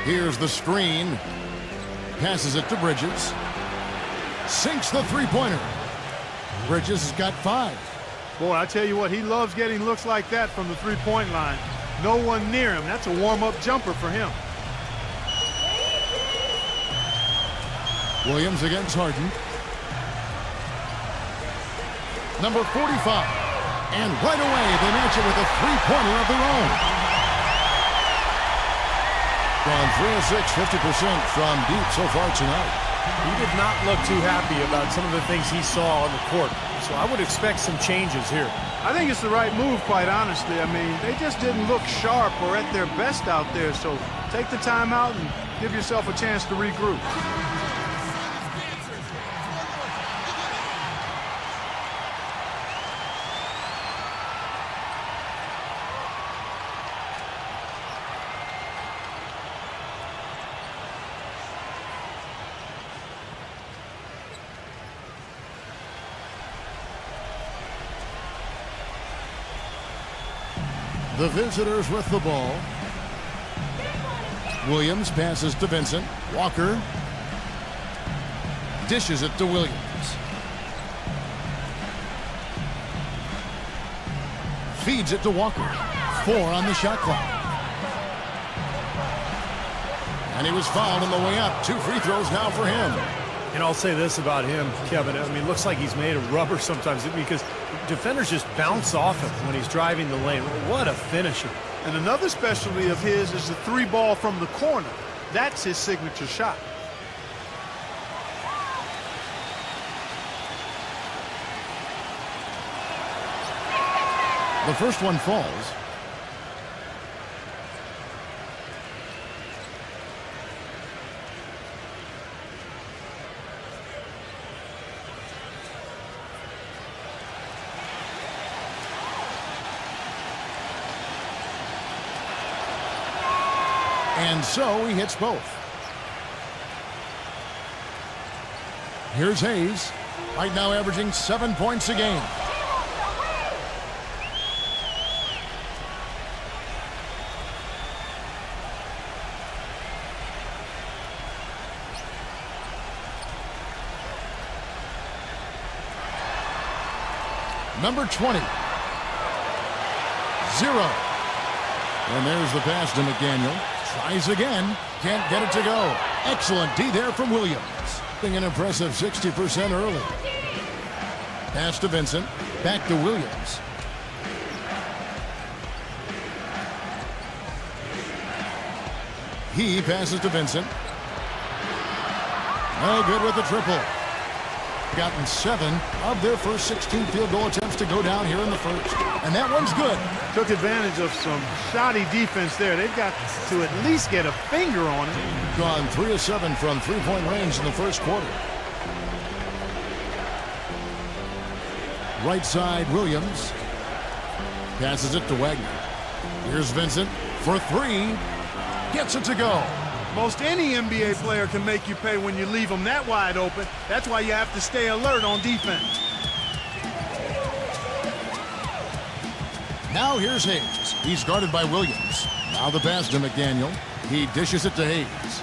Here's the screen. Passes it to Bridges. Sinks the three-pointer. Bridges has got 5. Boy, I tell you what, he loves getting looks like that from the three-point line. No one near him. That's a warm-up jumper for him. Williams against Harden. Number 45. And right away, they match it with a three-pointer of their own. Gone 3 of 6, 50% from deep so far tonight. He did not look too happy about some of the things he saw on the court. So I would expect some changes here. I think it's the right move, quite honestly. I mean, they just didn't look sharp or at their best out there. So take the time out and give yourself a chance to regroup. The visitors with the ball. Williams passes to Vincent. Walker dishes it to Williams. Feeds it to Walker. 4 on the shot clock. And he was fouled on the way up. 2 free throws now for him. And I'll say this about him, Kevin. I mean, it looks like he's made of rubber sometimes because defenders just bounce off him when he's driving the lane. What a finisher. And another specialty of his is the 3-ball from the corner. That's his signature shot. The first one falls. And so he hits both. Here's Hayes. Right now averaging 7 points a game. Number 20. 0. And there's the pass to McDaniel. Tries again. Can't get it to go. Excellent D there from Williams. Being an impressive 60% early. Pass to Vincent. Back to Williams. He passes to Vincent. No good with the triple. Gotten 7 of their first 16 field goal attempts to go down here in the first. And that one's good. Took advantage of some shoddy defense there. They've got to at least get a finger on it. Gone 3 of 7 from three-point range in the first quarter. Right side, Williams. Passes it to Wagner. Here's Vincent for 3. Gets it to go. Most any NBA player can make you pay when you leave them that wide open. That's why you have to stay alert on defense. Now here's Hayes. He's guarded by Williams. Now the pass to McDaniel. He dishes it to Hayes.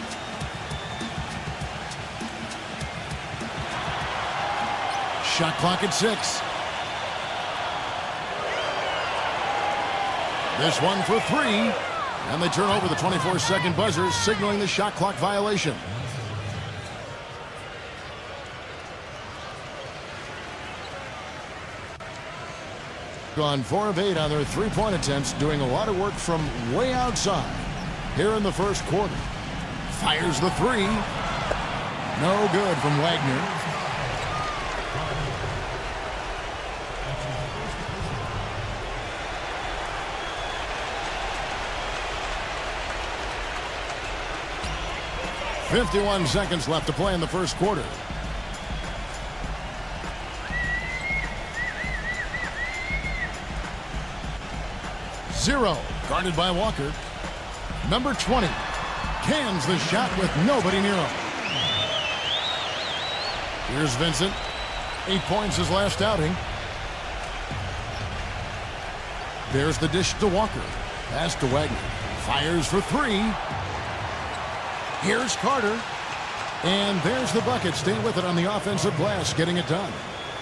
Shot clock at 6. This one for 3. And they turn over the 24-second buzzer, signaling the shot clock violation. Gone 4 of 8 on their three-point attempts, doing a lot of work from way outside. Here in the first quarter. Fires the three. No good from Wagner. .51 seconds left to play in the first quarter. Zero, guarded by Walker. Number 20 cans the shot with nobody near him. Here's Vincent. 8 points his last outing. There's the dish to Walker. Pass to Wagner. Fires for three. Here's Carter. And there's the bucket. Stay with it on the offensive glass, getting it done.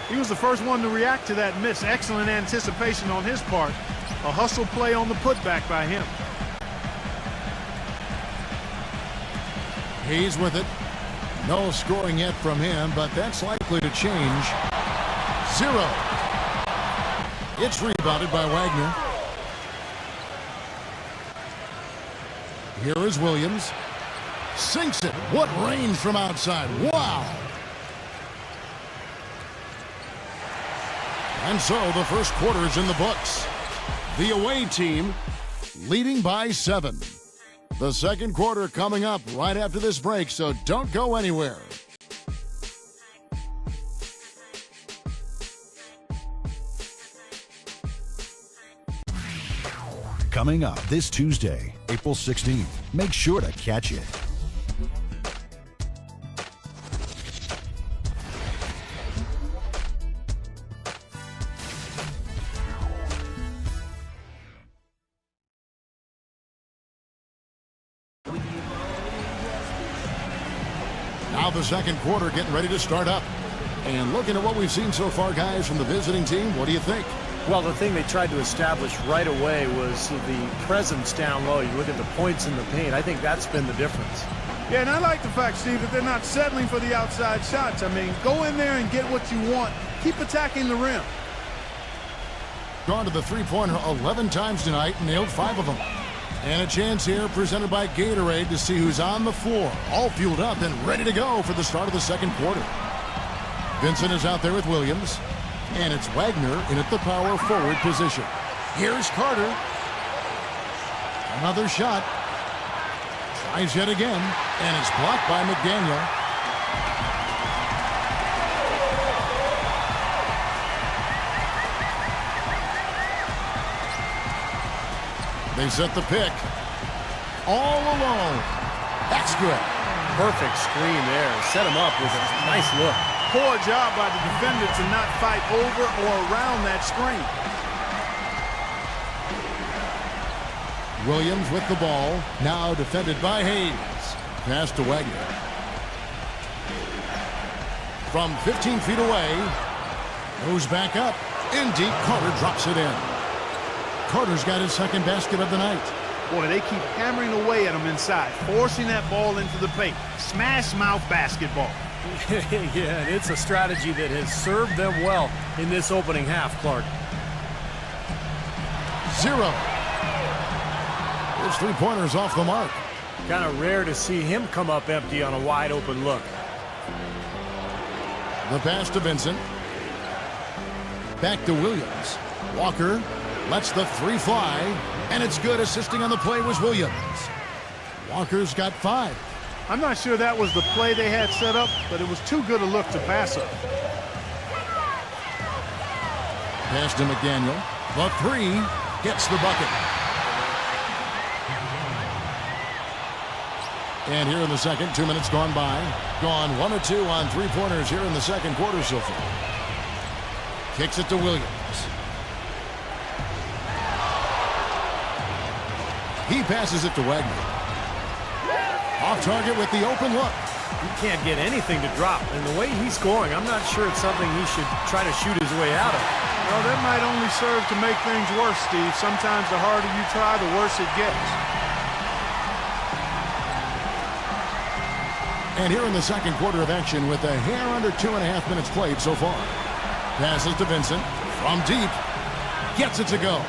He was the first one to react to that miss. Excellent anticipation on his part. A hustle play on the putback by him. He's with it. No scoring yet from him, but that's likely to change. 0. It's rebounded by Wagner. Here is Williams. Sinks it. What range from outside. Wow. And so the first quarter is in the books. The away team leading by 7. The second quarter coming up right after this break, so don't go anywhere. Coming up this Tuesday, April 16th. Make sure to catch it. Now the second quarter getting ready to start up. And looking at what we've seen so far, guys, from the visiting team, what do you think? Well, the thing they tried to establish right away was the presence down low. You look at the points in the paint. I think that's been the difference. Yeah, and I like the fact, Steve, that they're not settling for the outside shots. I mean, go in there and get what you want. Keep attacking the rim. Gone to the three-pointer 11 times tonight and nailed 5 of them. And a chance here presented by Gatorade to see who's on the floor. All fueled up and ready to go for the start of the second quarter. Vincent is out there with Williams. And it's Wagner in at the power forward position. Here's Carter. Another shot. Tries yet again. And it's blocked by McDaniel. They set the pick. All alone. That's good. Perfect screen there. Set him up with a nice look. Poor job by the defender to not fight over or around that screen. Williams with the ball. Now defended by Hayes. Pass to Wagner. From 15 feet away. Moves back up. In deep. Carter drops it in. Carter's got his second basket of the night. Boy, they keep hammering away at him inside, forcing that ball into the paint. Smash mouth basketball. Yeah, and it's a strategy that has served them well in this opening half, Clark. 0. His three-pointer's off the mark. Kind of rare to see him come up empty on a wide open look. The pass to Vincent. Back to Williams. Walker lets the three fly, and it's good. Assisting on the play was Williams. Walker's got 5. I'm not sure that was the play they had set up, but it was too good a look to pass up. Pass to McDaniel. The 3 gets the bucket. And here in the second, 2 minutes gone by. Gone 1 of 2 on three-pointers here in the second quarter so far. Kicks it to Williams. He passes it to Wagner. Off target with the open look. He can't get anything to drop. And the way he's scoring, I'm not sure it's something he should try to shoot his way out of. Well, that might only serve to make things worse, Steve. Sometimes the harder you try, the worse it gets. And here in the second quarter of action with a hair under 2.5 minutes played so far. Passes to Vincent from deep. Gets it to go.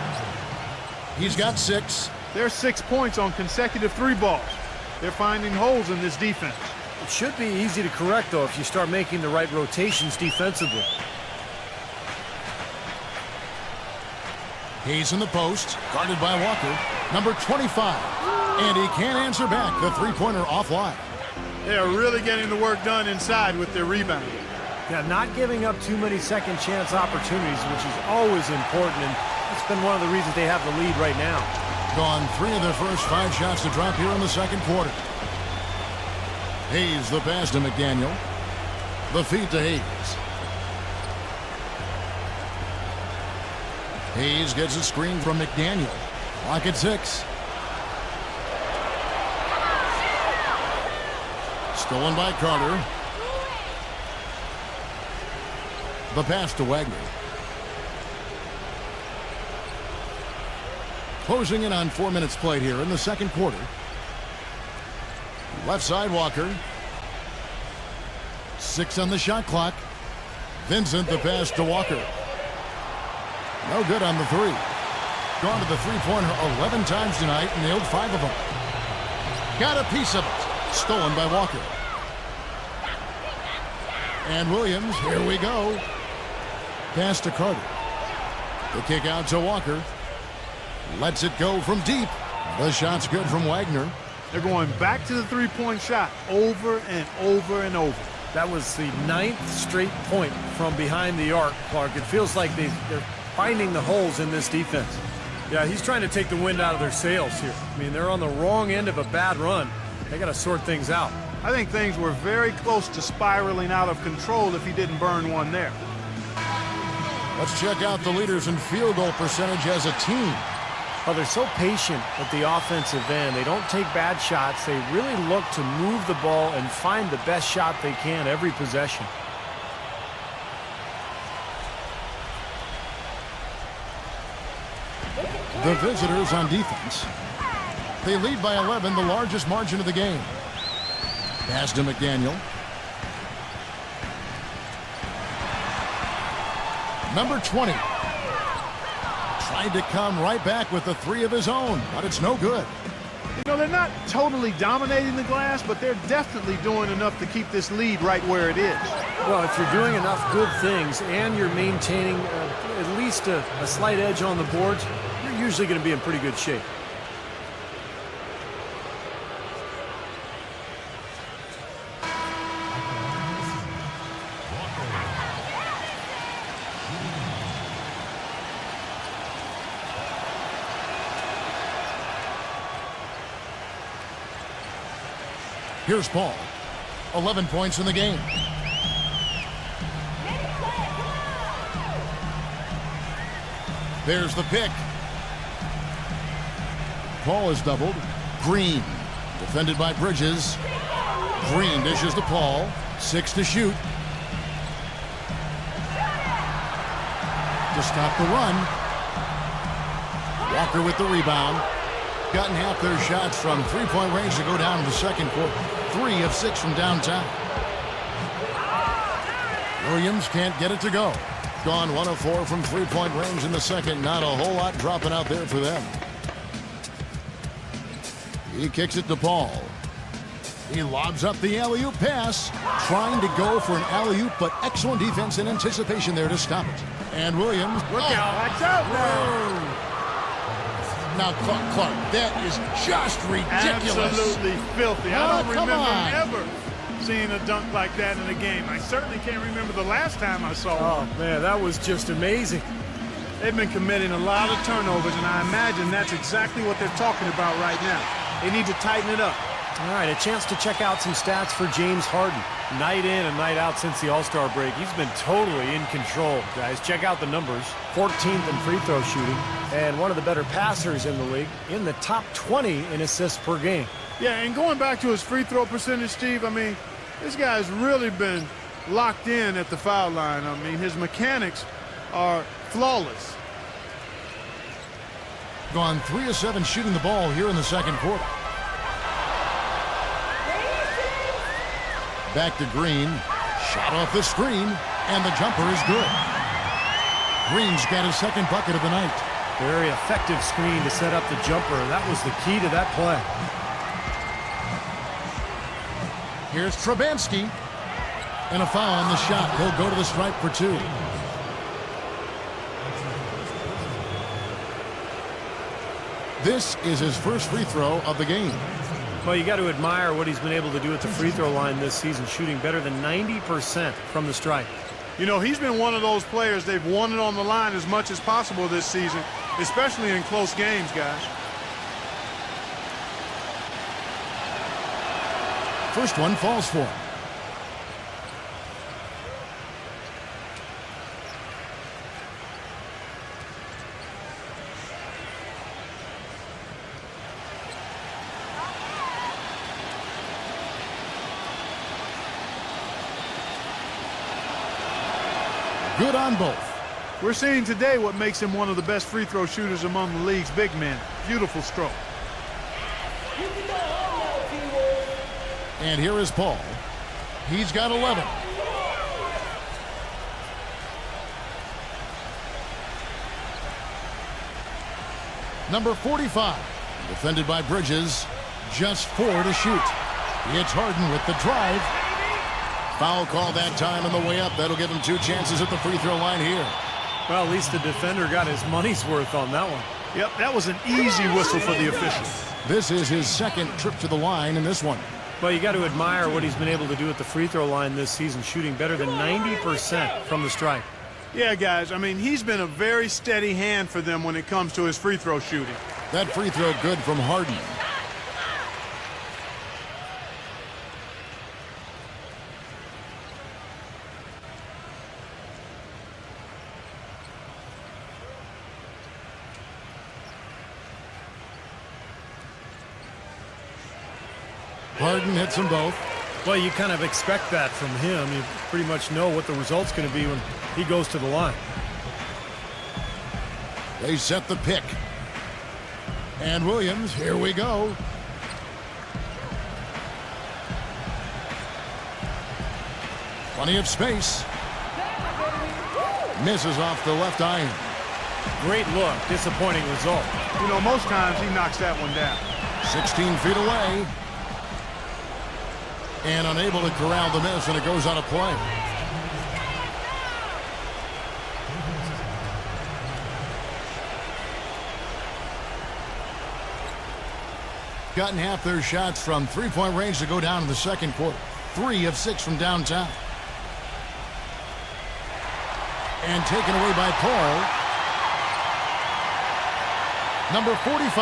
He's got 6. There's 6 points on consecutive 3 balls. They're finding holes in this defense. It should be easy to correct, though, if you start making the right rotations defensively. Hayes in the post, guarded by Walker. Number 25. And he can't answer back. The three-pointer offline. They are really getting the work done inside with their rebound. Yeah, not giving up too many second-chance opportunities, which is always important, and it's been one of the reasons they have the lead right now. Gone 3 of their first 5 shots to drop here in the second quarter. Hayes the pass to McDaniel. The feed to Hayes. Hayes gets a screen from McDaniel. Clock at 6. Stolen by Carter. The pass to Wagner. Closing in on 4 minutes played here in the second quarter. Left side Walker. 6 on the shot clock. Vincent the pass to Walker. No good on the 3. Gone to the three-pointer 11 times tonight, nailed 5 of them. Got a piece of it. Stolen by Walker. And Williams, here we go. Pass to Carter. The kick out to Walker. Lets it go from deep. The shot's good from Wagner. They're going back to the three-point shot over and over and over. That was the 9th straight point from behind the arc, Clark. It feels like they're finding the holes in this defense. Yeah, he's trying to take the wind out of their sails here. I mean, they're on the wrong end of a bad run. They got to sort things out. I think things were very close to spiraling out of control if he didn't burn one there. Let's check out the leaders in field goal percentage as a team. Oh, they're so patient at the offensive end. They don't take bad shots. They really look to move the ball and find the best shot they can every possession. The visitors on defense. They lead by 11, the largest margin of the game. Pass to McDaniel. Number 20. Tried to come right back with the 3 of his own, but it's no good. You know, they're not totally dominating the glass, but they're definitely doing enough to keep this lead right where it is. Well, if you're doing enough good things and you're maintaining at least a slight edge on the boards, you're usually going to be in pretty good shape. Here's Paul. 11 points in the game. There's the pick. Paul is doubled. Green. Defended by Bridges. Green dishes to Paul. 6 to shoot. To stop the run. Walker with the rebound. Gotten half their shots from three-point range to go down in the second quarter. 3 of 6 from downtown. Williams can't get it to go. Gone 1 of 4 from three-point range in the second. Not a whole lot dropping out there for them. He kicks it to Paul. He lobs up the alley-oop pass. Trying to go for an alley-oop, but excellent defense and anticipation there to stop it. And Williams. Look out. Watch out now. Now, Clark, that is just ridiculous. Absolutely filthy. I don't come remember on. ever seeing a dunk like that in a game. I certainly can't remember the last time I saw Oh, one. man, that was just amazing. They've been committing a lot of turnovers, and I imagine that's exactly what they're talking about right now. They need to tighten it up. All right, a chance to check out some stats for James Harden. Night in and night out since the All-Star break. He's been totally in control, guys. Check out the numbers. 14th in free throw shooting and one of the better passers in the league, in the top 20 in assists per game. Yeah, and going back to his free throw percentage, Steve, I mean, this guy's really been locked in at the foul line. I mean, his mechanics are flawless. Gone 3 of 7 shooting the ball here in the second quarter. Back to Green. Shot off the screen, and the jumper is good. Green's got his second bucket of the night. Very effective screen to set up the jumper. That was the key to that play. Here's Trubansky. And a foul on the shot. He'll go to the stripe for 2. This is his first free throw of the game. Well, you got to admire what he's been able to do at the free throw line this season, shooting better than 90% from the stripe. You know, he's been one of those players they've wanted on the line as much as possible this season, especially in close games, guys. First one falls for him. Good on both. We're seeing today what makes him one of the best free throw shooters among the league's big men. Beautiful stroke. And here is Paul. He's got 11. Number 45, defended by Bridges, just 4 to shoot. It's Harden with the drive. Foul call that time on the way up. That'll give him 2 chances at the free throw line here. Well, at least the defender got his money's worth on that one. Yep, that was an easy whistle for the official. This is his second trip to the line in this one. Well, you got to admire what he's been able to do at the free throw line this season, shooting better than 90% from the stripe. Yeah, guys, I mean, he's been a very steady hand for them when it comes to his free throw shooting. That free throw good from Harden. Harden hits them both. Well, you kind of expect that from him. You pretty much know what the result's going to be when he goes to the line. They set the pick. And Williams, here we go. Plenty of space. Misses off the left iron. Great look, disappointing result. You know, most times he knocks that one down. 16 feet away. And unable to corral the miss, and it goes on a play. Gotten half their shots from three-point range to go down in the second quarter. 3 of 6 from downtown. And taken away by Paul. Number 45.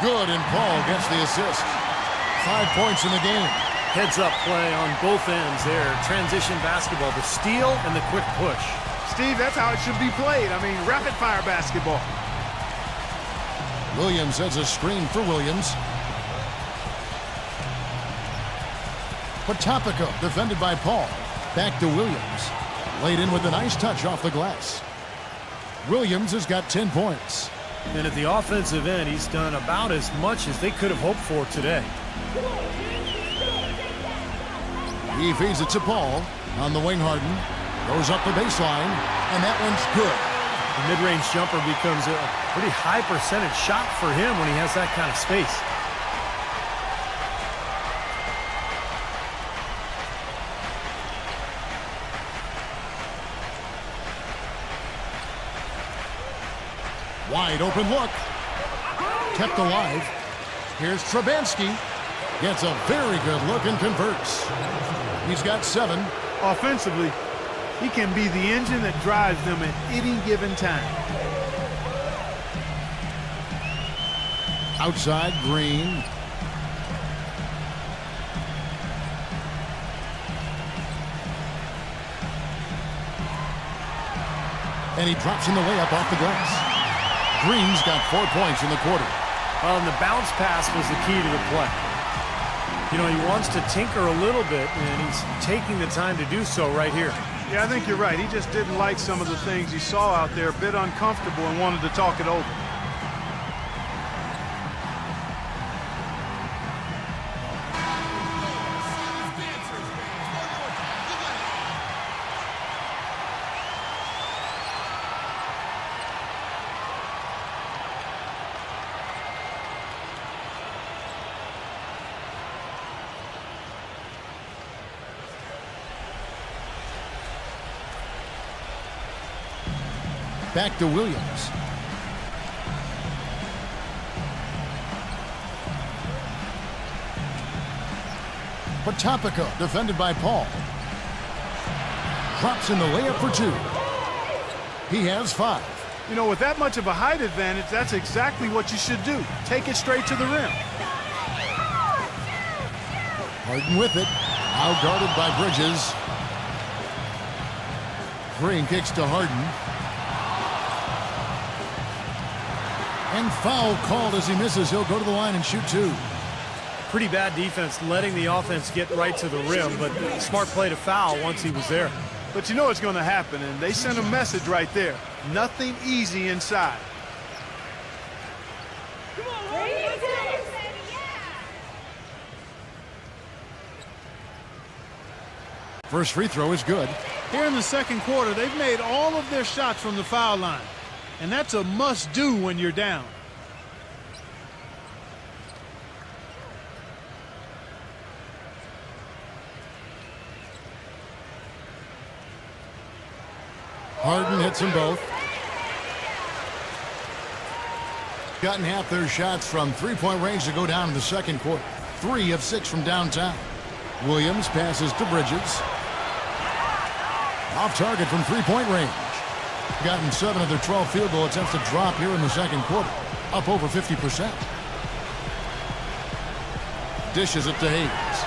Good, and Paul gets the assist. 5 points in the game. Heads-up play on both ends there. Transition basketball, the steal and the quick push. Steve, that's how it should be played. I mean, rapid-fire basketball. Williams has a screen for Williams. Potapico defended by Paul. Back to Williams. Laid in with a nice touch off the glass. Williams has got 10 points. And at the offensive end, he's done about as much as they could have hoped for today. He feeds it to Paul. On the wing, Harden. Goes up the baseline. And that one's good. The mid-range jumper becomes a pretty high percentage shot for him when he has that kind of space. Wide open look. Kept alive. Here's Trubansky. Gets a very good look and converts. He's got 7. Offensively, he can be the engine that drives them at any given time. Outside, Green. And he drops in the layup off the glass. Green's got 4 points in the quarter. Well, and the bounce pass was the key to the play. You know, he wants to tinker a little bit, and he's taking the time to do so right here. Yeah, I think you're right. He just didn't like some of the things he saw out there, a bit uncomfortable, and wanted to talk it over. Back to Williams. Potapico, defended by Paul. Drops in the layup for 2. He has 5. You know, with that much of a height advantage, that's exactly what you should do. Take it straight to the rim. Harden with it. Now guarded by Bridges. Green kicks to Harden. And foul called as he misses. He'll go to the line and shoot 2. Pretty bad defense letting the offense get right to the rim, but smart play to foul once he was there. But you know what's going to happen, and they sent a message right there. Nothing easy inside. First free throw is good. Here in the second quarter, they've made all of their shots from the foul line. And that's a must-do when you're down. Harden hits them both. Gotten half their shots from three-point range to go down in the second quarter. 3 of 6 from downtown. Williams passes to Bridges. Off target from three-point range. Gotten 7 of their 12 field goal attempts to drop here in the second quarter. Up over 50%. Dishes it to Hayes.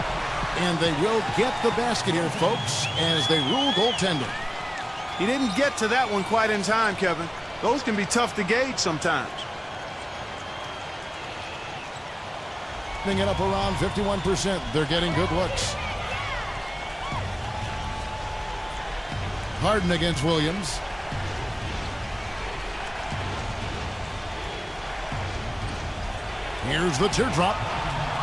And they will get the basket here, folks, as they rule goaltending. He didn't get to that one quite in time, Kevin. Those can be tough to gauge sometimes. It up around 51%. They're getting good looks. Harden against Williams. Here's the teardrop.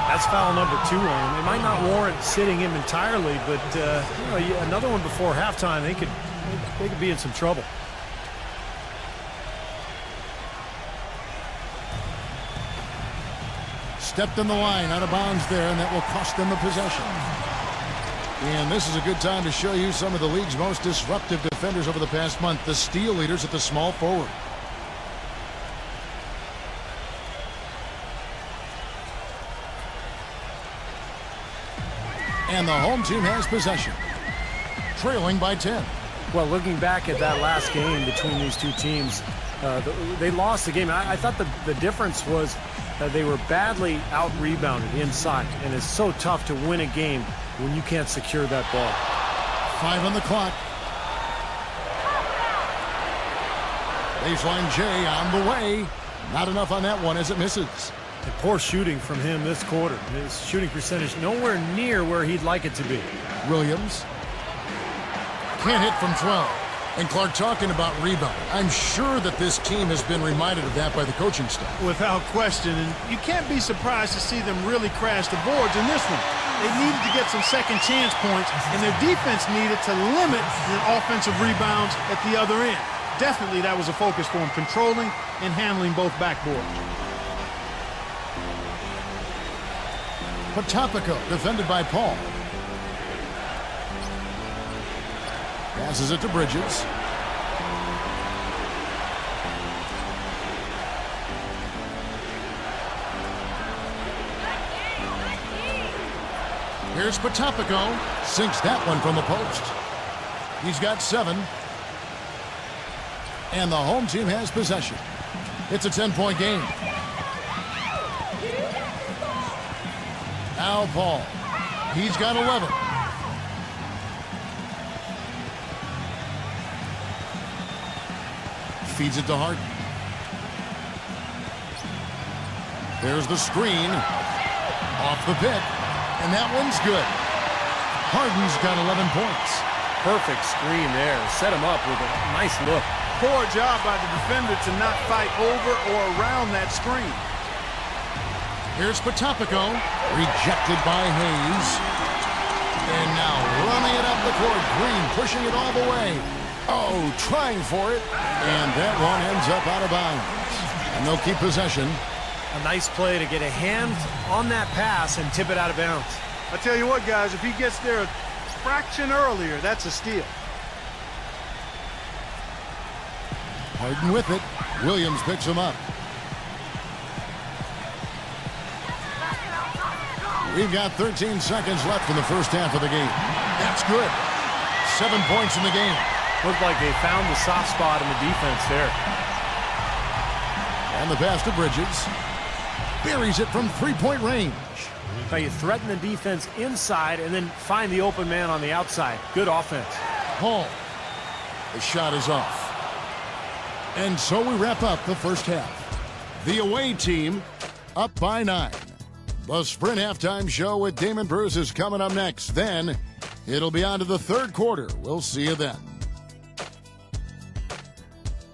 That's foul number 2 on him. It might not warrant sitting him entirely, but you know, another one before halftime, they could be in some trouble. Stepped in the line, out of bounds there, and that will cost them a possession. And this is a good time to show you some of the league's most disruptive defenders over the past month, the steal leaders at the small forward. And the home team has possession, trailing by 10. Well, looking back at that last game between these two teams, they lost the game. I thought the difference was they were badly out-rebounded inside, and it's so tough to win a game when you can't secure that ball. 5 on the clock. Baseline J on the way. Not enough on that one as it misses. And poor shooting from him this quarter. His shooting percentage nowhere near where he'd like it to be. Williams can't hit from 12. And Clark, talking about rebound, I'm sure that this team has been reminded of that by the coaching staff. Without question, and you can't be surprised to see them really crash the boards in this one. They needed to get some second chance points, and their defense needed to limit the offensive rebounds at the other end. Definitely that was a focus for them, controlling and handling both backboards. Potapico, defended by Paul. Passes it to Bridges. Here's Potapico. Sinks that one from the post. He's got 7. And the home team has possession. It's a 10-point game. Now Paul. He's got 11. Feeds it to Harden. There's the screen. Off the pick. And that one's good. Harden's got 11 points. Perfect screen there. Set him up with a nice look. Poor job by the defender to not fight over or around that screen. Here's Potapico. Rejected by Hayes. And now running it up the court. Green pushing it all the way. Oh, trying for it. And that one ends up out of bounds. And they'll keep possession. A nice play to get a hand on that pass and tip it out of bounds. I tell you what, guys, if he gets there a fraction earlier, that's a steal. Harden with it. Williams picks him up. We've got 13 seconds left in the first half of the game. That's good. 7 points in the game. Looked like they found the soft spot in the defense there. And the pass to Bridges. Buries it from three-point range. Now you threaten the defense inside and then find the open man on the outside. Good offense. Hall. The shot is off. And so we wrap up the first half. The away team up by 9. The Sprint Halftime Show with Damon Bruce is coming up next. Then it'll be on to the third quarter. We'll see you then.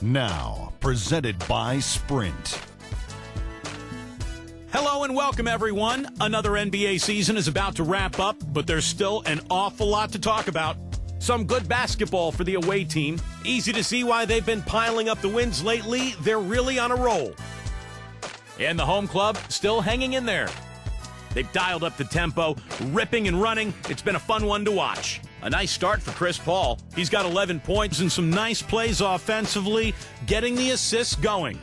Now, presented by Sprint. Hello and welcome, everyone. Another NBA season is about to wrap up, but there's still an awful lot to talk about. Some good basketball for the away team. Easy to see why they've been piling up the wins lately. They're really on a roll. And the home club still hanging in there. They've dialed up the tempo, ripping and running. It's been a fun one to watch. A nice start for Chris Paul. He's got 11 points and some nice plays offensively, getting the assists going.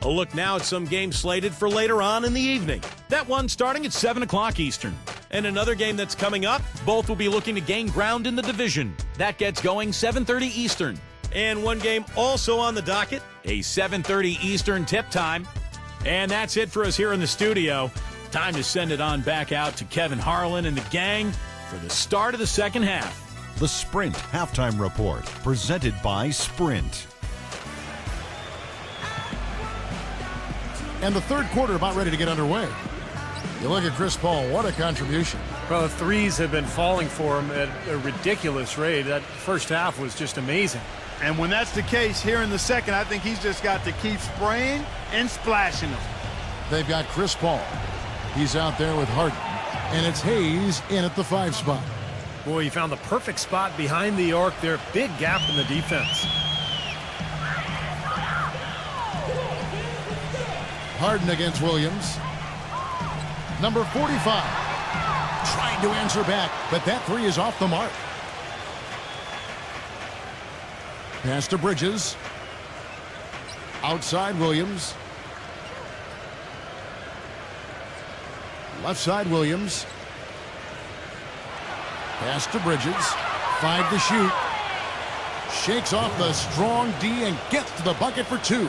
A look now at some games slated for later on in the evening. That one starting at 7 o'clock Eastern. And another game that's coming up, both will be looking to gain ground in the division. That gets going 7:30 Eastern. And one game also on the docket, a 7:30 Eastern tip time. And that's it for us here in the studio. Time to send it on back out to Kevin Harlan and the gang for the start of the second half. The Sprint Halftime Report, presented by Sprint. And the third quarter about ready to get underway. You look at Chris Paul, what a contribution. Well, the threes have been falling for him at a ridiculous rate. That first half was just amazing. And when that's the case here in the second, I think he's just got to keep spraying and splashing them. They've got Chris Paul. He's out there with Harden. And it's Hayes in at the 5 spot. Boy, he found the perfect spot behind the arc there. Big gap in the defense. Harden against Williams. Number 45. Trying to answer back, but that three is off the mark. Pass to Bridges. Outside Williams. Left side Williams. Pass to Bridges. 5 to shoot. Shakes off the strong D and gets to the bucket for 2.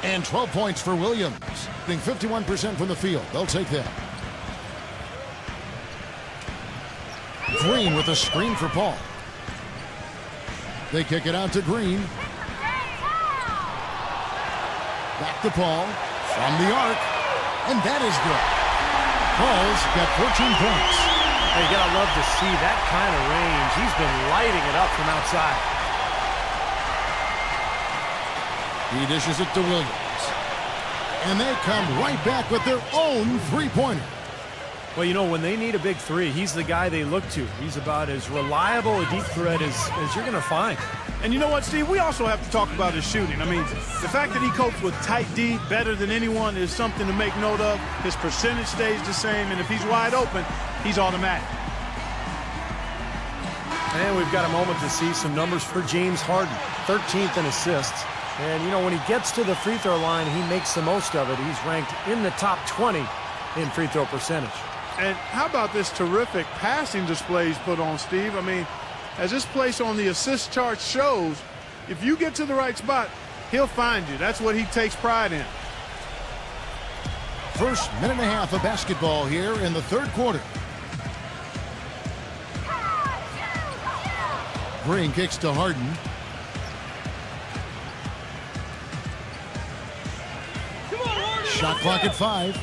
And 12 points for Williams. Being 51% from the field. They'll take that. Green with a screen for Paul. They kick it out to Green. Back to Paul. From the arc. And that is good. Paul's got 14 points. Hey, you gotta love to see that kind of range. He's been lighting it up from outside. He dishes it to Williams. And they come right back with their own three-pointer. Well, you know, when they need a big three, he's the guy they look to. He's about as reliable a deep threat as you're going to find. And you know what, Steve? We also have to talk about his shooting. I mean, the fact that he copes with tight D better than anyone is something to make note of. His percentage stays the same, and if he's wide open, he's automatic. And we've got a moment to see some numbers for James Harden. 13th in assists. And, you know, when he gets to the free throw line, he makes the most of it. He's ranked in the top 20 in free throw percentage. And how about this terrific passing display he's put on, Steve? I mean, as this place on the assist chart shows, if you get to the right spot, he'll find you. That's what he takes pride in. First minute and a half of basketball here in the third quarter. Green kicks to Harden. Shot clock at 5.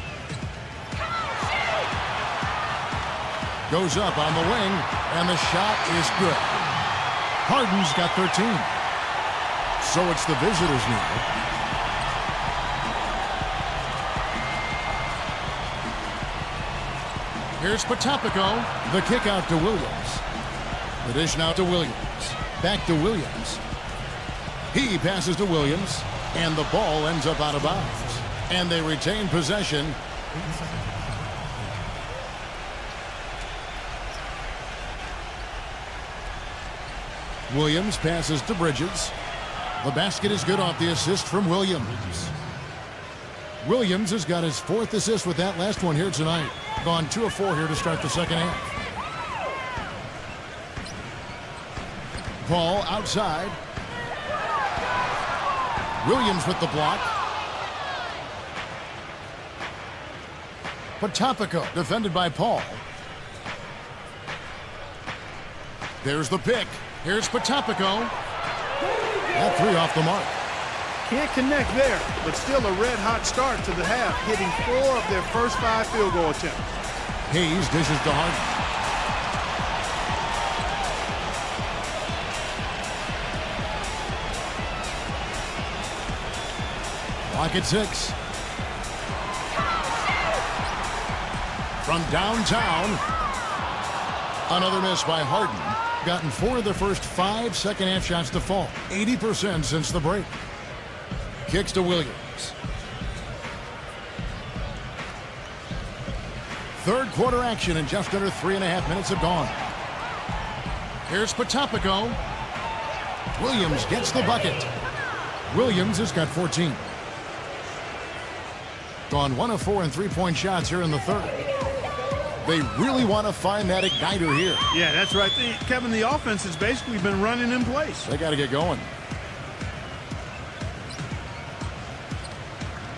Goes up on the wing, and the shot is good. Harden's got 13. So it's the visitors now. Here's Potapico. The kick out to Williams. The dish now to Williams. Back to Williams. He passes to Williams, and the ball ends up out of bounds. And they retain possession. Williams passes to Bridges. The basket is good off the assist from Williams. Williams has got his 4th assist with that last one here tonight. Gone 2 of 4 here to start the second half. Paul outside. Williams with the block. Potapico defended by Paul. There's the pick. Here's Potapico. That 3 off the mark. Can't connect there, but still a red-hot start to the half, hitting 4 of their first 5 field goal attempts. Hayes dishes to Harden. Lock at 6. From downtown, another miss by Harden. Gotten 4 of the first 5 second-half shots to fall. 80% since the break. Kicks to Williams. Third quarter action, and just under 3.5 minutes have gone. Here's Potapico. Williams gets the bucket. Williams has got 14. Gone 1 of 4 in three-point shots here in the third. They really want to find that igniter here. Yeah, that's right. Kevin, the offense has basically been running in place. They got to get going.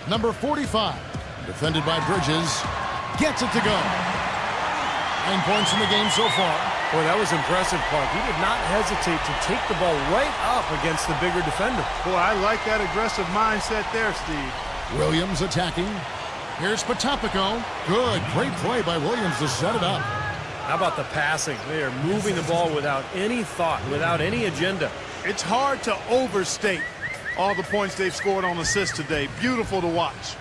Number 45, defended by Bridges, gets it to go. 9 points in the game so far. Boy, that was impressive, Clark. He did not hesitate to take the ball right up against the bigger defender. Boy, I like that aggressive mindset there, Steve. Williams attacking. Here's Potapico. Good, great play by Williams to set it up. How about the passing? They are moving the ball without any thought, without any agenda. It's hard to overstate all the points they've scored on assists today. Beautiful to watch.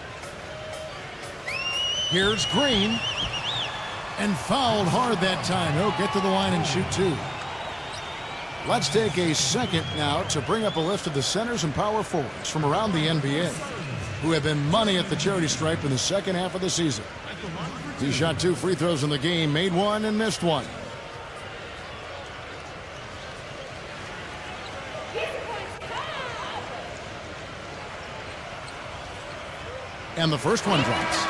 Here's Green. And fouled hard that time. He'll get to the line and shoot 2. Let's take a second now to bring up a list of the centers and power forwards from around the NBA who have been money at the charity stripe in the second half of the season. He shot 2 free throws in the game, made 1 and missed 1. And the first one drops.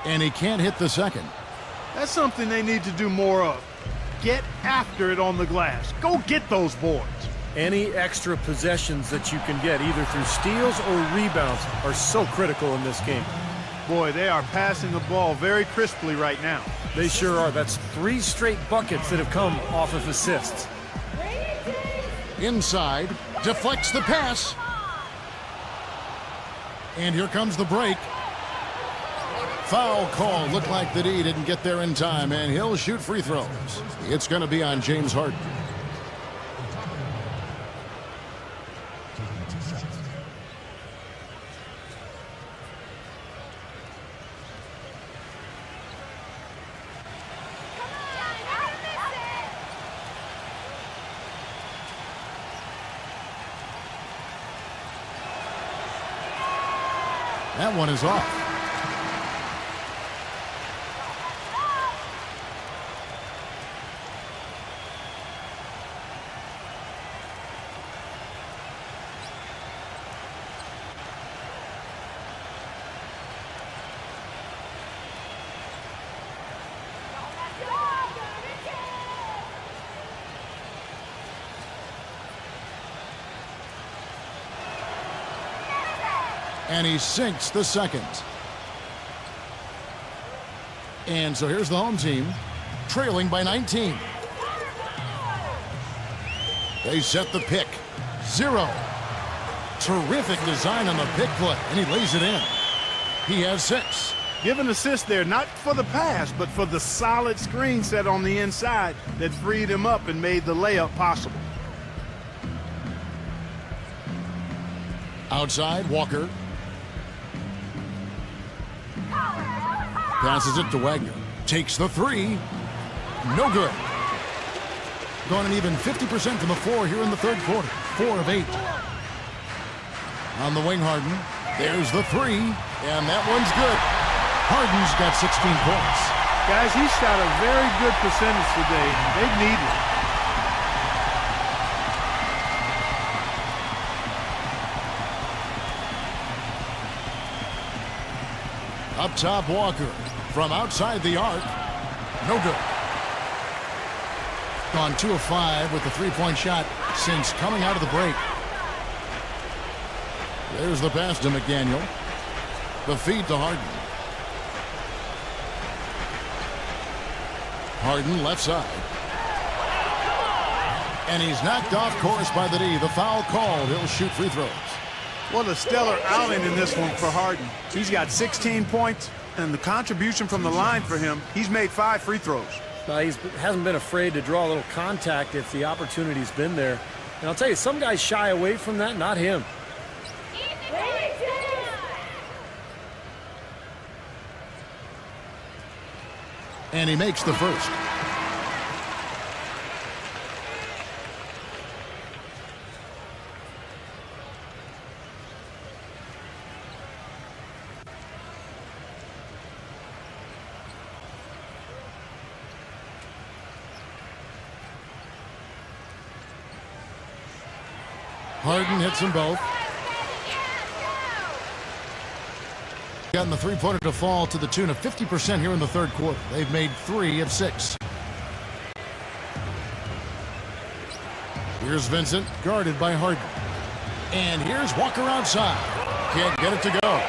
And he can't hit the second. That's something they need to do more of. Get after it on the glass. Go get those boards. Any extra possessions that you can get, either through steals or rebounds, are so critical in this game. Boy, they are passing the ball very crisply right now. They sure are. That's 3 straight buckets that have come off of assists. Inside, deflects the pass. And here comes the break. Foul call. Looked like the D didn't get there in time, and he'll shoot free throws. It's going to be on James Harden. That one is off. And he sinks the second. And so here's the home team, trailing by 19. They set the pick. 0. Terrific design on the pick play, and he lays it in. He has 6. Give an assist there, not for the pass, but for the solid screen set on the inside that freed him up and made the layup possible. Outside, Walker. Passes it to Wagner. Takes the three. No good. Gone an even 50% from the floor here in the third quarter. 4 of 8. On the wing, Harden. There's the three, and that one's good. Harden's got 16 points. Guys, he shot a very good percentage today. They need it. Up top, Walker. From outside the arc. No good. Gone 2 of 5 with the three-point shot since coming out of the break. There's the pass to McDaniel. The feed to Harden. Harden left side. And he's knocked off course by the D. The foul called. He'll shoot free throws. What a stellar outing in this one for Harden. He's got 16 points, and the contribution from the line for him, he's made 5 free throws. He hasn't been afraid to draw a little contact if the opportunity's been there. And I'll tell you, some guys shy away from that, not him. And he makes the first. Harden hits them both. Gotten the three-pointer to fall to the tune of 50% here in the third quarter. They've made 3 of 6. Here's Vincent, guarded by Harden. And here's Walker outside. Can't get it to go.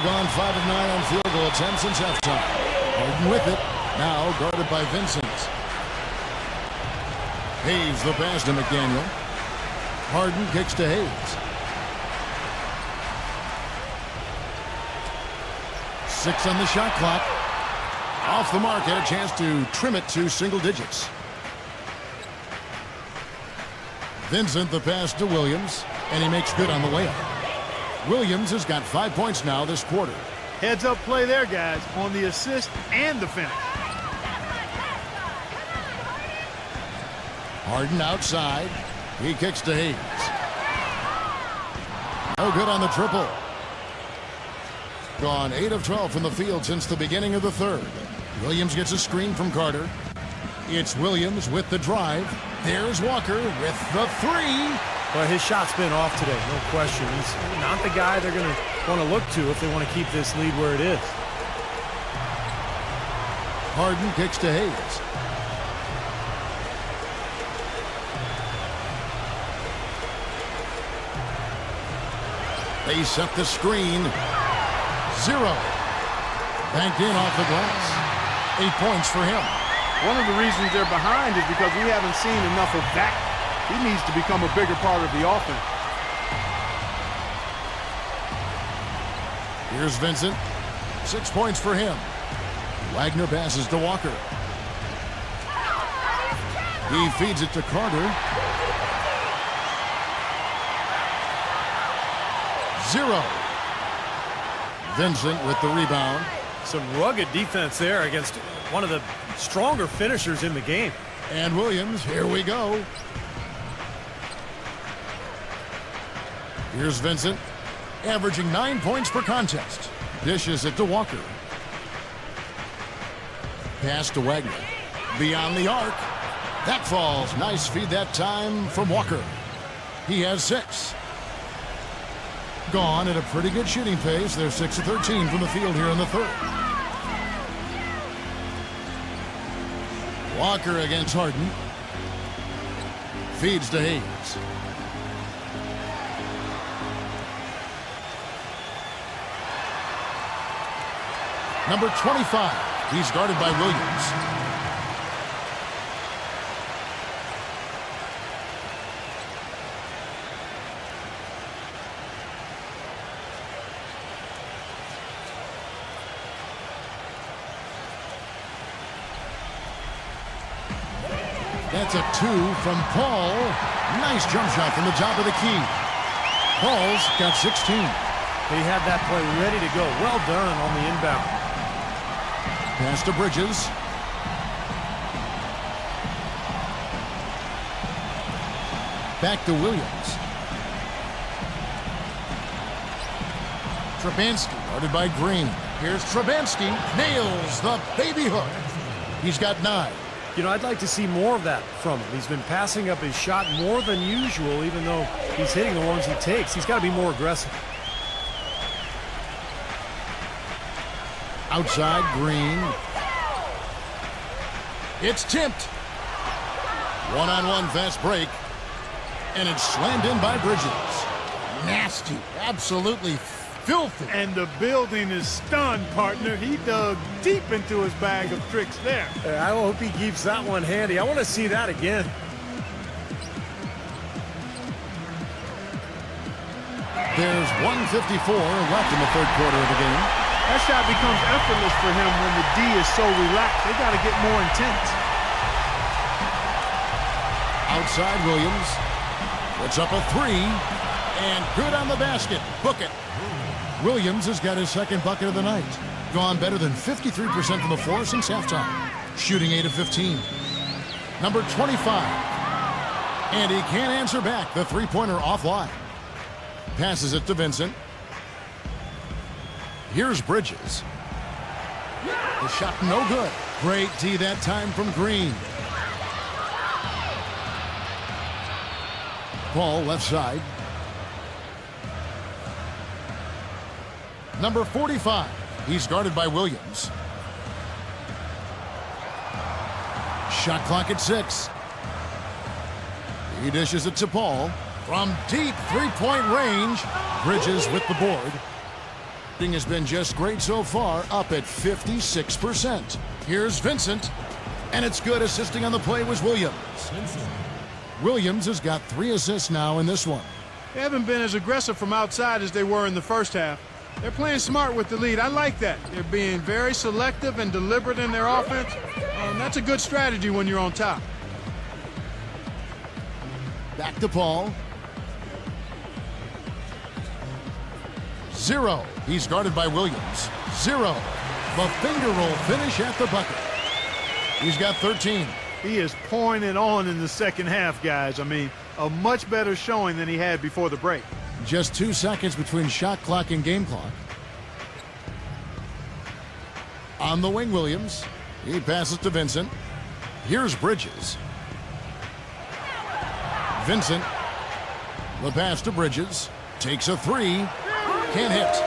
Gone 5 of 9 on field goal attempts since halftime. Harden with it. Now guarded by Vincent. Hayes the pass to McDaniel. Harden kicks to Hayes. 6 on the shot clock. Off the mark, had a chance to trim it to single digits. Vincent the pass to Williams, and he makes good on the layup. Williams has got 5 points now this quarter. Heads up play there, guys, on the assist and the finish. Harden outside. He kicks to Hayes. No good on the triple. Gone 8 of 12 from the field since the beginning of the third. Williams gets a screen from Carter. It's Williams with the drive. There's Walker with the three. Well, his shot's been off today, no question. He's not the guy they're going to want to look to if they want to keep this lead where it is. Harden kicks to Hayes. They set the screen. 0. Banked in off the glass. 8 points for him. One of the reasons they're behind is because we haven't seen enough of that. He needs to become a bigger part of the offense. Here's Vincent. 6 points for him. Wagner passes to Walker. He feeds it to Carter. 0. Vincent with the rebound. Some rugged defense there against one of the stronger finishers in the game. And Williams, here we go. Here's Vincent, averaging 9 points per contest. Dishes it to Walker. Pass to Wagner. Beyond the arc. That falls. Nice feed that time from Walker. He has 6. Gone at a pretty good shooting pace. They're 6 of 13 from the field here in the third. Walker against Harden. Feeds to Hayes. Number 25. He's guarded by Williams. That's a 2 from Paul. Nice jump shot from the top of the key. Paul's got 16. He had that play ready to go. Well done on the inbound. Pass to Bridges. Back to Williams. Trubansky guarded by Green. Here's Trubansky. Nails the baby hook. He's got 9. You know, I'd like to see more of that from him. He's been passing up his shot more than usual, even though he's hitting the ones he takes. He's got to be more aggressive. Outside, Green. It's tipped. One-on-one fast break. And it's slammed in by Bridges. Nasty. Absolutely filthy. And the building is stunned, partner. He dug deep into his bag of tricks there. I hope he keeps that one handy. I want to see that again. There's 1:54 left in the third quarter of the game. That shot becomes effortless for him when the D is so relaxed. They got to get more intense. Outside, Williams puts up a 3, and good on the basket. Book it. Williams has got his second bucket of the night. Gone better than 53% from the floor since halftime. Shooting 8 of 15. Number 25. And he can't answer back. The three-pointer offline. Passes it to Vincent. Here's Bridges. The shot no good. Great D that time from Green. Paul left side. Number 45. He's guarded by Williams. Shot clock at 6. He dishes it to Paul. From deep three-point range, Bridges with the board. Has been just great so far, up at 56%. Here's Vincent, and it's good. Assisting on the play was Williams. Williams has got 3 assists now in this one. They haven't been as aggressive from outside as they were in the first half. They're playing smart with the lead. I like that. They're being very selective and deliberate in their offense. That's a good strategy when you're on top. Back to Paul. 0. He's guarded by Williams. 0. The finger roll finish at the bucket. He's got 13. He is pouring it on in the second half, guys. I mean, a much better showing than he had before the break. Just 2 seconds between shot clock and game clock. On the wing, Williams. He passes to Vincent. Here's Bridges. Vincent. The pass to Bridges. Takes a 3. Can't hit.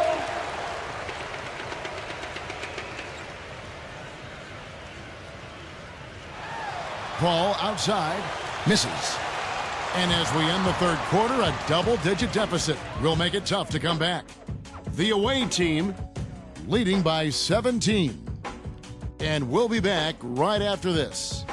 Paul outside. Misses. And as we end the third quarter, a double-digit deficit will make it tough to come back. The away team leading by 17. And we'll be back right after this.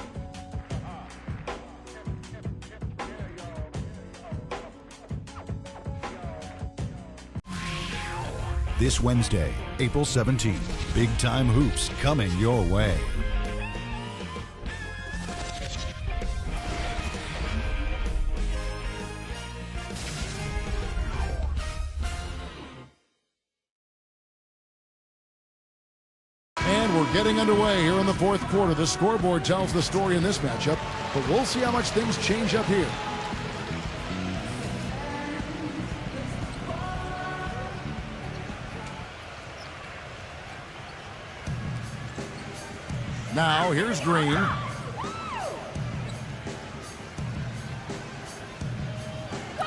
This Wednesday, April 17th, Big Time Hoops coming your way. And we're getting underway here in the fourth quarter. The scoreboard tells the story in this matchup, but we'll see how much things change up here. Now, here's Green.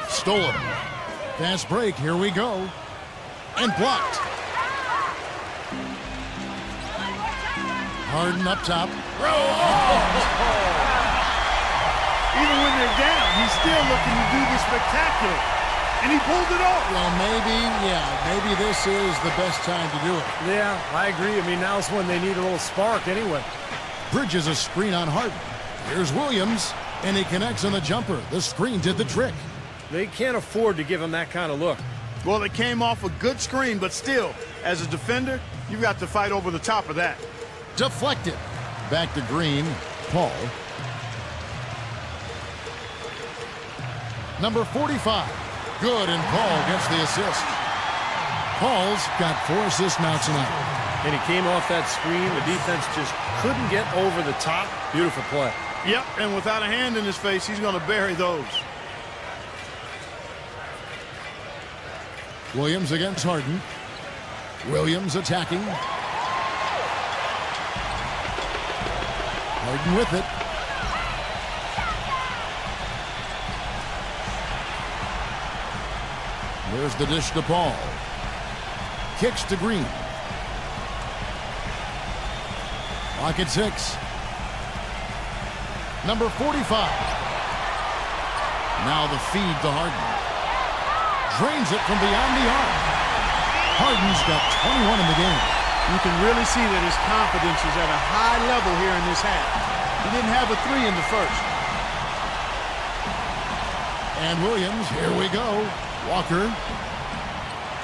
Stolen. Fast break, here we go. And blocked. Harden up top. Even when they're down, he's still looking to do the spectacular. And he pulled it off. Well, maybe this is the best time to do it. Yeah, I agree. I mean, now's when they need a little spark anyway. Bridges a screen on Harden. Here's Williams, and he connects on the jumper. The screen did the trick. They can't afford to give him that kind of look. Well, it came off a good screen, but still, as a defender, you've got to fight over the top of that. Deflected. Back to Green. Paul. Number 45. Good, and Paul gets the assist. Paul's got 4 assists now tonight. And he came off that screen. The defense just couldn't get over the top. Beautiful play. Yep, and without a hand in his face, he's going to bury those. Williams against Harden. Williams attacking. Harden with it. There's the dish to Paul. Kicks to Green. Clock at 6. Number 45. Now the feed to Harden. Drains it from beyond the arc. Harden's got 21 in the game. You can really see that his confidence is at a high level here in this half. He didn't have a 3 in the first. And Williams, here we go. Walker.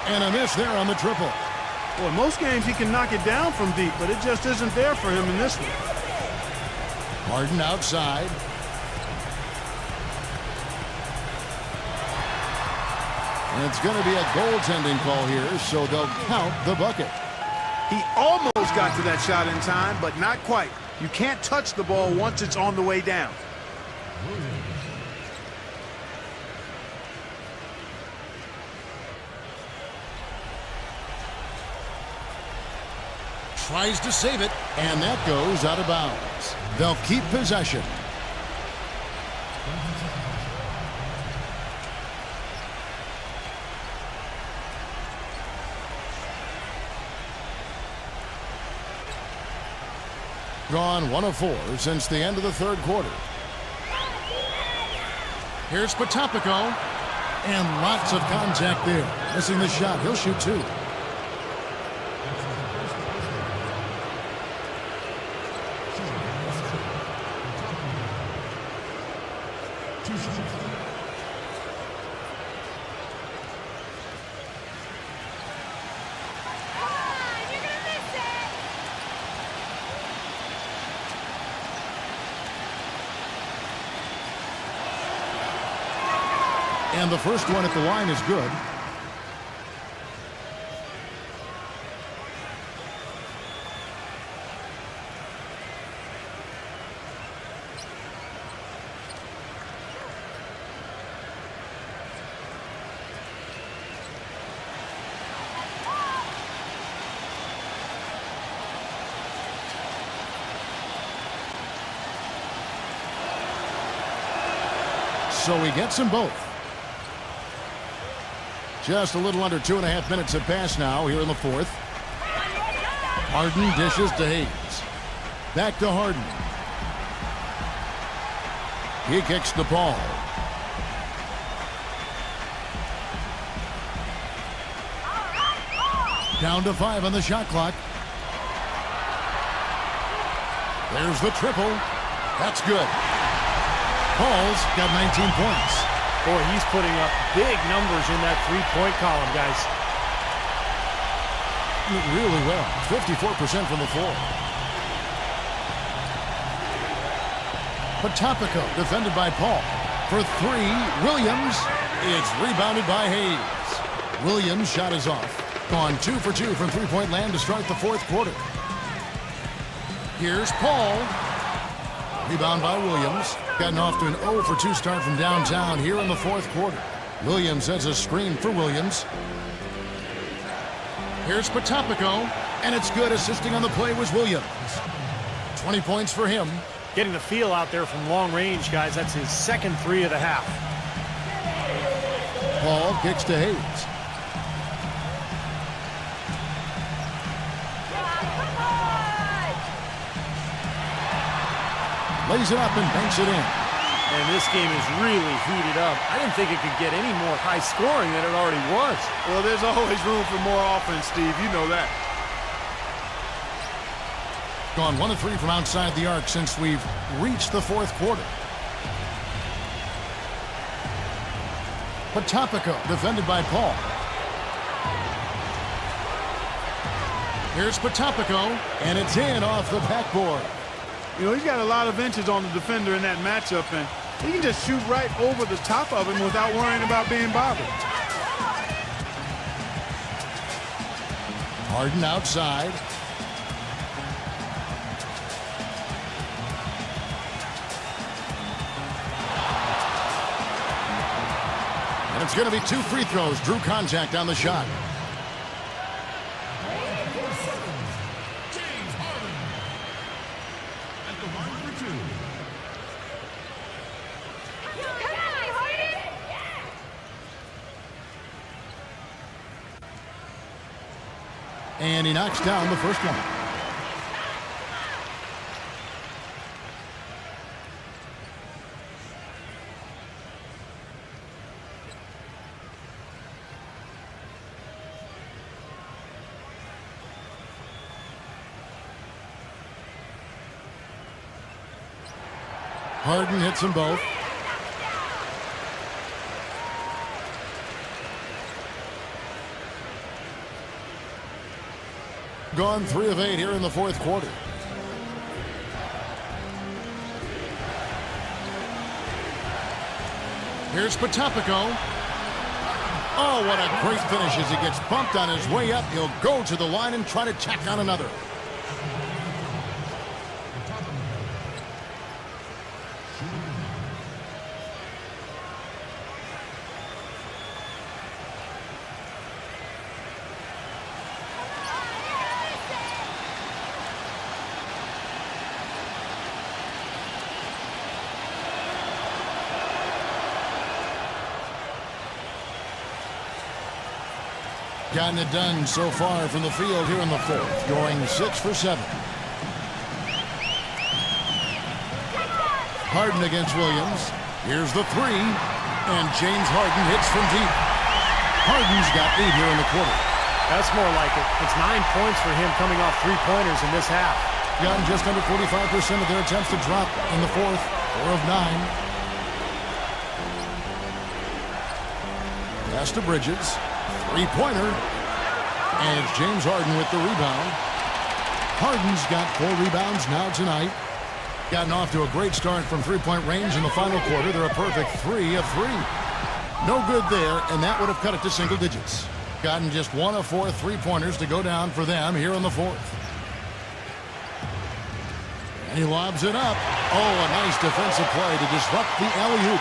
And a miss there on the triple. Well, in most games he can knock it down from deep, but it just isn't there for him in this one. Harden outside. And it's going to be a goaltending call here, so they'll count the bucket. He almost got to that shot in time, but not quite. You can't touch the ball once it's on the way down. Tries to save it, and that goes out of bounds. They'll keep possession. Gone 1 of 4 since the end of the third quarter. Here's Potapico, and lots of contact there. Missing the shot. He'll shoot 2. And the first one at the line is good. So he gets them both. Just a little under 2.5 minutes have passed now here in the fourth. Harden dishes to Hayes. Back to Harden. He kicks to Paul. Down to 5 on the shot clock. There's the triple. That's good. Paul's got 19 points. Boy, he's putting up big numbers in that three-point column, guys. Really well. 54% from the floor. Potapico defended by Paul. For 3, Williams. It's rebounded by Hayes. Williams' shot is off. Gone 2 for 2 from three-point land to start the fourth quarter. Here's Paul. Rebound by Williams. Gotten off to an 0 for 2 start from downtown here in the fourth quarter. Williams has a screen for Williams. Here's Potapico, and it's good. Assisting on the play was Williams. 20 points for him. Getting the feel out there from long range, guys. That's his second 3 of the half. Paul kicks to Hayes. Lays it up and banks it in. And this game is really heated up. I didn't think it could get any more high scoring than it already was. Well, there's always room for more offense, Steve. You know that. Gone 1 of 3 from outside the arc since we've reached the fourth quarter. Potapico defended by Paul. Here's Potapico, and it's in off the backboard. You know, he's got a lot of inches on the defender in that matchup, and He can just shoot right over the top of him without worrying about being bothered. Harden outside. And it's going to be 2 free throws. Drew contact on the shot. And he knocks down the first one. Harden hits them both. Gone 3 of 8 here in the fourth quarter. Here's Potapico. Oh, what a great finish as he gets bumped on his way up. He'll go to the line and try to tack on another. Gotten it done so far from the field here in the fourth, going 6 for 7. Harden against Williams. Here's the 3, and James Harden hits from deep. Harden's got 8 here in the quarter. That's more like it. It's 9 points for him coming off 3-pointers in this half. Gotten just under 45% of their attempts to drop in the fourth, 4 of 9. Pass to Bridges. 3-pointer. And it's James Harden with the rebound. Harden's got 4 rebounds now tonight. Gotten off to a great start from 3-point range in the final quarter. They're a perfect 3 of 3. No good there, and that would have cut it to single digits. Gotten just 1 of 4 3-pointers to go down for them here in the fourth. And he lobs it up. Oh, a nice defensive play to disrupt the alley-oop.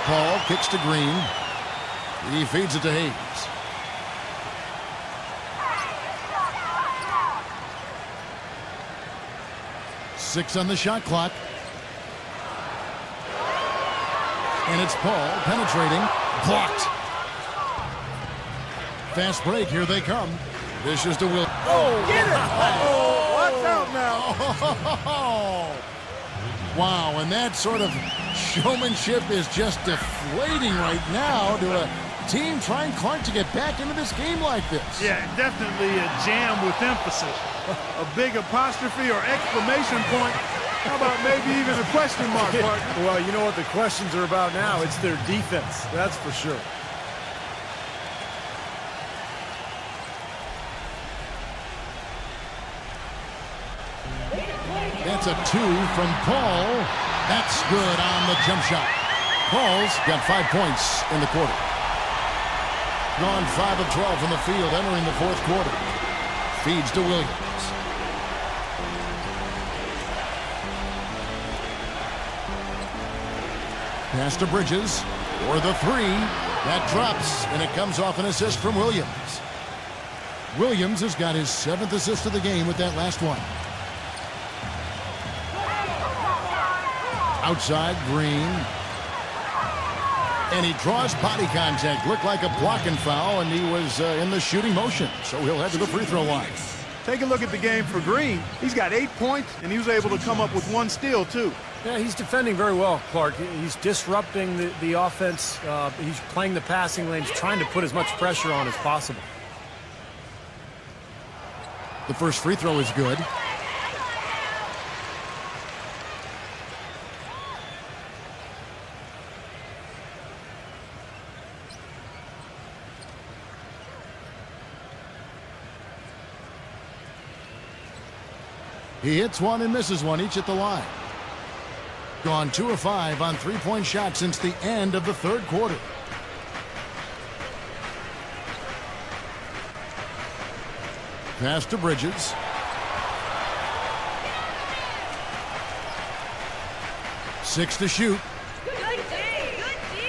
Paul kicks to Green. He feeds it to Hayes. Six on the shot clock. And it's Paul penetrating. Blocked. Fast break. Here they come. This is to Will. Oh, get it! Uh-oh. Watch out now. Oh. Wow, and that sort of showmanship is just deflating right now to a team trying Clark to get back into this game like this. Yeah, definitely a jam with emphasis. A big apostrophe or exclamation point. How about maybe even a question mark, partner? Well, you know what the questions are about now? It's their defense, that's for sure. That's a 2 from Paul. That's good on the jump shot. Paul's got 5 points in the quarter. Gone 5 of 12 from the field entering the fourth quarter. Feeds to Williams. Pass to Bridges for the 3. That drops, and it comes off an assist from Williams. Williams has got his 7th assist of the game with that last one. Outside, Green. And he draws body contact. Looked like a blocking foul, and he was in the shooting motion. So he'll head to the free throw line. Take a look at the game for Green. He's got 8 points, and he was able to come up with 1 steal, too. Yeah, he's defending very well, Clark. He's disrupting the offense. He's playing the passing lanes, trying to put as much pressure on as possible. The first free throw is good. He hits one and misses one, each at the line. Gone 2 of 5 on three-point shots since the end of the third quarter. Pass to Bridges. Six to shoot. Good D. Good D.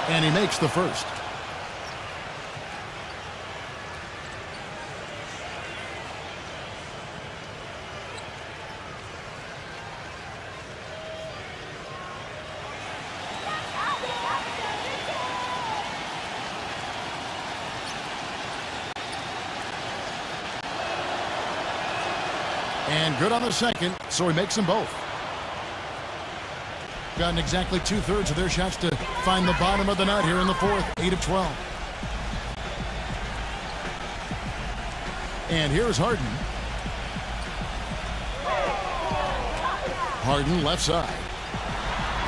And he makes the first. And good on the second, so he makes them both. Gotten exactly 2/3 of their shots to find the bottom of the net here in the fourth. 8 of 12. And here's Harden. Harden left side.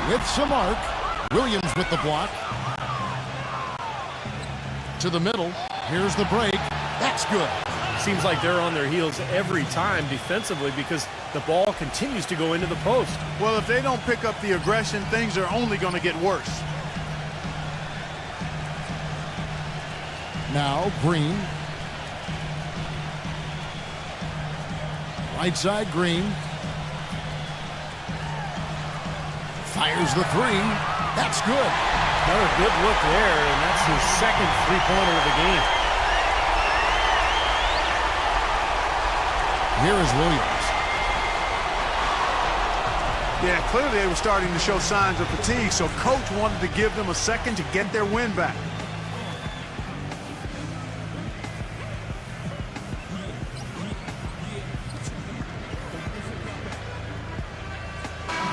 With some arc. Williams with the block. To the middle. Here's the break. That's good. Seems like they're on their heels every time defensively because the ball continues to go into the post. Well, if they don't pick up the aggression, things are only going to get worse. Now Green. Right side Green. Fires the three. That's good. Another good look there, and that's his second three-pointer of the game. Here is Williams. Yeah, clearly they were starting to show signs of fatigue, so coach wanted to give them a second to get their win back.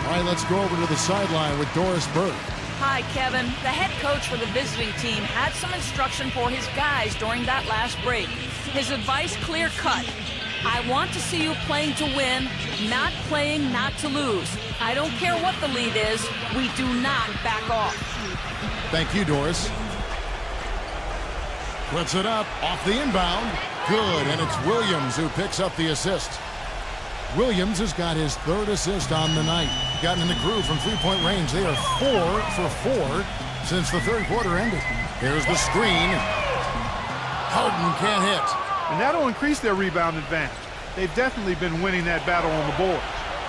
All right, let's go over to the sideline with Doris Burke. Hi, Kevin. The head coach for the visiting team had some instruction for his guys during that last break. His advice clear-cut. I want to see you playing to win, not playing not to lose. I don't care what the lead is. We do not back off. Thank you, Doris. Puts it up off the inbound. Good, and it's Williams who picks up the assist. Williams has got his third assist on the night. Gotten in the groove from three-point range. They are 4 for 4 since the third quarter ended. Here's the screen. Harden can't hit. And that'll increase their rebound advantage. They've definitely been winning that battle on the board.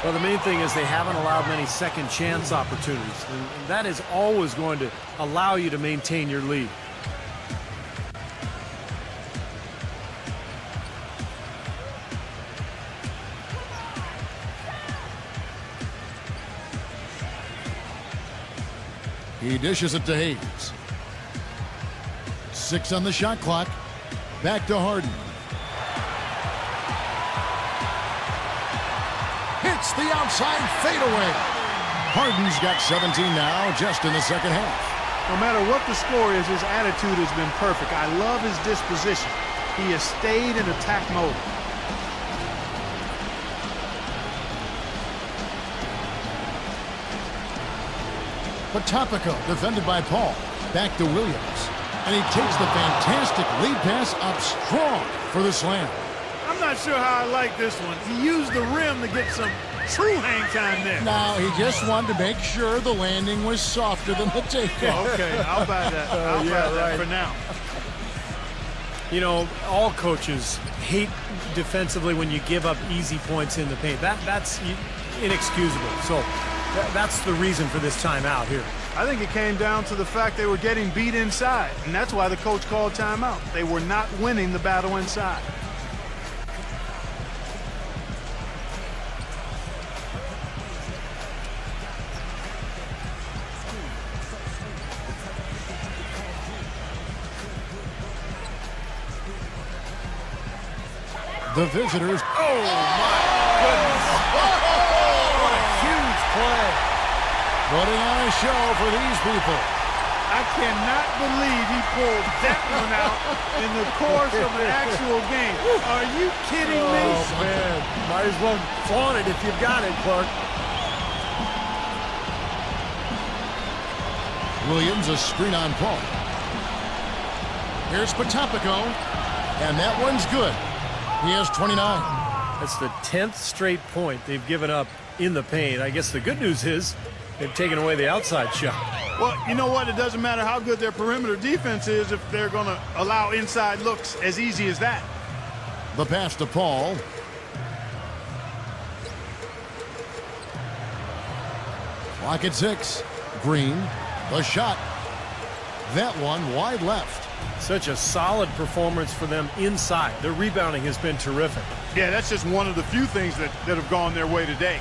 Well, the main thing is they haven't allowed many second chance opportunities. And that is always going to allow you to maintain your lead. He dishes it to Hayes. 6 on the shot clock. Back to Harden. Hits the outside fadeaway. Harden's got 17 now, just in the second half. No matter what the score is, his attitude has been perfect. I love his disposition. He has stayed in attack mode. Patopico defended by Paul. Back to Williams. And he takes the fantastic lead pass up strong for the slam. I'm not sure how I like this one. He used the rim to get some true hang time there. Now, he just wanted to make sure the landing was softer than the takeoff. Okay, I'll buy that. I'll buy that for now. You know, all coaches hate defensively when you give up easy points in the paint. That's inexcusable. So that's the reason for this timeout here. I think it came down to the fact they were getting beat inside, and that's why the coach called timeout. They were not winning the battle inside. The visitors. Oh, my goodness. Putting on a show for these people. I cannot believe he pulled that one out in the course of an actual game. Are you kidding me? Oh, man. Might as well flaunt it if you've got it, Clark. Williams, a screen on Paul. Here's Potapico, and that one's good. He has 29. That's the 10th straight point they've given up in the paint. I guess the good news is they've taken away the outside shot. Well, you know what? It doesn't matter how good their perimeter defense is if they're going to allow inside looks as easy as that. The pass to Paul. Clock at 6. Green. The shot. That one wide left. Such a solid performance for them inside. Their rebounding has been terrific. Yeah, that's just one of the few things that have gone their way today.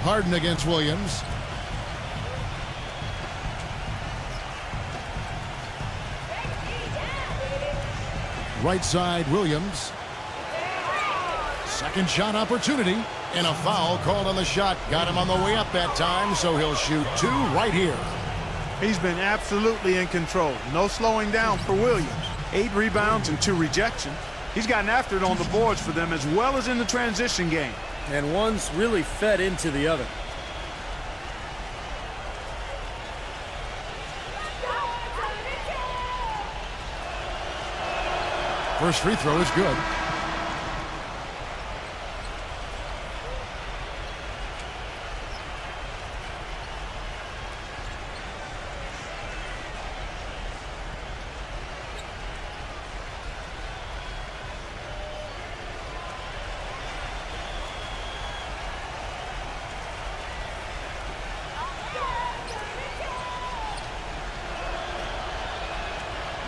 Harden against Williams. Right side, Williams. Second shot opportunity. And a foul called on the shot. Got him on the way up that time, so he'll shoot 2 right here. He's been absolutely in control. No slowing down for Williams. 8 rebounds and 2 rejections. He's gotten after it on the boards for them as well as in the transition game. And one's really fed into the other. First free throw is good.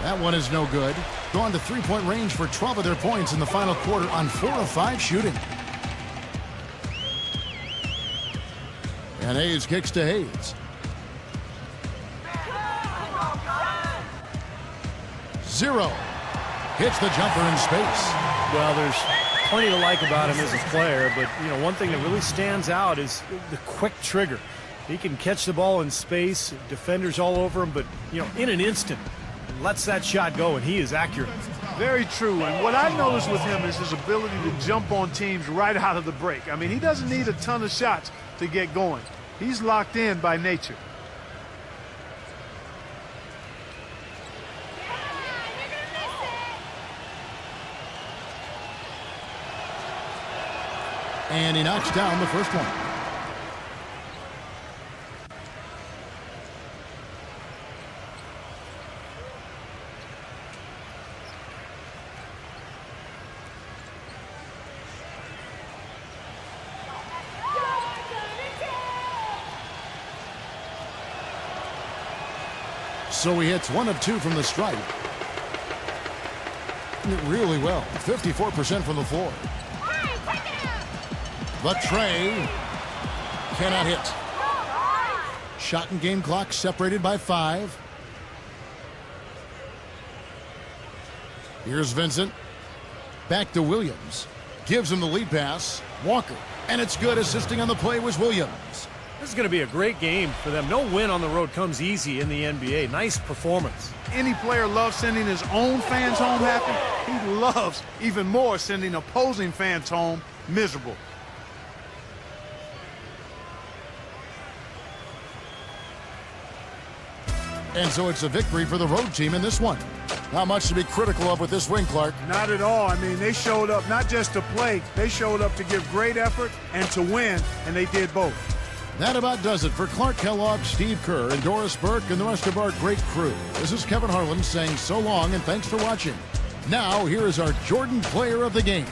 That one is no good. Gone to three-point range for 12 of their points in the final quarter on 4 of 5 shooting. And Hayes kicks to Hayes. Zero. Hits the jumper in space. Well, there's plenty to like about him as a player, but, you know, one thing that really stands out is the quick trigger. He can catch the ball in space, defenders all over him, but, you know, in an instant, lets that shot go, and he is accurate. Very true, and what I noticed with him is his ability to jump on teams right out of the break. I mean, he doesn't need a ton of shots to get going. He's locked in by nature. And he knocks down the first one. So he hits 1 of 2 from the stripe. Really well. 54% from the floor. The tray cannot hit. Shot and game clock separated by 5. Here's Vincent. Back to Williams. Gives him the lead pass. Walker. And it's good. Assisting on the play was Williams. This is going to be a great game for them. No win on the road comes easy in the NBA. Nice performance. Any player loves sending his own fans home happy. He loves even more sending opposing fans home miserable. And so it's a victory for the road team in this one. Not much to be critical of with this win, Clark. Not at all. I mean, they showed up not just to play. They showed up to give great effort and to win, and they did both. That about does it for Clark Kellogg, Steve Kerr, and Doris Burke, and the rest of our great crew. This is Kevin Harlan saying so long and thanks for watching. Now, here is our Jordan Player of the Game.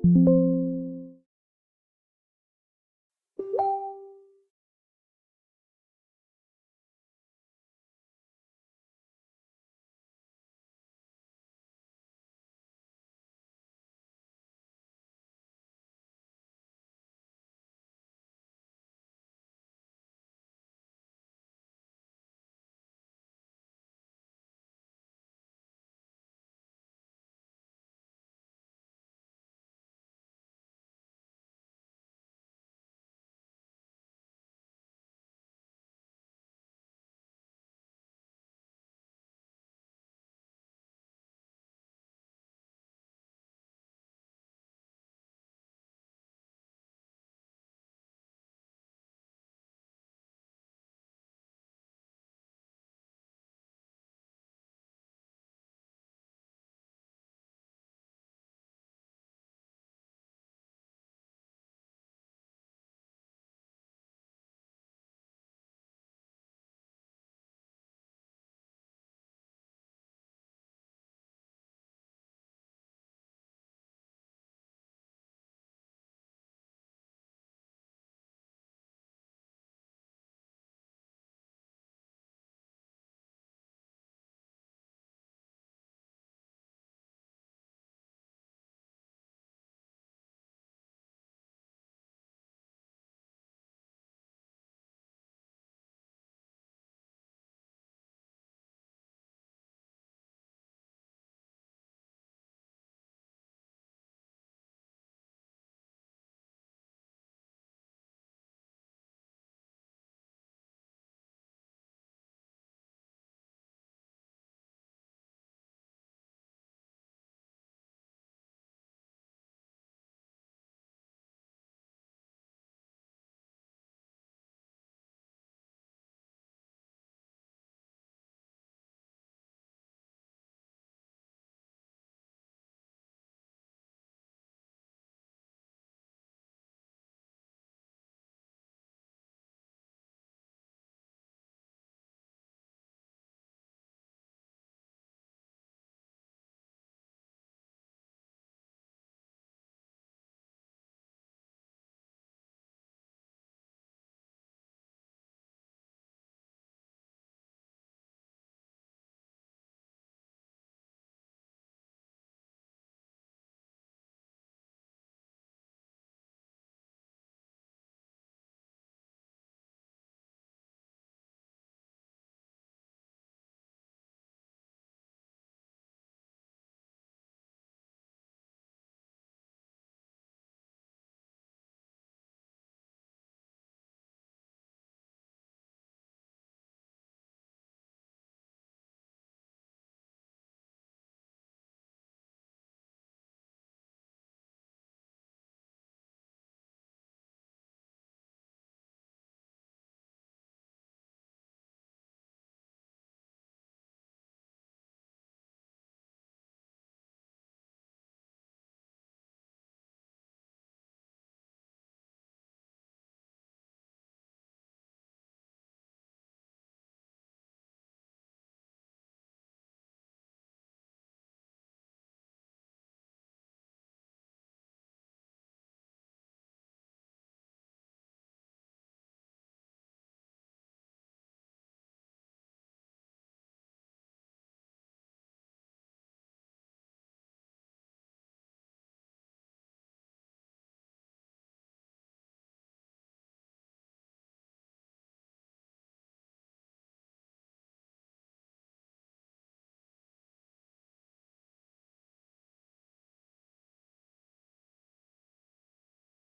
D.